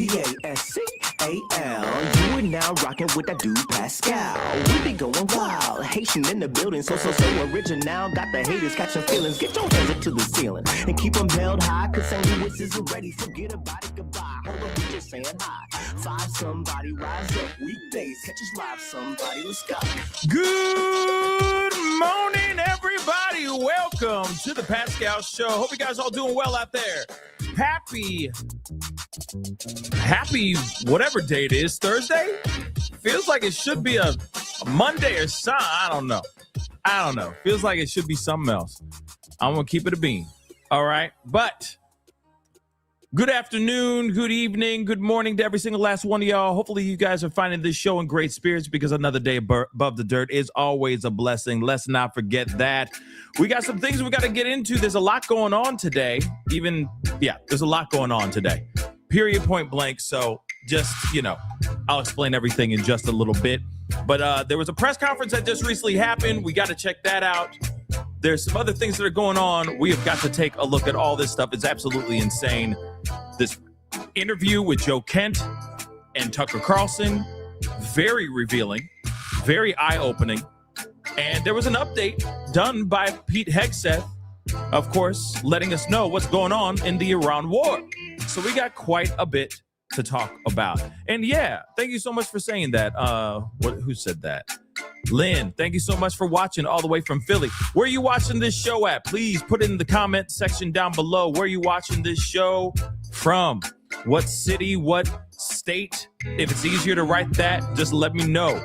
Pascal. You are now rocking with that dude Pascal. We be going wild, Haitian in the building, so original. Got the haters catching feelings. Get your hands up to the ceiling and keep them held high, cause St. Louis isn't ready. Forget about it, goodbye. Hold on, we just saying hi. Five somebody, rise up weekdays. Catch us live, somebody, let's go. Good morning, everybody. Welcome to the Pascal Show. Hope you guys all doing well out there. Happy whatever day it is, Thursday? Feels like it should be a Monday or something. I don't know. Feels like it should be something else. I'm going to keep it a bean. All right. But good afternoon, good evening, good morning to every single last one of y'all. Hopefully you guys are finding this show in great spirits because another day above the dirt is always a blessing. Let's not forget that. We got some things we got to get into. There's a lot going on today. There's a lot going on today. Period, point blank. So just, I'll explain everything in just a little bit. But there was a press conference that just recently happened. We got to check that out. There's some other things that are going on. We have got to take a look at all this stuff. It's absolutely insane. This interview with Joe Kent and Tucker Carlson, very revealing, very eye-opening. And there was an update done by Pete Hegseth, of course, letting us know what's going on in the Iran war. So we got quite a bit to talk about. And yeah, thank you so much for saying that. Who said that? Lynn, thank you so much for watching all the way from Philly. Where are you watching this show at? Please put it in the comment section down below. Where are you watching this show from? What city? What state? If it's easier to write that, just let me know.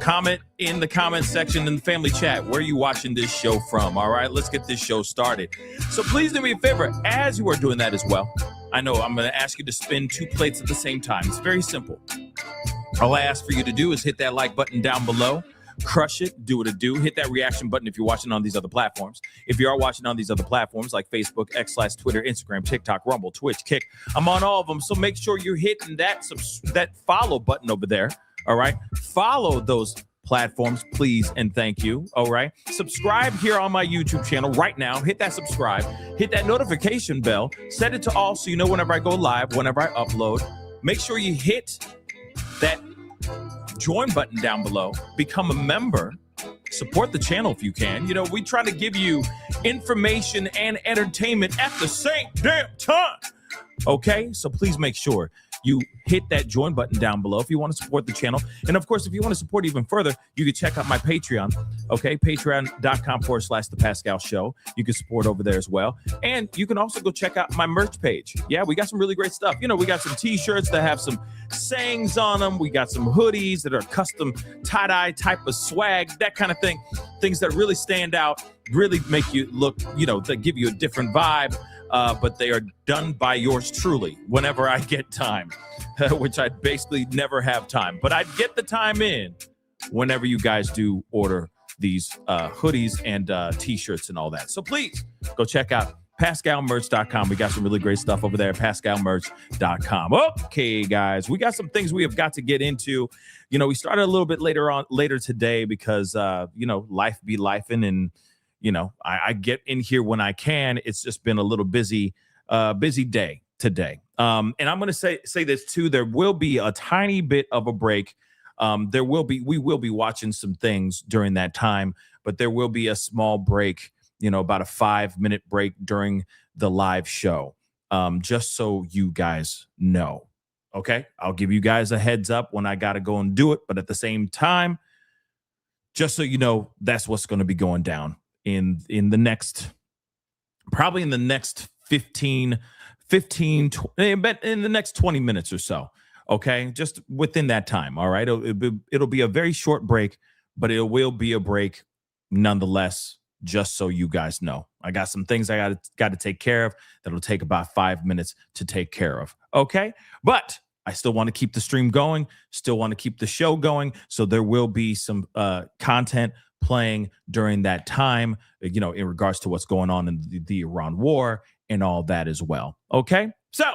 Comment in the comment section in the family chat. Where are you watching this show from? All right, let's get this show started. So please do me a favor as you are doing that as well. I know I'm going to ask you to spin 2 plates at the same time. It's very simple. All I ask for you to do is hit that like button down below. Crush it. Do what it do. Hit that reaction button if you're watching on these other platforms. If you are watching on these other platforms like Facebook, X/Twitter, Instagram, TikTok, Rumble, Twitch, Kick, I'm on all of them. So make sure you're hitting that follow button over there. All right. Follow those platforms, please, and thank you. All right. Subscribe here on my YouTube channel right now. Hit that subscribe. Hit that notification bell. Set it to all so you know whenever I go live, whenever I upload. Make sure you hit that join button down below. Become a member. Support the channel if you can. We try to give you information and entertainment at the same damn time. Okay, so please make sure you hit that join button down below if you want to support the channel. And of course, if you want to support even further, you can check out my Patreon. Okay, patreon.com/thepascalshow. You can support over there as well. And you can also go check out my merch page. Yeah, we got some really great stuff. We got some t-shirts that have some sayings on them. We got some hoodies that are custom tie-dye type of swag, that kind of thing. Things that really stand out, really make you look, that give you a different vibe. But they are done by yours truly whenever I get time, which I basically never have time. But I'd get the time in whenever you guys do order these hoodies and T-shirts and all that. So please go check out PascalMerch.com. We got some really great stuff over there, PascalMerch.com. Okay, guys, we got some things we have got to get into. We started a little bit later today because, life be lifing and, I get in here when I can. It's just been a little busy day today. And I'm going to say this too. There will be a tiny bit of a break. We will be watching some things during that time, but there will be a small break, about a 5-minute break during the live show. Just so you guys know. Okay. I'll give you guys a heads up when I got to go and do it. But at the same time, just so you know, that's what's going to be going down in the next 15, but in the next 20 minutes or so. Okay. Just within that time. All right. It'll be a very short break, but it will be a break nonetheless, just so you guys know. I got some things I got to take care of that'll take about 5 minutes to take care of. Okay. But I still want to keep the stream going, still want to keep the show going. So there will be some content playing during that time, in regards to what's going on in the Iran war and all that as well. Okay. So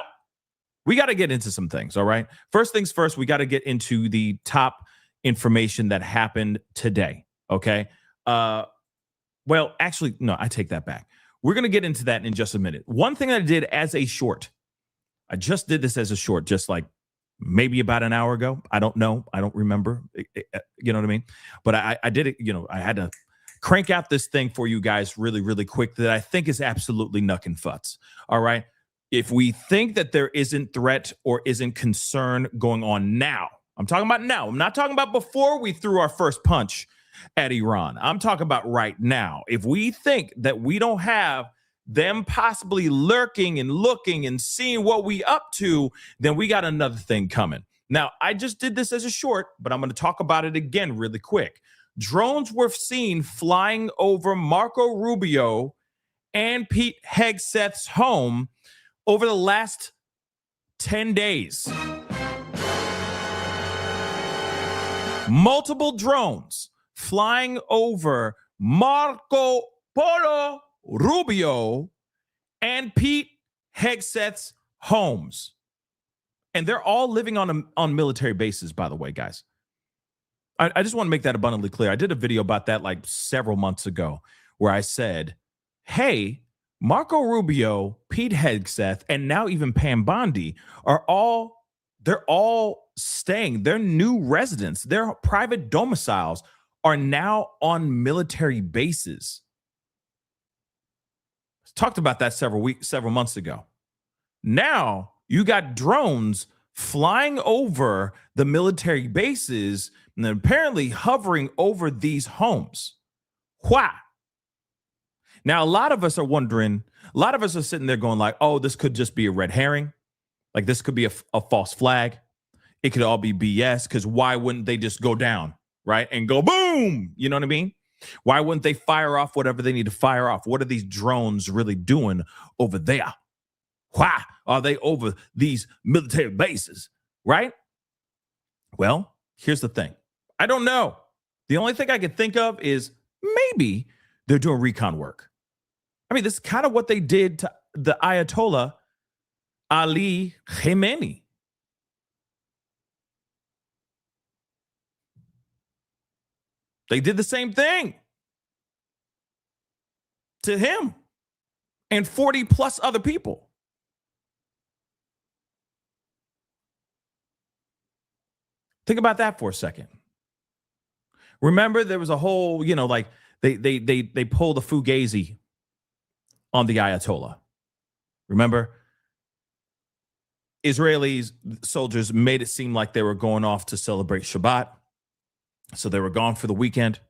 we got to get into some things. All right. First things first, we got to get into the top information that happened today. Okay. Well, actually, no, I take that back. We're going to get into that in just a minute. One thing that I did as a short, I just did this as a short, just like maybe about an hour ago. I don't know. I don't remember. You know what I mean? But I did it. I had to crank out this thing for you guys really, really quick that I think is absolutely nuck and futz. All right. If we think that there isn't threat or isn't concern going on now, I'm talking about now. I'm not talking about before we threw our first punch at Iran. I'm talking about right now. If we think that we don't have them possibly lurking and looking and seeing what we up to, then we got another thing coming. Now, I just did this as a short, but I'm going to talk about it again really quick. Drones were seen flying over Marco Rubio and Pete Hegseth's home over the last 10 days. Multiple drones flying over Marco Polo Rubio and Pete Hegseth's homes. And they're all living on military bases, by the way, guys. I just want to make that abundantly clear. I did a video about that like several months ago where I said, hey, Marco Rubio, Pete Hegseth, and now even Pam Bondi they're all staying. Their new residents, their private domiciles are now on military bases. Talked about that several months ago. Now you got drones flying over the military bases and apparently hovering over these homes. Why? Now, a lot of us are wondering, a lot of us are sitting there going like, oh, this could just be a red herring. Like this could be a false flag. It could all be BS because why wouldn't they just go down, right? And go boom, you know what I mean? Why wouldn't they fire off whatever they need to fire off? What are these drones really doing over there? Why are they over these military bases, right? Well, here's the thing. I don't know. The only thing I can think of is maybe they're doing recon work. I mean, this is kind of what they did to the Ayatollah Ali Khamenei. They did the same thing to him and 40 plus other people. Think about that for a second. Remember, there was a whole, like they pulled a fugazi on the Ayatollah. Remember? Israeli soldiers made it seem like they were going off to celebrate Shabbat. So they were gone for the weekend.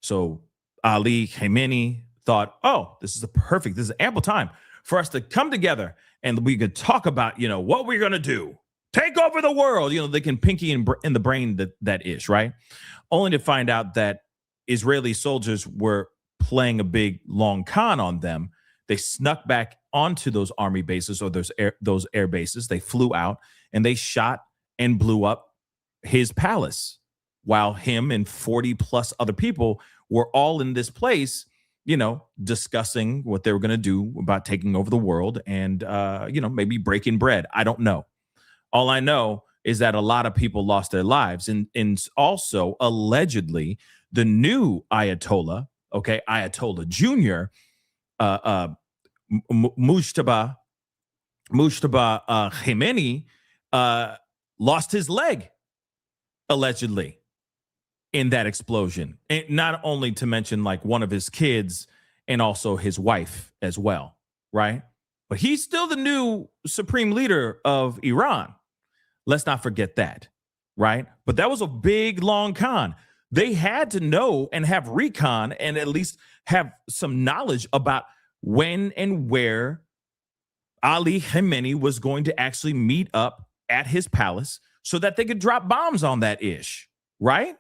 So Ali Khamenei thought, oh, this is ample time for us to come together and we could talk about, what we're going to do. Take over the world. They can pinky in the brain that ish, right? Only to find out that Israeli soldiers were playing a big long con on them. They snuck back onto those army bases or those air bases. They flew out and they shot and blew up his palace while him and 40 plus other people were all in this place, discussing what they were going to do about taking over the world and, maybe breaking bread. I don't know. All I know is that a lot of people lost their lives. And also, allegedly, the new Ayatollah, Ayatollah Jr., Mujtaba Khamenei, lost his leg, allegedly, in that explosion. And not only to mention like one of his kids and also his wife as well, right? But he's still the new supreme leader of Iran. Let's not forget that, right? But that was a big, long con. They had to know and have recon and at least have some knowledge about when and where Ali Khamenei was going to actually meet up at his palace so that they could drop bombs on that ish, right?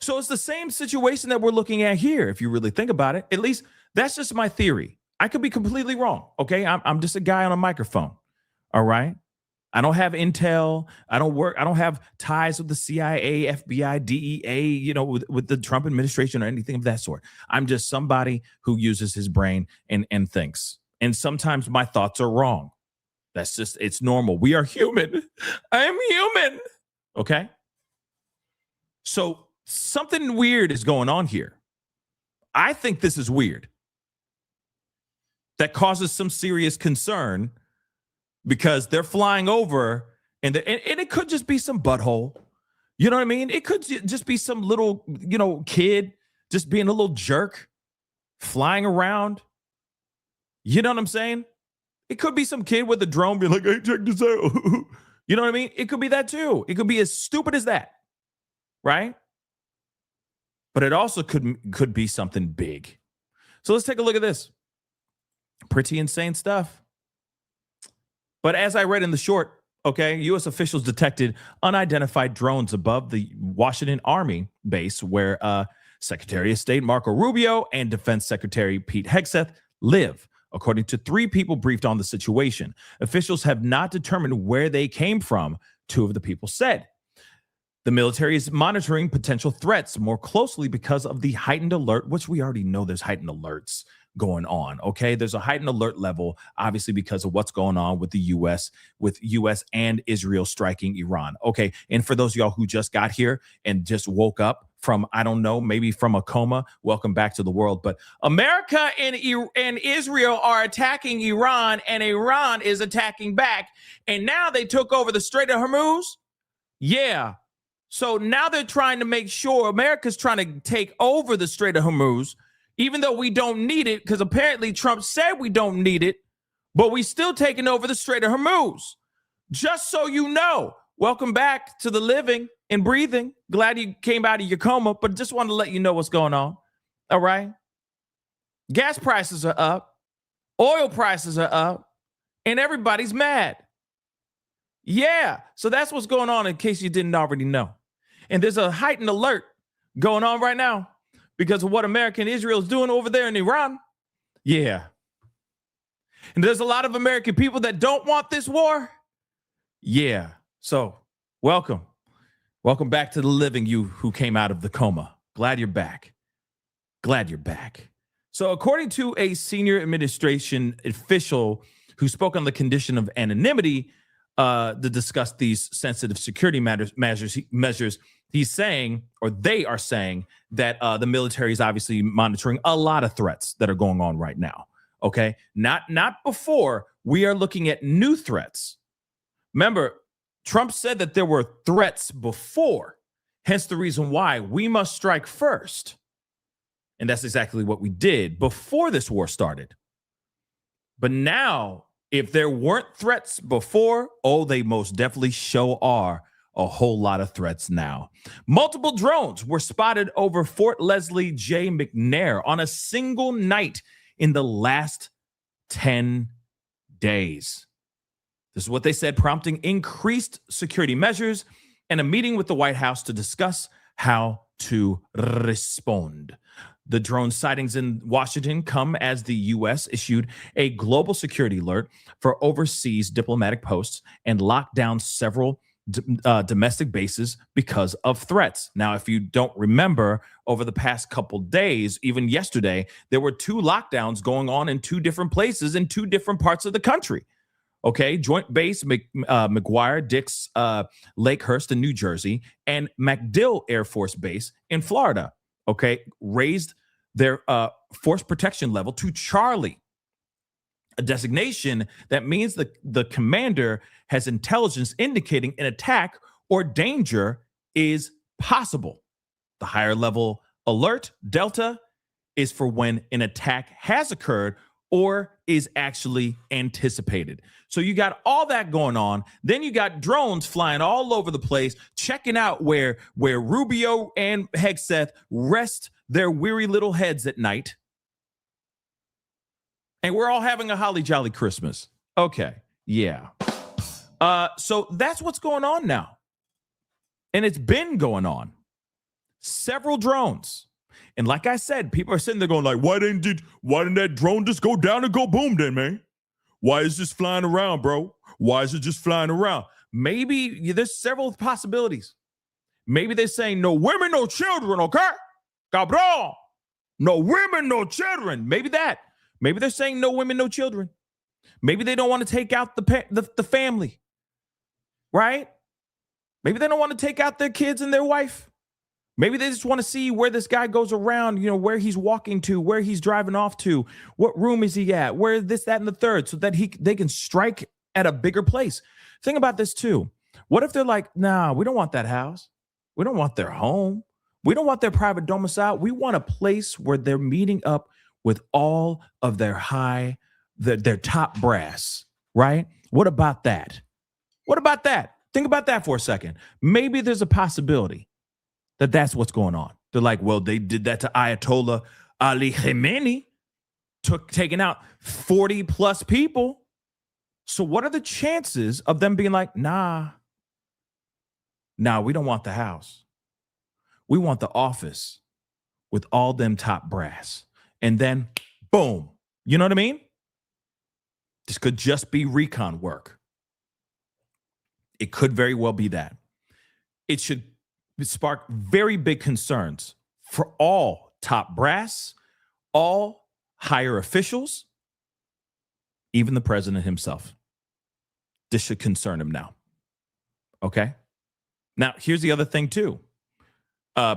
So it's the same situation that we're looking at here, if you really think about it. At least that's just my theory. I could be completely wrong, okay? I'm just a guy on a microphone, all right? I don't have intel. I don't have ties with the CIA, FBI, DEA, with the Trump administration or anything of that sort. I'm just somebody who uses his brain and thinks. And sometimes my thoughts are wrong. It's normal. We are human. I am human. Okay? So something weird is going on here. I think this is weird. That causes some serious concern because they're flying over and it could just be some butthole. You know what I mean? It could just be some little, kid just being a little jerk flying around. You know what I'm saying? It could be some kid with a drone being like, hey, check this out. You know what I mean? It could be that too. It could be as stupid as that, right? But it also could be something big. So let's take a look at this. Pretty insane stuff. But as I read in the short, okay, U.S. officials detected unidentified drones above the Washington Army base where Secretary of State Marco Rubio and Defense Secretary Pete Hegseth live. According to 3 people briefed on the situation, officials have not determined where they came from, 2 of the people said. The military is monitoring potential threats more closely because of the heightened alert, which we already know there's heightened alerts going on, okay? There's a heightened alert level, obviously, because of what's going on with the U.S., and Israel striking Iran, okay? And for those of y'all who just got here and just woke up from, I don't know, maybe from a coma, welcome back to the world. But America and Israel are attacking Iran, and Iran is attacking back. And now they took over the Strait of Hormuz? Yeah. So now they're trying to make sure America's trying to take over the Strait of Hormuz, even though we don't need it, because apparently Trump said we don't need it, but we still taking over the Strait of Hormuz. Just so you know, welcome back to the living and breathing. Glad you came out of your coma, but just wanted to let you know what's going on. All right? Gas prices are up. Oil prices are up. And everybody's mad. Yeah. So that's what's going on in case you didn't already know. And there's a heightened alert going on right now because of what America and Israel is doing over there in Iran. Yeah. And there's a lot of American people that don't want this war. Yeah. So welcome. Welcome back to the living, you who came out of the coma. Glad you're back. Glad you're back. So according to a senior administration official who spoke on the condition of anonymity to discuss these sensitive security measures, he's saying, or they are saying, that the military is obviously monitoring a lot of threats that are going on right now. Okay, not before. We are looking at new threats. Remember, Trump said that there were threats before, hence the reason why we must strike first. And that's exactly what we did before this war started. But now, if there weren't threats before, they most definitely are a whole lot of threats now. Multiple drones were spotted over Fort Leslie J. McNair on a single night in the last 10 days. This is what they said, prompting increased security measures and a meeting with the White House to discuss how to respond. The drone sightings in Washington come as the U.S. issued a global security alert for overseas diplomatic posts and locked down several domestic bases because of threats. Now, if you don't remember, over the past couple days, even yesterday, there were 2 lockdowns going on in 2 different places in 2 different parts of the country. Okay, Joint Base McGuire Dix Lakehurst in New Jersey and MacDill Air Force Base in Florida, okay, raised their force protection level to Charlie, a designation that means the commander has intelligence indicating an attack or danger is possible. The higher level alert, Delta, is for when an attack has occurred or is actually anticipated. So you got all that going on. Then you got drones flying all over the place, checking out where Rubio and Hegseth rest their weary little heads at night. And we're all having a holly jolly Christmas. Okay, yeah. So that's what's going on now. And it's been going on. Several drones. And like I said, people are sitting there going like, why didn't that drone just go down and go boom then, man? Why is this flying around, bro? Why is it just flying around? Maybe there's several possibilities. Maybe they're saying no women, no children, okay? Cabron. No women, no children. Maybe that. Maybe they're saying no women, no children. Maybe they don't want to take out the family, right? Maybe they don't want to take out their kids and their wife. Maybe they just want to see where this guy goes around, where he's walking to, where he's driving off to, what room is he at, where this, that, and the third, so that they can strike at a bigger place. Think about this too. What if they're like, nah, we don't want that house. We don't want their home. We don't want their private domicile. We want a place where they're meeting up with all of their their top brass, right? What about that? What about that? Think about that for a second. Maybe there's a possibility that that's what's going on. They're like, well, they did that to Ayatollah Ali Khamenei, taking out 40 plus people. So what are the chances of them being like, nah, we don't want the house. We want the office with all them top brass. And then, boom. You know what I mean? This could just be recon work. It could very well be that. It should spark very big concerns for all top brass, all higher officials, even the president himself. This should concern him now. Okay? Now, here's the other thing, too.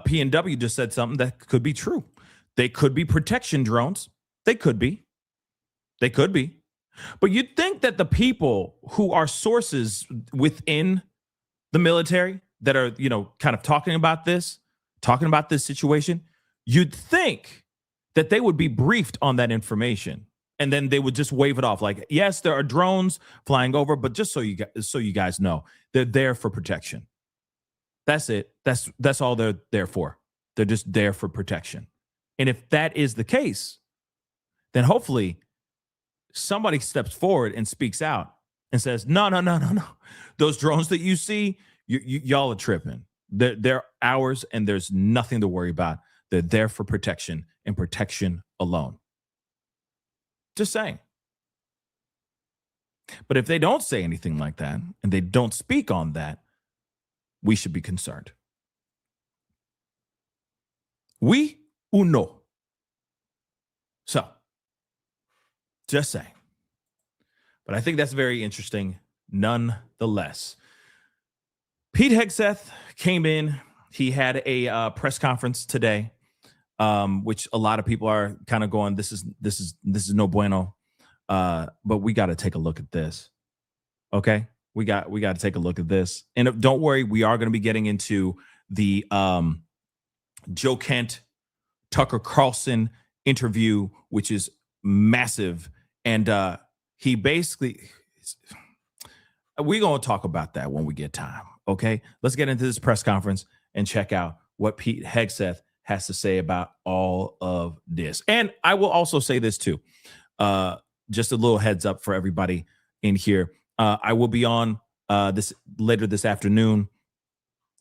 P&W just said something that could be true. They could be protection drones. They could be. They could be. But you'd think that the people who are sources within the military that are, kind of talking about this situation, you'd think that they would be briefed on that information. And then they would just wave it off like, yes, there are drones flying over, but just so you guys know, they're there for protection. That's it. That's all they're there for. They're just there for protection. And if that is the case, then hopefully somebody steps forward and speaks out and says, no. Those drones that you see, y'all are tripping. They're ours and there's nothing to worry about. They're there for protection and protection alone. Just saying. But if they don't say anything like that and they don't speak on that, we should be concerned. Oui ou no? So, just saying. But I think that's very interesting nonetheless. Pete Hegseth came in. He had a press conference today, which a lot of people are kind of going, this is no bueno. But we got to take a look at this. Okay? We got to take a look at this. And don't worry, we are going to be getting into the Joe Kent, Tucker Carlson interview, which is massive. And he basically, we're going to talk about that when we get time. Okay, let's get into this press conference and check out what Pete Hegseth has to say about all of this. And I will also say this too, just a little heads up for everybody in here. I will be on this later this afternoon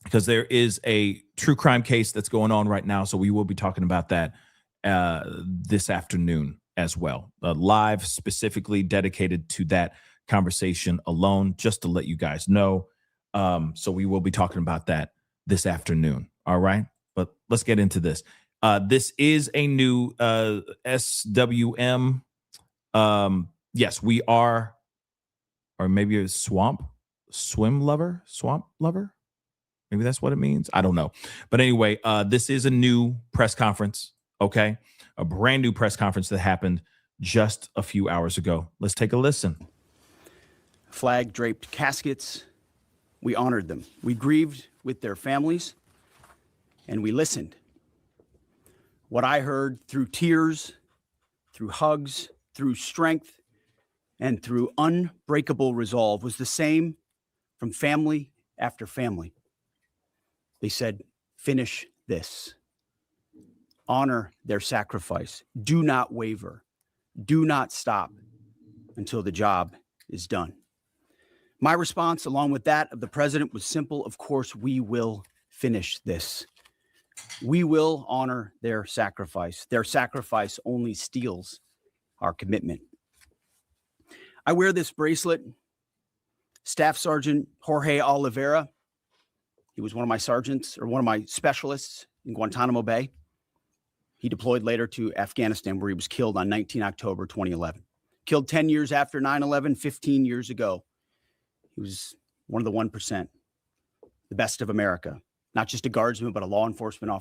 because there is a true crime case that's going on right now. So we will be talking about that this afternoon as well. Live specifically dedicated to that conversation alone, just to let you guys know. So we will be talking about that this afternoon. All right. But let's get into this. This is a new SWM. Yes, we are, or maybe a swamp lover. Maybe that's what it means. I don't know. But anyway, this is a new press conference. Okay. A brand new press conference that happened just a few hours ago. Let's take a listen. Flag draped caskets. We honored them. We grieved with their families, and we listened. What I heard through tears, through hugs, through strength, and through unbreakable resolve was the same from family after family. They said, finish this. Honor their sacrifice. Do not waver. Do not stop until the job is done. My response, along with that of the president, was simple. Of course, we will finish this. We will honor their sacrifice. Their sacrifice only steals our commitment. I wear this bracelet. Staff Sergeant Jorge Oliveira, he was one of my sergeants or one of my specialists in Guantanamo Bay. He deployed later to Afghanistan, where he was killed on 19 October 2011. Killed 10 years after 9/11, 15 years ago. He was one of the 1%, the best of America, not just a guardsman, but a law enforcement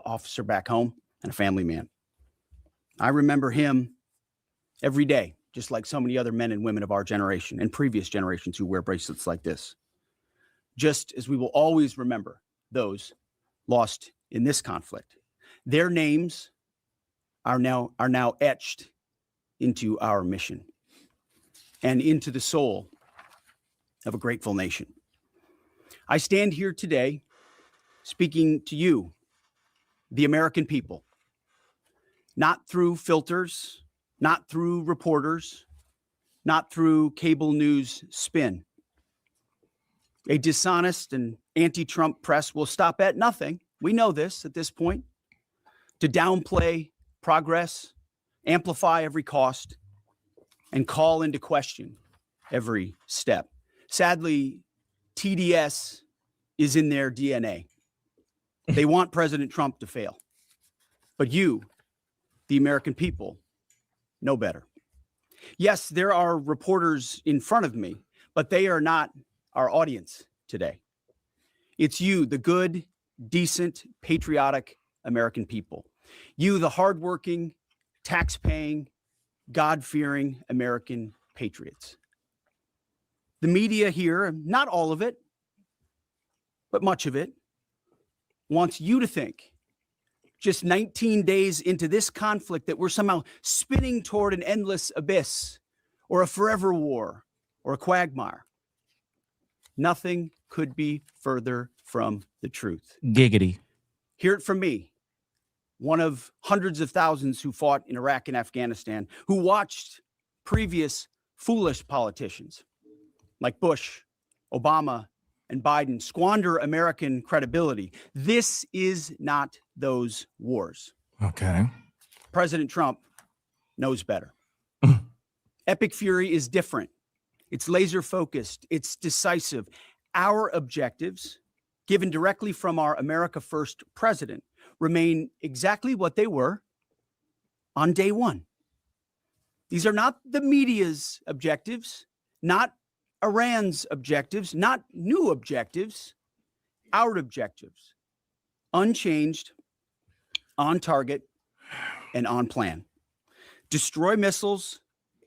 officer back home and a family man. I remember him every day just like so many other men and women of our generation and previous generations who wear bracelets like this. Just as we will always remember those lost in this conflict. Their names are now etched into our mission and into the soul of a grateful nation. I stand here today speaking to you, the American people, not through filters, not through reporters, not through cable news spin. A dishonest and anti-Trump press will stop at nothing. We know this at this point, to downplay progress, amplify every cost, and call into question every step. Sadly, TDS is in their DNA. They want President Trump to fail. But you, the American people, know better. Yes, there are reporters in front of me, but they are not our audience today. It's you, the good, decent, patriotic American people. You, the hardworking, tax-paying, God-fearing American patriots. The media here, not all of it, but much of it, wants you to think, just 19 days into this conflict, that we're somehow spinning toward an endless abyss or a forever war or a quagmire. Nothing could be further from the truth. Giggity. Hear it from me, one of hundreds of thousands who fought in Iraq and Afghanistan, who watched previous foolish politicians like Bush, Obama, and Biden squander American credibility. This is not those wars. Okay. President Trump knows better. Epic fury is different. It's laser focused. It's decisive. Our objectives, given directly from our America First president, remain exactly what they were on day one. These are not the media's objectives, not Iran's objectives, not new objectives, our objectives, unchanged, on target, and on plan. Destroy missiles,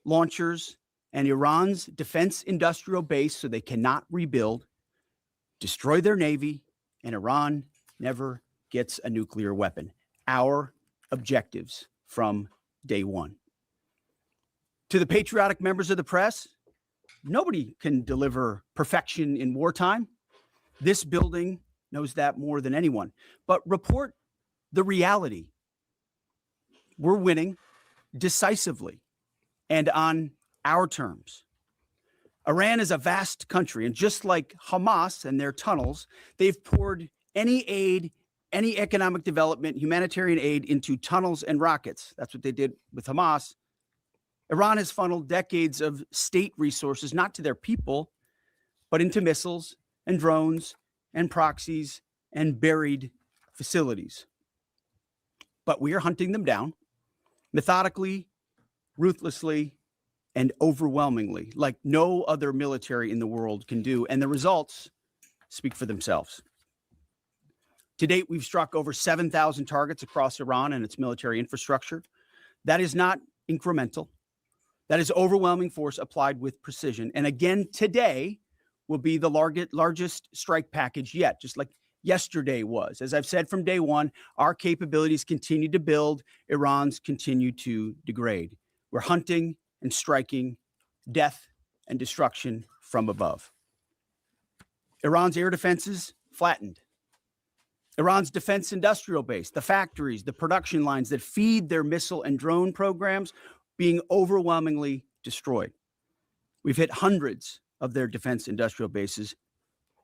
launchers, and Iran's defense industrial base so they cannot rebuild, destroy their navy, and Iran never gets a nuclear weapon. Our objectives from day one. To the patriotic members of the press, nobody can deliver perfection in wartime. This building knows that more than anyone. But report the reality. We're winning decisively and on our terms. Iran is a vast country, and just like Hamas and their tunnels, they've poured any aid, any economic development, humanitarian aid into tunnels and rockets. That's what they did with Hamas. Iran has funneled decades of state resources, not to their people, but into missiles and drones and proxies and buried facilities. But we are hunting them down methodically, ruthlessly, and overwhelmingly, like no other military in the world can do. And the results speak for themselves. To date, we've struck over 7,000 targets across Iran and its military infrastructure. That is not incremental. That is overwhelming force applied with precision. And again, today will be the largest strike package yet, just like yesterday was. As I've said from day one, our capabilities continue to build. Iran's continue to degrade. We're hunting and striking death and destruction from above. Iran's air defenses flattened. Iran's defense industrial base, the factories, the production lines that feed their missile and drone programs, being overwhelmingly destroyed. We've hit hundreds of their defense industrial bases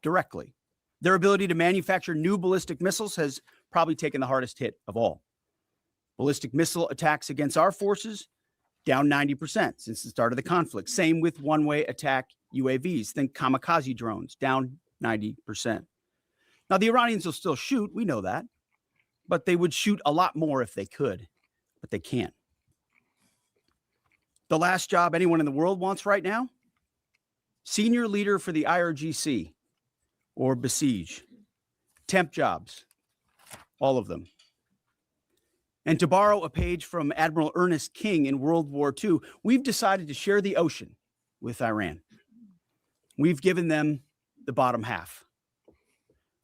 directly. Their ability to manufacture new ballistic missiles has probably taken the hardest hit of all. Ballistic missile attacks against our forces, down 90% since the start of the conflict. Same with one-way attack UAVs. Think kamikaze drones, down 90%. Now, the Iranians will still shoot, we know that, but they would shoot a lot more if they could, but they can't. The last job anyone in the world wants right now? Senior leader for the IRGC or Besiege. Temp jobs, all of them. And to borrow a page from Admiral Ernest King in World War II, we've decided to share the ocean with Iran. We've given them the bottom half.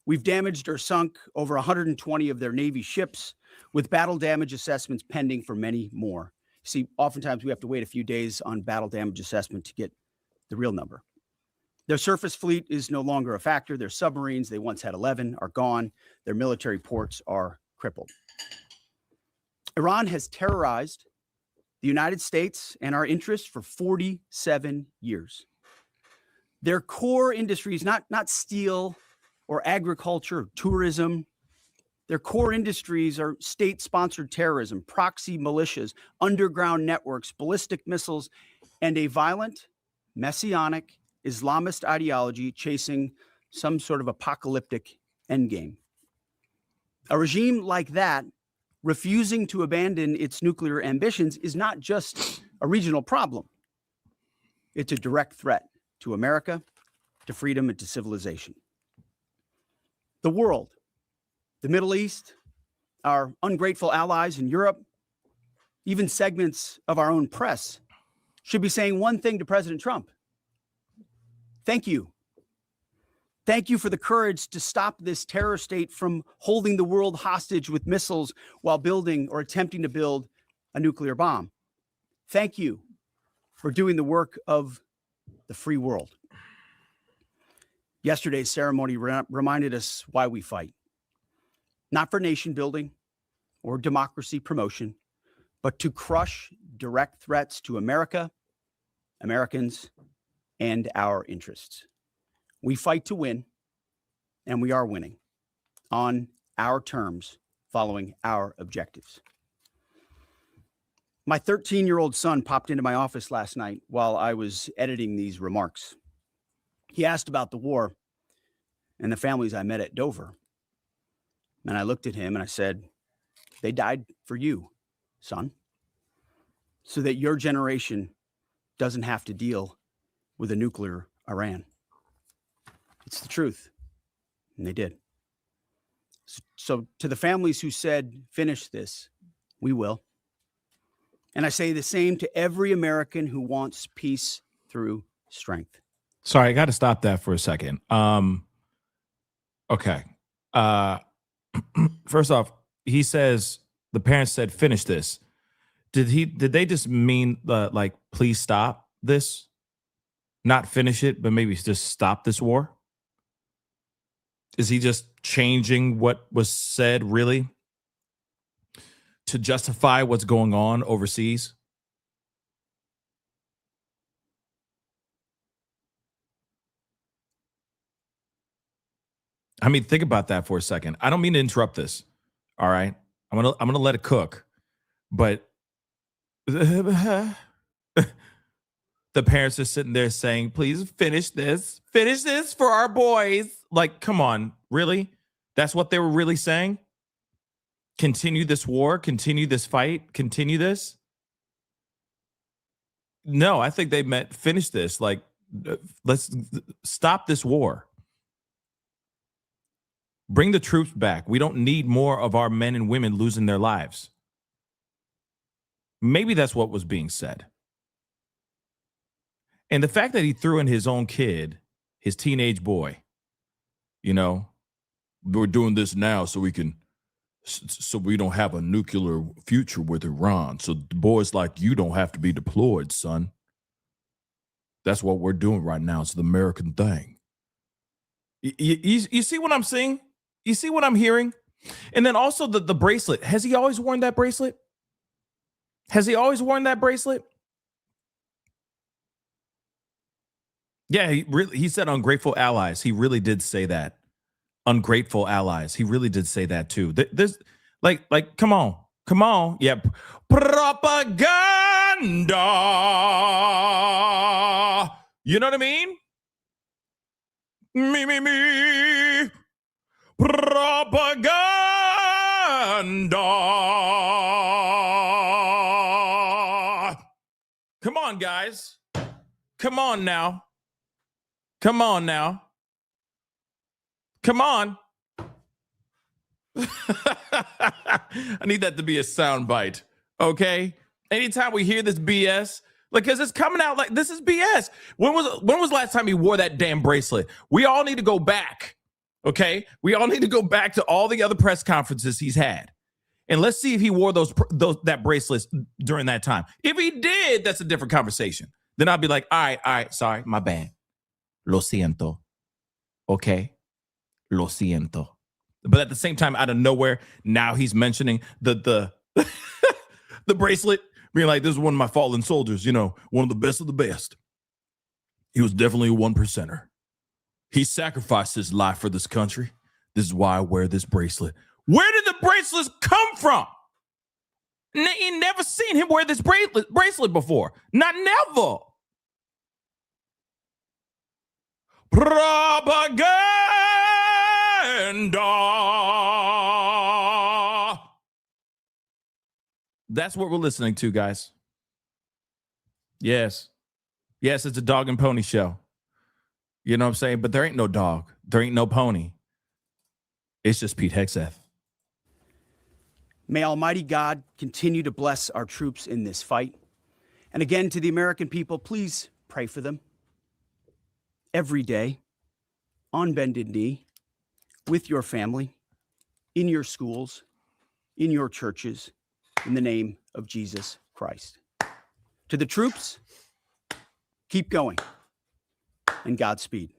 We've damaged or sunk over 120 of their Navy ships, with battle damage assessments pending for many more. See, oftentimes we have to wait a few days on battle damage assessment to get the real number. Their surface fleet is no longer a factor. Their submarines, they once had 11, are gone. Their military ports are crippled. Iran has terrorized the United States and our interests for 47 years. Their core industries, not steel or agriculture or tourism, their core industries are state-sponsored terrorism, proxy militias, underground networks, ballistic missiles, and a violent, messianic, Islamist ideology chasing some sort of apocalyptic endgame. A regime like that, refusing to abandon its nuclear ambitions, is not just a regional problem. It's a direct threat to America, to freedom, and to civilization. The world, the Middle East, our ungrateful allies in Europe, even segments of our own press should be saying one thing to President Trump. Thank you. Thank you for the courage to stop this terror state from holding the world hostage with missiles while building or attempting to build a nuclear bomb. Thank you for doing the work of the free world. Yesterday's ceremony reminded us why we fight. Not for nation building or democracy promotion, but to crush direct threats to America, Americans, and our interests. We fight to win, and we are winning on our terms, following our objectives. My 13-year-old son popped into my office last night while I was editing these remarks. He asked about the war and the families I met at Dover. And I looked at him and I said, they died for you, son, so that your generation doesn't have to deal with a nuclear Iran. It's the truth. And they did. So to the families who said, finish this, we will. And I say the same to every American who wants peace through strength. Sorry, I got to stop that for a second. Okay. First off, he says the parents said, finish this. Did they just mean like, please stop this? Not finish it, but maybe just stop this war? Is he just changing what was said, really, to justify what's going on overseas? I mean, think about that for a second. I don't mean to interrupt this. All right. I'm gonna let it cook. But the parents are sitting there saying, please finish this for our boys. Like, come on, really? That's what they were really saying? Continue this war, continue this fight, continue this? No, I think they meant finish this. Like, let's stop this war. Bring the troops back. We don't need more of our men and women losing their lives. Maybe that's what was being said. And the fact that he threw in his own kid, his teenage boy, you know, we're doing this now so we don't have a nuclear future with Iran. So boys like you don't have to be deployed, son. That's what we're doing right now. It's the American thing. You see what I'm seeing? You see what I'm hearing? And then also the bracelet. Has he always worn that bracelet? Has he always worn that bracelet? Yeah, he said ungrateful allies. He really did say that. Ungrateful allies. He really did say that too. There's like, come on. Yeah. Propaganda. You know what I mean? Me. Propaganda. Come on, guys. Come on now. Come on. I need that to be a sound bite. Okay. Anytime we hear this BS, because it's coming out like this is BS. When was the last time he wore that damn bracelet? We all need to go back. Okay. We all need to go back to all the other press conferences he's had. And let's see if he wore that bracelets during that time. If he did, that's a different conversation. Then I'll be like, all right, sorry, my bad. Lo siento. Okay. Lo siento. But at the same time, out of nowhere, now he's mentioning the the bracelet, being like, this is one of my fallen soldiers, one of the best of the best. He was definitely a 1%er. He sacrificed his life for this country. This is why I wear this bracelet. Where did the bracelets come from? You never seen him wear this bracelet before. Not never. Propaganda. That's what we're listening to, guys. Yes, it's a dog and pony show. You know what I'm saying? But there ain't no dog. There ain't no pony. It's just Pete Hegseth. May Almighty God continue to bless our troops in this fight. And again, to the American people, please pray for them. Every day, on bended knee, with your family, in your schools, in your churches, in the name of Jesus Christ. To the troops, keep going, and Godspeed.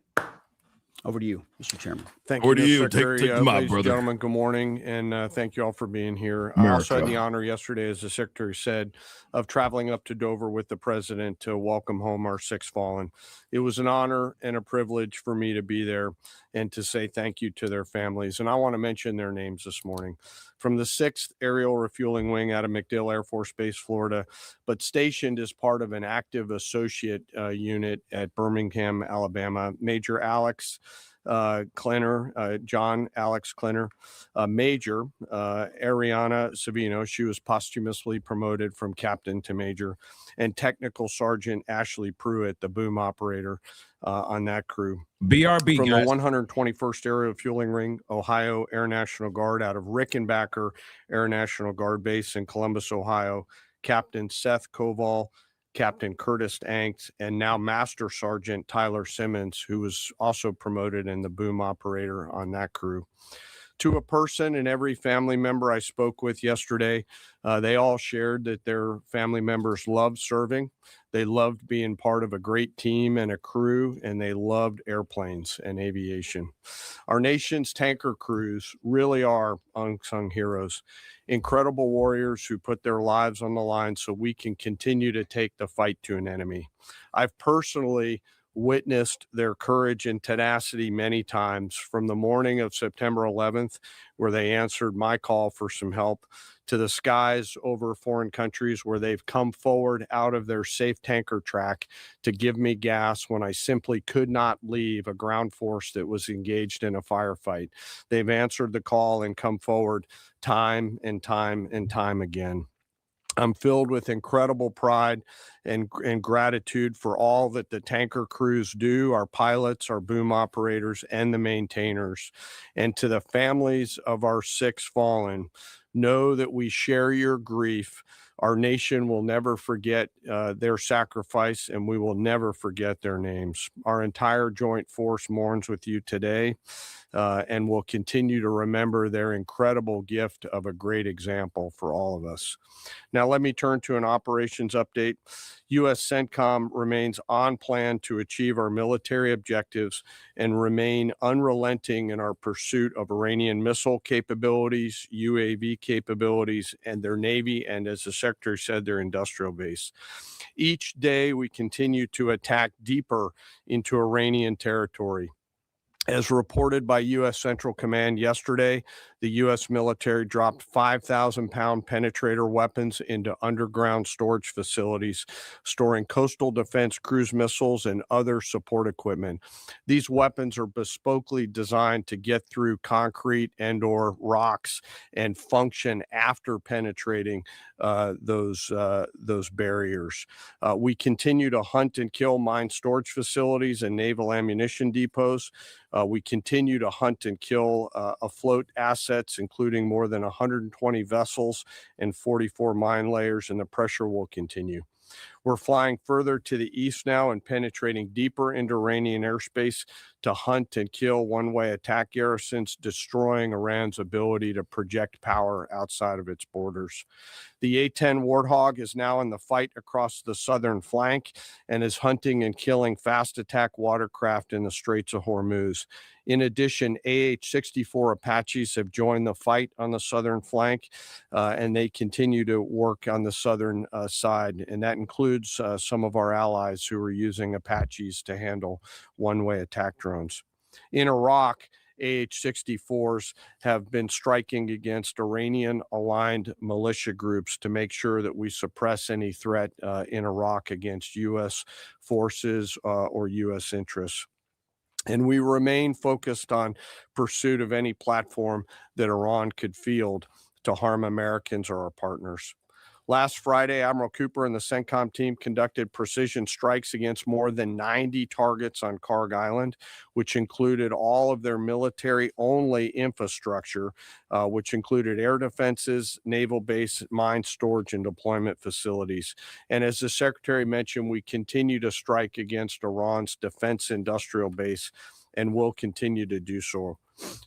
Over to you, Mr. Chairman. Thank you, Over to you. Secretary. Take them out, ladies brother. and gentlemen, good morning, and thank you all for being here. I also had the honor yesterday, as the Secretary said, of traveling up to Dover with the President to welcome home our 6 fallen. It was an honor and a privilege for me to be there and to say thank you to their families. And I want to mention their names this morning. From the 6th Aerial Refueling Wing out of MacDill Air Force Base, Florida, but stationed as part of an active associate unit at Birmingham, Alabama, Major Alex Klenner, John Alex Klenner, Major Ariana Savino. She was posthumously promoted from captain to major, and Technical Sergeant Ashley Pruitt, the boom operator on that crew. BRB, from guys. the 121st Aerial Fueling Ring, Ohio Air National Guard out of Rickenbacker Air National Guard Base in Columbus, Ohio, Captain Seth Koval, Captain Curtis Anks, and now Master Sergeant Tyler Simmons, who was also promoted in the boom operator on that crew. To a person and every family member I spoke with yesterday, they all shared that their family members loved serving. They loved being part of a great team and a crew, and they loved airplanes and aviation. Our nation's tanker crews really are unsung heroes, incredible warriors who put their lives on the line so we can continue to take the fight to an enemy. I've personally witnessed their courage and tenacity many times, from the morning of September 11th, where they answered my call for some help, to the skies over foreign countries where they've come forward out of their safe tanker track to give me gas when I simply could not leave a ground force that was engaged in a firefight. They've answered the call and come forward time and time and time again. I'm filled with incredible pride and gratitude for all that the tanker crews do, our pilots, our boom operators, and the maintainers. And to the families of our 6 fallen, know that we share your grief. Our nation will never forget their sacrifice, and we will never forget their names. Our entire joint force mourns with you today, and will continue to remember their incredible gift of a great example for all of us. Now, let me turn to an operations update. U.S. CENTCOM remains on plan to achieve our military objectives and remain unrelenting in our pursuit of Iranian missile capabilities, UAV capabilities, and their Navy, and as the Secretary said, their industrial base. Each day, we continue to attack deeper into Iranian territory. As reported by U.S. Central Command yesterday, the U.S. military dropped 5,000-pound penetrator weapons into underground storage facilities, storing coastal defense cruise missiles and other support equipment. These weapons are bespokely designed to get through concrete and/or rocks and function after penetrating those barriers. We continue to hunt and kill mine storage facilities and naval ammunition depots. We continue to hunt and kill afloat assets, including more than 120 vessels and 44 mine layers, and the pressure will continue. We're flying further to the east now and penetrating deeper into Iranian airspace to hunt and kill one-way attack garrisons, destroying Iran's ability to project power outside of its borders. The A-10 Warthog is now in the fight across the southern flank and is hunting and killing fast attack watercraft in the Straits of Hormuz. In addition, AH-64 Apaches have joined the fight on the southern flank, and they continue to work on the southern side, and that includes some of our allies who are using Apaches to handle one-way attack drones. In Iraq, AH-64s have been striking against Iranian-aligned militia groups to make sure that we suppress any threat in Iraq against U.S. forces or U.S. interests. And we remain focused on pursuit of any platform that Iran could field to harm Americans or our partners. Last Friday, Admiral Cooper and the CENTCOM team conducted precision strikes against more than 90 targets on Karg Island, which included all of their military-only infrastructure, which included air defenses, naval base, mine storage, and deployment facilities. And as the Secretary mentioned, we continue to strike against Iran's defense industrial base and will continue to do so.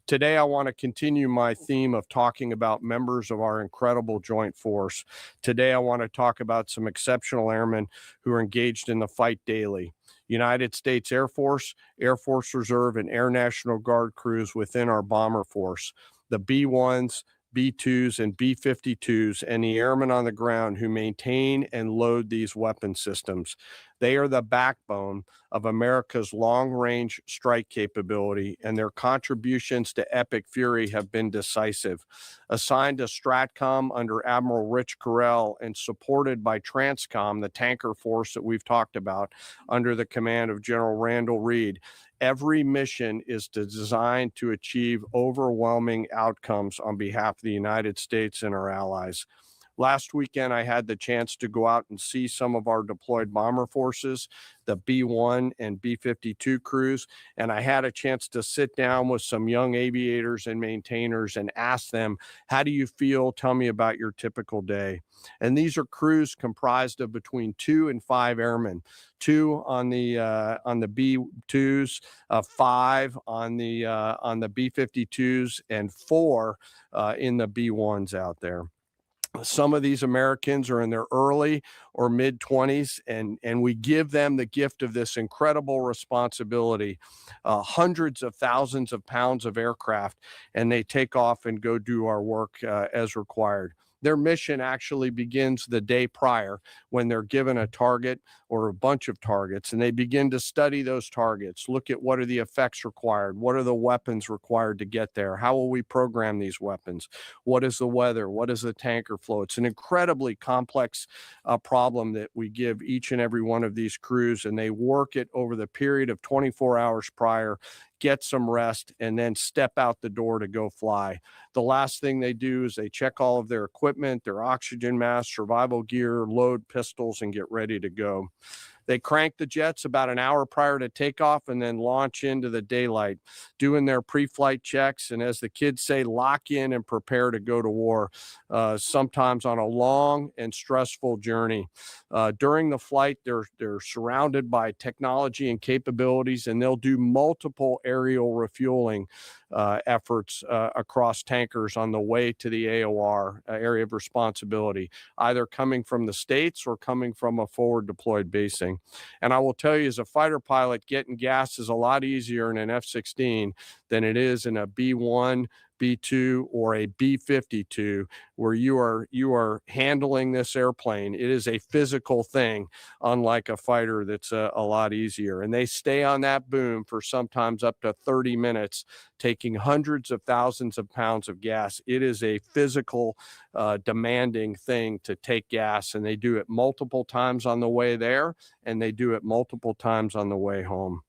Today, I want to continue my theme of talking about members of our incredible joint force. Today, I want to talk about some exceptional airmen who are engaged in the fight daily. United States Air Force, Air Force Reserve, and Air National Guard crews within our bomber force, the B-1s, B-2s, and B-52s, and the airmen on the ground who maintain and load these weapon systems. They are the backbone of America's long-range strike capability, and their contributions to Epic Fury have been decisive. Assigned to STRATCOM under Admiral Rich Correll and supported by TRANSCOM, the tanker force that we've talked about, under the command of General Randall Reed, every mission is designed to achieve overwhelming outcomes on behalf of the United States and our allies. Last weekend, I had the chance to go out and see some of our deployed bomber forces, the B-1 and B-52 crews, and I had a chance to sit down with some young aviators and maintainers and ask them, how do you feel? Tell me about your typical day. And these are crews comprised of between 2 and 5 airmen, 2 on the B-2s, 5 on the B-52s, and 4 in the B-1s out there. Some of these Americans are in their early or mid-20s, and we give them the gift of this incredible responsibility, hundreds of thousands of pounds of aircraft, and they take off and go do our work as required. Their mission actually begins the day prior when they're given a target or a bunch of targets, and they begin to study those targets, look at what are the effects required, what are the weapons required to get there, how will we program these weapons, what is the weather, what is the tanker flow. It's an incredibly complex problem that we give each and every one of these crews, and they work it over the period of 24 hours prior, get some rest, and then step out the door to go fly. The last thing they do is they check all of their equipment, their oxygen mask, survival gear, load pistols, and get ready to go. They crank the jets about an hour prior to takeoff and then launch into the daylight, doing their pre-flight checks, and as the kids say, lock in and prepare to go to war, sometimes on a long and stressful journey. During the flight, they're surrounded by technology and capabilities, and they'll do multiple aerial refueling efforts across tankers on the way to the AOR, area of responsibility, either coming from the States or coming from a forward deployed basing. And I will tell you, as a fighter pilot, getting gas is a lot easier in an F-16 than it is in a B-1, B-2, or a B-52, where you are handling this airplane. It is a physical thing, unlike a fighter that's a lot easier. And they stay on that boom for sometimes up to 30 minutes, taking hundreds of thousands of pounds of gas. It is a physical, demanding thing to take gas, and they do it multiple times on the way there, and they do it multiple times on the way home.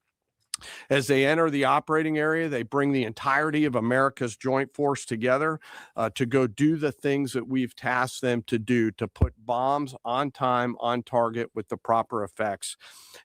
As they enter the operating area, they bring the entirety of America's joint force together to go do the things that we've tasked them to do, to put bombs on time, on target with the proper effects.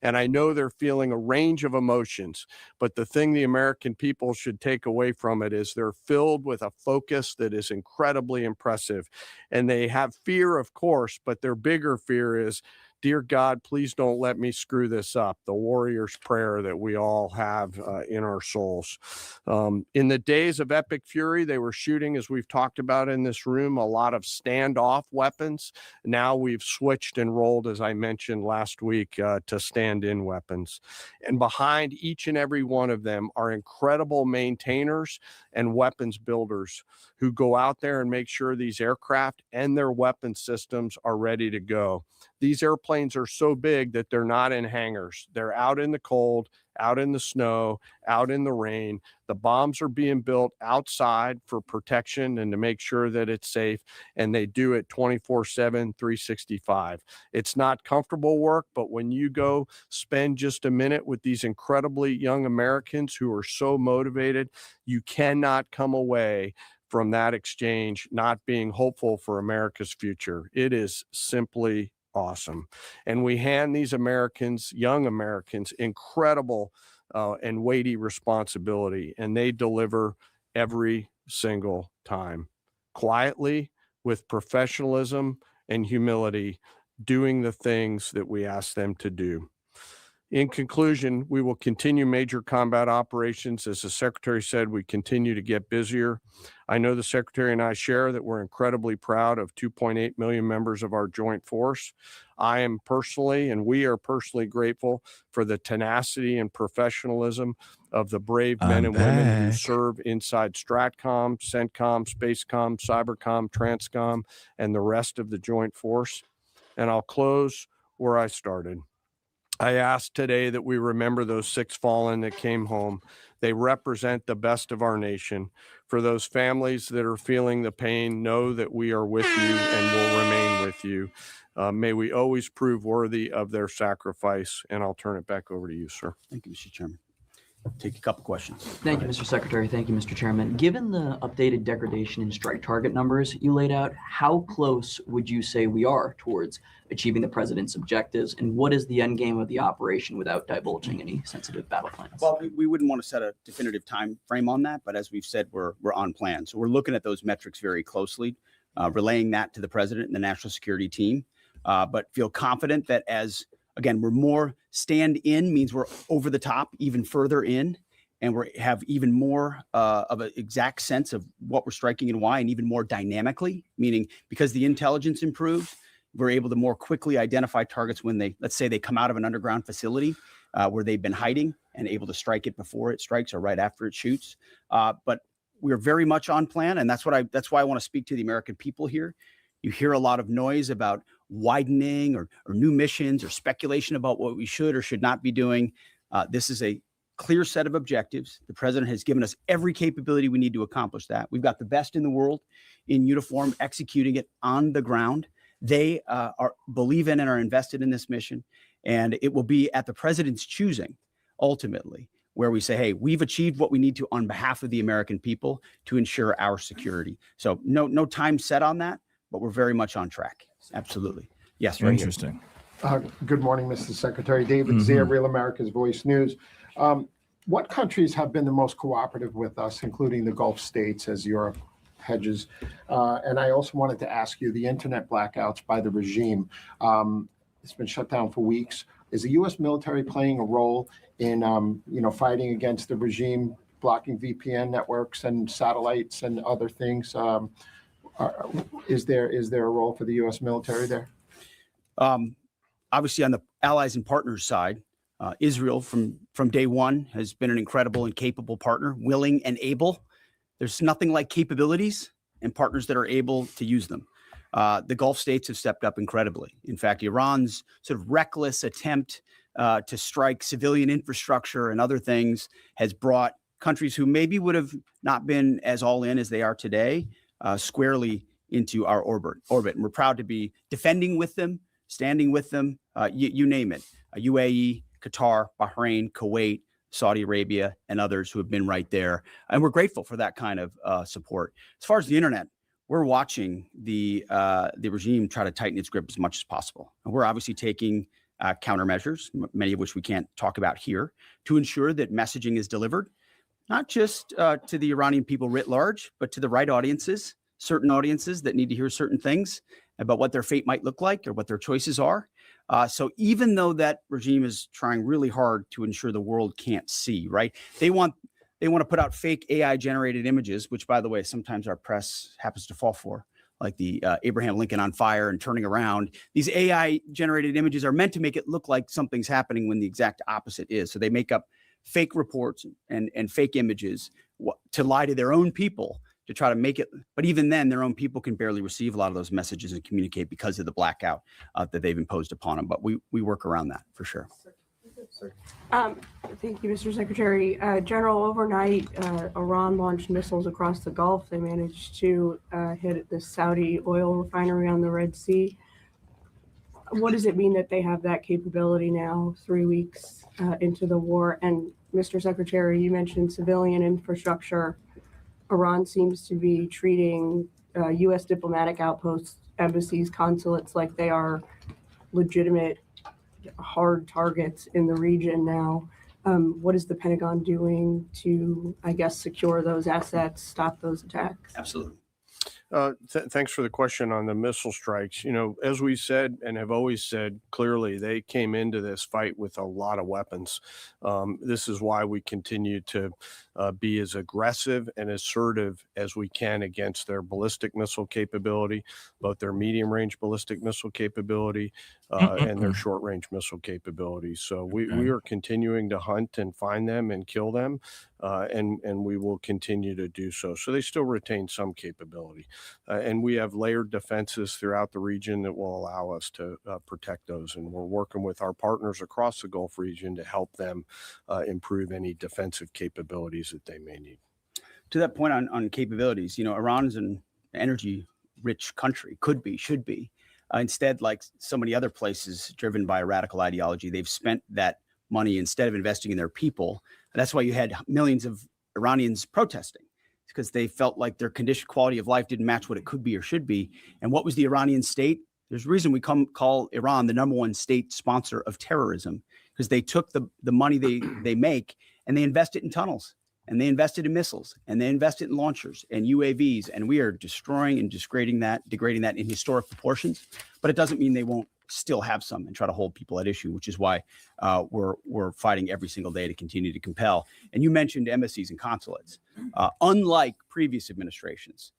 And I know they're feeling a range of emotions, but the thing the American people should take away from it is they're filled with a focus that is incredibly impressive. And they have fear, of course, but their bigger fear is, dear God, please don't let me screw this up. The warrior's prayer that we all have in our souls. In the days of epic fury, they were shooting, as we've talked about in this room, a lot of standoff weapons. Now we've switched and rolled, as I mentioned last week, to stand-in weapons. And behind each and every one of them are incredible maintainers and weapons builders who go out there and make sure these aircraft and their weapon systems are ready to go. These airplanes are so big that they're not in hangars. They're out in the cold, out in the snow, out in the rain. The bombs are being built outside for protection and to make sure that it's safe. And they do it 24/7, 365. It's not comfortable work, but when you go spend just a minute with these incredibly young Americans who are so motivated, you cannot come away from that exchange not being hopeful for America's future. It is simply awesome. And we hand these Americans, young Americans, incredible and weighty responsibility, and they deliver every single time, quietly, with professionalism and humility, doing the things that we ask them to do. In conclusion, we will continue major combat operations. As the Secretary said, we continue to get busier. I know the Secretary and I share that we're incredibly proud of 2.8 million members of our joint force. I am personally, and we are personally grateful for the tenacity and professionalism of the brave men and women who serve inside Stratcom, CENTCOM, Spacecom, Cybercom, Transcom, and the rest of the joint force. And I'll close where I started. I ask today that we remember those 6 fallen that came home. They represent the best of our nation. For those families that are feeling the pain, know that we are with you and will remain with you. May we always prove worthy of their sacrifice. And I'll turn it back over to you, sir. Thank you, Mr. Chairman. Take a couple questions. Thank you, Mr. Secretary. Thank you, Mr. Chairman. Given the updated degradation and strike target numbers you laid out, how close would you say we are towards achieving the president's objectives? And what is the end game of the operation without divulging any sensitive battle plans? Well, we wouldn't want to set a definitive time frame on that, but as we've said, we're on plan. So we're looking at those metrics very closely, relaying that to the president and the national security team, but feel confident that as again, we're more stand in means we're over the top, even further in, and we have even more of an exact sense of what we're striking and why, and even more dynamically, meaning because the intelligence improved, we're able to more quickly identify targets when they, let's say they come out of an underground facility where they've been hiding and able to strike it before it strikes or right after it shoots. But we're very much on plan. And that's why I want to speak to the American people here. You hear a lot of noise about widening or new missions or speculation about what we should or should not be doing. This is a clear set of objectives. The president has given us every capability we need to accomplish that. We've got the best in the world in uniform executing it on the ground. They believe in and are invested in this mission. And it will be at the president's choosing, ultimately, where we say, hey, we've achieved what we need to on behalf of the American people to ensure our security. So no time set on that, but we're very much on track. Absolutely. Yes. Right. Interesting. Good morning, Mr. Secretary. David Zier, Real America's Voice News. What countries have been the most cooperative with us, including the Gulf states as Europe hedges? And I also wanted to ask you, the internet blackouts by the regime, it's been shut down for weeks. Is the U.S. military playing a role in, fighting against the regime, blocking VPN networks and satellites and other things? Is there a role for the U.S. military there? Obviously, on the allies and partners side, Israel from day one has been an incredible and capable partner, willing and able. There's nothing like capabilities and partners that are able to use them. The Gulf states have stepped up incredibly. In fact, Iran's sort of reckless attempt to strike civilian infrastructure and other things has brought countries who maybe would have not been as all in as they are today squarely into our orbit. And we're proud to be defending with them, standing with them, you name it. UAE, Qatar, Bahrain, Kuwait, Saudi Arabia, and others who have been right there. And we're grateful for that kind of support. As far as the internet, we're watching the regime try to tighten its grip as much as possible. And we're obviously taking countermeasures, many of which we can't talk about here, to ensure that messaging is delivered, not just to the Iranian people writ large, but to the right audiences, certain audiences that need to hear certain things about what their fate might look like or what their choices are. So even though that regime is trying really hard to ensure the world can't see, right? They want to put out fake AI generated images, which, by the way, sometimes our press happens to fall for, like the Abraham Lincoln on fire and turning around. These AI generated images are meant to make it look like something's happening when the exact opposite is. So they make up fake reports and fake images to lie to their own people to try to make it. But even then, their own people can barely receive a lot of those messages and communicate because of the blackout that they've imposed upon them. But we work around that for sure. Thank you, Mr. Secretary. General, overnight, Iran launched missiles across the Gulf. They managed to hit the Saudi oil refinery on the Red Sea. What does it mean that they have that capability now, 3 weeks into the war? And Mr. Secretary, you mentioned civilian infrastructure. Iran seems to be treating U.S. diplomatic outposts, embassies, consulates like they are legitimate hard targets in the region now. What is the Pentagon doing to, I guess, secure those assets, stop those attacks? Absolutely. Thanks for the question on the missile strikes. As we said and have always said clearly, they came into this fight with a lot of weapons. This is why we continue to be as aggressive and assertive as we can against their ballistic missile capability, both their medium-range ballistic missile capability and their short-range missile capabilities. So we are continuing to hunt and find them and kill them, and we will continue to do so. So they still retain some capability. And we have layered defenses throughout the region that will allow us to protect those. And we're working with our partners across the Gulf region to help them improve any defensive capabilities that they may need. To that point on capabilities, Iran's an energy-rich country, could be, should be. Instead, like so many other places driven by a radical ideology, they've spent that money instead of investing in their people. And that's why you had millions of Iranians protesting. Because they felt like their quality of life didn't match what it could be or should be. And what was the Iranian state? There's a reason we call Iran the #1 state sponsor of terrorism, because they took the money they make and they invest it in tunnels, and they invested in missiles, and they invested in launchers and UAVs. And we are destroying and degrading that in historic proportions. But it doesn't mean they won't still have some and try to hold people at issue, which is why we're fighting every single day to continue to compel. And you mentioned embassies and consulates. Unlike previous administrations,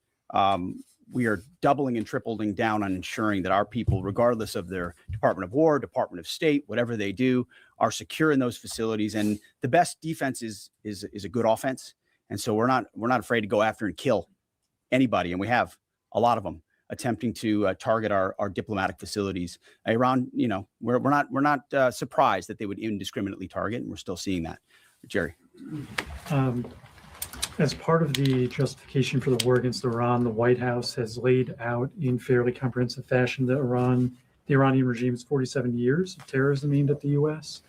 we are doubling and tripling down on ensuring that our people, regardless of their Department of War, Department of State, whatever they do, are secure in those facilities. And the best defense is a good offense. And so we're not afraid to go after and kill anybody, and we have a lot of them attempting to target our diplomatic facilities. Iran, we're not surprised that they would indiscriminately target, and we're still seeing that. Jerry. As part of the justification for the war against Iran, the White House has laid out in fairly comprehensive fashion that the Iranian regime's 47 years of terrorism aimed at the U.S.,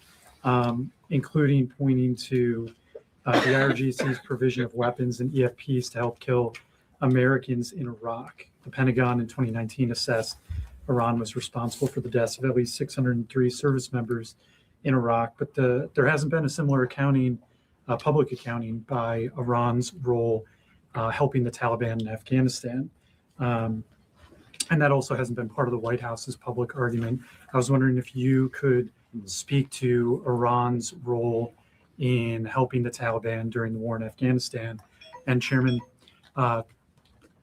including pointing to the IRGC's provision of weapons and EFPs to help kill Americans in Iraq. The Pentagon in 2019 assessed Iran was responsible for the deaths of at least 603 service members in Iraq, but there hasn't been a similar public accounting by Iran's role helping the Taliban in Afghanistan. And that also hasn't been part of the White House's public argument. I was wondering if you could speak to Iran's role in helping the Taliban during the war in Afghanistan. And Chairman,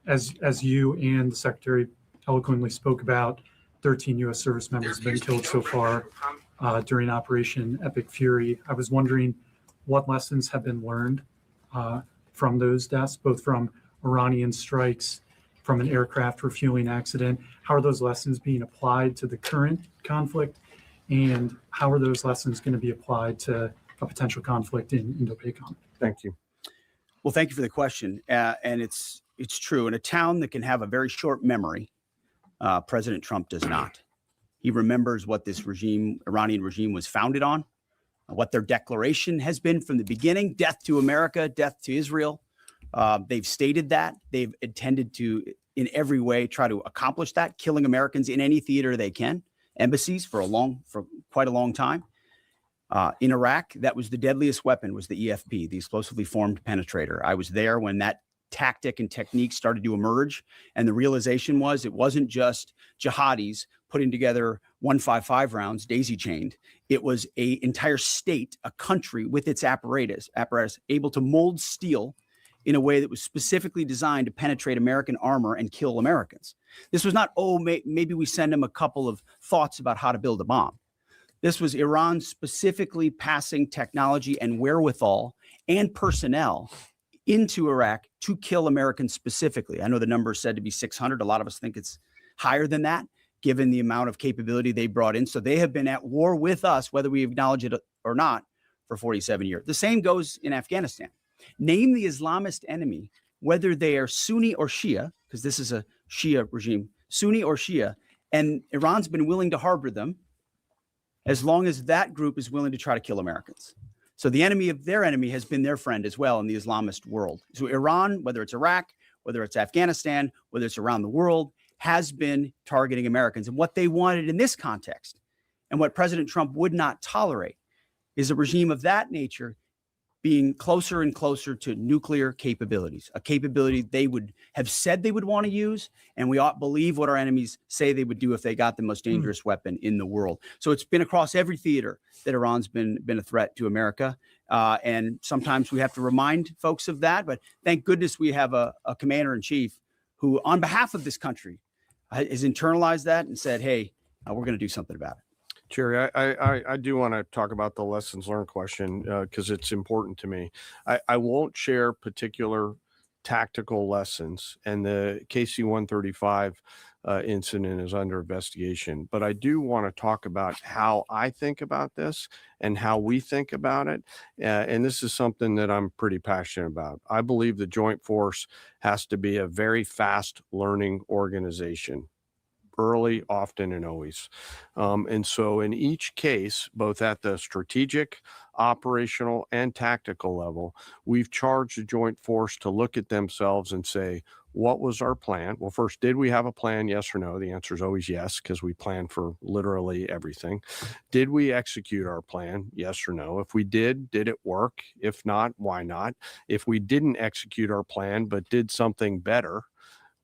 as you and the Secretary eloquently spoke about, 13 U.S. service members have been killed so far during Operation Epic Fury. I was wondering what lessons have been learned from those deaths, both from Iranian strikes, from an aircraft refueling accident. How are those lessons being applied to the current conflict? And how are those lessons going to be applied to a potential conflict in Indo-PACOM? Thank you. Well, thank you for the question. And it's true. In a town that can have a very short memory, President Trump does not. He remembers what this Iranian regime was founded on, what their declaration has been from the beginning: death to America, death to Israel. They've stated that. They've intended to, in every way, try to accomplish that, killing Americans in any theater they can, embassies for quite a long time. In Iraq, that was the deadliest weapon, was the EFP, the explosively formed penetrator. I was there when that tactic and technique started to emerge, and the realization was it wasn't just jihadis putting together 155 rounds daisy chained. It was an entire state, a country with its apparatus able to mold steel in a way that was specifically designed to penetrate American armor and kill Americans. This was not, maybe we send them a couple of thoughts about how to build a bomb. This was Iran specifically passing technology and wherewithal and personnel into Iraq to kill Americans specifically. I know the number is said to be 600. A lot of us think it's higher than that, given the amount of capability they brought in. So they have been at war with us, whether we acknowledge it or not, for 47 years. The same goes in Afghanistan. Name the Islamist enemy, whether they are Sunni or Shia, because this is a Shia regime, Sunni or Shia, and Iran's been willing to harbor them as long as that group is willing to try to kill Americans. So the enemy of their enemy has been their friend as well in the Islamist world. So Iran, whether it's Iraq, whether it's Afghanistan, whether it's around the world, has been targeting Americans. And what they wanted in this context, and what President Trump would not tolerate, is a regime of that nature being closer and closer to nuclear capabilities, a capability they would have said they would want to use, and we ought believe what our enemies say they would do if they got the most dangerous weapon in the world. So it's been across every theater that Iran's been a threat to America, and sometimes we have to remind folks of that, but thank goodness we have a commander-in-chief who, on behalf of this country, has internalized that and said, hey, we're going to do something about it. Jerry, I do want to talk about the lessons learned question because it's important to me. I won't share particular tactical lessons, and the KC-135 incident is under investigation. But I do want to talk about how I think about this and how we think about it. And this is something that I'm pretty passionate about. I believe the Joint Force has to be a very fast learning organization. Early, often, and always. And so in each case, both at the strategic, operational, and tactical level, we've charged the Joint Force to look at themselves and say, what was our plan? Well, first, did we have a plan? Yes or no? The answer is always yes, because we plan for literally everything. Did we execute our plan? Yes or no? If we did it work? If not, why not? If we didn't execute our plan, but did something better,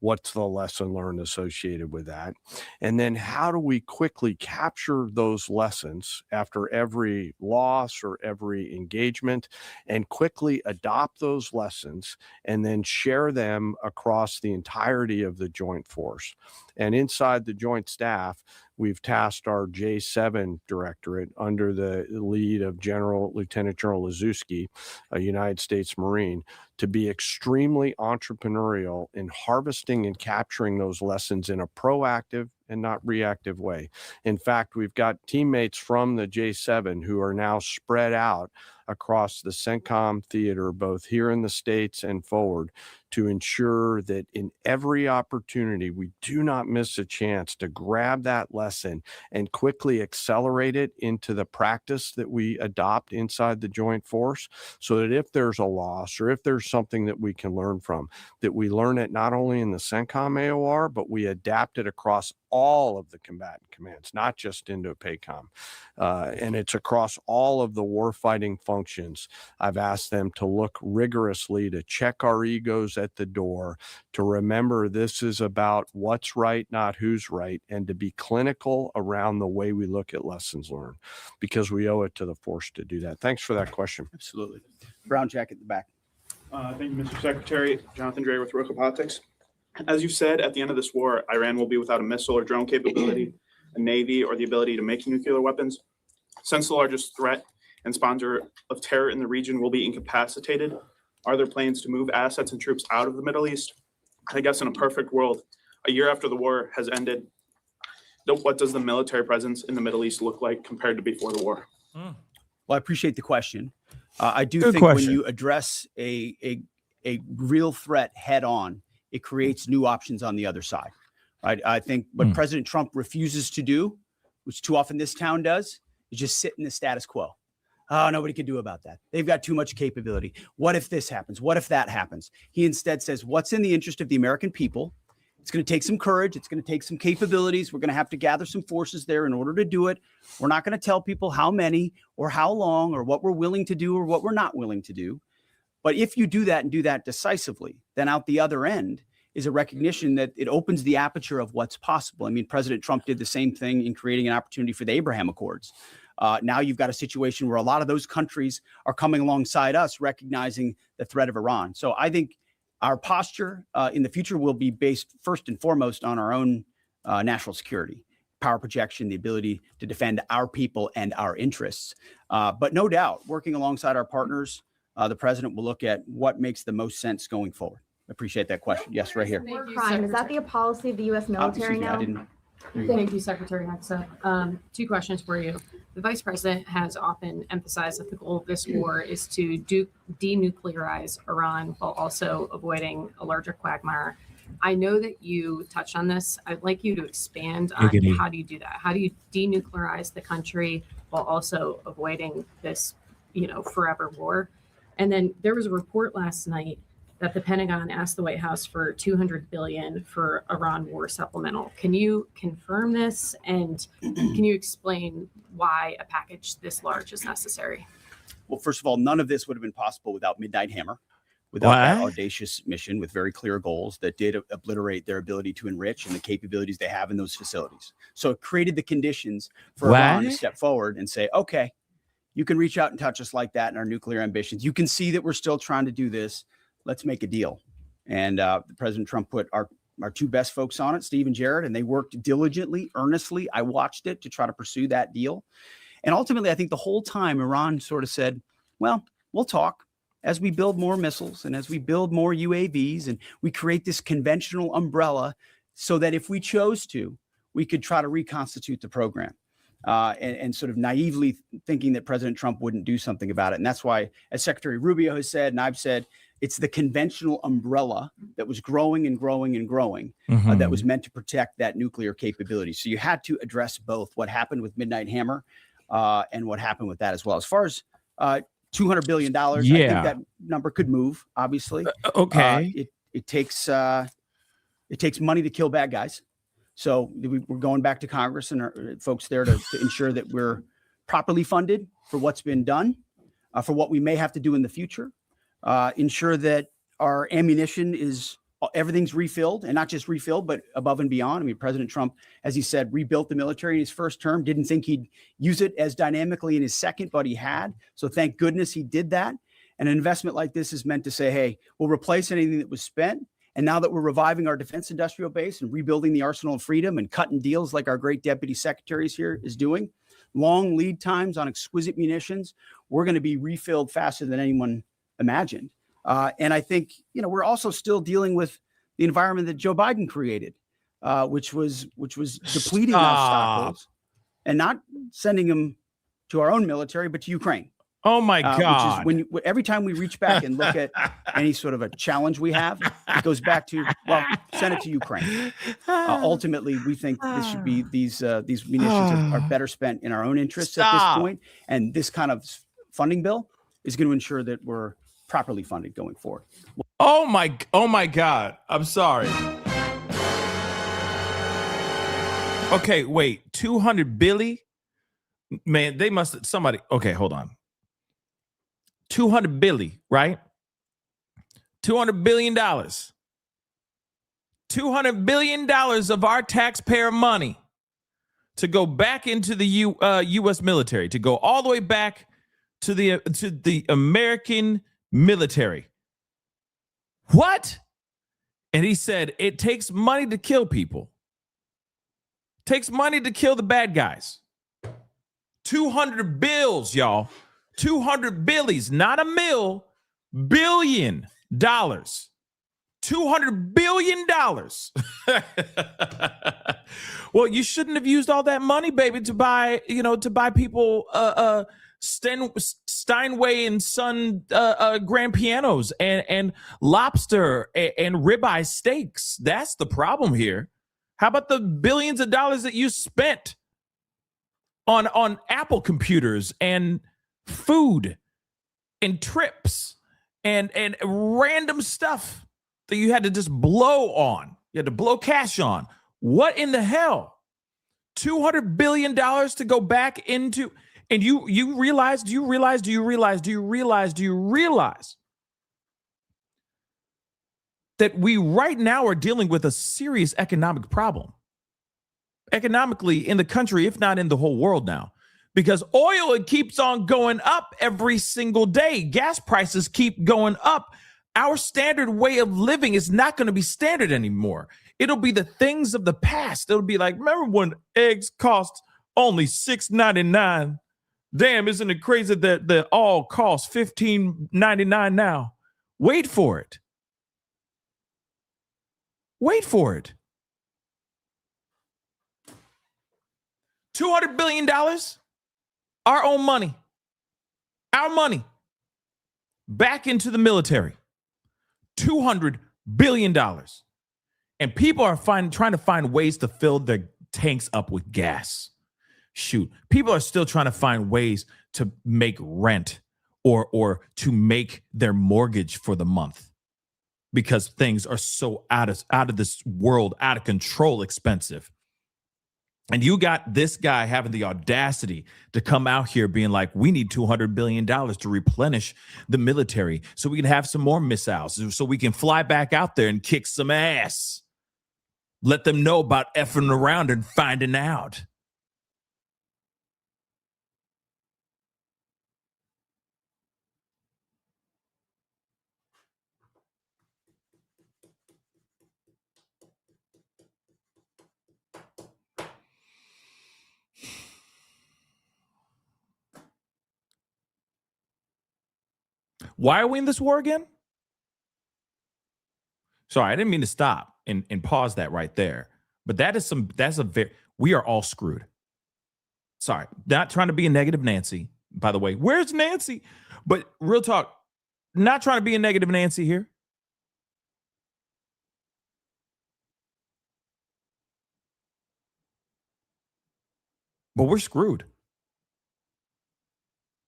what's the lesson learned associated with that? And then how do we quickly capture those lessons after every loss or every engagement and quickly adopt those lessons and then share them across the entirety of the Joint Force? And inside the Joint Staff, we've tasked our J7 Directorate under the lead of Lieutenant General Lazewski, a United States Marine, to be extremely entrepreneurial in harvesting and capturing those lessons in a proactive and not reactive way. In fact, we've got teammates from the J7 who are now spread out across the CENTCOM theater, both here in the States and forward, to ensure that in every opportunity, we do not miss a chance to grab that lesson and quickly accelerate it into the practice that we adopt inside the Joint Force, so that if there's a loss or if there's something that we can learn from, that we learn it not only in the CENTCOM AOR, but we adapt it across all of the combatant commands, not just Indo-PACOM. And it's across all of the warfighting functions. I've asked them to look rigorously, to check our egos at the door, to remember this is about what's right, not who's right, and to be clinical around the way we look at lessons learned, because we owe it to the force to do that. Thanks for that question. Absolutely. Brown jacket in the back. Thank you, Mr. Secretary. Jonathan Dre with Rocha Politics. As you said, at the end of this war, Iran will be without a missile or drone capability, a navy, or the ability to make nuclear weapons. Since the largest threat and sponsor of terror in the region will be incapacitated, are there plans to move assets and troops out of the Middle East? I guess in a perfect world, a year after the war has ended, what does the military presence in the Middle East look like compared to before the war? Well, I appreciate the question. I do Good think question. when you address a real threat head on, it creates new options on the other side. Right? I think what President Trump refuses to do, which too often this town does, is just sit in the status quo. Oh, nobody can do about that. They've got too much capability. What if this happens? What if that happens? He instead says, what's in the interest of the American people? It's going to take some courage. It's going to take some capabilities. We're going to have to gather some forces there in order to do it. We're not going to tell people how many or how long or what we're willing to do or what we're not willing to do. But if you do that and do that decisively, then out the other end is a recognition that it opens the aperture of what's possible. I mean, President Trump did the same thing in creating an opportunity for the Abraham Accords. Now you've got a situation where a lot of those countries are coming alongside us, recognizing the threat of Iran. So I think our posture in the future will be based first and foremost on our own national security, power projection, the ability to defend our people and our interests. But no doubt, working alongside our partners, the president will look at what makes the most sense going forward. Appreciate that question. Yes, right here. Crime. Is that the policy of the U.S. military Excuse me, now? I didn't. Thank you, Secretary Hexa. Two questions for you. The Vice President has often emphasized that the goal of this war is to denuclearize Iran while also avoiding a larger quagmire. I know that you touched on this. I'd like you to expand on how do you do that? How do you denuclearize the country while also avoiding this, forever war? And then there was a report last night that the Pentagon asked the White House for $200 billion for Iran war supplemental. Can you confirm this? And can you explain why a package this large is necessary? Well, first of all, none of this would have been possible without Midnight Hammer, without that audacious mission with very clear goals that did obliterate their ability to enrich and the capabilities they have in those facilities. So it created the conditions for Iran to step forward and say, okay, you can reach out and touch us like that in our nuclear ambitions. You can see that we're still trying to do this. Let's make a deal. And President Trump put our two best folks on it, Steve and Jared, and they worked diligently, earnestly. I watched it to try to pursue that deal. And ultimately, I think the whole time Iran sort of said, well, we'll talk as we build more missiles and as we build more UAVs and we create this conventional umbrella so that if we chose to, we could try to reconstitute the program. And sort of naively thinking that President Trump wouldn't do something about it. And that's why, as Secretary Rubio has said, and I've said, it's the conventional umbrella that was growing and growing and growing that was meant to protect that nuclear capability. So you had to address both what happened with Midnight Hammer and what happened with that as well. As far as $200 billion, I think that number could move, obviously. It takes money to kill bad guys. So we're going back to Congress and our folks there to ensure that we're properly funded for what's been done, for what we may have to do in the future, ensure that our ammunition everything's refilled, and not just refilled, but above and beyond. I mean, President Trump, as he said, rebuilt the military in his first term, didn't think he'd use it as dynamically in his second, but he had. So thank goodness he did that. And an investment like this is meant to say, hey, we'll replace anything that was spent. And now that we're reviving our defense industrial base and rebuilding the arsenal of freedom and cutting deals like our great deputy secretaries here is doing, long lead times on exquisite munitions, we're going to be refilled faster than anyone imagined. And I think, we're also still dealing with the environment that Joe Biden created, which was depleting our stockholds and not sending them to our own military, but to Ukraine. Oh my God! Which is every time we reach back and look at any sort of a challenge we have, it goes back to, well, send it to Ukraine. Ultimately, we think this should be these munitions are better spent in our own interests at this point, and this kind of funding bill is going to ensure that we're properly funded going forward. Oh my God! I'm sorry. Okay, wait. 200 billy? Man, they must somebody. Okay, hold on. 200 billy, right? $200 billion. $200 billion of our taxpayer money to go back into the U.S. military, to go all the way back to the American military. What? And he said, it takes money to kill people. It takes money to kill the bad guys. 200 bills, y'all. 200 billies, not a $1 billion. $200 billion. Well, you shouldn't have used all that money, baby, to buy people Steinway and Son grand pianos and lobster and ribeye steaks. That's the problem here. How about the billions of dollars that you spent on Apple computers and food and trips and random stuff that you had to just blow on. You had to blow cash on. What in the hell? $200 billion to go back into, and do you realize that we right now are dealing with a serious economic problem? Economically in the country, if not in the whole world now, because oil, it keeps on going up every single day. Gas prices keep going up. Our standard way of living is not going to be standard anymore. It'll be the things of the past. It'll be like, remember when eggs cost only $6.99? Damn, isn't it crazy that the all costs $15.99 now? Wait for it. Wait for it. $200 billion, our own money, our money, back into the military. $200 billion. And people are trying to find ways to fill their tanks up with gas. Shoot, people are still trying to find ways to make rent or to make their mortgage for the month because things are so out of this world, out of control expensive. And you got this guy having the audacity to come out here being like, we need $200 billion to replenish the military so we can have some more missiles, so we can fly back out there and kick some ass. Let them know about effing around and finding out. Why are we in this war again? Sorry, I didn't mean to stop and pause that right there. But we are all screwed. Sorry, not trying to be a negative Nancy, by the way. Where's Nancy? But real talk, not trying to be a negative Nancy here. But we're screwed.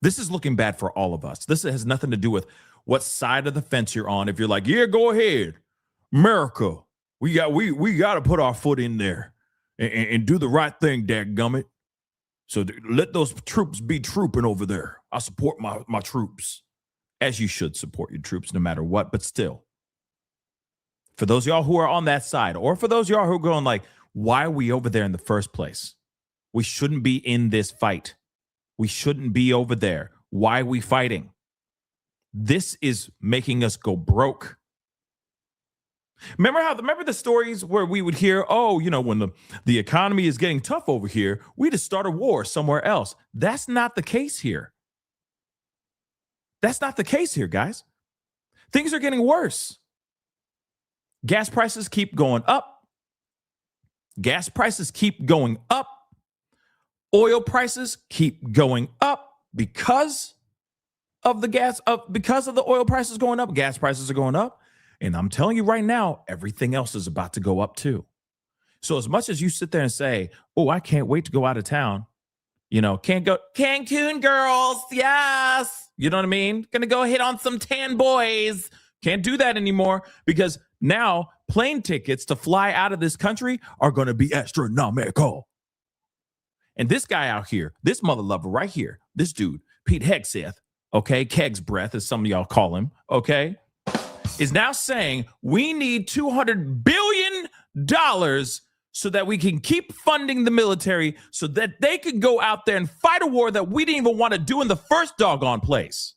This is looking bad for all of us. This has nothing to do with what side of the fence you're on. If you're like, yeah, go ahead, America, we got to put our foot in there and do the right thing, dadgummit. So let those troops be trooping over there. I support my troops, as you should support your troops no matter what. But still, for those of y'all who are on that side, or for those of y'all who are going like, why are we over there in the first place? We shouldn't be in this fight. We shouldn't be over there. Why are we fighting? This is making us go broke. Remember the stories where we would hear, oh, when the economy is getting tough over here, we just start a war somewhere else. That's not the case here. That's not the case here, guys. Things are getting worse. Gas prices keep going up. Gas prices keep going up. Oil prices keep going up because of the oil prices going up. Gas prices are going up. And I'm telling you right now, everything else is about to go up too. So as much as you sit there and say, oh, I can't wait to go out of town, can't go Cancun girls. Yes. You know what I mean? Gonna go hit on some tan boys. Can't do that anymore because now plane tickets to fly out of this country are going to be astronomical. And this guy out here, this mother lover right here, this dude, Pete Hegseth, okay, Keg's breath, as some of y'all call him, okay, is now saying we need $200 billion so that we can keep funding the military so that they can go out there and fight a war that we didn't even want to do in the first doggone place.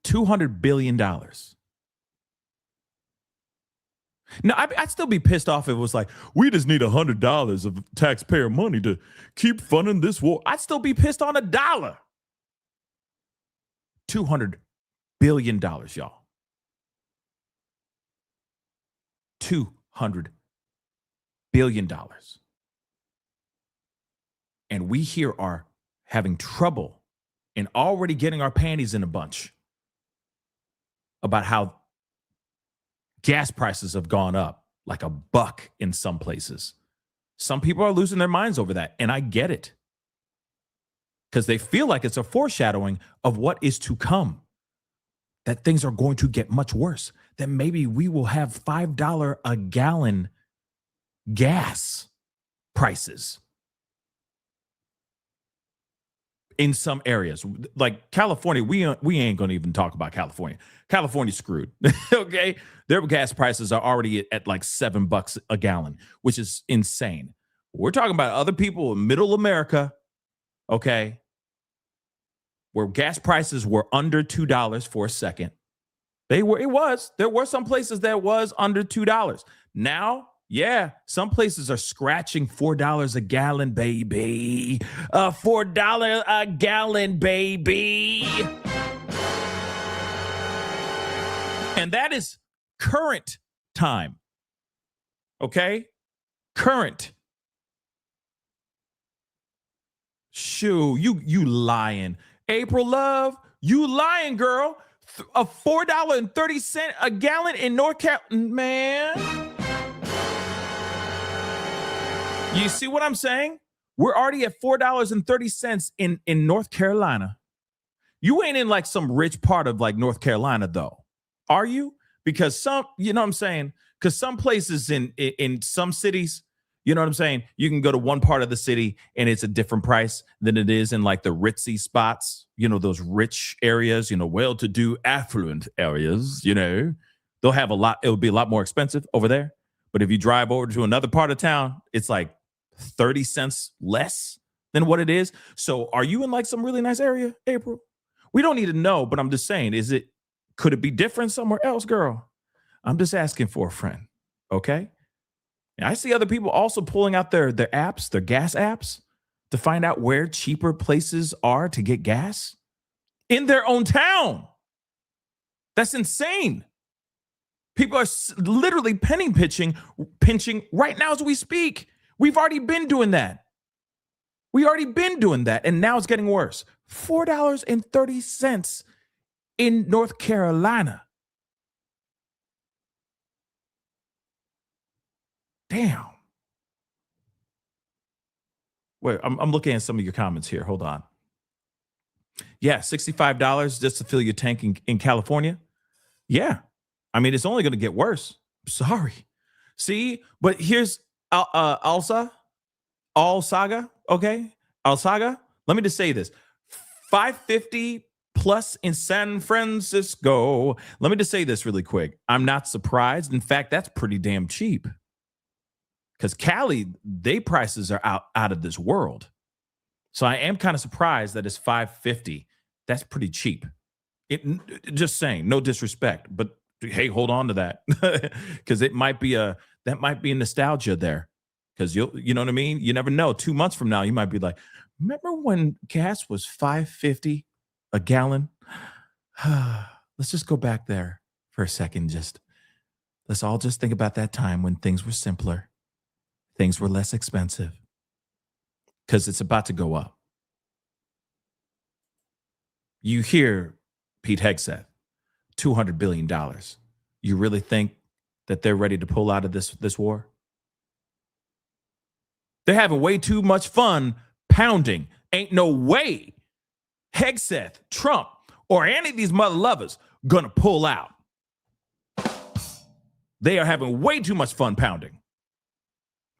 $200 billion. Now, I'd still be pissed off if it was like, we just need $100 of taxpayer money to keep funding this war. I'd still be pissed on $1. $200 billion, y'all. $200 billion. And we here are having trouble and already getting our panties in a bunch about Gas prices have gone up like $1 in some places. Some people are losing their minds over that, and I get it. Because they feel like it's a foreshadowing of what is to come. That things are going to get much worse. That maybe we will have $5 a gallon gas prices in some areas. Like California, we ain't going to even talk about California. California's screwed. Okay? Their gas prices are already at like $7 a gallon, which is insane. We're talking about other people in middle America, okay, where gas prices were under $2 for a second. There were some places that was under $2. Now, yeah, some places are scratching $4 a gallon, baby. $4 a gallon, baby. And that is current time. Okay? Current. Shoo, you lying. April Love, you lying, girl. A $4.30 a gallon in North Carolina, man. You see what I'm saying? We're already at $4.30 in North Carolina. You ain't in like some rich part of like North Carolina though, are you? Because some, you know what I'm saying? Because some places in some cities, you know what I'm saying? You can go to one part of the city and it's a different price than it is in like the ritzy spots, you know, those rich areas, you know, well-to-do affluent areas, you know, they'll have it'll be a lot more expensive over there. But if you drive over to another part of town, it's like 30 cents less than what it is. So are you in like some really nice area, April? We don't need to know, but I'm just saying, could it be different somewhere else, girl? I'm just asking for a friend, okay? And I see other people also pulling out their apps, their gas apps, to find out where cheaper places are to get gas in their own town. That's insane. People are literally penny pinching right now as we speak. We've already been doing that. And now it's getting worse. $4.30 in North Carolina. Damn. Wait, I'm looking at some of your comments here. Hold on. Yeah, $65 just to fill your tank in California. Yeah. I mean, it's only going to get worse. Sorry. See, but here's Alsaga, okay? Alsaga. Let me just say this. $5.50 plus in San Francisco. Let me just say this really quick. I'm not surprised. In fact, that's pretty damn cheap. Because Cali, they prices are out of this world. So I am kind of surprised that it's $5.50. That's pretty cheap. Just saying, no disrespect, but hey, hold on to that. Because that might be a nostalgia there. Because you know what I mean? You never know. 2 months from now, you might be like, remember when gas was $5.50 a gallon? Let's just go back there for a second. Let's all just think about that time when things were simpler. Things were less expensive. Because it's about to go up. You hear Pete Hegseth, $200 billion. You really think that they're ready to pull out of this war? They're having way too much fun pounding. Ain't no way Hegseth, Trump, or any of these mother lovers gonna pull out. They are having way too much fun pounding.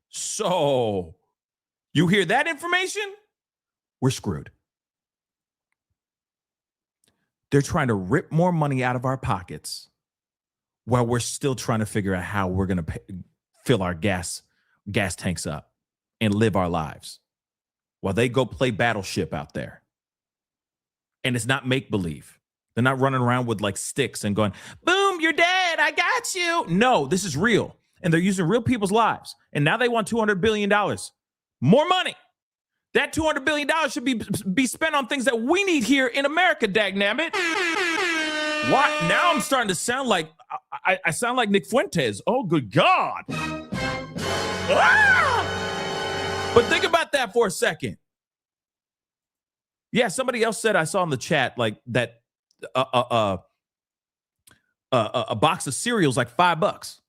So, you hear that information? We're screwed. They're trying to rip more money out of our pockets while we're still trying to figure out how we're going to fill our gas tanks up and live our lives while they go play Battleship out there. And it's not make-believe. They're not running around with like sticks and going, boom, you're dead, I got you. No, this is real. And they're using real people's lives. And now they want $200 billion. More money. That $200 billion should be spent on things that we need here in America, dagnabbit. What? Now I'm starting to sound like, I sound like Nick Fuentes. Oh, good God. Ah! But think about that for a second. Yeah, somebody else said, I saw in the chat, like that a box of cereal is like $5.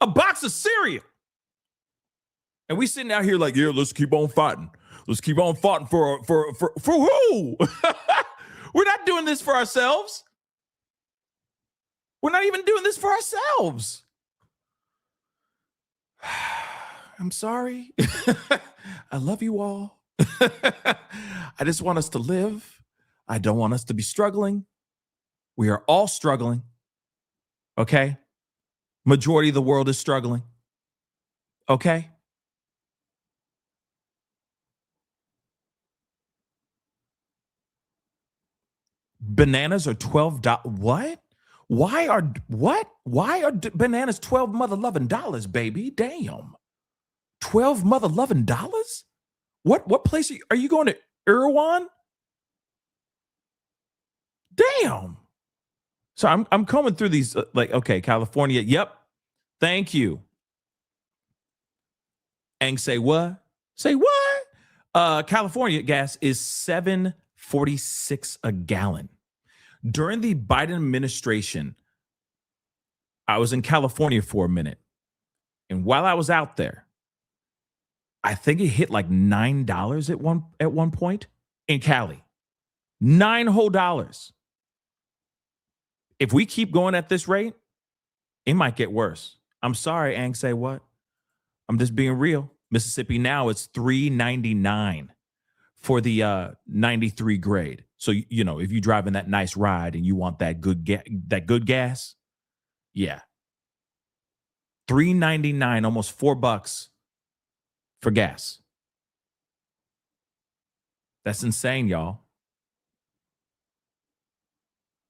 A box of cereal. And we sitting out here like, yeah, let's keep on fighting. Let's keep on fighting for who? We're not doing this for ourselves. We're not even doing this for ourselves. I'm sorry. I love you all. I just want us to live. I don't want us to be struggling. We are all struggling. Okay? Majority of the world is struggling. Okay? Bananas are $12. What? Why are bananas 12 mother loving dollars, baby? Damn. 12 mother loving dollars? What place are you going to? Erewhon? Damn. So I'm coming through these like, okay, California. Yep. Thank you. And say what? Say what? California gas is $7.46 a gallon. During the Biden administration, I was in California for a minute. And while I was out there, I think it hit like $9 at one point in Cali. $9 whole. If we keep going at this rate, it might get worse. I'm sorry, Ang, say what? I'm just being real. Mississippi now it's $3.99 for the 93 grade. So, you know, if you're driving that nice ride and you want that good gas, yeah. $3.99, almost $4 for gas. That's insane, y'all.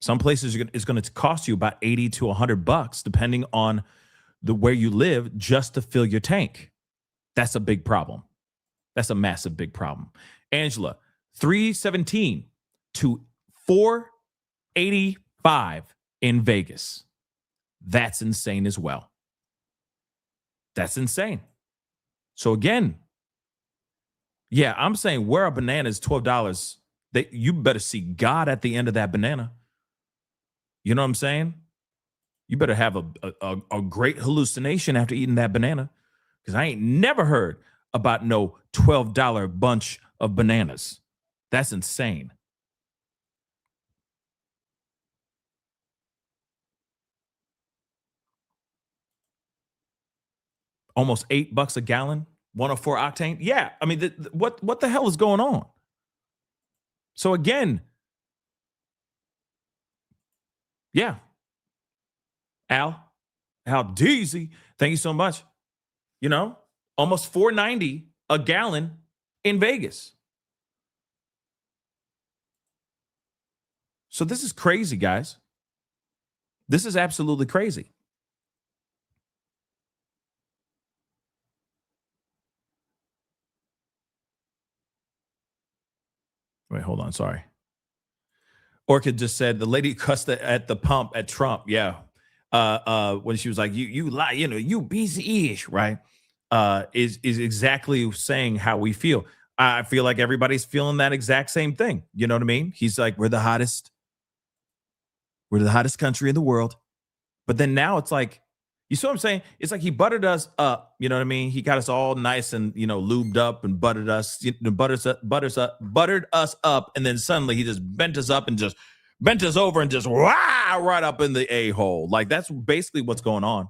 Some places it's going to cost you about $80 to $100, depending on where you live, just to fill your tank. That's a big problem. That's a massive big problem. Angela, $3.17 to $4.85 in Vegas. That's insane as well. That's insane. So again, yeah, I'm saying where a banana is $12, you better see God at the end of that banana. You know what I'm saying? You better have a great hallucination after eating that banana, because I ain't never heard about no $12 bunch of bananas. That's insane. Almost $8 a gallon, 104 octane. Yeah, I mean, what the hell is going on? So again, yeah, Al Deasy, thank you so much. You know, almost $4.90 a gallon in Vegas. So this is crazy, guys. This is absolutely crazy. Wait, hold on. Sorry. Orchid just said the lady cussed at the pump at Trump. Yeah. When she was like, you lie, you know, you BC-ish, right? Is exactly saying how we feel. I feel like everybody's feeling that exact same thing. You know what I mean? He's like, we're the hottest country in the world. But then now it's like, you see what I'm saying? It's like he buttered us up. You know what I mean? He got us all nice and, you know, lubed up and buttered us up. And then suddenly he just bent us up and just bent us over and just right up in the a-hole. Like, that's basically what's going on.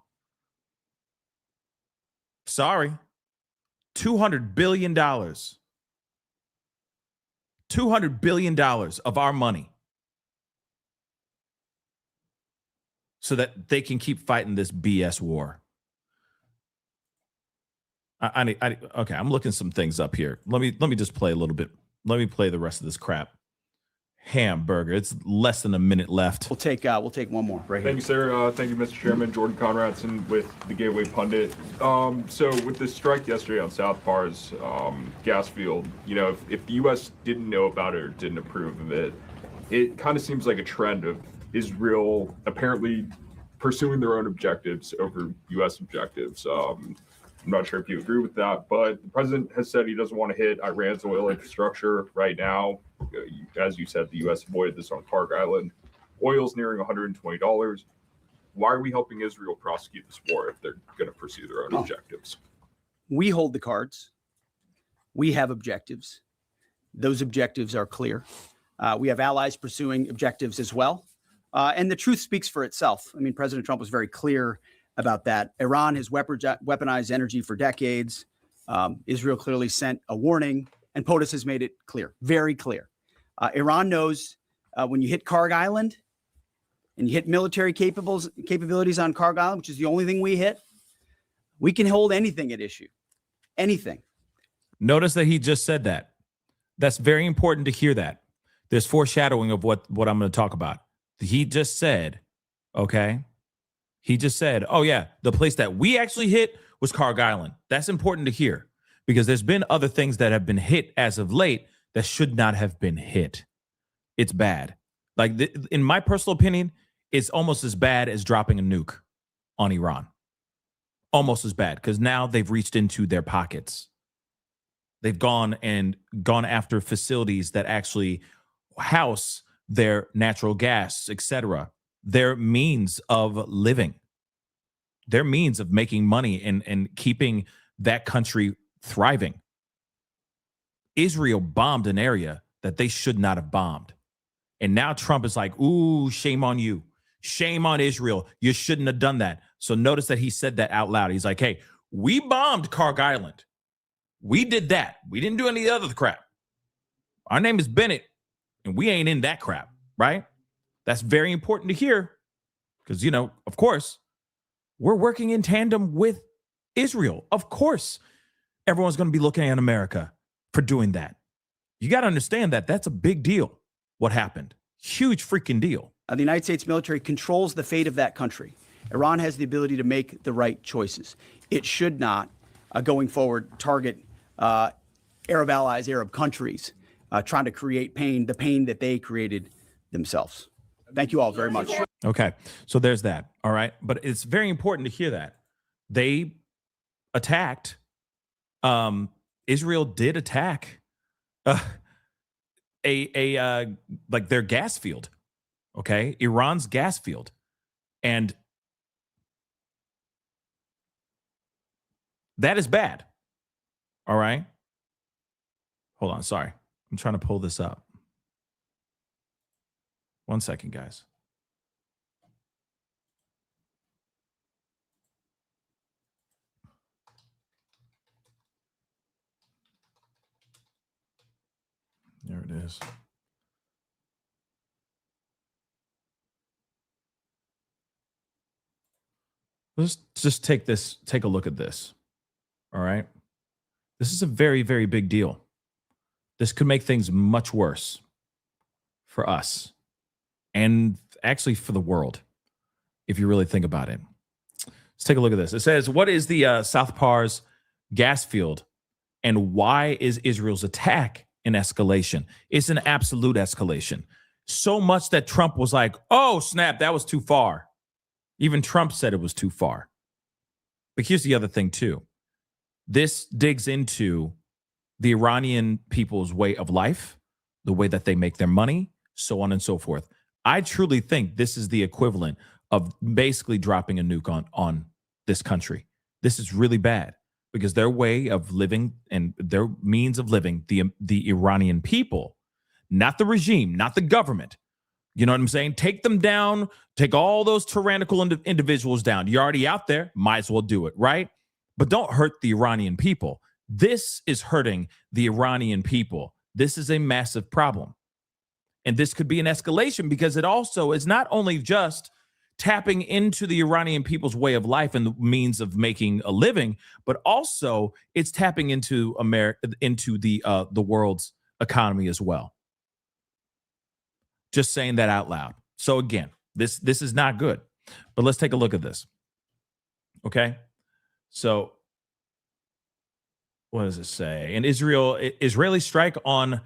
Sorry. $200 billion. $200 billion of our money, so that they can keep fighting this BS war. Okay, I'm looking some things up here. Let me just play a little bit. Let me play the rest of this crap. Hamburger. It's less than a minute left. We'll take one more right here. Thank you, sir. Thank you, Mr. Chairman. Jordan Conradson with the Gateway Pundit. So with the strike yesterday on South Par's gas field, you know, if the U.S. didn't know about it or didn't approve of it, it kind of seems like a trend of Israel apparently pursuing their own objectives over U.S. objectives. I'm not sure if you agree with that, but the president has said he doesn't want to hit Iran's oil infrastructure right now. As you said, the U.S. avoided this on Park Island. Oil's nearing $120. Why are we helping Israel prosecute this war if they're going to pursue their own objectives? We hold the cards. We have objectives. Those objectives are clear. We have allies pursuing objectives as well. And the truth speaks for itself. I mean, President Trump was very clear about that. Iran has weaponized energy for decades. Israel clearly sent a warning, and POTUS has made it clear, very clear. Iran knows when you hit Karg Island and you hit military capabilities on Karg Island, which is the only thing we hit, we can hold anything at issue, anything. Notice that he just said that. That's very important to hear that. There's foreshadowing of what I'm going to talk about. He just said, okay? He just said, oh, yeah, the place that we actually hit was Karg Island. That's important to hear because there's been other things that have been hit as of late that should not have been hit. It's bad. Like, in my personal opinion, it's almost as bad as dropping a nuke on Iran. Almost as bad because now they've reached into their pockets. They've gone after facilities that actually house their natural gas, etc., their means of living, their means of making money and keeping that country thriving. Israel bombed an area that they should not have bombed. And now Trump is like, ooh, shame on you. Shame on Israel. You shouldn't have done that. So notice that he said that out loud. He's like, hey, we bombed Karg Island. We did that. We didn't do any other crap. Our name is Bennett, and we ain't in that crap, right? That's very important to hear because, you know, of course, we're working in tandem with Israel. Of course, everyone's going to be looking at America for doing that. You got to understand that that's a big deal, what happened. Huge freaking deal. The United States military controls the fate of that country. Iran has the ability to make the right choices. It should not, going forward, target Arab allies, Arab countries, trying to create pain, the pain that they created themselves. Thank you all very much. Okay, so there's that. All right, but it's very important to hear that they attacked. Israel did attack like their gas field. Okay, Iran's gas field, and that is bad. All right. Hold on. Sorry. I'm trying to pull this up. 1 second, guys. There it is. Let's just take a look at this. All right. This is a very, very big deal. This could make things much worse for us and actually for the world, if you really think about it. Let's take a look at this. It says, what is the South Pars gas field and why is Israel's attack an escalation? It's an absolute escalation. So much that Trump was like, oh, snap, that was too far. Even Trump said it was too far. But here's the other thing, too. This digs into the Iranian people's way of life, the way that they make their money, so on and so forth. I truly think this is the equivalent of basically dropping a nuke on this country. This is really bad because their way of living and their means of living, the Iranian people, not the regime, not the government. You know what I'm saying? Take them down. Take all those tyrannical individuals down. You're already out there. Might as well do it, right? But don't hurt the Iranian people. This is hurting the Iranian people. This is a massive problem. And this could be an escalation because it also is not only just tapping into the Iranian people's way of life and the means of making a living, but also it's tapping into America, into the world's economy as well. Just saying that out loud. So again, this is not good. But let's take a look at this. Okay? So what does it say? An Israeli strike on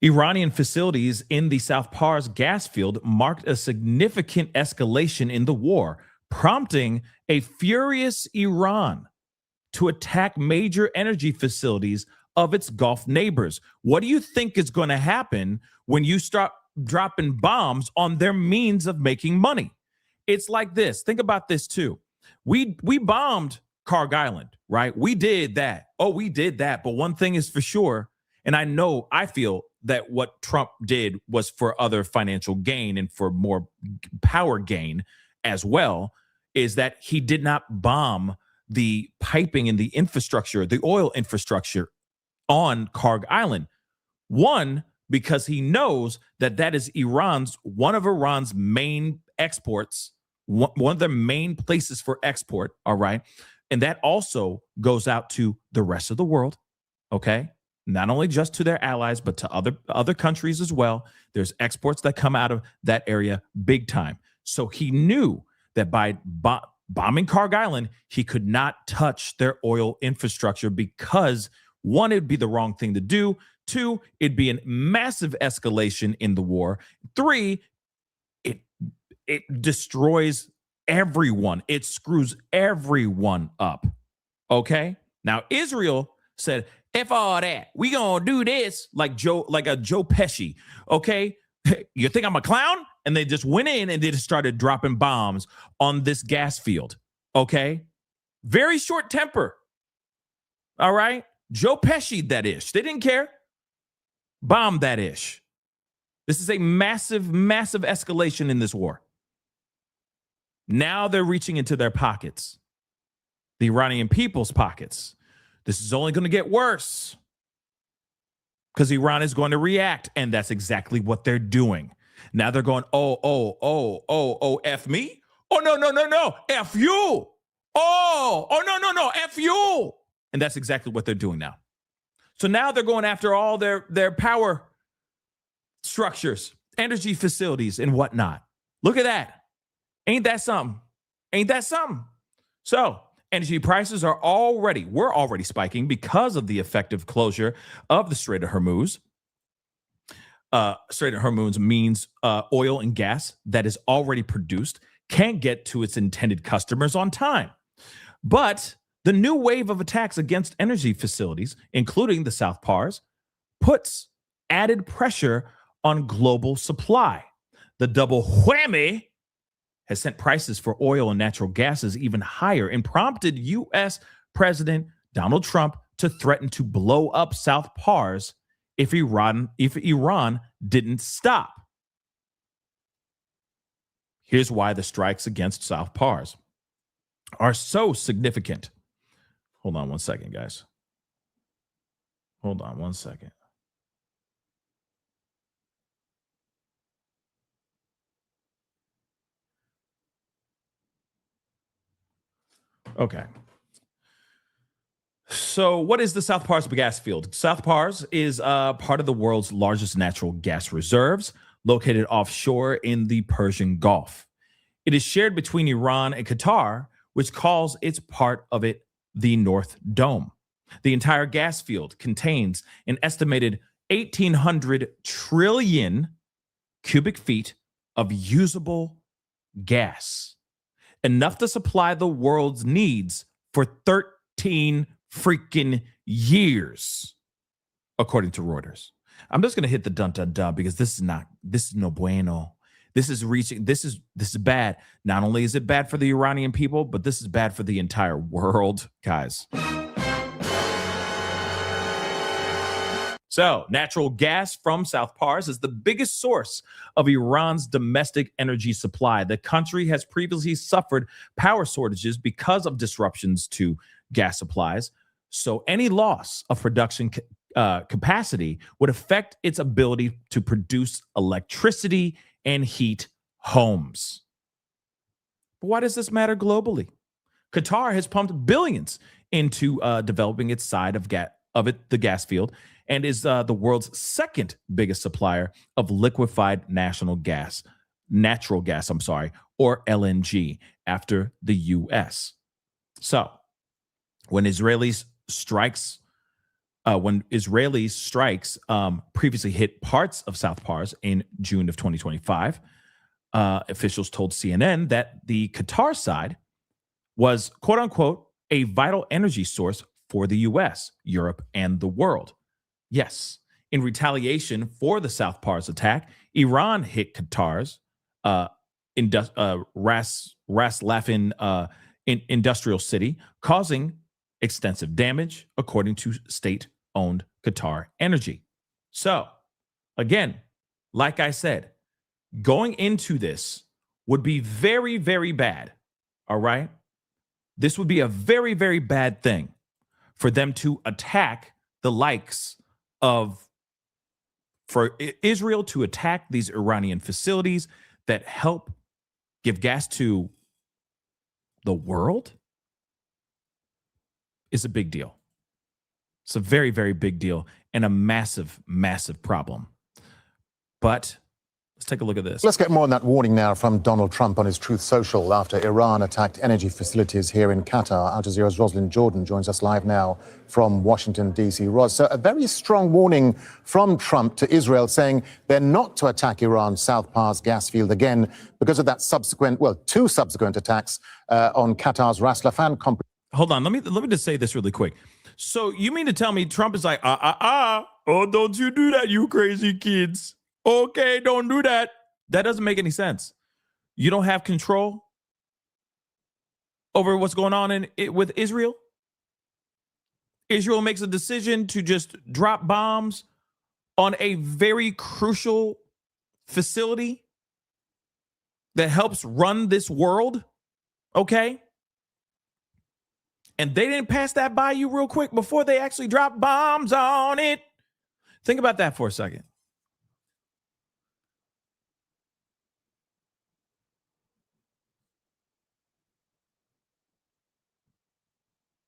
Iranian facilities in the South Pars gas field marked a significant escalation in the war, prompting a furious Iran to attack major energy facilities of its Gulf neighbors. What do you think is going to happen when you start dropping bombs on their means of making money. It's like this. Think about this too. We bombed Carg Island, right? We did that. Oh, we did that. But one thing is for sure, and I feel that what Trump did was for other financial gain and for more power gain as well, is that he did not bomb the piping and the infrastructure, the oil infrastructure on Carg Island. One, because he knows that is one of Iran's main exports, one of their main places for export, all right? And that also goes out to the rest of the world, okay? Not only just to their allies, but to other countries as well. There's exports that come out of that area big time. So he knew that by bombing Carg Island, he could not touch their oil infrastructure because, one, it'd be the wrong thing to do. Two, it'd be a massive escalation in the war. Three, it destroys everyone. It screws everyone up. Okay? Now, Israel said, F all that. We gonna do this like a Joe Pesci. Okay? You think I'm a clown? And they just went in and they just started dropping bombs on this gas field. Okay? Very short temper. All right? Joe Pesci that ish. They didn't care. Bomb that ish. This is a massive, massive escalation in this war. Now they're reaching into their pockets, the Iranian people's pockets. This is only going to get worse because Iran is going to react, and that's exactly what they're doing. Now they're going, oh, F me? Oh, no, F you. Oh, no, F you. And that's exactly what they're doing now. So now they're going after all their power structures, energy facilities, and whatnot. Look at that. Ain't that something? Ain't that something? So energy prices we're already spiking because of the effective closure of the Strait of Hormuz. Strait of Hormuz means oil and gas that is already produced can't get to its intended customers on time. But the new wave of attacks against energy facilities, including the South Pars, puts added pressure on global supply. The double whammy has sent prices for oil and natural gases even higher and prompted U.S. President Donald Trump to threaten to blow up South Pars if Iran didn't stop. Here's why the strikes against South Pars are so significant. Hold on one second, guys. Hold on one second. Okay. So what is the South Pars gas field? South Pars is part of the world's largest natural gas reserves, located offshore in the Persian Gulf. It is shared between Iran and Qatar, which calls its part of it the North Dome. The entire gas field contains an estimated 1,800 trillion cubic feet of usable gas, enough to supply the world's needs for 13 freaking years, according to Reuters. I'm just going to hit the dun-dun-dun because this is no bueno. This is bad. Not only is it bad for the Iranian people, but this is bad for the entire world, guys. So, natural gas from South Pars is the biggest source of Iran's domestic energy supply. The country has previously suffered power shortages because of disruptions to gas supplies. So, any loss of production capacity would affect its ability to produce electricity and heat homes. But why does this matter globally? Qatar has pumped billions into developing its side of the gas field, and is the world's second biggest supplier of liquefied natural gas, or LNG, after the U.S. So, when Israeli strikes previously hit parts of South Pars in June of 2025, officials told CNN that the Qatar side was, quote unquote, a vital energy source for the U.S., Europe, and the world. Yes, in retaliation for the South Pars attack, Iran hit Qatar's Ras Laffan industrial city, causing extensive damage, according to state-owned Qatar Energy. So, again, like I said, going into this would be very, very bad. All right? This would be a very, very bad thing for them to attack the likes of, for Israel to attack these Iranian facilities that help give gas to the world is a big deal. It's a very, very big deal and a massive, massive problem. But let's take a look at this. Let's get more on that warning now from Donald Trump on his Truth Social after Iran attacked energy facilities here in Qatar. Al Jazeera's Rosalind Jordan joins us live now from Washington, D.C. Ros, so a very strong warning from Trump to Israel saying they're not to attack Iran's South Pars gas field again because of that subsequent, well, two subsequent attacks on Qatar's Ras Laffan complex. Hold on, let me just say this really quick. So you mean to tell me Trump is like, oh, don't you do that, you crazy kids. Okay, don't do that. That doesn't make any sense. You don't have control over what's going on with Israel. Israel makes a decision to just drop bombs on a very crucial facility that helps run this world. Okay. And they didn't pass that by you real quick before they actually dropped bombs on it. Think about that for a second.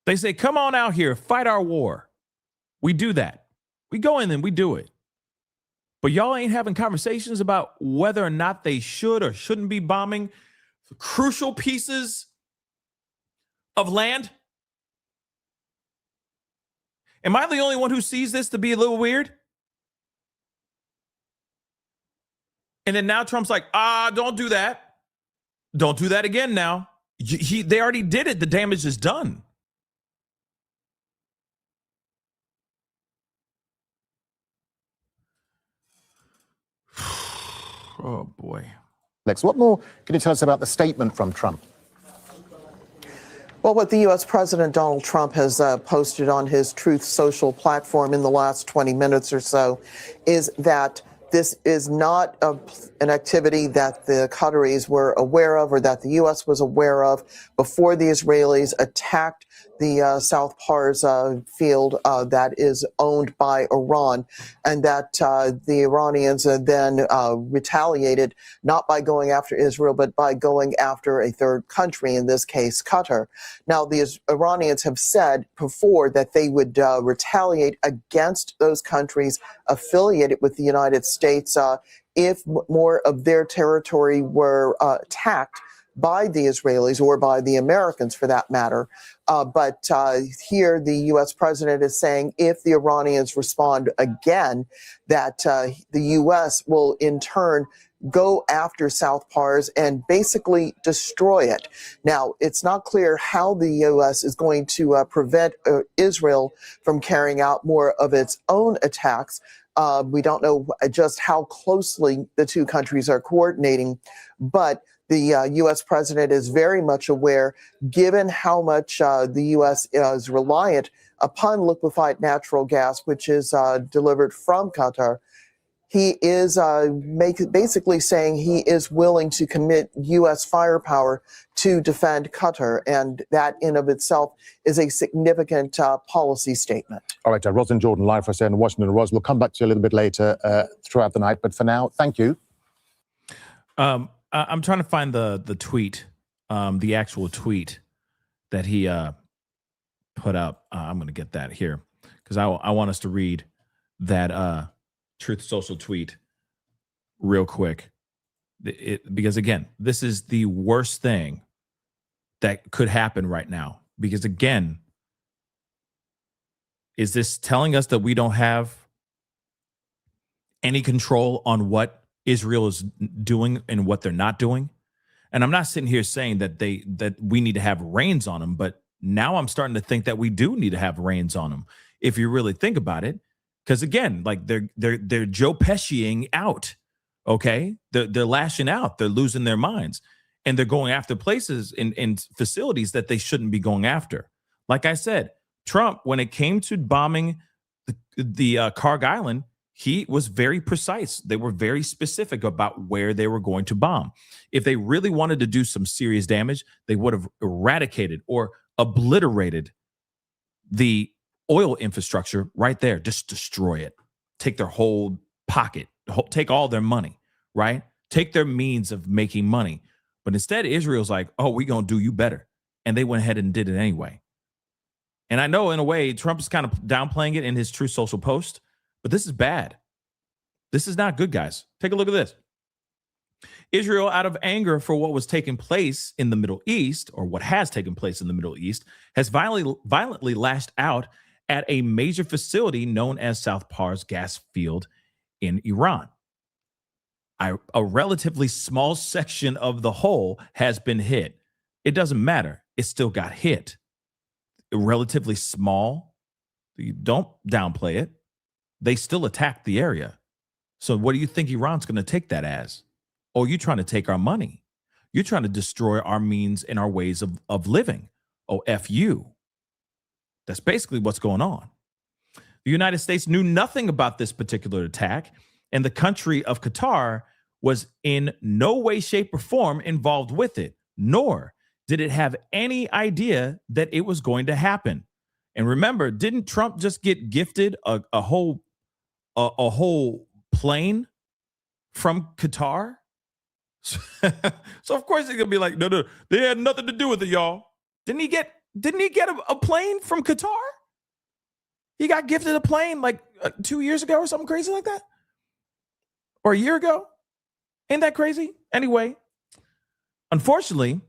They say, come on out here, fight our war. We do that. We go in and we do it. But y'all ain't having conversations about whether or not they should or shouldn't be bombing crucial pieces of land. Am I the only one who sees this to be a little weird? And then now Trump's like, don't do that. Don't do that again now. They already did it. The damage is done. Oh, boy. What more can you tell us about the statement from Trump? Well, what the U.S. President Donald Trump has posted on his Truth Social platform in the last 20 minutes or so is that this is not an activity that the Qataris were aware of or that the U.S. was aware of before the Israelis attacked the South Pars field that is owned by Iran, and that the Iranians then retaliated not by going after Israel, but by going after a third country, in this case, Qatar. Now, the Iranians have said before that they would retaliate against those countries affiliated with the United States if more of their territory were attacked by the Israelis or by the Americans, for that matter. But here the U.S. president is saying if the Iranians respond again, that the U.S. will in turn go after South Pars and basically destroy it. Now, it's not clear how the U.S. is going to prevent Israel from carrying out more of its own attacks. We don't know just how closely the two countries are coordinating, but the U.S. president is very much aware, given how much the U.S. is reliant upon liquefied natural gas, which is delivered from Qatar. He is basically saying he is willing to commit U.S. firepower to defend Qatar, and that in of itself is a significant policy statement. All right, Rosalind Jordan, live for us here in Washington. Ros, we'll come back to you a little bit later throughout the night, but for now, thank you. I'm trying to find the tweet, the actual tweet that he put up. I'm going to get that here because I want us to read that Truth Social tweet real quick. Because, again, this is the worst thing that could happen right now. Because, again, is this telling us that we don't have any control on what Israel is doing and what they're not doing? And I'm not sitting here saying that we need to have reins on them, but now I'm starting to think that we do need to have reins on them, if you really think about it. Because again, like they're Joe Pesciing out. Okay, they're lashing out. They're losing their minds, and they're going after places and facilities that they shouldn't be going after. Like I said, Trump, when it came to bombing the Karg Island, he was very precise. They were very specific about where they were going to bomb. If they really wanted to do some serious damage, they would have eradicated or obliterated the oil infrastructure right there. Just destroy it. Take their whole pocket, take all their money, right? Take their means of making money. But instead, Israel's like, oh, we're going to do you better. And they went ahead and did it anyway. And I know in a way, Trump is kind of downplaying it in his Truth Social post, but this is bad. This is not good, guys. Take a look at this. Israel, out of anger for what was taking place in the Middle East, or what has taken place in the Middle East, has violently lashed out at a major facility known as South Pars gas field in Iran. A relatively small section of the whole has been hit. It doesn't matter. It still got hit. Relatively small. You don't downplay it. They still attacked the area. So what do you think Iran's going to take that as? Oh, you're trying to take our money. You're trying to destroy our means and our ways of living. Oh, F you. That's basically what's going on. The United States knew nothing about this particular attack, and the country of Qatar was in no way, shape, or form involved with it, nor did it have any idea that it was going to happen. And remember, didn't Trump just get gifted a whole plane from Qatar? So of course he's gonna be like, no, they had nothing to do with it, y'all. Didn't he get a plane from Qatar? He got gifted a plane like 2 years ago or something crazy like that, or a year ago. Ain't that crazy? Anyway, unfortunately,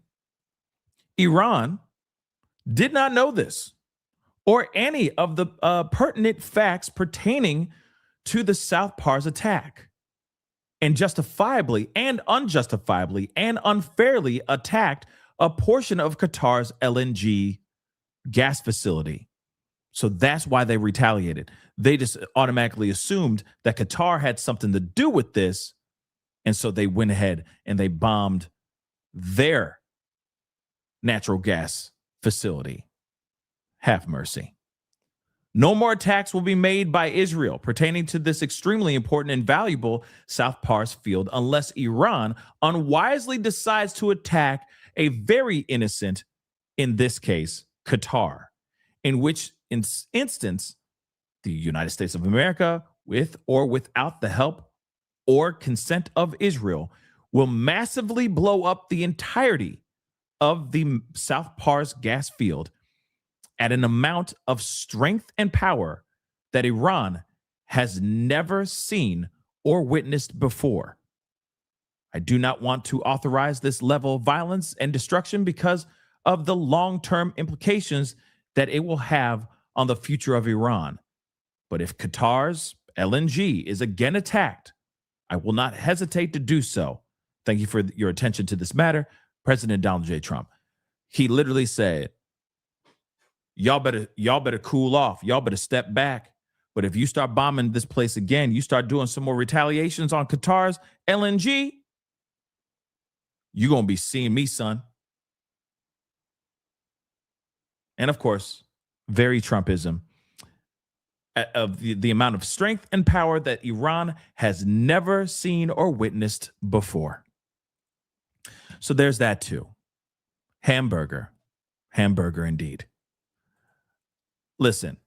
Iran did not know this or any of the pertinent facts pertaining to the South Pars attack, and justifiably and unjustifiably and unfairly attacked a portion of Qatar's LNG gas facility. So that's why they retaliated. They just automatically assumed that Qatar had something to do with this, and so they went ahead and they bombed their natural gas facility. Have mercy. No more attacks will be made by Israel pertaining to this extremely important and valuable South Pars field unless Iran unwisely decides to attack a very innocent, in this case, Qatar, in which instance the United States of America, with or without the help or consent of Israel, will massively blow up the entirety of the South Pars gas field at an amount of strength and power that Iran has never seen or witnessed before. I do not want to authorize this level of violence and destruction because of the long-term implications that it will have on the future of Iran. But if Qatar's LNG is again attacked, I will not hesitate to do so. Thank you for your attention to this matter, President Donald J. Trump. He literally said, y'all better cool off. Y'all better step back. But if you start bombing this place again, you start doing some more retaliations on Qatar's LNG, you're going to be seeing me, son. And of course, very Trumpism of the amount of strength and power that Iran has never seen or witnessed before. So there's that too. Hamburger indeed. Listen,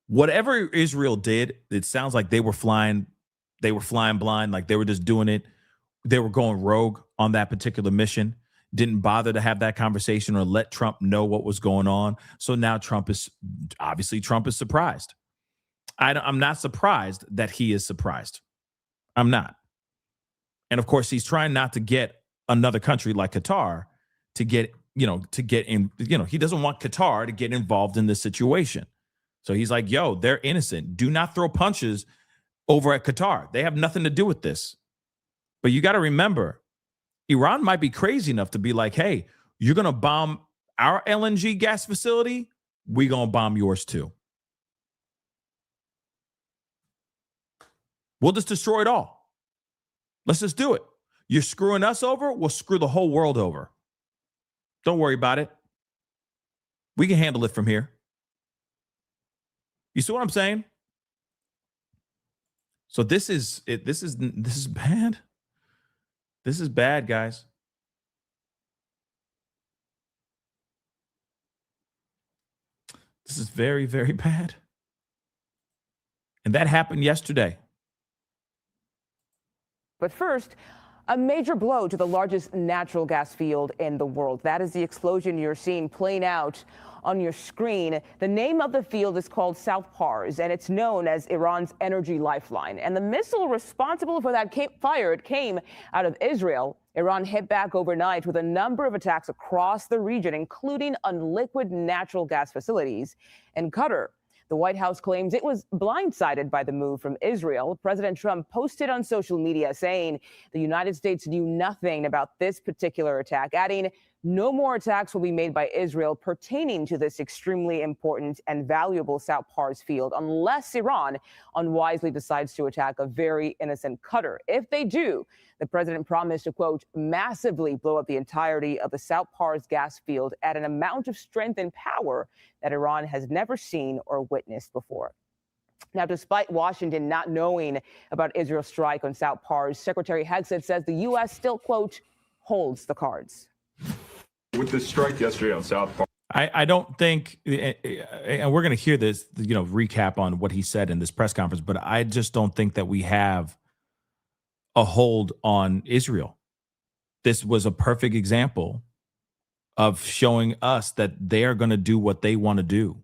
whatever Israel did, it sounds like they were flying blind, like they were just doing it. They were going rogue on that particular mission, didn't bother to have that conversation or let Trump know what was going on. So now Trump is surprised. I'm not surprised that he is surprised. I'm not. And of course, he's trying not to get another country like Qatar to get in, he doesn't want Qatar to get involved in this situation. So he's like, yo, they're innocent. Do not throw punches over at Qatar. They have nothing to do with this. But you got to remember, Iran might be crazy enough to be like, hey, you're going to bomb our LNG gas facility. We're going to bomb yours too. We'll just destroy it all. Let's just do it. You're screwing us over, we'll screw the whole world over. Don't worry about it. We can handle it from here. You see what I'm saying? So this is it. This is bad. This is bad, guys. This is very, very bad. And that happened yesterday. But first, a major blow to the largest natural gas field in the world. That is the explosion you're seeing playing out on your screen. The name of the field is called South Pars, and it's known as Iran's energy lifeline. And the missile responsible for that came out of Israel. Iran hit back overnight with a number of attacks across the region, including on liquid natural gas facilities in Qatar. The White House claims it was blindsided by the move from Israel. President Trump posted on social media saying the United States knew nothing about this particular attack, adding no more attacks will be made by Israel pertaining to this extremely important and valuable South Pars field unless Iran unwisely decides to attack a very innocent Qatar. If they do, the president promised to, quote, massively blow up the entirety of the South Pars gas field at an amount of strength and power that Iran has never seen or witnessed before. Now, despite Washington not knowing about Israel's strike on South Pars, Secretary Hegseth says the U.S. still, quote, holds the cards. With the strike yesterday on South Park, I don't think, and we're going to hear this, recap on what he said in this press conference, but I just don't think that we have a hold on Israel. This was a perfect example of showing us that they are going to do what they want to do.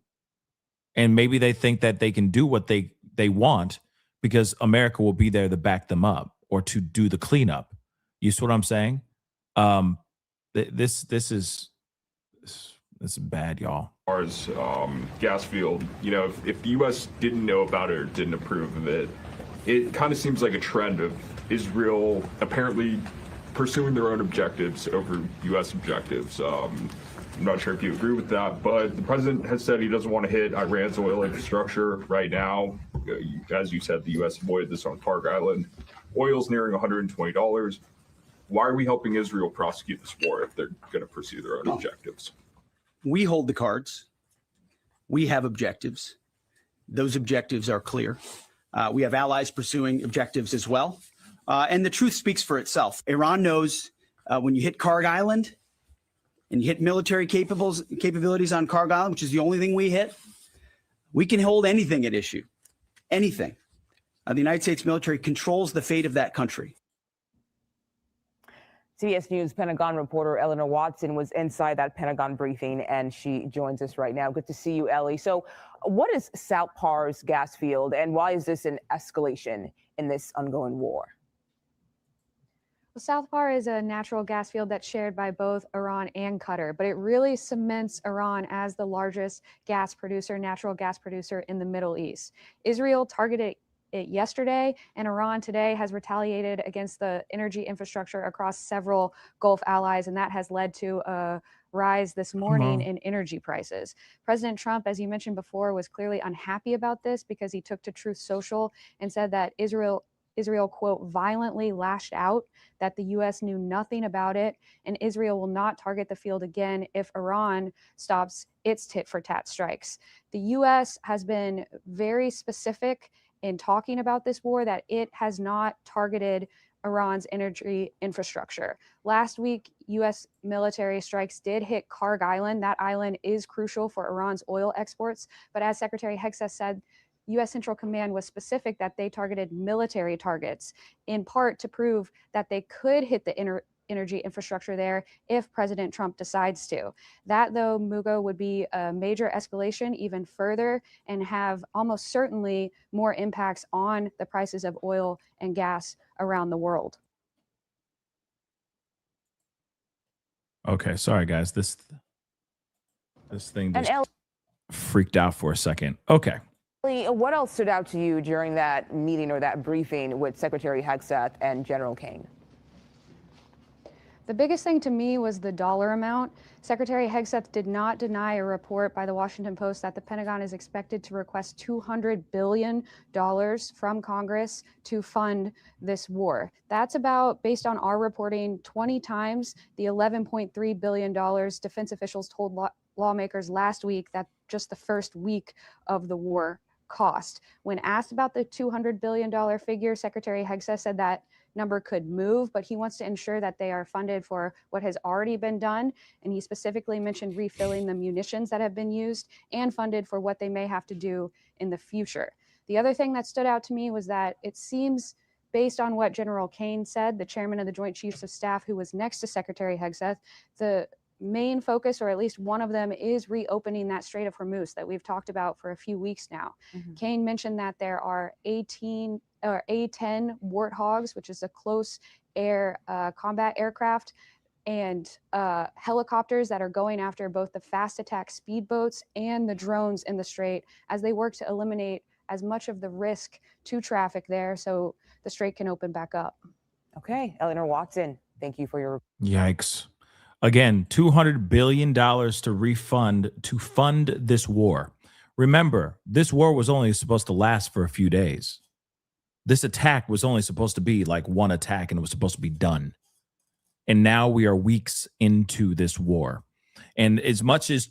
And maybe they think that they can do what they want because America will be there to back them up or to do the cleanup. You see what I'm saying? This is bad, y'all. As gas field, if the U.S. didn't know about it or didn't approve of it, it kind of seems like a trend of Israel apparently pursuing their own objectives over U.S. objectives. I'm not sure if you agree with that, but the president has said he doesn't want to hit Iran's oil infrastructure right now. As you said, the U.S. avoided this on Park Island. Oil's nearing $120. Why are we helping Israel prosecute this war if they're going to pursue their own objectives? We hold the cards. We have objectives. Those objectives are clear. We have allies pursuing objectives as well. And the truth speaks for itself. Iran knows when you hit Carg Island and you hit military capabilities on Carg Island, which is the only thing we hit, we can hold anything at issue. Anything. The United States military controls the fate of that country. CBS News Pentagon reporter Eleanor Watson was inside that Pentagon briefing, and she joins us right now. Good to see you, Ellie. So what is South Pars gas field, and why is this an escalation in this ongoing war? Well, South Par is a natural gas field that's shared by both Iran and Qatar, but it really cements Iran as the largest natural gas producer in the Middle East. Israel targeted it yesterday, and Iran today has retaliated against the energy infrastructure across several Gulf allies, and that has led to a rise this morning in energy prices. President Trump, as you mentioned before, was clearly unhappy about this because he took to Truth Social and said that Israel, quote, violently lashed out, that the U.S. knew nothing about it, and Israel will not target the field again if Iran stops its tit-for-tat strikes. The U.S. has been very specific in talking about this war that it has not targeted Iran's energy infrastructure. Last week, U.S. military strikes did hit Carg Island. That island is crucial for Iran's oil exports. But as Secretary Hegseth said, U.S. Central Command was specific that they targeted military targets, in part to prove that they could hit the energy infrastructure there if President Trump decides to. That, though, Mugo, would be a major escalation even further and have almost certainly more impacts on the prices of oil and gas around the world. Okay, sorry guys. This thing just freaked out for a second. Okay. What else stood out to you during that meeting or that briefing with Secretary Hegseth and General King? The biggest thing to me was the dollar amount. Secretary Hegseth did not deny a report by the Washington Post that the Pentagon is expected to request $200 billion from Congress to fund this war. That's about, based on our reporting, 20 times the $11.3 billion defense officials told lawmakers last week that just the first week of the war cost. When asked about the $200 billion figure, Secretary Hegseth said that number could move, but he wants to ensure that they are funded for what has already been done. And he specifically mentioned refilling the munitions that have been used and funded for what they may have to do in the future. The other thing that stood out to me was that it seems, based on what General Kane said, the chairman of the Joint Chiefs of Staff who was next to Secretary Hegseth, the main focus, or at least one of them, is reopening that Strait of Hormuz that we've talked about for a few weeks now. Kane mentioned that there are A-10 Warthogs, which is a close air combat aircraft, and helicopters that are going after both the fast attack speedboats and the drones in the strait as they work to eliminate as much of the risk to traffic there so the strait can open back up. Okay, Eleanor Watson, thank you for your... Yikes. Again, $200 billion to fund this war. Remember, this war was only supposed to last for a few days. This attack was only supposed to be like one attack and it was supposed to be done. And now we are weeks into this war. And as much as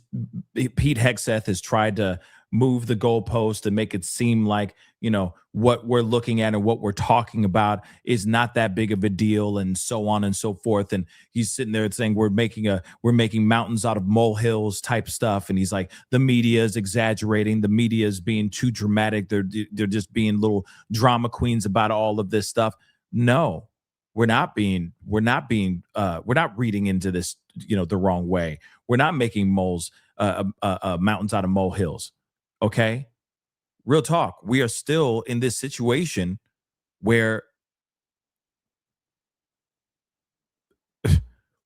Pete Hegseth has tried to move the goalpost and make it seem like, you know, what we're looking at and what we're talking about is not that big of a deal and so on and so forth. And he's sitting there saying we're making mountains out of molehills type stuff. And he's like, the media is exaggerating. The media is being too dramatic. They're just being little drama queens about all of this stuff. No, we're not reading into this, you know, the wrong way. We're not making mountains out of molehills. Okay. Real talk. We are still in this situation where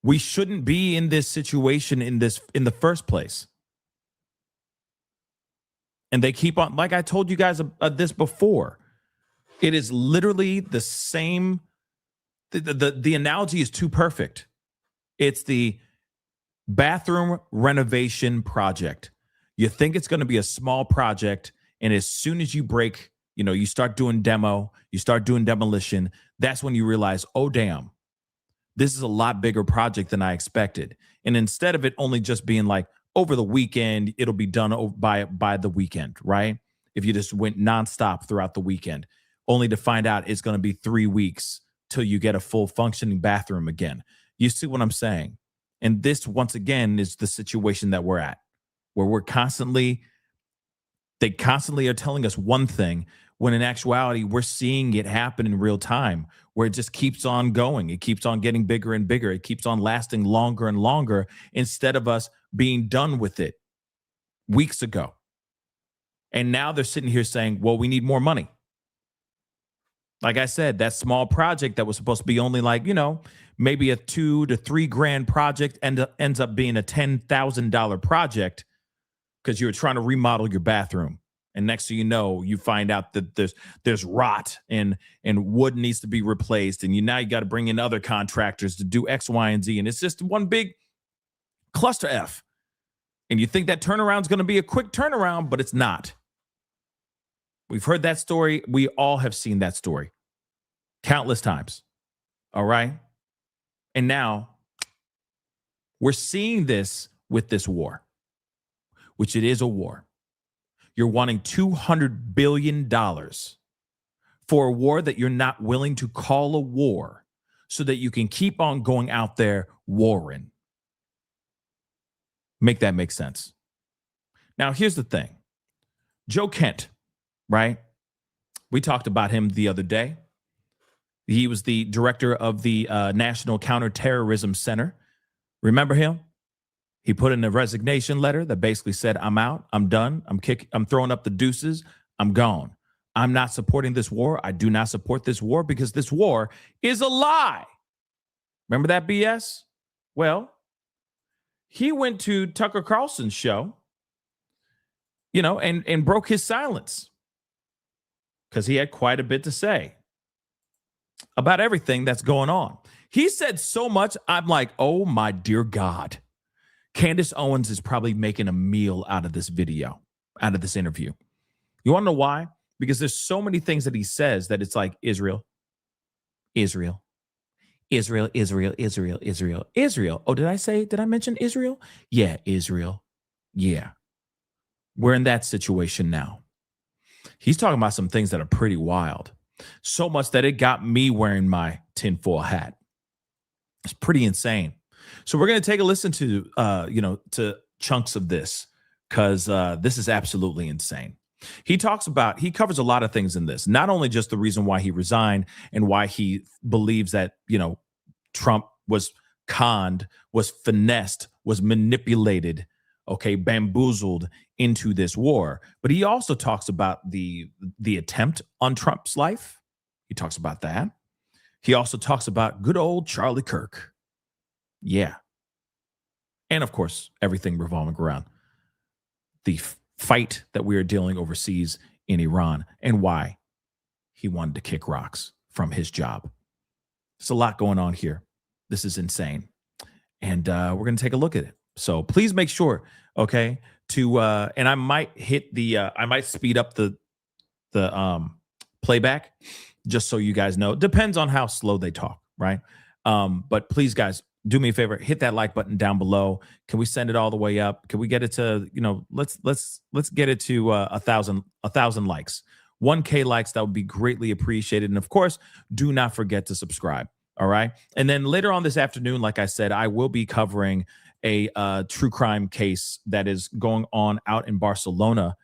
we shouldn't be in this situation in the first place. And they keep on, like I told you guys this before, it is literally the same. The analogy is too perfect. It's the bathroom renovation project. You think it's going to be a small project, and as soon as you break, you know, you start doing demolition, that's when you realize, oh, damn, this is a lot bigger project than I expected. And instead of it only just being like over the weekend, it'll be done by the weekend, right? If you just went nonstop throughout the weekend, only to find out it's going to be 3 weeks till you get a full functioning bathroom again. You see what I'm saying? And this, once again, is the situation that we're at, where they constantly are telling us one thing, when in actuality, we're seeing it happen in real time, where it just keeps on going. It keeps on getting bigger and bigger. It keeps on lasting longer and longer instead of us being done with it weeks ago. And now they're sitting here saying, well, we need more money. Like I said, that small project that was supposed to be only like, you know, maybe a $2,000 to $3,000 project ends up being a $10,000 project because you're trying to remodel your bathroom. And next thing you know, you find out that there's rot and wood needs to be replaced. And now you got to bring in other contractors to do X, Y, and Z. And it's just one big cluster F. And you think that turnaround is going to be a quick turnaround, but it's not. We've heard that story. We all have seen that story countless times. All right. And now we're seeing this with this war, which it is a war. You're wanting $200 billion for a war that you're not willing to call a war so that you can keep on going out there warring. Make that make sense. Now, here's the thing. Joe Kent, right? We talked about him the other day. He was the director of the National Counterterrorism Center. Remember him? He put in a resignation letter that basically said, I'm out, I'm done, I'm throwing up the deuces, I'm gone. I'm not supporting this war. I do not support this war because this war is a lie. Remember that BS? Well, he went to Tucker Carlson's show, you know, and broke his silence because he had quite a bit to say about everything that's going on. He said so much. I'm like, oh my dear God. Candace Owens is probably making a meal out of this video, out of this interview. You want to know why? Because there's so many things that he says that it's like Israel, Israel, Israel, Israel, Israel, Israel, Israel. Oh, did I mention Israel? Yeah, Israel. Yeah. We're in that situation now. He's talking about some things that are pretty wild. So much that it got me wearing my tinfoil hat. It's pretty insane. So we're going to take a listen to, to chunks of this because this is absolutely insane. He covers a lot of things in this, not only just the reason why he resigned and why he believes that, Trump was conned, was finessed, was manipulated, bamboozled into this war. But he also talks about the attempt on Trump's life. He talks about that. He also talks about good old Charlie Kirk. Yeah. And of course, everything revolving around the fight that we are dealing overseas in Iran and why he wanted to kick rocks from his job. There's a lot going on here. This is insane. And we're going to take a look at it. So please make sure, to and I might hit I might speed up the playback just so you guys know. Depends on how slow they talk, right? But please, guys, do me a favor, hit that like button down below. Can we send it all the way up? Can we get it to, let's get it to 1,000 likes. 1K likes, that would be greatly appreciated. And of course, do not forget to subscribe. All right. And then later on this afternoon, like I said, I will be covering a true crime case that is going on out in Barcelona.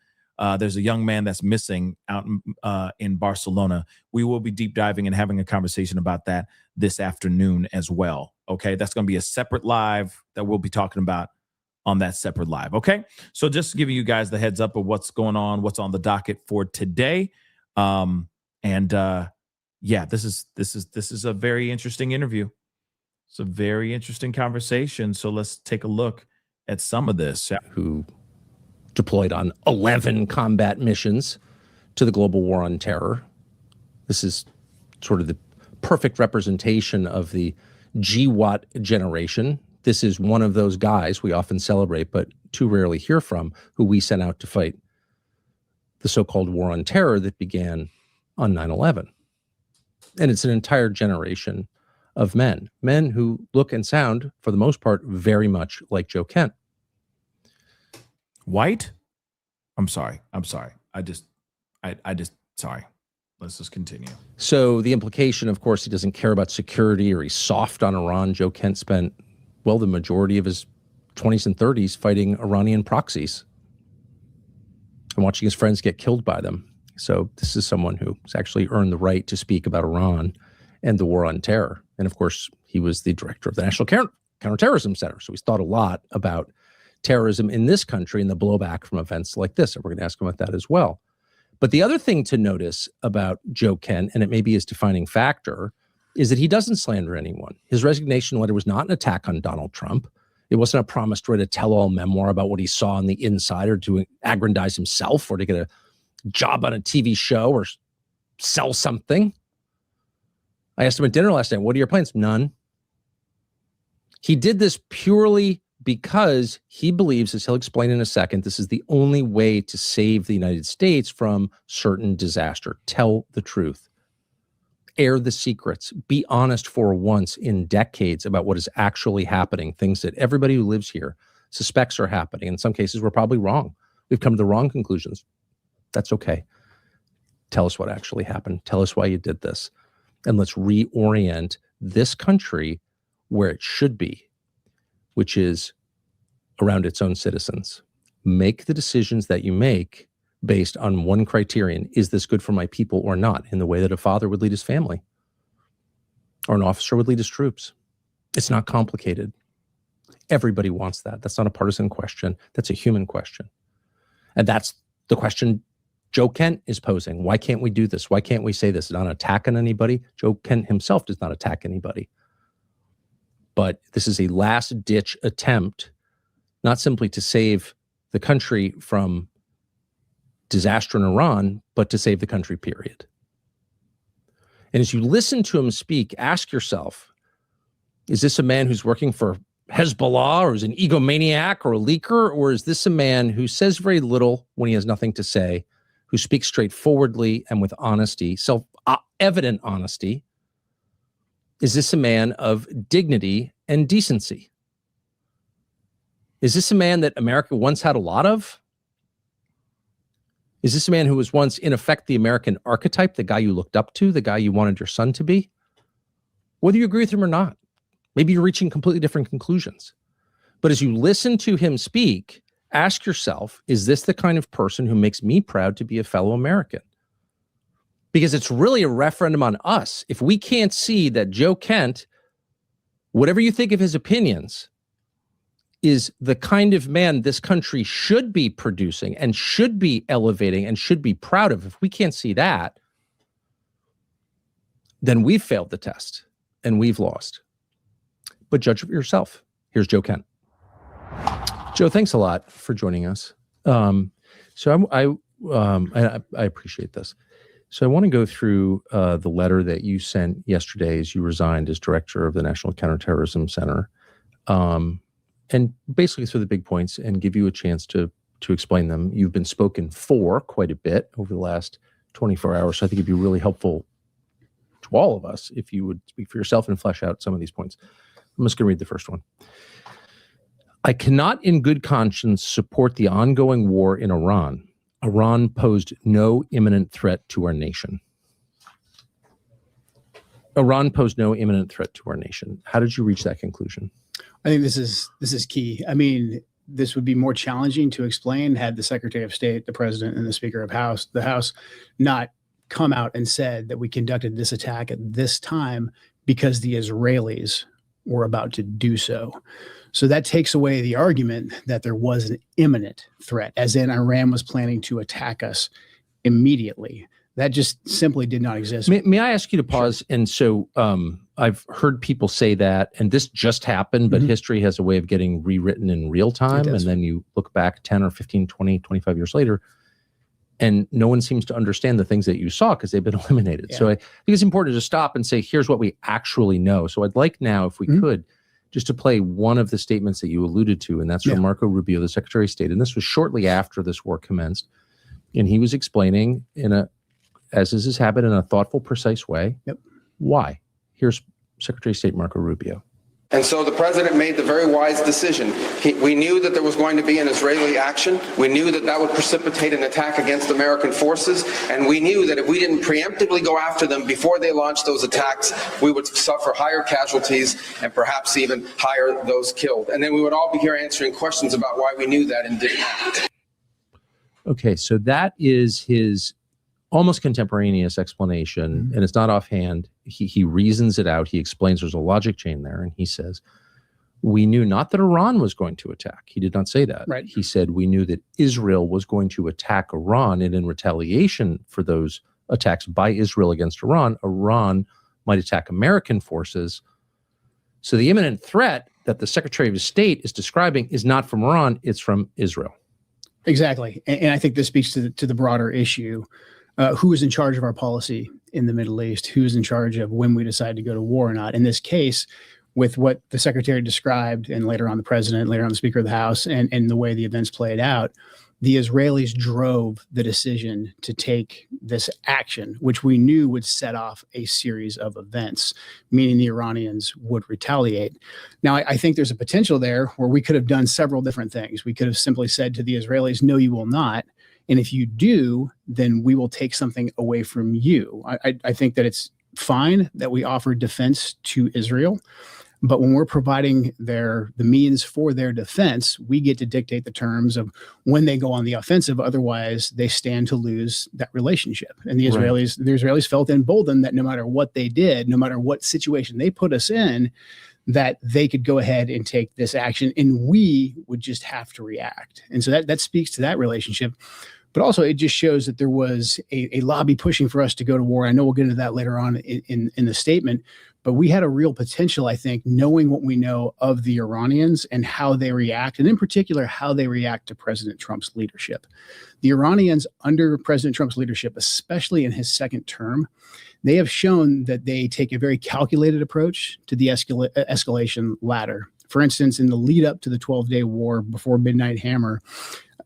There's a young man that's missing out in Barcelona. We will be deep diving and having a conversation about that this afternoon as well. Okay. That's going to be a separate live that we'll be talking about on that separate live. Okay. So just giving you guys the heads up of what's going on, what's on the docket for today. Yeah, this is a very interesting interview. It's a very interesting conversation. So let's take a look at some of this. Who deployed on 11 combat missions to the global war on terror. This is sort of the perfect representation of the GWAT generation. This is one of those guys we often celebrate, but too rarely hear from, who we sent out to fight the so-called war on terror that began on 9/11. And it's an entire generation of men who look and sound, for the most part, very much like Joe Kent. White? I'm sorry. I just, sorry. Let's just continue. So the implication, of course, he doesn't care about security or he's soft on Iran. Joe Kent spent, the majority of his 20s and 30s fighting Iranian proxies and watching his friends get killed by them. So this is someone who's actually earned the right to speak about Iran and the war on terror. And of course, he was the director of the National Counterterrorism Center. So he's thought a lot about terrorism in this country and the blowback from events like this. And we're going to ask him about that as well. But the other thing to notice about Joe Kent, and it may be his defining factor, is that he doesn't slander anyone. His resignation letter was not an attack on Donald Trump. It wasn't a promise to write a tell-all memoir about what he saw on the inside or to aggrandize himself or to get a job on a TV show or sell something. I asked him at dinner last night, what are your plans? None. He did this purely because he believes, as he'll explain in a second, this is the only way to save the United States from certain disaster. Tell the truth. Air the secrets. Be honest for once in decades about what is actually happening, things that everybody who lives here suspects are happening. In some cases, we're probably wrong. We've come to the wrong conclusions. That's okay. Tell us what actually happened. Tell us why you did this. And let's reorient this country where it should be, which is around its own citizens. Make the decisions that you make based on one criterion. Is this good for my people or not? In the way that a father would lead his family or an officer would lead his troops. It's not complicated. Everybody wants that. That's not a partisan question. That's a human question. And that's the question Joe Kent is posing. Why can't we do this? Why can't we say this? It's not attacking anybody. Joe Kent himself does not attack anybody. But this is a last-ditch attempt, not simply to save the country from disaster in Iran, but to save the country, period. And as you listen to him speak, ask yourself, Is this a man who's working for Hezbollah, or is an egomaniac or a leaker? Or is this a man who says very little when he has nothing to say, who speaks straightforwardly and with honesty, self-evident honesty? Is this a man of dignity and decency? Is this a man that America once had a lot of? Is this a man who was once, in effect, the American archetype, the guy you looked up to, the guy you wanted your son to be? Whether you agree with him or not, maybe you're reaching completely different conclusions. But as you listen to him speak, ask yourself, is this the kind of person who makes me proud to be a fellow American? Because it's really a referendum on us. If we can't see that Joe Kent, whatever you think of his opinions, is the kind of man this country should be producing and should be elevating and should be proud of, if we can't see that, then we've failed the test and we've lost. But judge for yourself. Here's Joe Kent. Joe, thanks a lot for joining us. So I appreciate this. So I want to go through the letter that you sent yesterday as you resigned as director of the National Counterterrorism Center, and basically through the big points and give you a chance to explain them. You've been spoken for quite a bit over the last 24 hours, so I think it'd be really helpful to all of us if you would speak for yourself and flesh out some of these points. I'm just going to read the first one. I cannot in good conscience support the ongoing war in Iran. Iran posed no imminent threat to our nation. Iran posed no imminent threat to our nation. How did you reach that conclusion? I think this is key. I mean, this would be more challenging to explain had the Secretary of State, the President, and the Speaker of the House not come out and said that we conducted this attack at this time because the Israelis were about to do so. So that takes away the argument that there was an imminent threat, as in Iran was planning to attack us immediately. That just simply did not exist. May I ask you to pause? Sure. And so I've heard people say that, and this just happened, but history has a way of getting rewritten in real time. And then you look back 10 or 15, 20, 25 years later, and no one seems to understand the things that you saw because they've been eliminated. Yeah. So I think it's important to stop and say, here's what we actually know. So I'd like now, if we could, just to play one of the statements that you alluded to, and that's from Marco Rubio, the Secretary of State. And this was shortly after this war commenced. And he was explaining as is his habit, in a thoughtful, precise way, why. Here's Secretary of State Marco Rubio. And so the president made the very wise decision. We knew that there was going to be an Israeli action. We knew that that would precipitate an attack against American forces. And we knew that if we didn't preemptively go after them before they launched those attacks, we would suffer higher casualties and perhaps even higher those killed. And then we would all be here answering questions about why we knew that and didn't act. Okay, so that is his almost contemporaneous explanation, and it's not offhand. He reasons it out. He explains there's a logic chain there, and he says, we knew not that Iran was going to attack. He did not say that. Right. He said we knew that Israel was going to attack Iran, and in retaliation for those attacks by Israel against Iran, Iran might attack American forces. So the imminent threat that the Secretary of State is describing is not from Iran, it's from Israel. Exactly. And I think this speaks to the broader issue. Who is in charge of our policy in the Middle East? Who's in charge of when we decide to go to war or not? In this case, with what the Secretary described, and later on the President, later on the Speaker of the House, and the way the events played out, the Israelis drove the decision to take this action, which we knew would set off a series of events, meaning the Iranians would retaliate. Now, I think there's a potential there where we could have done several different things. We could have simply said to the Israelis, no, you will not. And if you do, then we will take something away from you. I think that it's fine that we offer defense to Israel, but when we're providing the means for their defense, we get to dictate the terms of when they go on the offensive. Otherwise, they stand to lose that relationship. And the Israelis felt emboldened that no matter what they did, no matter what situation they put us in, that they could go ahead and take this action, and we would just have to react. And so that speaks to that relationship. But also, it just shows that there was a lobby pushing for us to go to war. I know we'll get into that later on in the statement, but we had a real potential, I think, knowing what we know of the Iranians and how they react, and in particular, how they react to President Trump's leadership. The Iranians, under President Trump's leadership, especially in his second term, they have shown that they take a very calculated approach to the escalation ladder. For instance, in the lead up to the 12-day war before Midnight Hammer,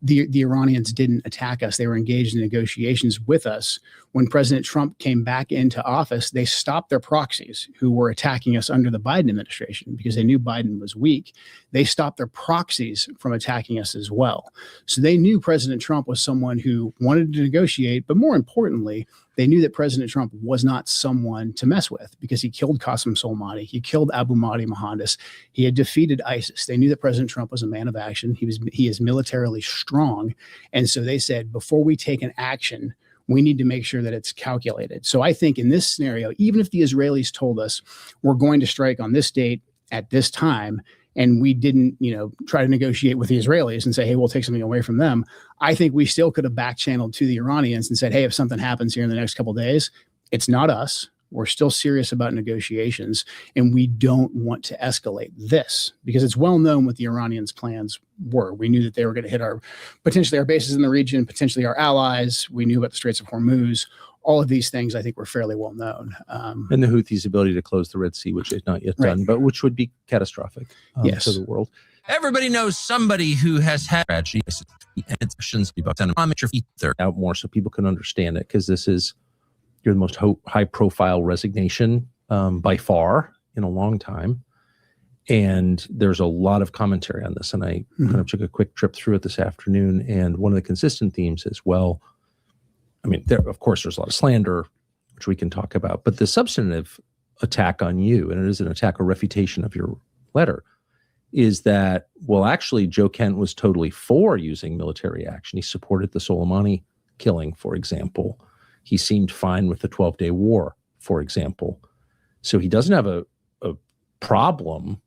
the Iranians didn't attack us. They were engaged in negotiations with us. When President Trump came back into office, they stopped their proxies who were attacking us under the Biden administration because they knew Biden was weak. They stopped their proxies from attacking us as well. So they knew President Trump was someone who wanted to negotiate, but more importantly, they knew that President Trump was not someone to mess with because he killed Qasem Soleimani. He killed Abu Mahdi Mohandas. He had defeated ISIS. They knew that President Trump was a man of action. He is militarily strong. And so they said, before we take an action, we need to make sure that it's calculated. So I think in this scenario, even if the Israelis told us we're going to strike on this date at this time, and we didn't, try to negotiate with the Israelis and say, hey, we'll take something away from them, I think we still could have back-channeled to the Iranians and said, hey, if something happens here in the next couple of days, it's not us. We're still serious about negotiations, and we don't want to escalate this because it's well known what the Iranians' plans were. We knew that they were going to hit potentially our bases in the region, potentially our allies. We knew about the Straits of Hormuz. All of these things, I think, were fairly well known. And the Houthis' ability to close the Red Sea, which they've not yet done, but which would be catastrophic to the world. Everybody knows somebody who has had tragedy, and it's questions about they're out more so people can understand it, because you're the most high-profile resignation by far in a long time. And there's a lot of commentary on this. And I kind of took a quick trip through it this afternoon. And one of the consistent themes is, well, I mean, of course, there's a lot of slander, which we can talk about. But the substantive attack on you, and it is an attack or refutation of your letter, is that, well, actually, Joe Kent was totally for using military action. He supported the Soleimani killing, for example. He seemed fine with the 12-day war, for example. So he doesn't have a problem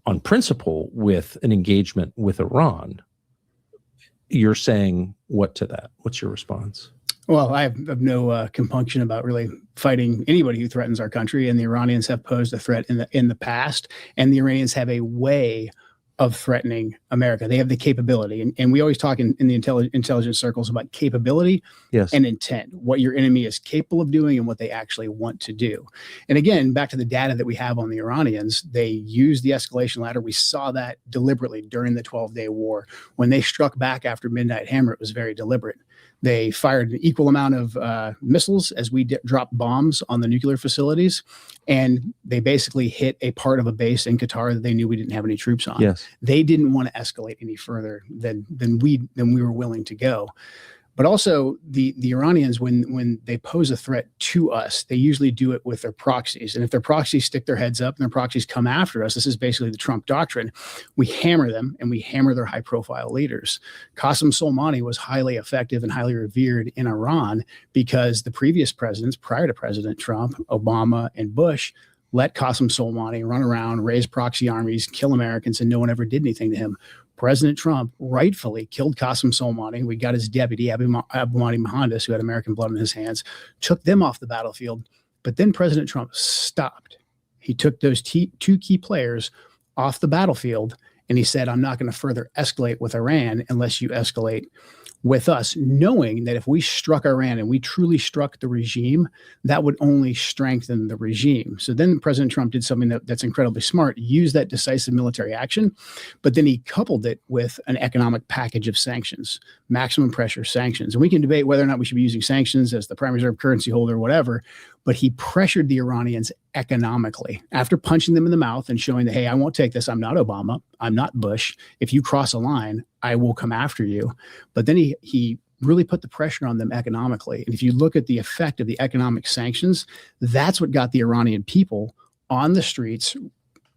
on principle with an engagement with Iran. You're saying what to that? What's your response? Well, I have no compunction about really fighting anybody who threatens our country, and the Iranians have posed a threat in the past, and the Iranians have a way of threatening America. They have the capability, and we always talk in the intelligence circles about capability and intent, what your enemy is capable of doing and what they actually want to do. And again, back to the data that we have on the Iranians, they use the escalation ladder. We saw that deliberately during the 12-day war. When they struck back after Midnight Hammer, it was very deliberate. They fired an equal amount of missiles as we dropped bombs on the nuclear facilities, and they basically hit a part of a base in Qatar that they knew we didn't have any troops on. Yes. They didn't want to escalate any further than we were willing to go. But also the Iranians, when they pose a threat to us, they usually do it with their proxies. And if their proxies stick their heads up and their proxies come after us, this is basically the Trump doctrine. We hammer them, and we hammer their high-profile leaders. Qasem Soleimani was highly effective and highly revered in Iran because the previous presidents, prior to President Trump, Obama and Bush, let Qasem Soleimani run around, raise proxy armies, kill Americans, and no one ever did anything to him. President Trump rightfully killed Qasem Soleimani. We got his deputy, Abu Mahdi Mohandas, who had American blood in his hands, took them off the battlefield. But then President Trump stopped. He took those two key players off the battlefield, and he said, I'm not going to further escalate with Iran unless you escalate with us, knowing that if we struck Iran and we truly struck the regime, that would only strengthen the regime. So then President Trump did something that's incredibly smart, used that decisive military action, but then he coupled it with an economic package of sanctions, maximum pressure sanctions. And we can debate whether or not we should be using sanctions as the prime reserve currency holder or whatever, but he pressured the Iranians economically after punching them in the mouth and showing that, hey, I won't take this. I'm not Obama. I'm not Bush. If you cross a line, I will come after you. But then he really put the pressure on them economically. And if you look at the effect of the economic sanctions, that's what got the Iranian people on the streets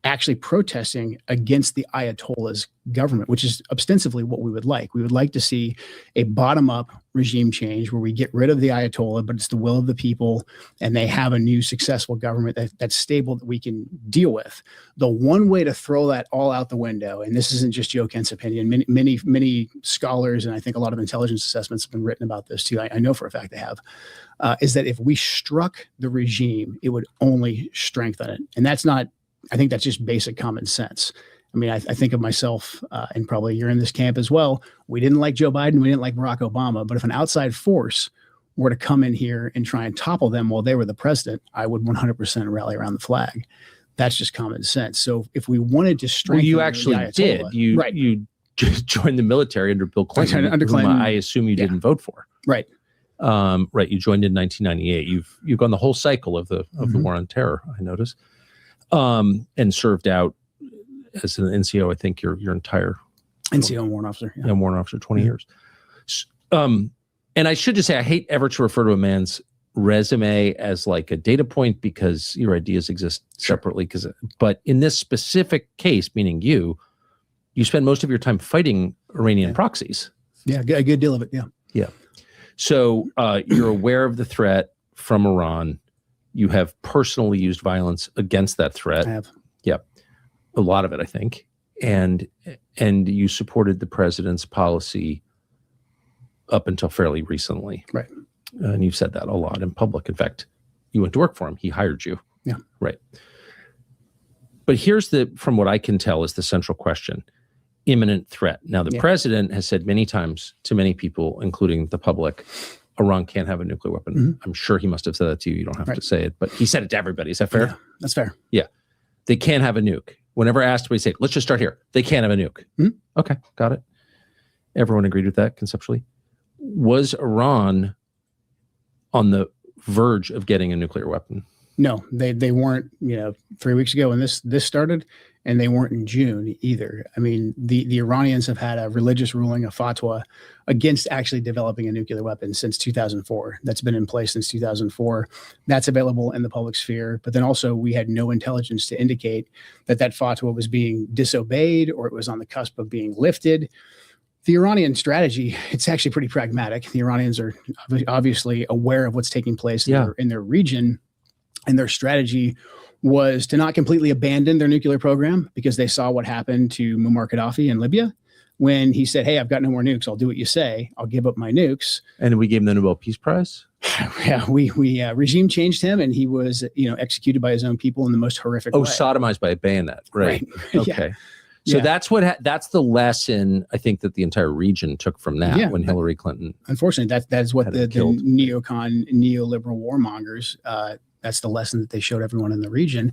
actually protesting against the Ayatollah's government, which is ostensibly what we would like. We would like to see a bottom-up regime change where we get rid of the Ayatollah, but it's the will of the people, and they have a new successful government that's stable that we can deal with. The one way to throw that all out the window, and this isn't just Joe Kent's opinion, many scholars, and I think a lot of intelligence assessments have been written about this too, I know for a fact they have, is that if we struck the regime, it would only strengthen it. And that's not, I think that's just basic common sense. I mean, I think of myself, and probably you're in this camp as well. We didn't like Joe Biden. We didn't like Barack Obama. But if an outside force were to come in here and try and topple them while they were the president, I would 100% rally around the flag. That's just common sense. So if we wanted to strengthen, you actually did. You joined the military under Bill Clinton, under Clinton, whom I assume you didn't vote for. Right. Right. You joined in 1998. You've gone the whole cycle of the war on terror, I notice, and served out as an NCO. I think your entire NCO and warrant officer. Yeah, warrant officer, 20 years. And I should just say, I hate ever to refer to a man's resume as like a data point because your ideas exist separately. But in this specific case, meaning you spend most of your time fighting Iranian proxies. Yeah, a good deal of it. Yeah. Yeah. So you're aware of the threat from Iran. You have personally used violence against that threat. I have. Yeah. A lot of it, I think. And you supported the president's policy up until fairly recently. Right. And you've said that a lot in public. In fact, you went to work for him. He hired you. Yeah. Right. But here's from what I can tell is the central question: imminent threat. Now, the president has said many times to many people, including the public, Iran can't have a nuclear weapon. Mm-hmm. I'm sure he must have said that to you. You don't have to say it, but he said it to everybody. Is that fair? Yeah, that's fair. Yeah. They can't have a nuke. Whenever asked, we say, let's just start here. They can't have a nuke. Mm-hmm. Okay, got it. Everyone agreed with that conceptually. Was Iran on the verge of getting a nuclear weapon? No, they weren't, 3 weeks ago when this started, and they weren't in June either. I mean, the Iranians have had a religious ruling, a fatwa, against actually developing a nuclear weapon since 2004. That's been in place since 2004. That's available in the public sphere. But then also we had no intelligence to indicate that fatwa was being disobeyed or it was on the cusp of being lifted. The Iranian strategy, it's actually pretty pragmatic. The Iranians are obviously aware of what's taking place in their region. And their strategy was to not completely abandon their nuclear program because they saw what happened to Muammar Gaddafi in Libya when he said, hey, I've got no more nukes. I'll do what you say. I'll give up my nukes. And we gave him the Nobel Peace Prize? Yeah, we regime changed him, and he was executed by his own people in the most horrific way. Sodomized by a bayonet. Right. Okay. Yeah. So that's the lesson I think that the entire region took from that when Hillary Clinton. Unfortunately, that is what the neocon, neoliberal warmongers, that's the lesson that they showed everyone in the region.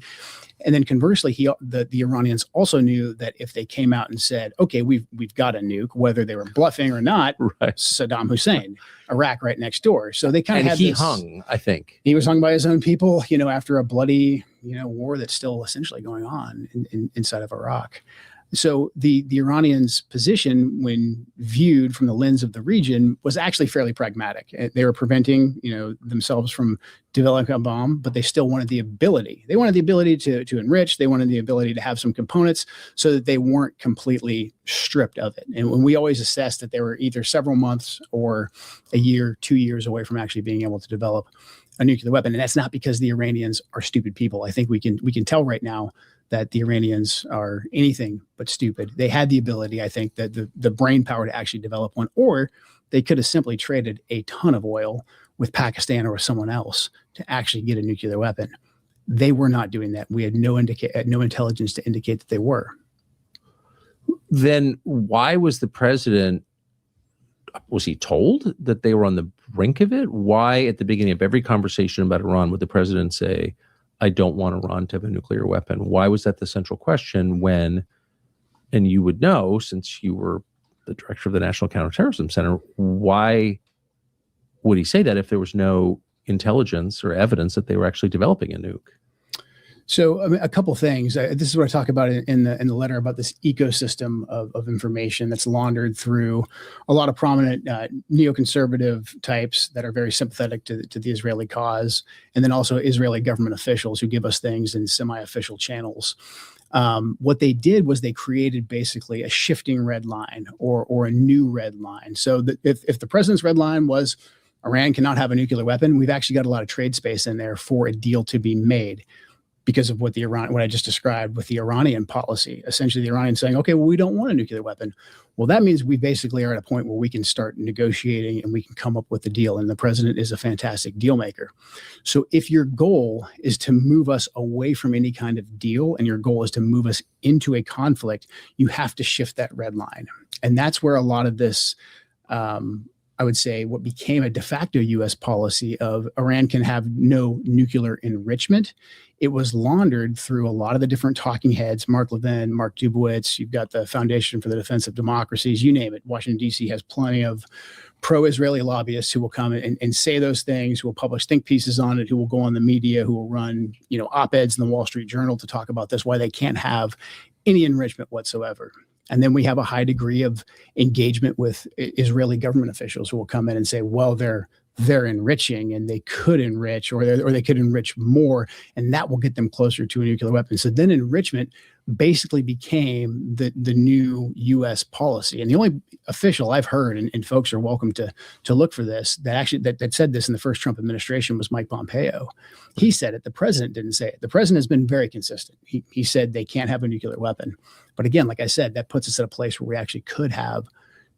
And then conversely, the Iranians also knew that if they came out and said, okay, we've got a nuke, whether they were bluffing or not, Saddam Hussein, Iraq right next door. So they kind of had he hung, I think. He was hung by his own people, after a bloody, war that's still essentially going on inside of Iraq. So the Iranians' position, when viewed from the lens of the region, was actually fairly pragmatic. They were preventing, themselves from developing a bomb, but they still wanted the ability. They wanted the ability to enrich. They wanted the ability to have some components so that they weren't completely stripped of it. And when we always assessed that they were either several months or a year, 2 years away from actually being able to develop a nuclear weapon. And that's not because the Iranians are stupid people. I think we can tell right now that the Iranians are anything but stupid. They had the ability, I think, that the brain power to actually develop one, or they could have simply traded a ton of oil with Pakistan or someone else to actually get a nuclear weapon. They were not doing that. We had no intelligence to indicate that they were. Then why was the president, was he told that they were on the brink of it? Why at the beginning of every conversation about Iran would the president say, I don't want Iran to have a nuclear weapon? Why was that the central question when, and you would know since you were the director of the National Counterterrorism Center, why would he say that if there was no intelligence or evidence that they were actually developing a nuke? So I mean, a couple things. This is what I talk about in the letter about this ecosystem of information that's laundered through a lot of prominent neoconservative types that are very sympathetic to the Israeli cause, and then also Israeli government officials who give us things in semi-official channels. What they did was they created basically a shifting red line or a new red line. So that if the president's red line was Iran cannot have a nuclear weapon, we've actually got a lot of trade space in there for a deal to be made, because of what I just described with the Iranian policy. Essentially, the Iranians saying, okay, well, we don't want a nuclear weapon. Well, that means we basically are at a point where we can start negotiating and we can come up with a deal. And the president is a fantastic deal maker. So if your goal is to move us away from any kind of deal and your goal is to move us into a conflict, you have to shift that red line. And that's where a lot of this, I would say, what became a de facto U.S. policy of Iran can have no nuclear enrichment. It was laundered through a lot of the different talking heads, Mark Levin, Mark Dubowitz. You've got the Foundation for the Defense of Democracies, you name it. Washington, D.C. has plenty of pro-Israeli lobbyists who will come and say those things, who will publish think pieces on it, who will go on the media, who will run, op-eds in the Wall Street Journal to talk about this, why they can't have any enrichment whatsoever. And then we have a high degree of engagement with Israeli government officials who will come in and say, well, they're enriching and they could enrich or they could enrich more, and that will get them closer to a nuclear weapon. So then enrichment basically became the new U.S. policy. And the only official I've heard, and folks are welcome to look for this, that said this in the first Trump administration was Mike Pompeo. He said it. The president didn't say it. The president has been very consistent. He said they can't have a nuclear weapon. But again, like I said, that puts us at a place where we actually could have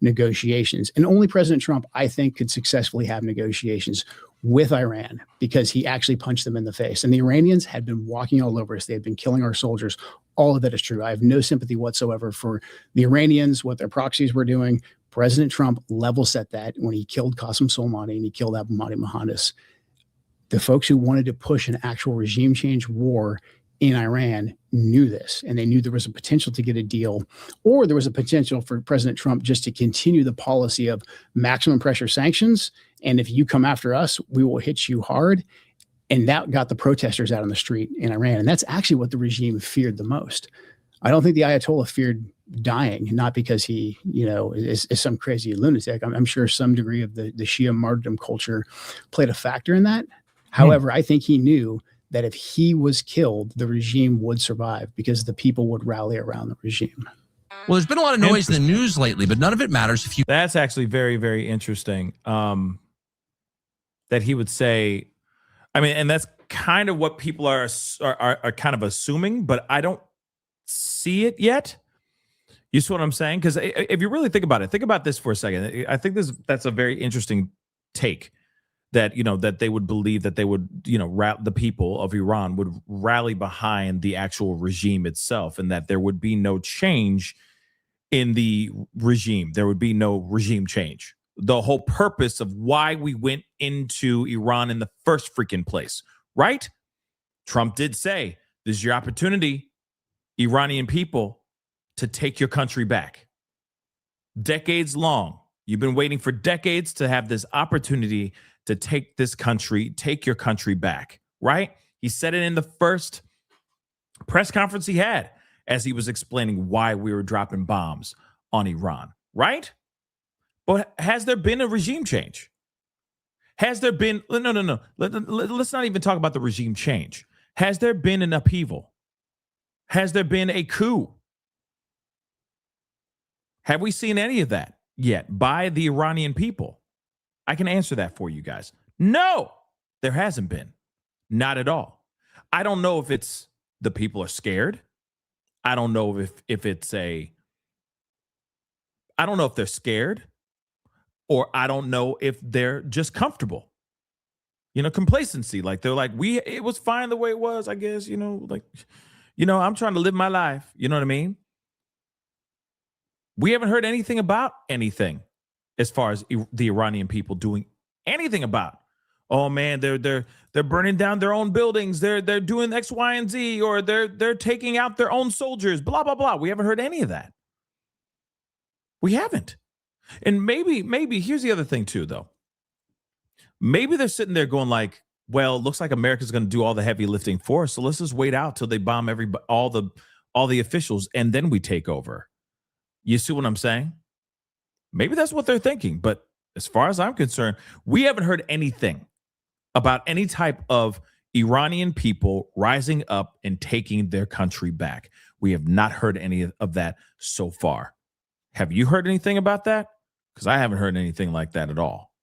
negotiations. And only President Trump, I think, could successfully have negotiations with Iran because he actually punched them in the face. And the Iranians had been walking all over us. They had been killing our soldiers. All of that is true. I have no sympathy whatsoever for the Iranians, what their proxies were doing. President Trump level set that when he killed Qasem Soleimani and he killed Abu Mahdi Mohandas. The folks who wanted to push an actual regime change war in Iran knew this, and they knew there was a potential to get a deal, or there was a potential for President Trump just to continue the policy of maximum pressure sanctions. And if you come after us, we will hit you hard. And that got the protesters out on the street in Iran. And that's actually what the regime feared the most. I don't think the Ayatollah feared dying, not because he, is some crazy lunatic. I'm sure some degree of the Shia martyrdom culture played a factor in that. However, I think he knew that if he was killed, the regime would survive because the people would rally around the regime. Well, there's been a lot of noise in the news lately, but none of it matters if you. That's actually very, very interesting. That he would say, I mean, and that's kind of what people are kind of assuming, but I don't see it yet. You see what I'm saying? Because if you really think about this for a second. I think that's a very interesting take. That that they would believe that they would the people of Iran would rally behind the actual regime itself, and that there would be no change in the regime. There would be no regime change. The whole purpose of why we went into Iran in the first freaking place, right? Trump did say, "This is your opportunity, Iranian people, to take your country back." Decades long, you've been waiting for decades to have this opportunity to take your country back, right? He said it in the first press conference he had as he was explaining why we were dropping bombs on Iran, right? But has there been a regime change? Has there been, no. Let's not even talk about the regime change. Has there been an upheaval? Has there been a coup? Have we seen any of that yet by the Iranian people? I can answer that for you guys. No, there hasn't been. Not at all. I don't know if it's the people are scared. I don't know if I don't know if they're scared, or I don't know if they're just comfortable. Complacency. Like they're like, it was fine the way it was, I guess, I'm trying to live my life. You know what I mean? We haven't heard anything about anything as far as the Iranian people doing anything about, oh man, they're burning down their own buildings, they're doing X, Y, and Z, or they're taking out their own soldiers, blah blah blah. We haven't heard any of that. We haven't. And maybe here's the other thing too, though. Maybe they're sitting there going like, well, it looks like America's going to do all the heavy lifting for us. So let's just wait out till they bomb all the officials, and then we take over. You see what I'm saying? Maybe that's what they're thinking. But as far as I'm concerned, we haven't heard anything about any type of Iranian people rising up and taking their country back. We have not heard any of that so far. Have you heard anything about that? Because I haven't heard anything like that at all.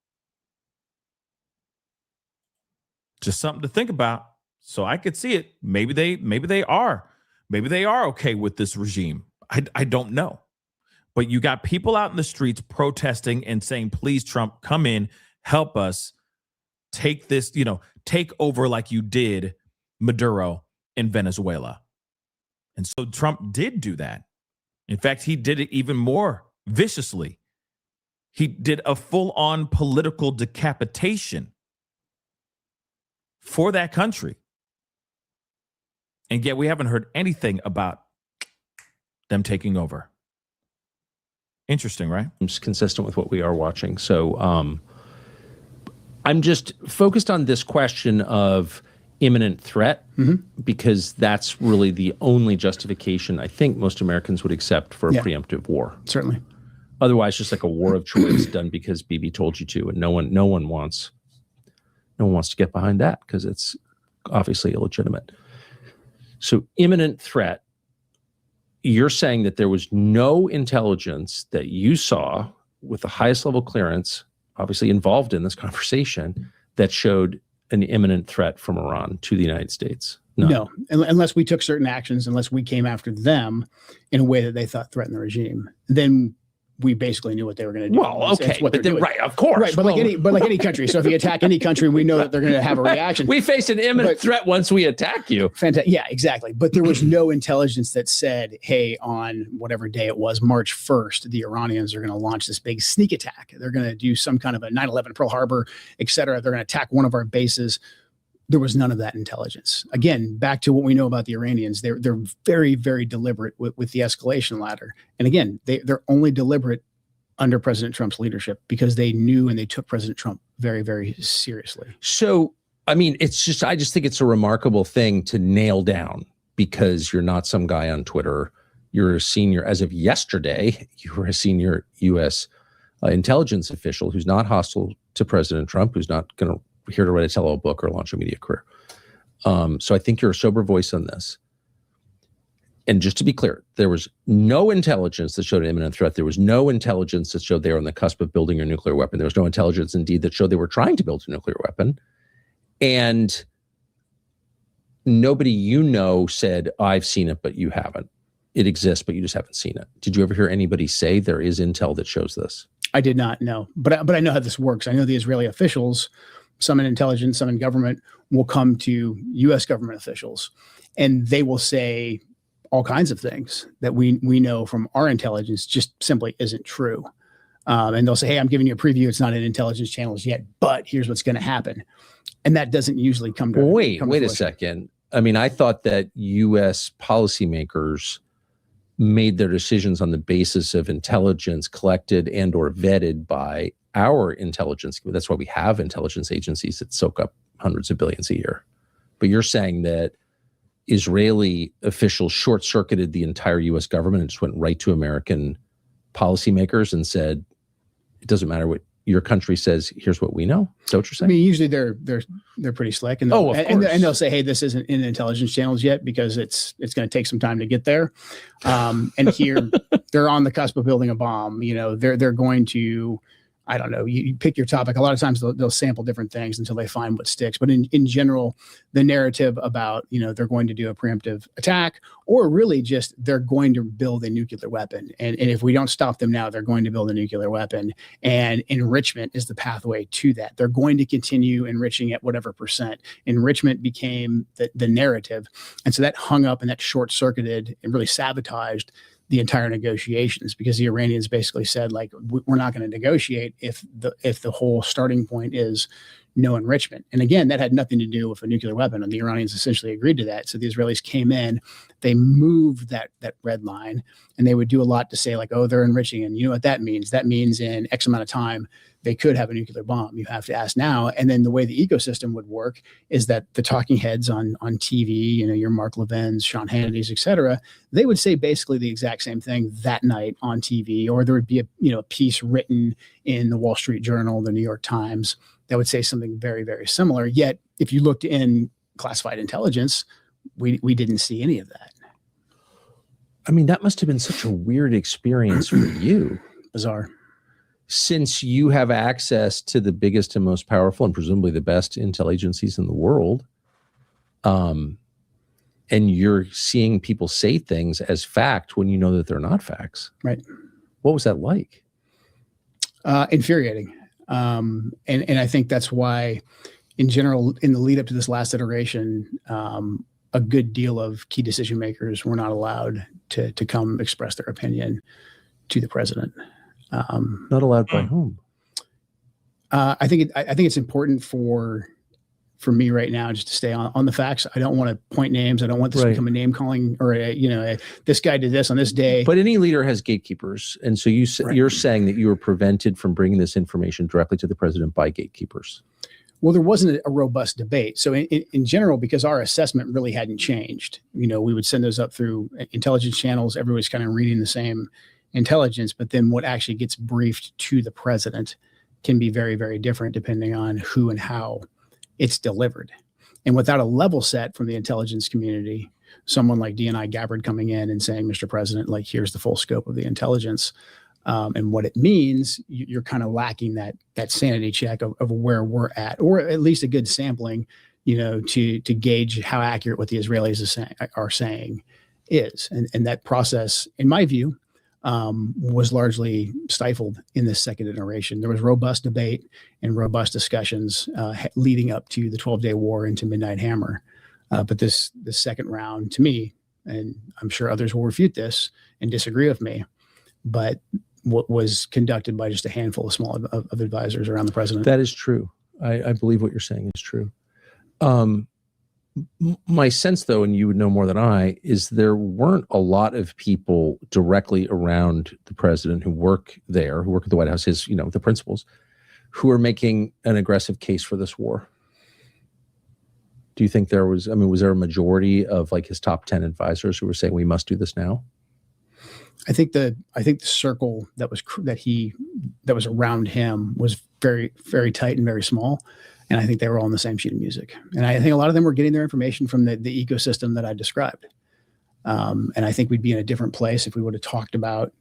Just something to think about. So I could see it. Maybe they are okay with this regime. I don't know. But you got people out in the streets protesting and saying, please, Trump, come in, help us take this, take over like you did Maduro in Venezuela. And so Trump did do that. In fact, he did it even more viciously. He did a full-on political decapitation for that country. And yet we haven't heard anything about them taking over. Interesting, right? It's consistent with what we are watching. So I'm just focused on this question of imminent threat, because that's really the only justification I think most Americans would accept for a preemptive war. Certainly. Otherwise, just like a war of choice done because Bibi told you to, and no one wants to get behind that because it's obviously illegitimate. So imminent threat. You're saying that there was no intelligence that you saw with the highest level clearance, obviously involved in this conversation, that showed an imminent threat from Iran to the United States? No, unless we took certain actions, unless we came after them in a way that they thought threatened the regime. Then we basically knew what they were going to do. Well, okay, but then, right, of course. Right, but like any country. So if you attack any country, we know that they're going to have a reaction. We face an imminent threat once we attack you. Fantastic. Yeah, exactly. But there was no intelligence that said, hey, on whatever day it was, March 1st, the Iranians are going to launch this big sneak attack. They're going to do some kind of a 9/11 Pearl Harbor, et cetera. They're going to attack one of our bases. There was none of that intelligence. Again, back to what we know about the Iranians, they're very, very deliberate with the escalation ladder. And again, they're only deliberate under President Trump's leadership because they knew and they took President Trump very, very seriously. So, I mean, I just think it's a remarkable thing to nail down, because you're not some guy on Twitter. You're a senior, as of yesterday, you were a senior U.S. Intelligence official who's not hostile to President Trump, who's not going to here to write a tell-all book or launch a media career. So I think you're a sober voice on this. And just to be clear, there was no intelligence that showed an imminent threat. There was no intelligence that showed they were on the cusp of building a nuclear weapon. There was no intelligence, indeed, that showed they were trying to build a nuclear weapon. And nobody said, I've seen it, but you haven't. It exists, but you just haven't seen it. Did you ever hear anybody say there is intel that shows this? I did not know, but I know how this works. I know the Israeli officials, some in intelligence, some in government, will come to U.S. government officials, and they will say all kinds of things that we know from our intelligence just simply isn't true. And they'll say, hey, I'm giving you a preview. It's not in intelligence channels yet, but here's what's going to happen. And that doesn't usually come to wait a second. I mean, I thought that U.S. policymakers made their decisions on the basis of intelligence collected and or vetted by our intelligence. That's why we have intelligence agencies that soak up hundreds of billions a year. But you're saying that Israeli officials short-circuited the entire U.S. government and just went right to American policymakers and said, it doesn't matter what your country says, here's what we know. Is that what you're saying? I mean, usually they're pretty slick, and they'll say, hey, this isn't in intelligence channels yet because it's going to take some time to get there. And here they're on the cusp of building a bomb. You know, they're going to, I don't know, you pick your topic. A lot of times they'll sample different things until they find what sticks. But in general, the narrative about, they're going to do a preemptive attack, or really just they're going to build a nuclear weapon. And if we don't stop them now, they're going to build a nuclear weapon. And enrichment is the pathway to that. They're going to continue enriching at whatever percent. Enrichment became the narrative. And so that hung up and that short-circuited and really sabotaged the entire negotiations, because the Iranians basically said, like, we're not going to negotiate if the whole starting point is no enrichment. And again, that had nothing to do with a nuclear weapon, and the Iranians essentially agreed to that. So the Israelis came in, they moved that red line, and they would do a lot to say like, oh, they're enriching. And you know what that means? That means in X amount of time, they could have a nuclear bomb. You have to ask now. And then the way the ecosystem would work is that the talking heads on TV, your Mark Levin's, Sean Hannity's, et cetera, they would say basically the exact same thing that night on TV, or there would be a piece written in the Wall Street Journal, the New York Times, that would say something very, very similar. Yet, if you looked in classified intelligence, we didn't see any of that. I mean, that must have been such a weird experience for you. Bizarre. Since you have access to the biggest and most powerful and presumably the best intel agencies in the world, and you're seeing people say things as fact when you know that they're not facts. Right. What was that like? Infuriating. And I think that's why, in general, in the lead up to this last iteration, a good deal of key decision makers were not allowed to come express their opinion to the president. Not allowed by whom? I think it's important for me right now just to stay on the facts. I don't want to point names. I don't want this to become a name calling or this guy did this on this day. But any leader has gatekeepers, and so you're saying that you were prevented from bringing this information directly to the president by gatekeepers. Well, there wasn't a robust debate. So in general, because our assessment really hadn't changed, we would send those up through intelligence channels. Everybody's kind of reading the same intelligence, but then what actually gets briefed to the president can be very, very different depending on who and how it's delivered. And without a level set from the intelligence community, someone like DNI Gabbard coming in and saying, Mr. President, like, here's the full scope of the intelligence and what it means, you're kind of lacking that sanity check of where we're at, or at least a good sampling, to gauge how accurate what the Israelis are saying is. And that process, in my view, was largely stifled in this second iteration. There was robust debate and robust discussions leading up to the 12-day war into Midnight Hammer. But this second round, to me, and I'm sure others will refute this and disagree with me, but what was conducted by just a handful of small of advisors around the president. That is true. I believe what you're saying is true. My sense, though, and you would know more than I, is there weren't a lot of people directly around the president who work at the White House, the principals, who are making an aggressive case for this war. Do you think was there a majority of like his top 10 advisors who were saying we must do this now? I think the circle that was around him was very, very tight and very small. And I think they were all on the same sheet of music. And I think a lot of them were getting their information from the ecosystem that I described. And I think we'd be in a different place if we would have talked about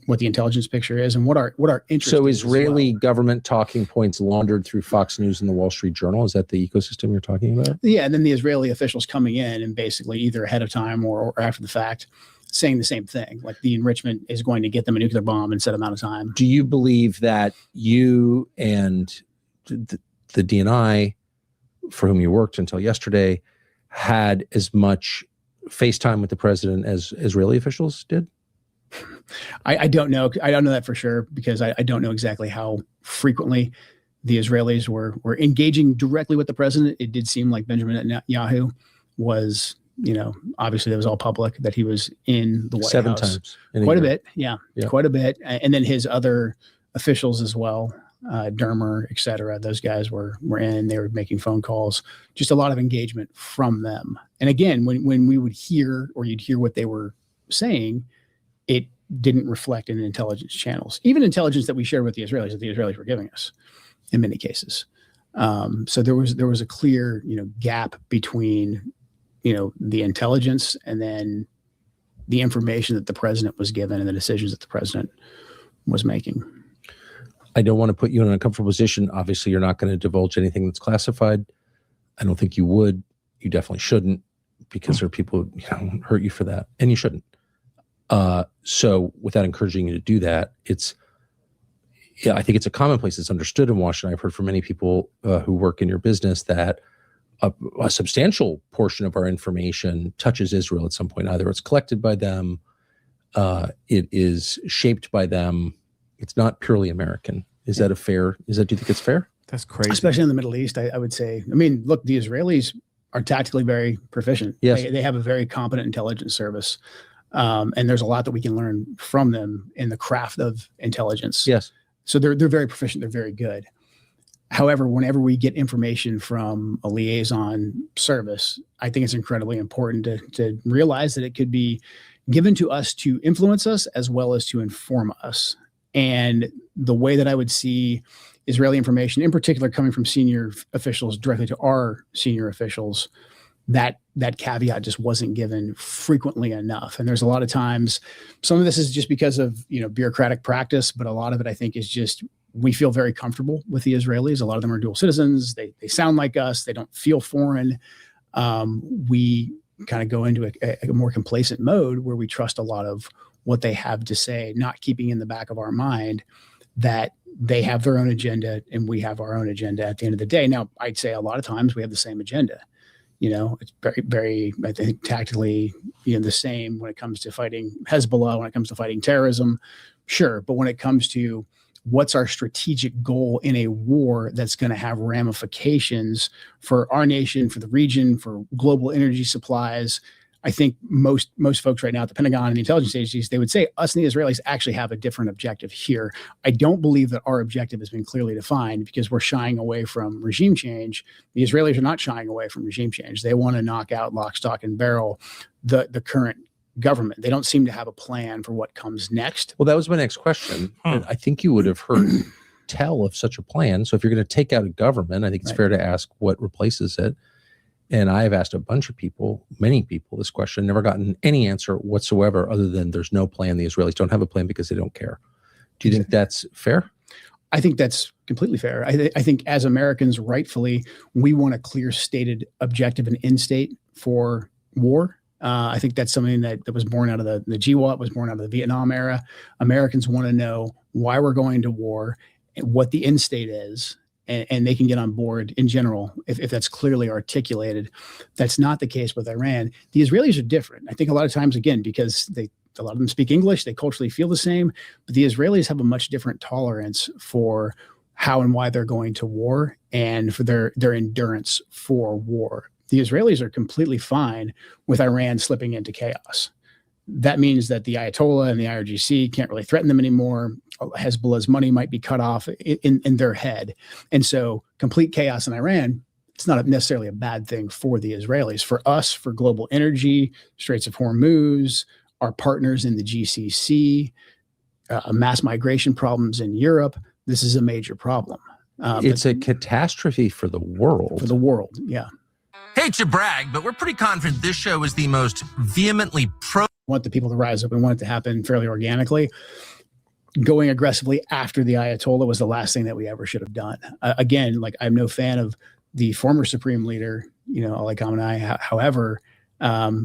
what the intelligence picture is and what our interest is. So Israeli government talking points laundered through Fox News and the Wall Street Journal, is that the ecosystem you're talking about? Yeah, and then the Israeli officials coming in and basically either ahead of time or after the fact saying the same thing, like the enrichment is going to get them a nuclear bomb in a set amount of time. Do you believe that you and the DNI, for whom you worked until yesterday, had as much FaceTime with the president as Israeli officials did? I don't know. I don't know that for sure because I don't know exactly how frequently the Israelis were engaging directly with the president. It did seem like Benjamin Netanyahu was, obviously that was all public that he was in the White House 7 times. Quite a bit. Yeah, quite a bit. And then his other officials as well, Dermer, et cetera, those guys were in, they were making phone calls, just a lot of engagement from them. And again, when we would hear or you'd hear what they were saying, it didn't reflect in intelligence channels, even intelligence that we shared with the Israelis that the Israelis were giving us in many cases. So there was a clear, gap between, the intelligence and then the information that the president was given and the decisions that the president was making. I don't want to put you in an uncomfortable position. Obviously, you're not going to divulge anything that's classified. I don't think you would. You definitely shouldn't, because there are people who hurt you for that, and you shouldn't. So without encouraging you to do that, I think it's a commonplace. It's understood in Washington. I've heard from many people who work in your business that a substantial portion of our information touches Israel at some point. Either it's collected by them, it is shaped by them. It's not purely American. Do you think it's fair? That's crazy. Especially in the Middle East, I would say. I mean, look, the Israelis are tactically very proficient. Yes. They have a very competent intelligence service. And there's a lot that we can learn from them in the craft of intelligence. Yes. So they're very proficient. They're very good. However, whenever we get information from a liaison service, I think it's incredibly important to realize that it could be given to us to influence us as well as to inform us. And the way that I would see Israeli information, in particular coming from senior officials directly to our senior officials, that caveat just wasn't given frequently enough. And there's a lot of times, some of this is just because of bureaucratic practice, but a lot of it I think is just we feel very comfortable with the Israelis. A lot of them are dual citizens. They sound like us. They don't feel foreign. We kind of go into a more complacent mode where we trust a lot of what they have to say, not keeping in the back of our mind that they have their own agenda and we have our own agenda at the end of the day. Now, I'd say a lot of times we have the same agenda. It's very, very, I think, tactically, the same when it comes to fighting Hezbollah, when it comes to fighting terrorism. Sure. But when it comes to what's our strategic goal in a war that's going to have ramifications for our nation, for the region, for global energy supplies, I think most folks right now at the Pentagon and the intelligence agencies, they would say us and the Israelis actually have a different objective here. I don't believe that our objective has been clearly defined because we're shying away from regime change. The Israelis are not shying away from regime change. They want to knock out lock, stock, and barrel the current government. They don't seem to have a plan for what comes next. Well, that was my next question. And I think you would have heard tell of such a plan. So if you're going to take out a government, I think it's fair to ask what replaces it. And I have asked a bunch of people, many people, this question, never gotten any answer whatsoever other than there's no plan. The Israelis don't have a plan because they don't care. Do you think that's fair? I think that's completely fair. I think as Americans, rightfully, we want a clear stated objective and end state for war. I think that's something that was born out of the GWOT, was born out of the Vietnam era. Americans want to know why we're going to war, and what the end state is, and they can get on board in general if that's clearly articulated. That's not the case with Iran. The Israelis are different. I think a lot of times, again, because a lot of them speak English, they culturally feel the same, but the Israelis have a much different tolerance for how and why they're going to war and for their endurance for war. The Israelis are completely fine with Iran slipping into chaos. That means that the Ayatollah and the IRGC can't really threaten them anymore. Hezbollah's money might be cut off in their head. And so complete chaos in Iran, it's not necessarily a bad thing for the Israelis. For us, for global energy, Straits of Hormuz, our partners in the GCC, mass migration problems in Europe, this is a major problem. It's a catastrophe for the world. For the world, yeah. Hate to brag, but we're pretty confident this show is the most vehemently pro. Want the people to rise up and want it to happen fairly organically. Going aggressively after the Ayatollah was the last thing that we ever should have done. Again, like I'm no fan of the former supreme leader, Ali Khamenei. However,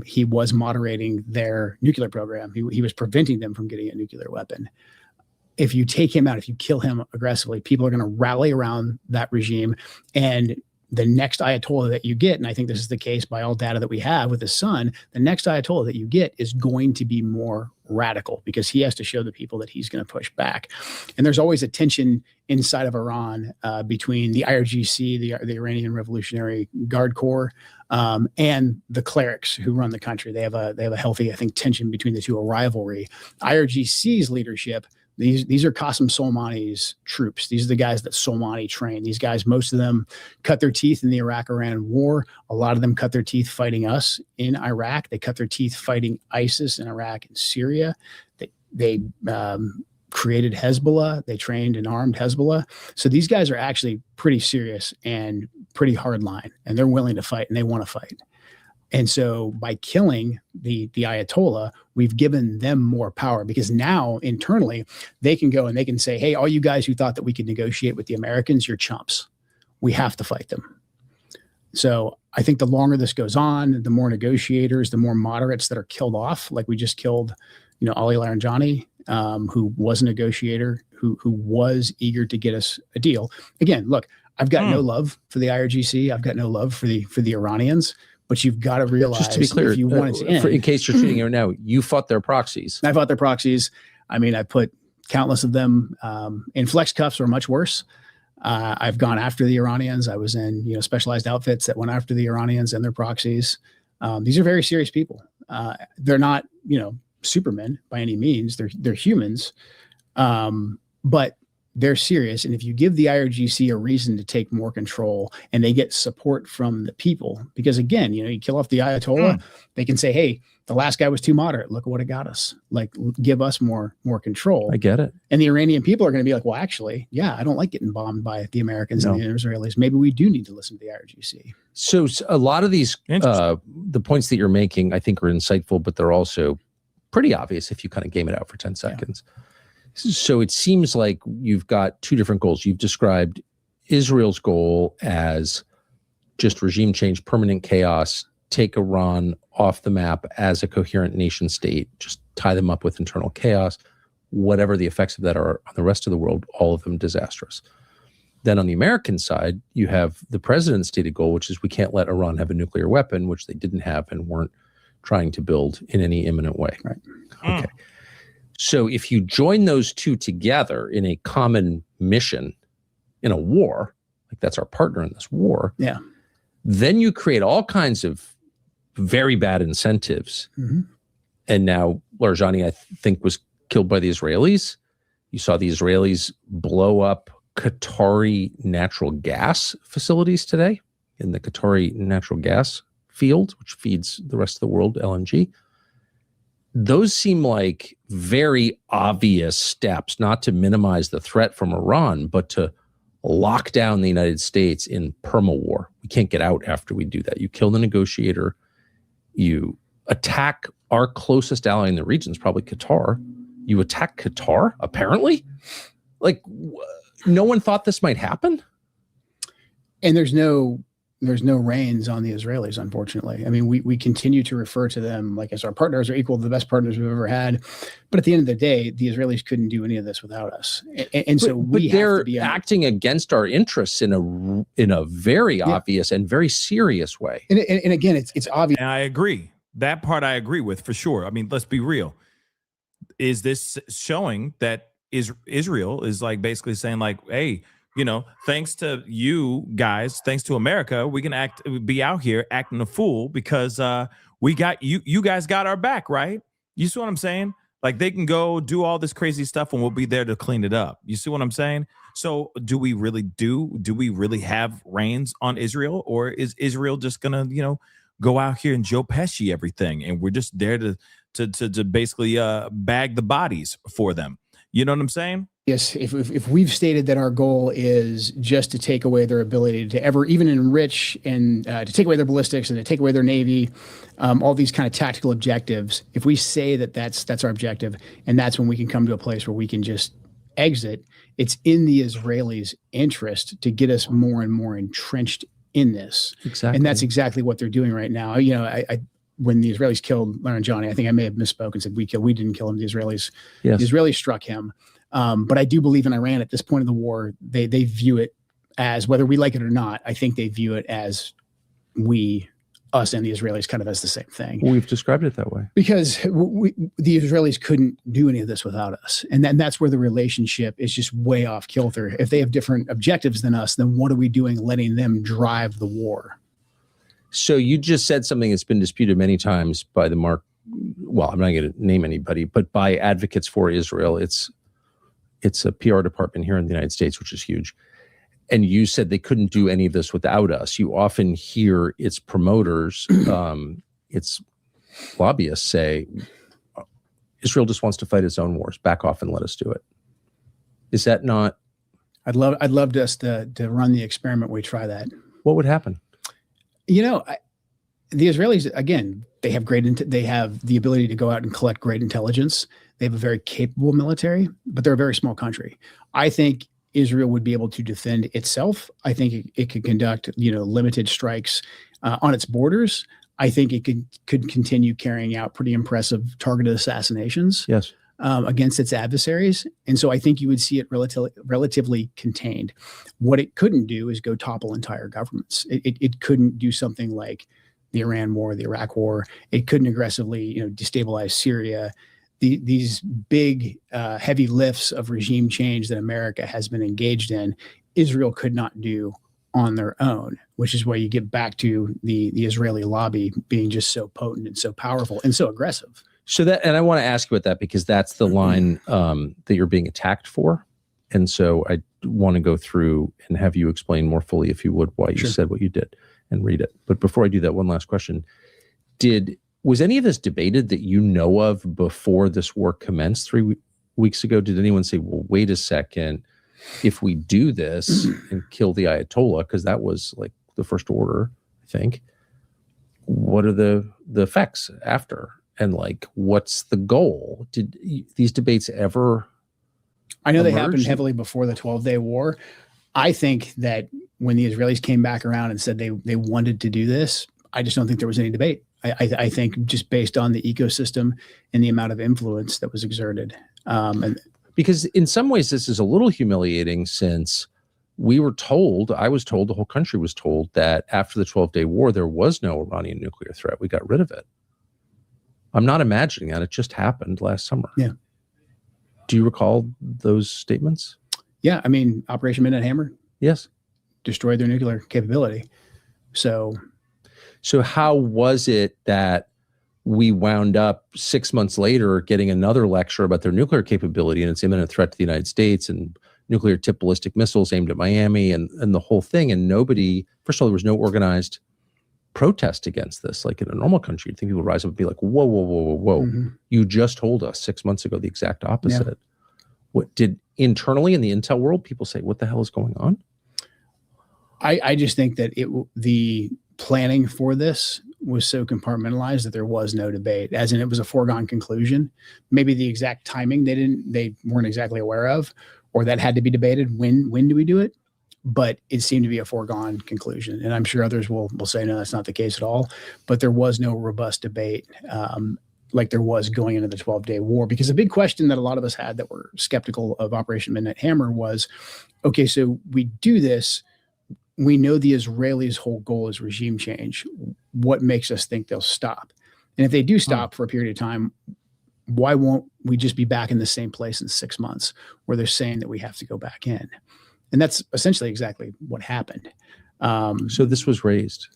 he was moderating their nuclear program. He was preventing them from getting a nuclear weapon. If you take him out, if you kill him aggressively, people are going to rally around that regime. And the next Ayatollah that you get, and I think this is the case by all data that we have with his son, the next Ayatollah that you get is going to be more radical because he has to show the people that he's going to push back. And there's always a tension inside of Iran between the IRGC, the Iranian Revolutionary Guard Corps, and the clerics who run the country. They have a healthy, I think, tension between the two, a rivalry. IRGC's leadership, these are Qasem Soleimani's troops. These are the guys that Soleimani trained. These guys, most of them cut their teeth in the Iraq-Iran war. A lot of them cut their teeth fighting us in Iraq. They cut their teeth fighting ISIS in Iraq and Syria. They created Hezbollah. They trained and armed Hezbollah. So these guys are actually pretty serious and pretty hardline, and they're willing to fight and they want to fight. And so by killing the Ayatollah, we've given them more power because now internally they can go and they can say, hey, all you guys who thought that we could negotiate with the Americans, you're chumps. We have to fight them. So I think the longer this goes on, the more negotiators, the more moderates that are killed off, like we just killed, Ali Laranjani, who was a negotiator, who was eager to get us a deal. Again, look, I've got no love for the IRGC. I've got no love for the Iranians. But you've got to realize, just to be clear, if you want it to end, in case you're treating it now, you fought their proxies. I fought their proxies. I mean, I put countless of them in flex cuffs or much worse. I've gone after the Iranians. I was in, specialized outfits that went after the Iranians and their proxies. These are very serious people. They're not, supermen by any means. They're humans, but they're serious. And if you give the IRGC a reason to take more control and they get support from the people, because again, you kill off the Ayatollah, they can say, hey, the last guy was too moderate. Look at what it got us. Like, give us more control. I get it. And the Iranian people are going to be like, well, actually, yeah, I don't like getting bombed by the Americans and the Israelis. Maybe we do need to listen to the IRGC. So a lot of these, the points that you're making, I think are insightful, but they're also pretty obvious if you kind of game it out for 10 seconds. Yeah. So it seems like you've got two different goals. You've described Israel's goal as just regime change, permanent chaos, take Iran off the map as a coherent nation state, just tie them up with internal chaos, whatever the effects of that are on the rest of the world, all of them disastrous. Then on the American side, you have the president's stated goal, which is we can't let Iran have a nuclear weapon, which they didn't have and weren't trying to build in any imminent way. Right. Okay. So if you join those two together in a common mission in a war, like that's our partner in this war, then you create all kinds of very bad incentives. And now Larijani, I think, was killed by the Israelis. You saw the Israelis blow up Qatari natural gas facilities today in the Qatari natural gas field, which feeds the rest of the world, LNG. Those seem like very obvious steps, not to minimize the threat from Iran, but to lock down the United States in perma-war. We can't get out after we do that. You kill the negotiator, you attack our closest ally in the region, is probably Qatar. You attack Qatar, apparently? Like, no one thought this might happen? And there's no reins on the Israelis, unfortunately. I mean, we continue to refer to them like as our partners, are equal to the best partners we've ever had. But at the end of the day, the Israelis couldn't do any of this without us. And so we they're have to be acting against our interests in a very obvious and very serious way. And again, it's obvious. And I agree. That part I agree with for sure. I mean, let's be real. Is this showing that Israel is like basically saying like, hey, thanks to you guys, thanks to America, we can be out here acting a fool because we got you guys got our back, right? You see what I'm saying? Like they can go do all this crazy stuff and we'll be there to clean it up. You see what I'm saying? So do we really have reins on Israel, or is Israel just gonna, go out here and Joe Pesci everything and we're just there to basically bag the bodies for them? You know what I'm saying? Yes, if we've stated that our goal is just to take away their ability to ever even enrich and to take away their ballistics and to take away their Navy, all these kind of tactical objectives, if we say that that's our objective, and that's when we can come to a place where we can just exit, it's in the Israelis' interest to get us more and more entrenched in this. Exactly. And that's exactly what they're doing right now. When the Israelis killed Larijani, I think I may have misspoke and said we didn't kill him. The Israelis struck him. But I do believe in Iran at this point of the war, they view it as, whether we like it or not, I think they view it as us and the Israelis kind of as the same thing. We've described it that way. Because the Israelis couldn't do any of this without us. And then that's where the relationship is just way off kilter. If they have different objectives than us, then what are we doing letting them drive the war? So you just said something that's been disputed many times by I'm not going to name anybody, but by advocates for Israel. It's a PR department here in the United States, which is huge. And you said they couldn't do any of this without us. You often hear its promoters, its lobbyists say, Israel just wants to fight its own wars. Back off and let us do it. Is that not? I'd love us to run the experiment. We try that. What would happen? The Israelis, again, they have the ability to go out and collect great intelligence. They have a very capable military, but they're a very small country. I think Israel would be able to defend itself. I think it could conduct, limited strikes on its borders. I think it could continue carrying out pretty impressive targeted assassinations against its adversaries. And so I think you would see it relatively contained. What it couldn't do is go topple entire governments. It couldn't do something like the Iran war, the Iraq war. It couldn't aggressively, destabilize Syria. These big, heavy lifts of regime change that America has been engaged in, Israel could not do on their own, which is where you get back to the Israeli lobby being just so potent and so powerful and so aggressive. So that, and I want to ask you about that because that's the line that you're being attacked for. And so I want to go through and have you explain more fully, if you would, why you said what you did and read it. But before I do that, one last question. Was any of this debated that you know of before this war commenced 3 weeks ago? Did anyone say, well, wait a second, if we do this and kill the Ayatollah, because that was like the first order, I think, what are the effects after? And like, what's the goal? Did these debates ever I know they emerge? happened heavily before the 12-day war. I think that when the Israelis came back around and said they wanted to do this, I just don't think there was any debate. I think just based on the ecosystem and the amount of influence that was exerted. And because in some ways this is a little humiliating, since we were told, I was told, the whole country was told, that after the 12-day war, there was no Iranian nuclear threat. We got rid of it. I'm not imagining that. It just happened last summer. Yeah. Do you recall those statements? Yeah. I mean, Operation Midnight Hammer. Yes. Destroyed their nuclear capability. So how was it that we wound up 6 months later getting another lecture about their nuclear capability and its imminent threat to the United States and nuclear tipped ballistic missiles aimed at Miami and the whole thing? And nobody, first of all, there was no organized protest against this. Like in a normal country, you'd think people would rise up and be like, whoa, whoa, whoa, whoa, whoa. Mm-hmm. You just told us 6 months ago the exact opposite. Yeah. What did internally in the intel world people say, what the hell is going on? I just think that the planning for this was so compartmentalized that there was no debate, as in it was a foregone conclusion. Maybe the exact timing they weren't exactly aware of, or that had to be debated. When do we do it? But it seemed to be a foregone conclusion. And I'm sure others will say, no, that's not the case at all. But there was no robust debate like there was going into the 12-day war. Because a big question that a lot of us had that were skeptical of Operation Midnight Hammer was, okay, so we do this. We know the Israelis' whole goal is regime change. What makes us think they'll stop? And if they do stop for a period of time, why won't we just be back in the same place in 6 months where they're saying that we have to go back in? And that's essentially exactly what happened. So this was raised.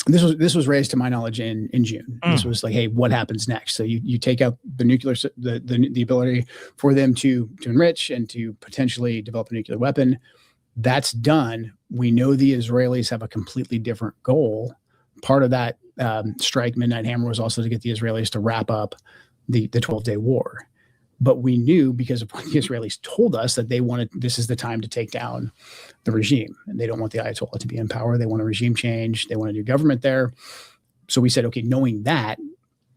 This was raised, to my knowledge, in June. This was like, hey, what happens next? So you take out the nuclear, the ability for them to enrich and to potentially develop a nuclear weapon. That's done. We know the Israelis have a completely different goal. Part of that strike, Midnight Hammer, was also to get the Israelis to wrap up the 12-day war. But we knew, because of what the Israelis told us, that they wanted, this is the time to take down the regime. And they don't want the Ayatollah to be in power. They want a regime change. They want a new government there. So we said, okay, knowing that,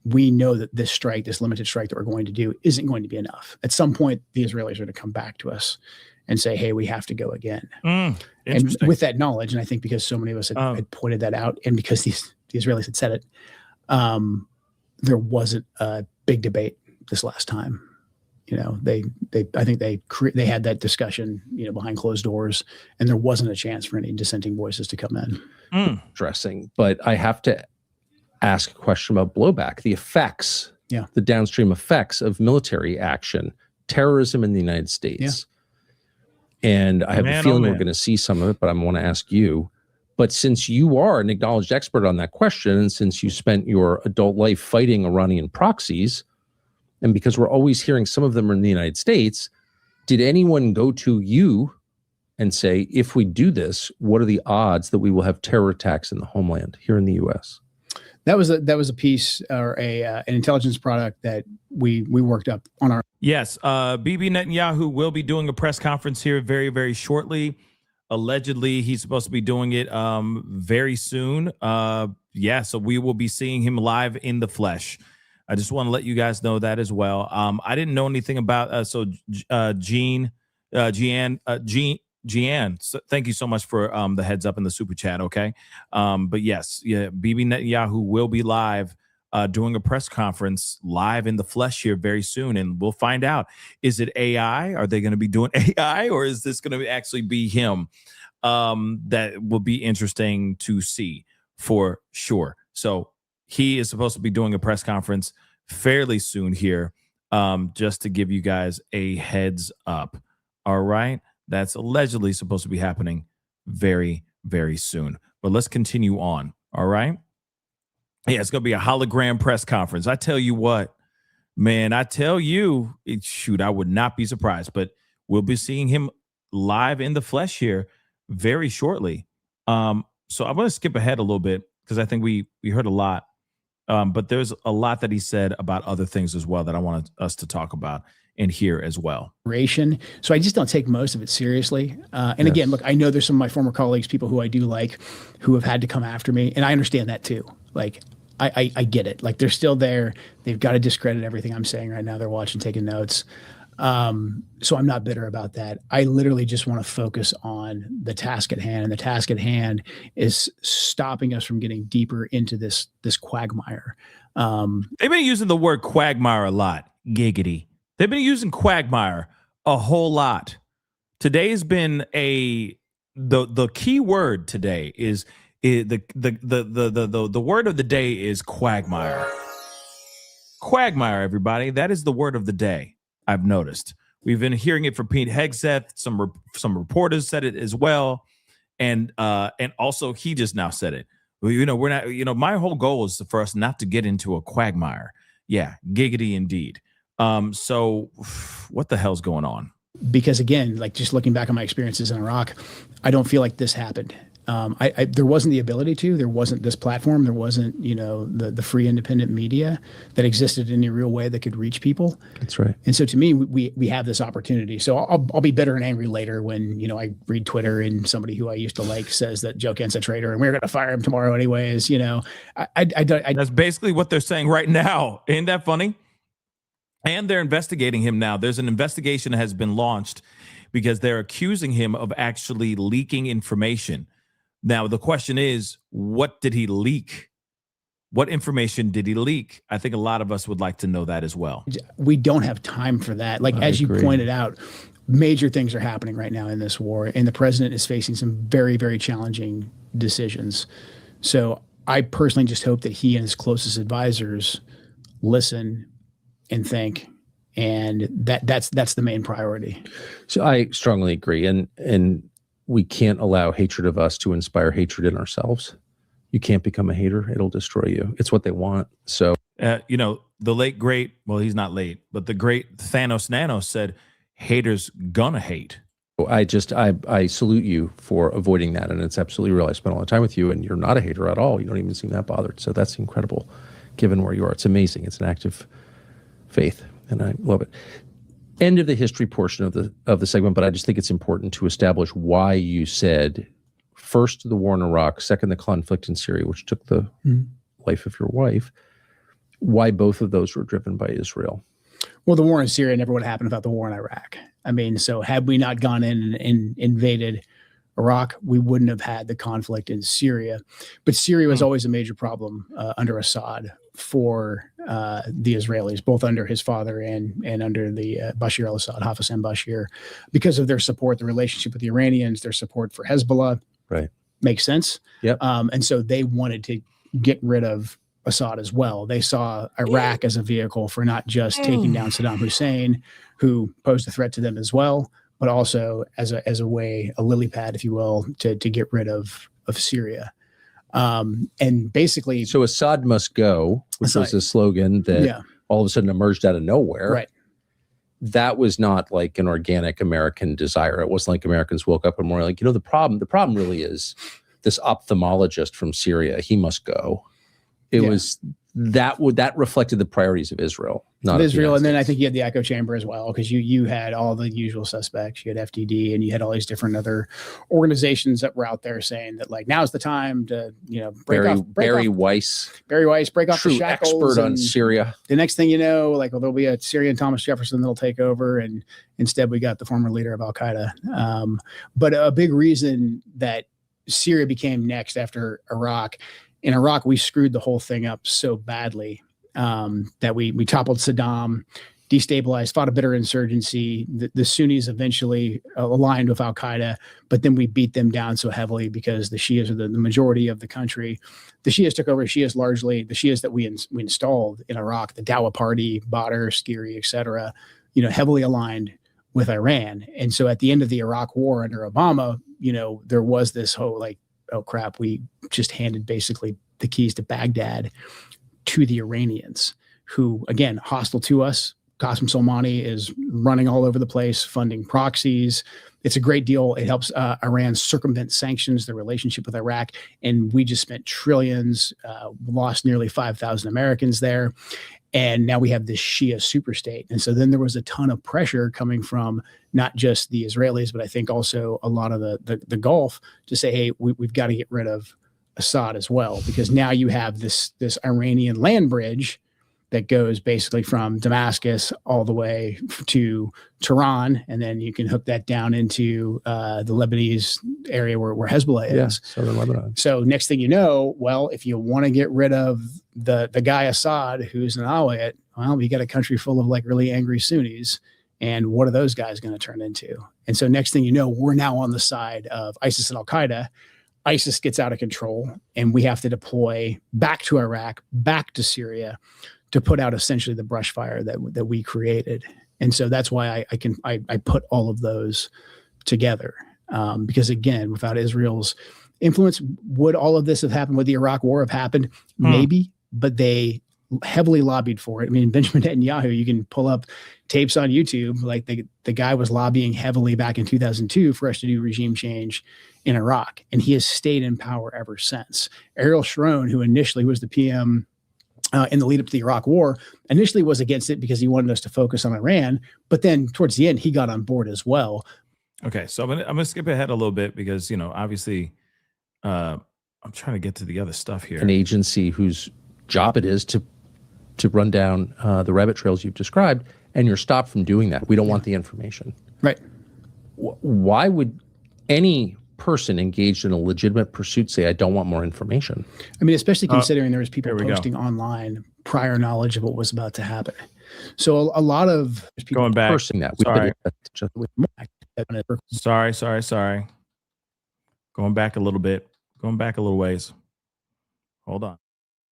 we know that this strike, this limited strike that we're going to do, isn't going to be enough. At some point, the Israelis are going to come back to us and say, hey, we have to go again. And with that knowledge, and I think because so many of us had pointed that out, and because the Israelis had said it, there wasn't a big debate this last time. You know, I think they had that discussion, behind closed doors, and there wasn't a chance for any dissenting voices to come in. Interesting. But I have to ask a question about blowback, the effects, the downstream effects of military action, terrorism in the United States. And I have a feeling we're going to see some of it, but I want to ask you. But since you are an acknowledged expert on that question, and since you spent your adult life fighting Iranian proxies, and because we're always hearing some of them are in the United States, did anyone go to you and say, if we do this, what are the odds that we will have terror attacks in the homeland here in the U.S.? That was a piece or an intelligence product that we worked up on our. Yes, Bibi Netanyahu will be doing a press conference here very, very shortly. Allegedly, he's supposed to be doing it very soon. So we will be seeing him live in the flesh. I just want to let you guys know that as well. I didn't know anything about Jeanne. So thank you so much for the heads up in the super chat. Okay, but yes, Bibi Netanyahu will be live doing a press conference live in the flesh here very soon, and we'll find out. Is it AI? Are they going to be doing AI, or is this going to actually be him? That will be interesting to see for sure. So he is supposed to be doing a press conference fairly soon here, just to give you guys a heads up. All right. that's allegedly supposed to be happening very, very soon. But let's continue on. All right. Yeah, it's going to be a hologram press conference. I tell you what, man, I would not be surprised, but we'll be seeing him live in the flesh here very shortly. So I'm going to skip ahead a little bit because I think we heard a lot. But there's a lot that he said about other things as well that I wanted us to talk about and hear as well. So I just don't take most of it seriously. And again, look, I know there's some of my former colleagues, people who I do like, who have had to come after me. And I understand that too. Like, I get it. Like, they're still there. They've got to discredit everything I'm saying right now. They're watching, taking notes. So I'm not bitter about that. I literally just want to focus on the task at hand. And the task at hand is stopping us from getting deeper into this quagmire. They've been using the word quagmire a lot. Giggity. They've been using quagmire a whole lot. Today's been the key word today is the word of the day is quagmire. Quagmire, everybody. That is the word of the day. I've noticed. We've been hearing it from Pete Hegseth. Some reporters said it as well, and also he just now said it. Well, we're not. My whole goal is for us not to get into a quagmire. Yeah, giggity indeed. So what the hell's going on? Because again, like just looking back on my experiences in Iraq, I don't feel like this happened. There wasn't the ability to. There wasn't this platform. There wasn't, the free independent media that existed in any real way that could reach people. That's right. And so to me, we have this opportunity. So I'll be bitter and angry later when I read Twitter and somebody who I used to like says that Joe Kent's a traitor and we're going to fire him tomorrow anyways. That's basically what they're saying right now. Ain't that funny? And they're investigating him now. There's an investigation that has been launched because they're accusing him of actually leaking information. Now, the question is, what did he leak? What information did he leak? I think a lot of us would like to know that as well. We don't have time for that. Like, as you pointed out, major things are happening right now in this war, and the president is facing some very, very challenging decisions. So I personally just hope that he and his closest advisors listen and think, and that's the main priority. So I strongly agree, and we can't allow hatred of us to inspire hatred in ourselves. You can't become a hater. It'll destroy you. It's what they want. So, the late, great, well, he's not late, but the great Thanos Nano said, haters gonna hate. I salute you for avoiding that. And it's absolutely real. I spent a lot of time with you and you're not a hater at all. You don't even seem that bothered. So that's incredible given where you are. It's amazing. It's an act of faith and I love it. End of the history portion of the segment, but I just think it's important to establish why you said first the war in Iraq, second the conflict in Syria, which took the life of your wife, why both of those were driven by Israel. Well, the war in Syria never would have happened without the war in Iraq. I mean, so had we not gone in and invaded Iraq, we wouldn't have had the conflict in Syria. But Syria was always a major problem under Assad for the Israelis, both under his father and under the Bashar al-Assad, Hafez Bashir, because of their support, the relationship with the Iranians, their support for Hezbollah. Right. Makes sense. Yep. And so they wanted to get rid of Assad as well. They saw Iraq as a vehicle for not just taking down Saddam Hussein, who posed a threat to them as well, but also as a way, a lily pad, if you will, to get rid of Syria. And basically, so Assad must go, which was a slogan that all of a sudden emerged out of nowhere. Right. That was not like an organic American desire. It wasn't like Americans woke up and were like, the problem really is this ophthalmologist from Syria. He must go. It was that reflected the priorities of Israel, not Israel. And then I think you had the echo chamber as well, because you had all the usual suspects. You had FDD and you had all these different other organizations that were out there saying that, like, now's the time to, Barry Weiss, break off true the shackles. Expert on Syria. The next thing you know, there'll be a Syrian Thomas Jefferson that'll take over. And instead we got the former leader of Al-Qaeda. But a big reason that Syria became next after Iraq. In Iraq, we screwed the whole thing up so badly that we toppled Saddam, destabilized, fought a bitter insurgency. The Sunnis eventually aligned with Al-Qaeda, but then we beat them down so heavily because the Shias are the majority of the country. The Shias took over. Shias largely, the Shias that we installed in Iraq, the Dawa Party, Badr, Skiri, et cetera, heavily aligned with Iran. And so at the end of the Iraq war under Obama, there was this whole like, oh crap, we just handed basically the keys to Baghdad to the Iranians, who, again, hostile to us. Qasem Soleimani is running all over the place, funding proxies. It's a great deal. It helps Iran circumvent sanctions, the relationship with Iraq. And we just spent trillions, lost nearly 5,000 Americans there. And now we have this Shia superstate. And so then there was a ton of pressure coming from not just the Israelis, but I think also a lot of the Gulf to say, hey, we've got to get rid of Assad as well, because now you have this Iranian land bridge that goes basically from Damascus all the way to Tehran, and then you can hook that down into the Lebanese area where Hezbollah is. Southern Lebanon. So next thing you know, well, if you want to get rid of the guy Assad, who's an Alawite, well, you got a country full of like really angry Sunnis, and what are those guys going to turn into? And so next thing you know, we're now on the side of ISIS and Al Qaeda. ISIS gets out of control, and we have to deploy back to Iraq, back to Syria, to put out essentially the brush fire that we created. And so that's why I put all of those together. Because again, without Israel's influence, would all of this have happened? Would the Iraq war have happened? Maybe, but they heavily lobbied for it. I mean, Benjamin Netanyahu, you can pull up tapes on YouTube. Like the guy was lobbying heavily back in 2002 for us to do regime change in Iraq. And he has stayed in power ever since. Ariel Sharon, who initially was the PM in the lead up to the Iraq war, initially was against it because he wanted us to focus on Iran. But then towards the end, he got on board as well. Okay, so I'm gonna skip ahead a little bit because obviously, I'm trying to get to the other stuff here. An agency whose job it is to run down the rabbit trails you've described, and you're stopped from doing that. We don't want the information. Right. Why would any person engaged in a legitimate pursuit say, I don't want more information? I mean, especially considering there was people posting online prior knowledge of what was about to happen. So a lot of people going back. Cursing that. Sorry. Going back a little bit. Going back a little ways. Hold on.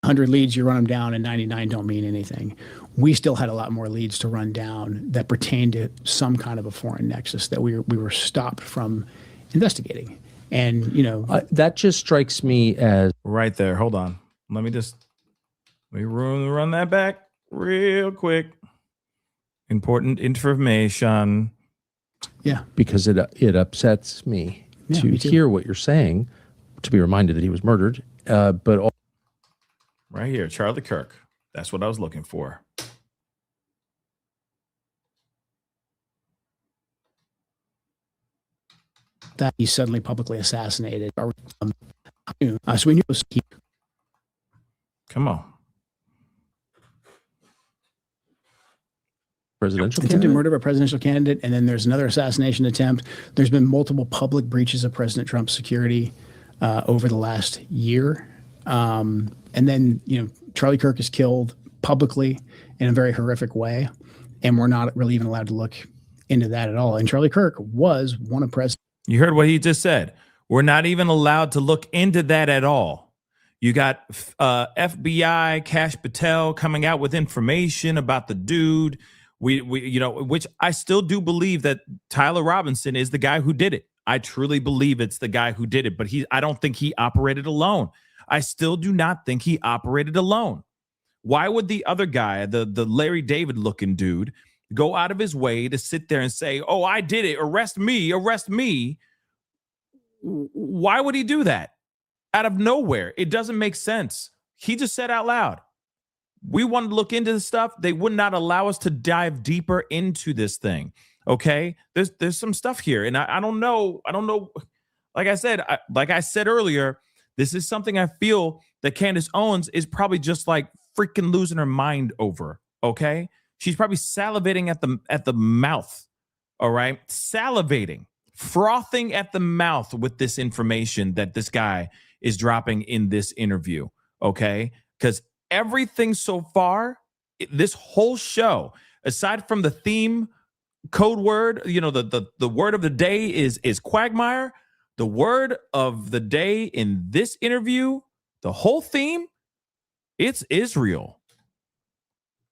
100 leads, you run them down, and 99 don't mean anything. We still had a lot more leads to run down that pertained to some kind of a foreign nexus that we were stopped from investigating. And that just strikes me as right there. Hold on. Let me run that back real quick. Important information. Yeah, because it upsets me to hear what you're saying, to be reminded that he was murdered, but right here, Charlie Kirk. That's what I was looking for. That he's suddenly publicly assassinated. So we knew it was Come on. Presidential attempted murder of a presidential candidate, and then there's another assassination attempt. There's been multiple public breaches of President Trump's security over the last year. And then, Charlie Kirk is killed publicly in a very horrific way, and we're not really even allowed to look into that at all. And Charlie Kirk was one of President. You heard what he just said. We're not even allowed to look into that at all. You got FBI, Cash Patel coming out with information about the dude. We which I still do believe that Tyler Robinson is the guy who did it. I truly believe it's the guy who did it, but I don't think he operated alone. I still do not think he operated alone. Why would the other guy, the Larry David looking dude, go out of his way to sit there and say, oh, I did it, arrest me, arrest me? Why would he do that? Out of nowhere. It doesn't make sense. He just said out loud, we wanted to look into this stuff. They would not allow us to dive deeper into this thing. Okay, there's some stuff here, and I don't know. Like I said earlier, this is something I feel that Candace Owens is probably just like freaking losing her mind over. Okay, she's probably salivating at the mouth. All right, salivating, frothing at the mouth with this information that this guy is dropping in this interview. Okay, because everything so far, this whole show, aside from the theme code word, the word of the day is quagmire. The word of the day in this interview, the whole theme, it's Israel.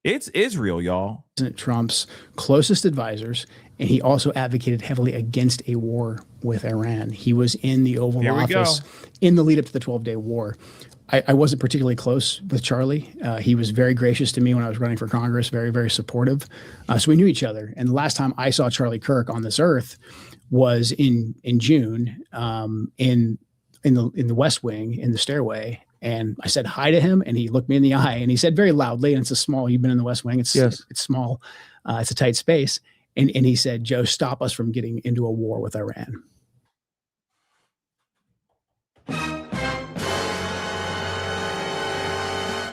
It's Israel, y'all. President Trump's closest advisors And he also advocated heavily against a war with Iran. He was in the Oval Here we Office go. in the lead up to the 12-day war. I wasn't particularly close with Charlie. He was very gracious to me when I was running for Congress, very, very supportive. So we knew each other. And the last time I saw Charlie Kirk on this earth was in June in the West Wing, in the stairway. And I said hi to him, and he looked me in the eye, and he said very loudly, and it's a small, you've been in the West Wing, it's small, it's a tight space. And he said, Joe, stop us from getting into a war with Iran.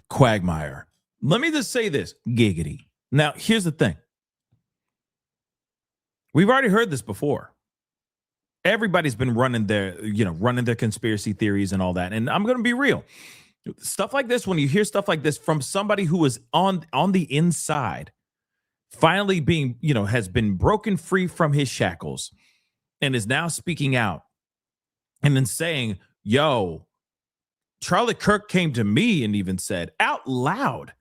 Quagmire. Let me just say this, giggity. Now, here's the thing. We've already heard this before. Everybody's been running their conspiracy theories and all that. And I'm going to be real. Stuff like this, when you hear stuff like this from somebody who is on the inside, finally being, has been broken free from his shackles and is now speaking out and then saying, yo, Charlie Kirk came to me and even said out loud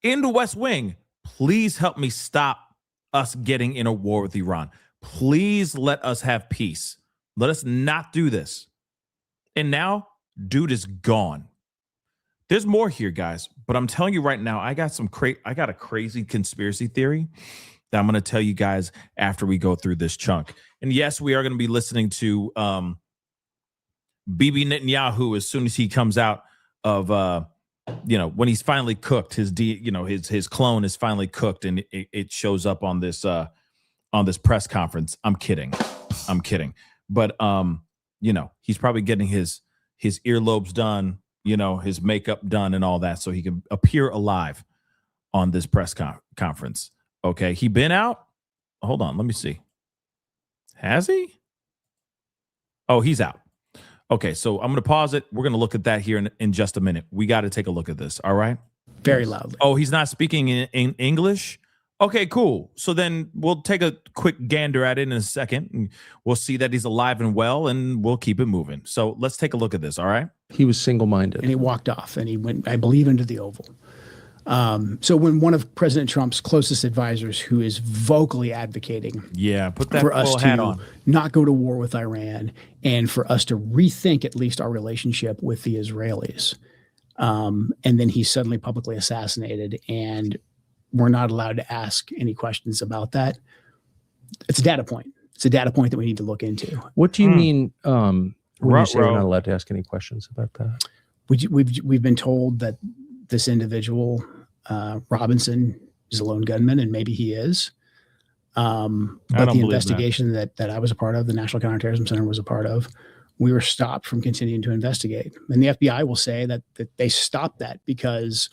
in the West Wing, please help me stop us getting in a war with Iran. Please let us have peace. Let us not do this. And now, dude is gone. There's more here, guys, but I'm telling you right now, I got a crazy conspiracy theory that I'm going to tell you guys after we go through this chunk. And yes, we are going to be listening to Bibi Netanyahu as soon as he comes out of when he's finally cooked, his clone is finally cooked, and it shows up on this press conference. I'm kidding, but he's probably getting his earlobes done, his makeup done and all that, so he can appear alive on this press conference. Okay, he been out. Hold on, let me see. Has he? Oh, he's out. Okay, so I'm going to pause it. We're going to look at that here in just a minute. We got to take a look at this. All right. Very loudly. Oh, he's not speaking in English. Okay, cool. So then we'll take a quick gander at it in a second. And we'll see that he's alive and well, and we'll keep it moving. So let's take a look at this. All right. He was single-minded. And he walked off, and he went, I believe, into the Oval. So when one of President Trump's closest advisors, who is vocally advocating put that for us full hat to on, not go to war with Iran, and for us to rethink at least our relationship with the Israelis, and then he's suddenly publicly assassinated, and we're not allowed to ask any questions about that. It's a data point. It's a data point that we need to look into. What do you mean when you say we're not allowed to ask any questions about that? We've been told that this individual, Robinson, is a lone gunman, and maybe he is. But the investigation that I was a part of, the National Counterterrorism Center was a part of, we were stopped from continuing to investigate. And the FBI will say that they stopped that because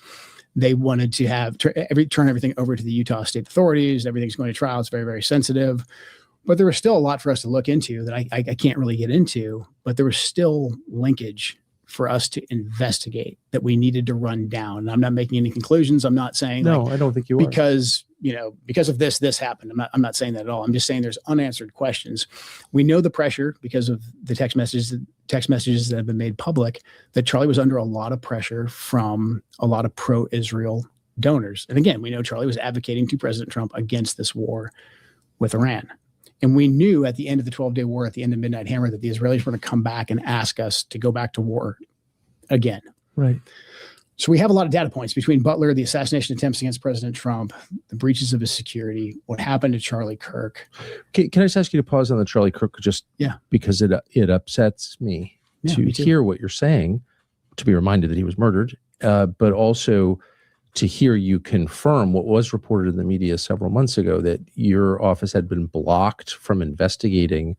they wanted to turn everything over to the Utah state authorities. Everything's going to trial. It's very, very sensitive. But there was still a lot for us to look into that I can't really get into. But there was still linkage for us to investigate that we needed to run down. And I'm not making any conclusions. I'm not saying I don't think you are. Because of this happened. I'm not saying that at all. I'm just saying there's unanswered questions. We know the pressure because of the text messages that have been made public, that Charlie was under a lot of pressure from a lot of pro-Israel donors. And again, we know Charlie was advocating to President Trump against this war with Iran. And we knew at the end of the 12-day war, at the end of Midnight Hammer, that the Israelis were going to come back and ask us to go back to war again. Right. So we have a lot of data points between Butler, the assassination attempts against President Trump, the breaches of his security, what happened to Charlie Kirk. Can I just ask you to pause on the Charlie Kirk because it upsets me to hear what you're saying, to be reminded that he was murdered, but also to hear you confirm what was reported in the media several months ago, that your office had been blocked from investigating